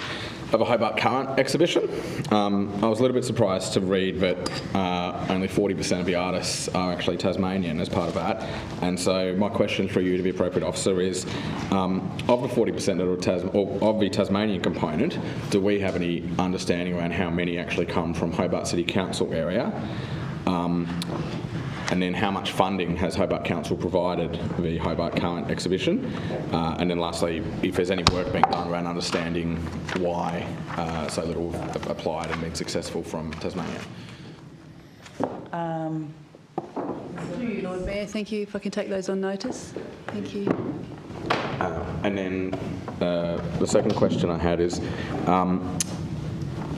the Hobart Current exhibition. I was a little bit surprised to read that only 40% of the artists are actually Tasmanian as part of that. And so my question for you, to the appropriate officer, is of the 40% of the Tasmanian component, do we have any understanding around how many actually come from Hobart City Council area? And then how much funding has Hobart Council provided the Hobart Current exhibition? And then lastly, if there's any work being done around understanding why so little applied and been successful from Tasmania. Lord Mayor, thank you. If I can take those on notice. Thank you. And then the second question I had is,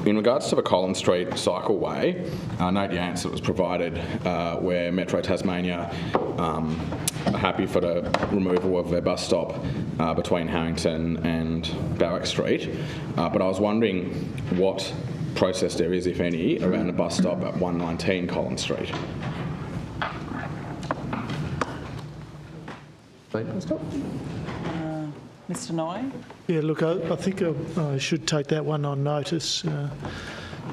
in regards to the Collins Street cycleway, I note the answer that was provided where Metro Tasmania are happy for the removal of their bus stop between Harrington and Barrack Street. But I was wondering what process there is, if any, around the bus stop at 119 Collins Street. Mr. Noy? Yeah, look, I think I should take that one on notice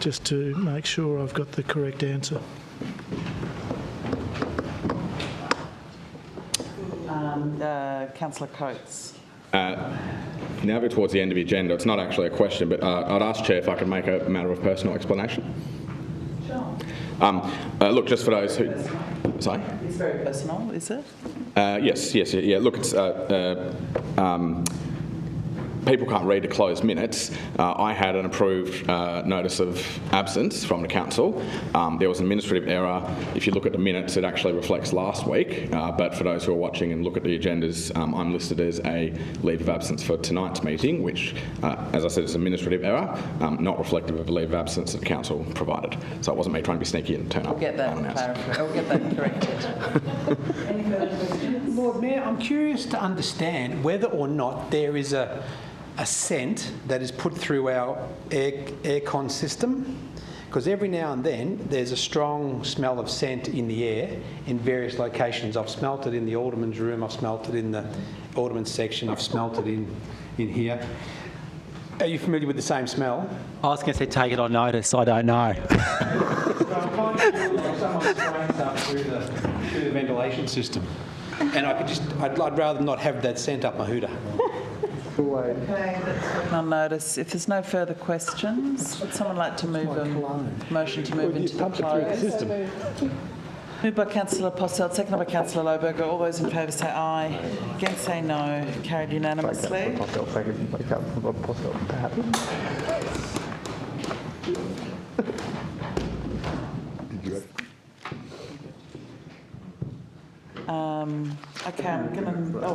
just to make sure I've got the correct answer. Councillor Coates. Now we're towards the end of the agenda. It's not actually a question, but I'd ask, Chair, if I could make a matter of personal explanation. Sure. Look, just for those who... Sorry? It's very personal, is it? Yes. Look, it's... people can't read the closed minutes. I had an approved notice of absence from the council. There was an administrative error. If you look at the minutes, it actually reflects last week. But for those who are watching and look at the agendas, I'm listed as a leave of absence for tonight's meeting, which, as I said, is an administrative error, not reflective of the leave of absence that the council provided. So it wasn't me trying to be sneaky and turn up. We'll get that clarified. We'll get that corrected. Any further questions? Lord Mayor, I'm curious to understand whether or not there is a scent that is put through our aircon system, because every now and then there's a strong smell of scent in the air in various locations. I've smelt it in the Alderman's room, I've smelt it in the Alderman's section, I've smelt it in here. Are you familiar with the same smell? I was going to say take it on notice, I don't know. So I'm kind of feeling like someone's spraying stuff through the ventilation system. And I'd rather not have that scent up my hooter. Okay, that's taken on notice. If there's no further questions, would someone like to move a motion to move into the closed? Moved by councillor Posselt, seconded by councillor Lohberger. All those in favour say aye. Against say no. Carried unanimously. Okay, I'm going to...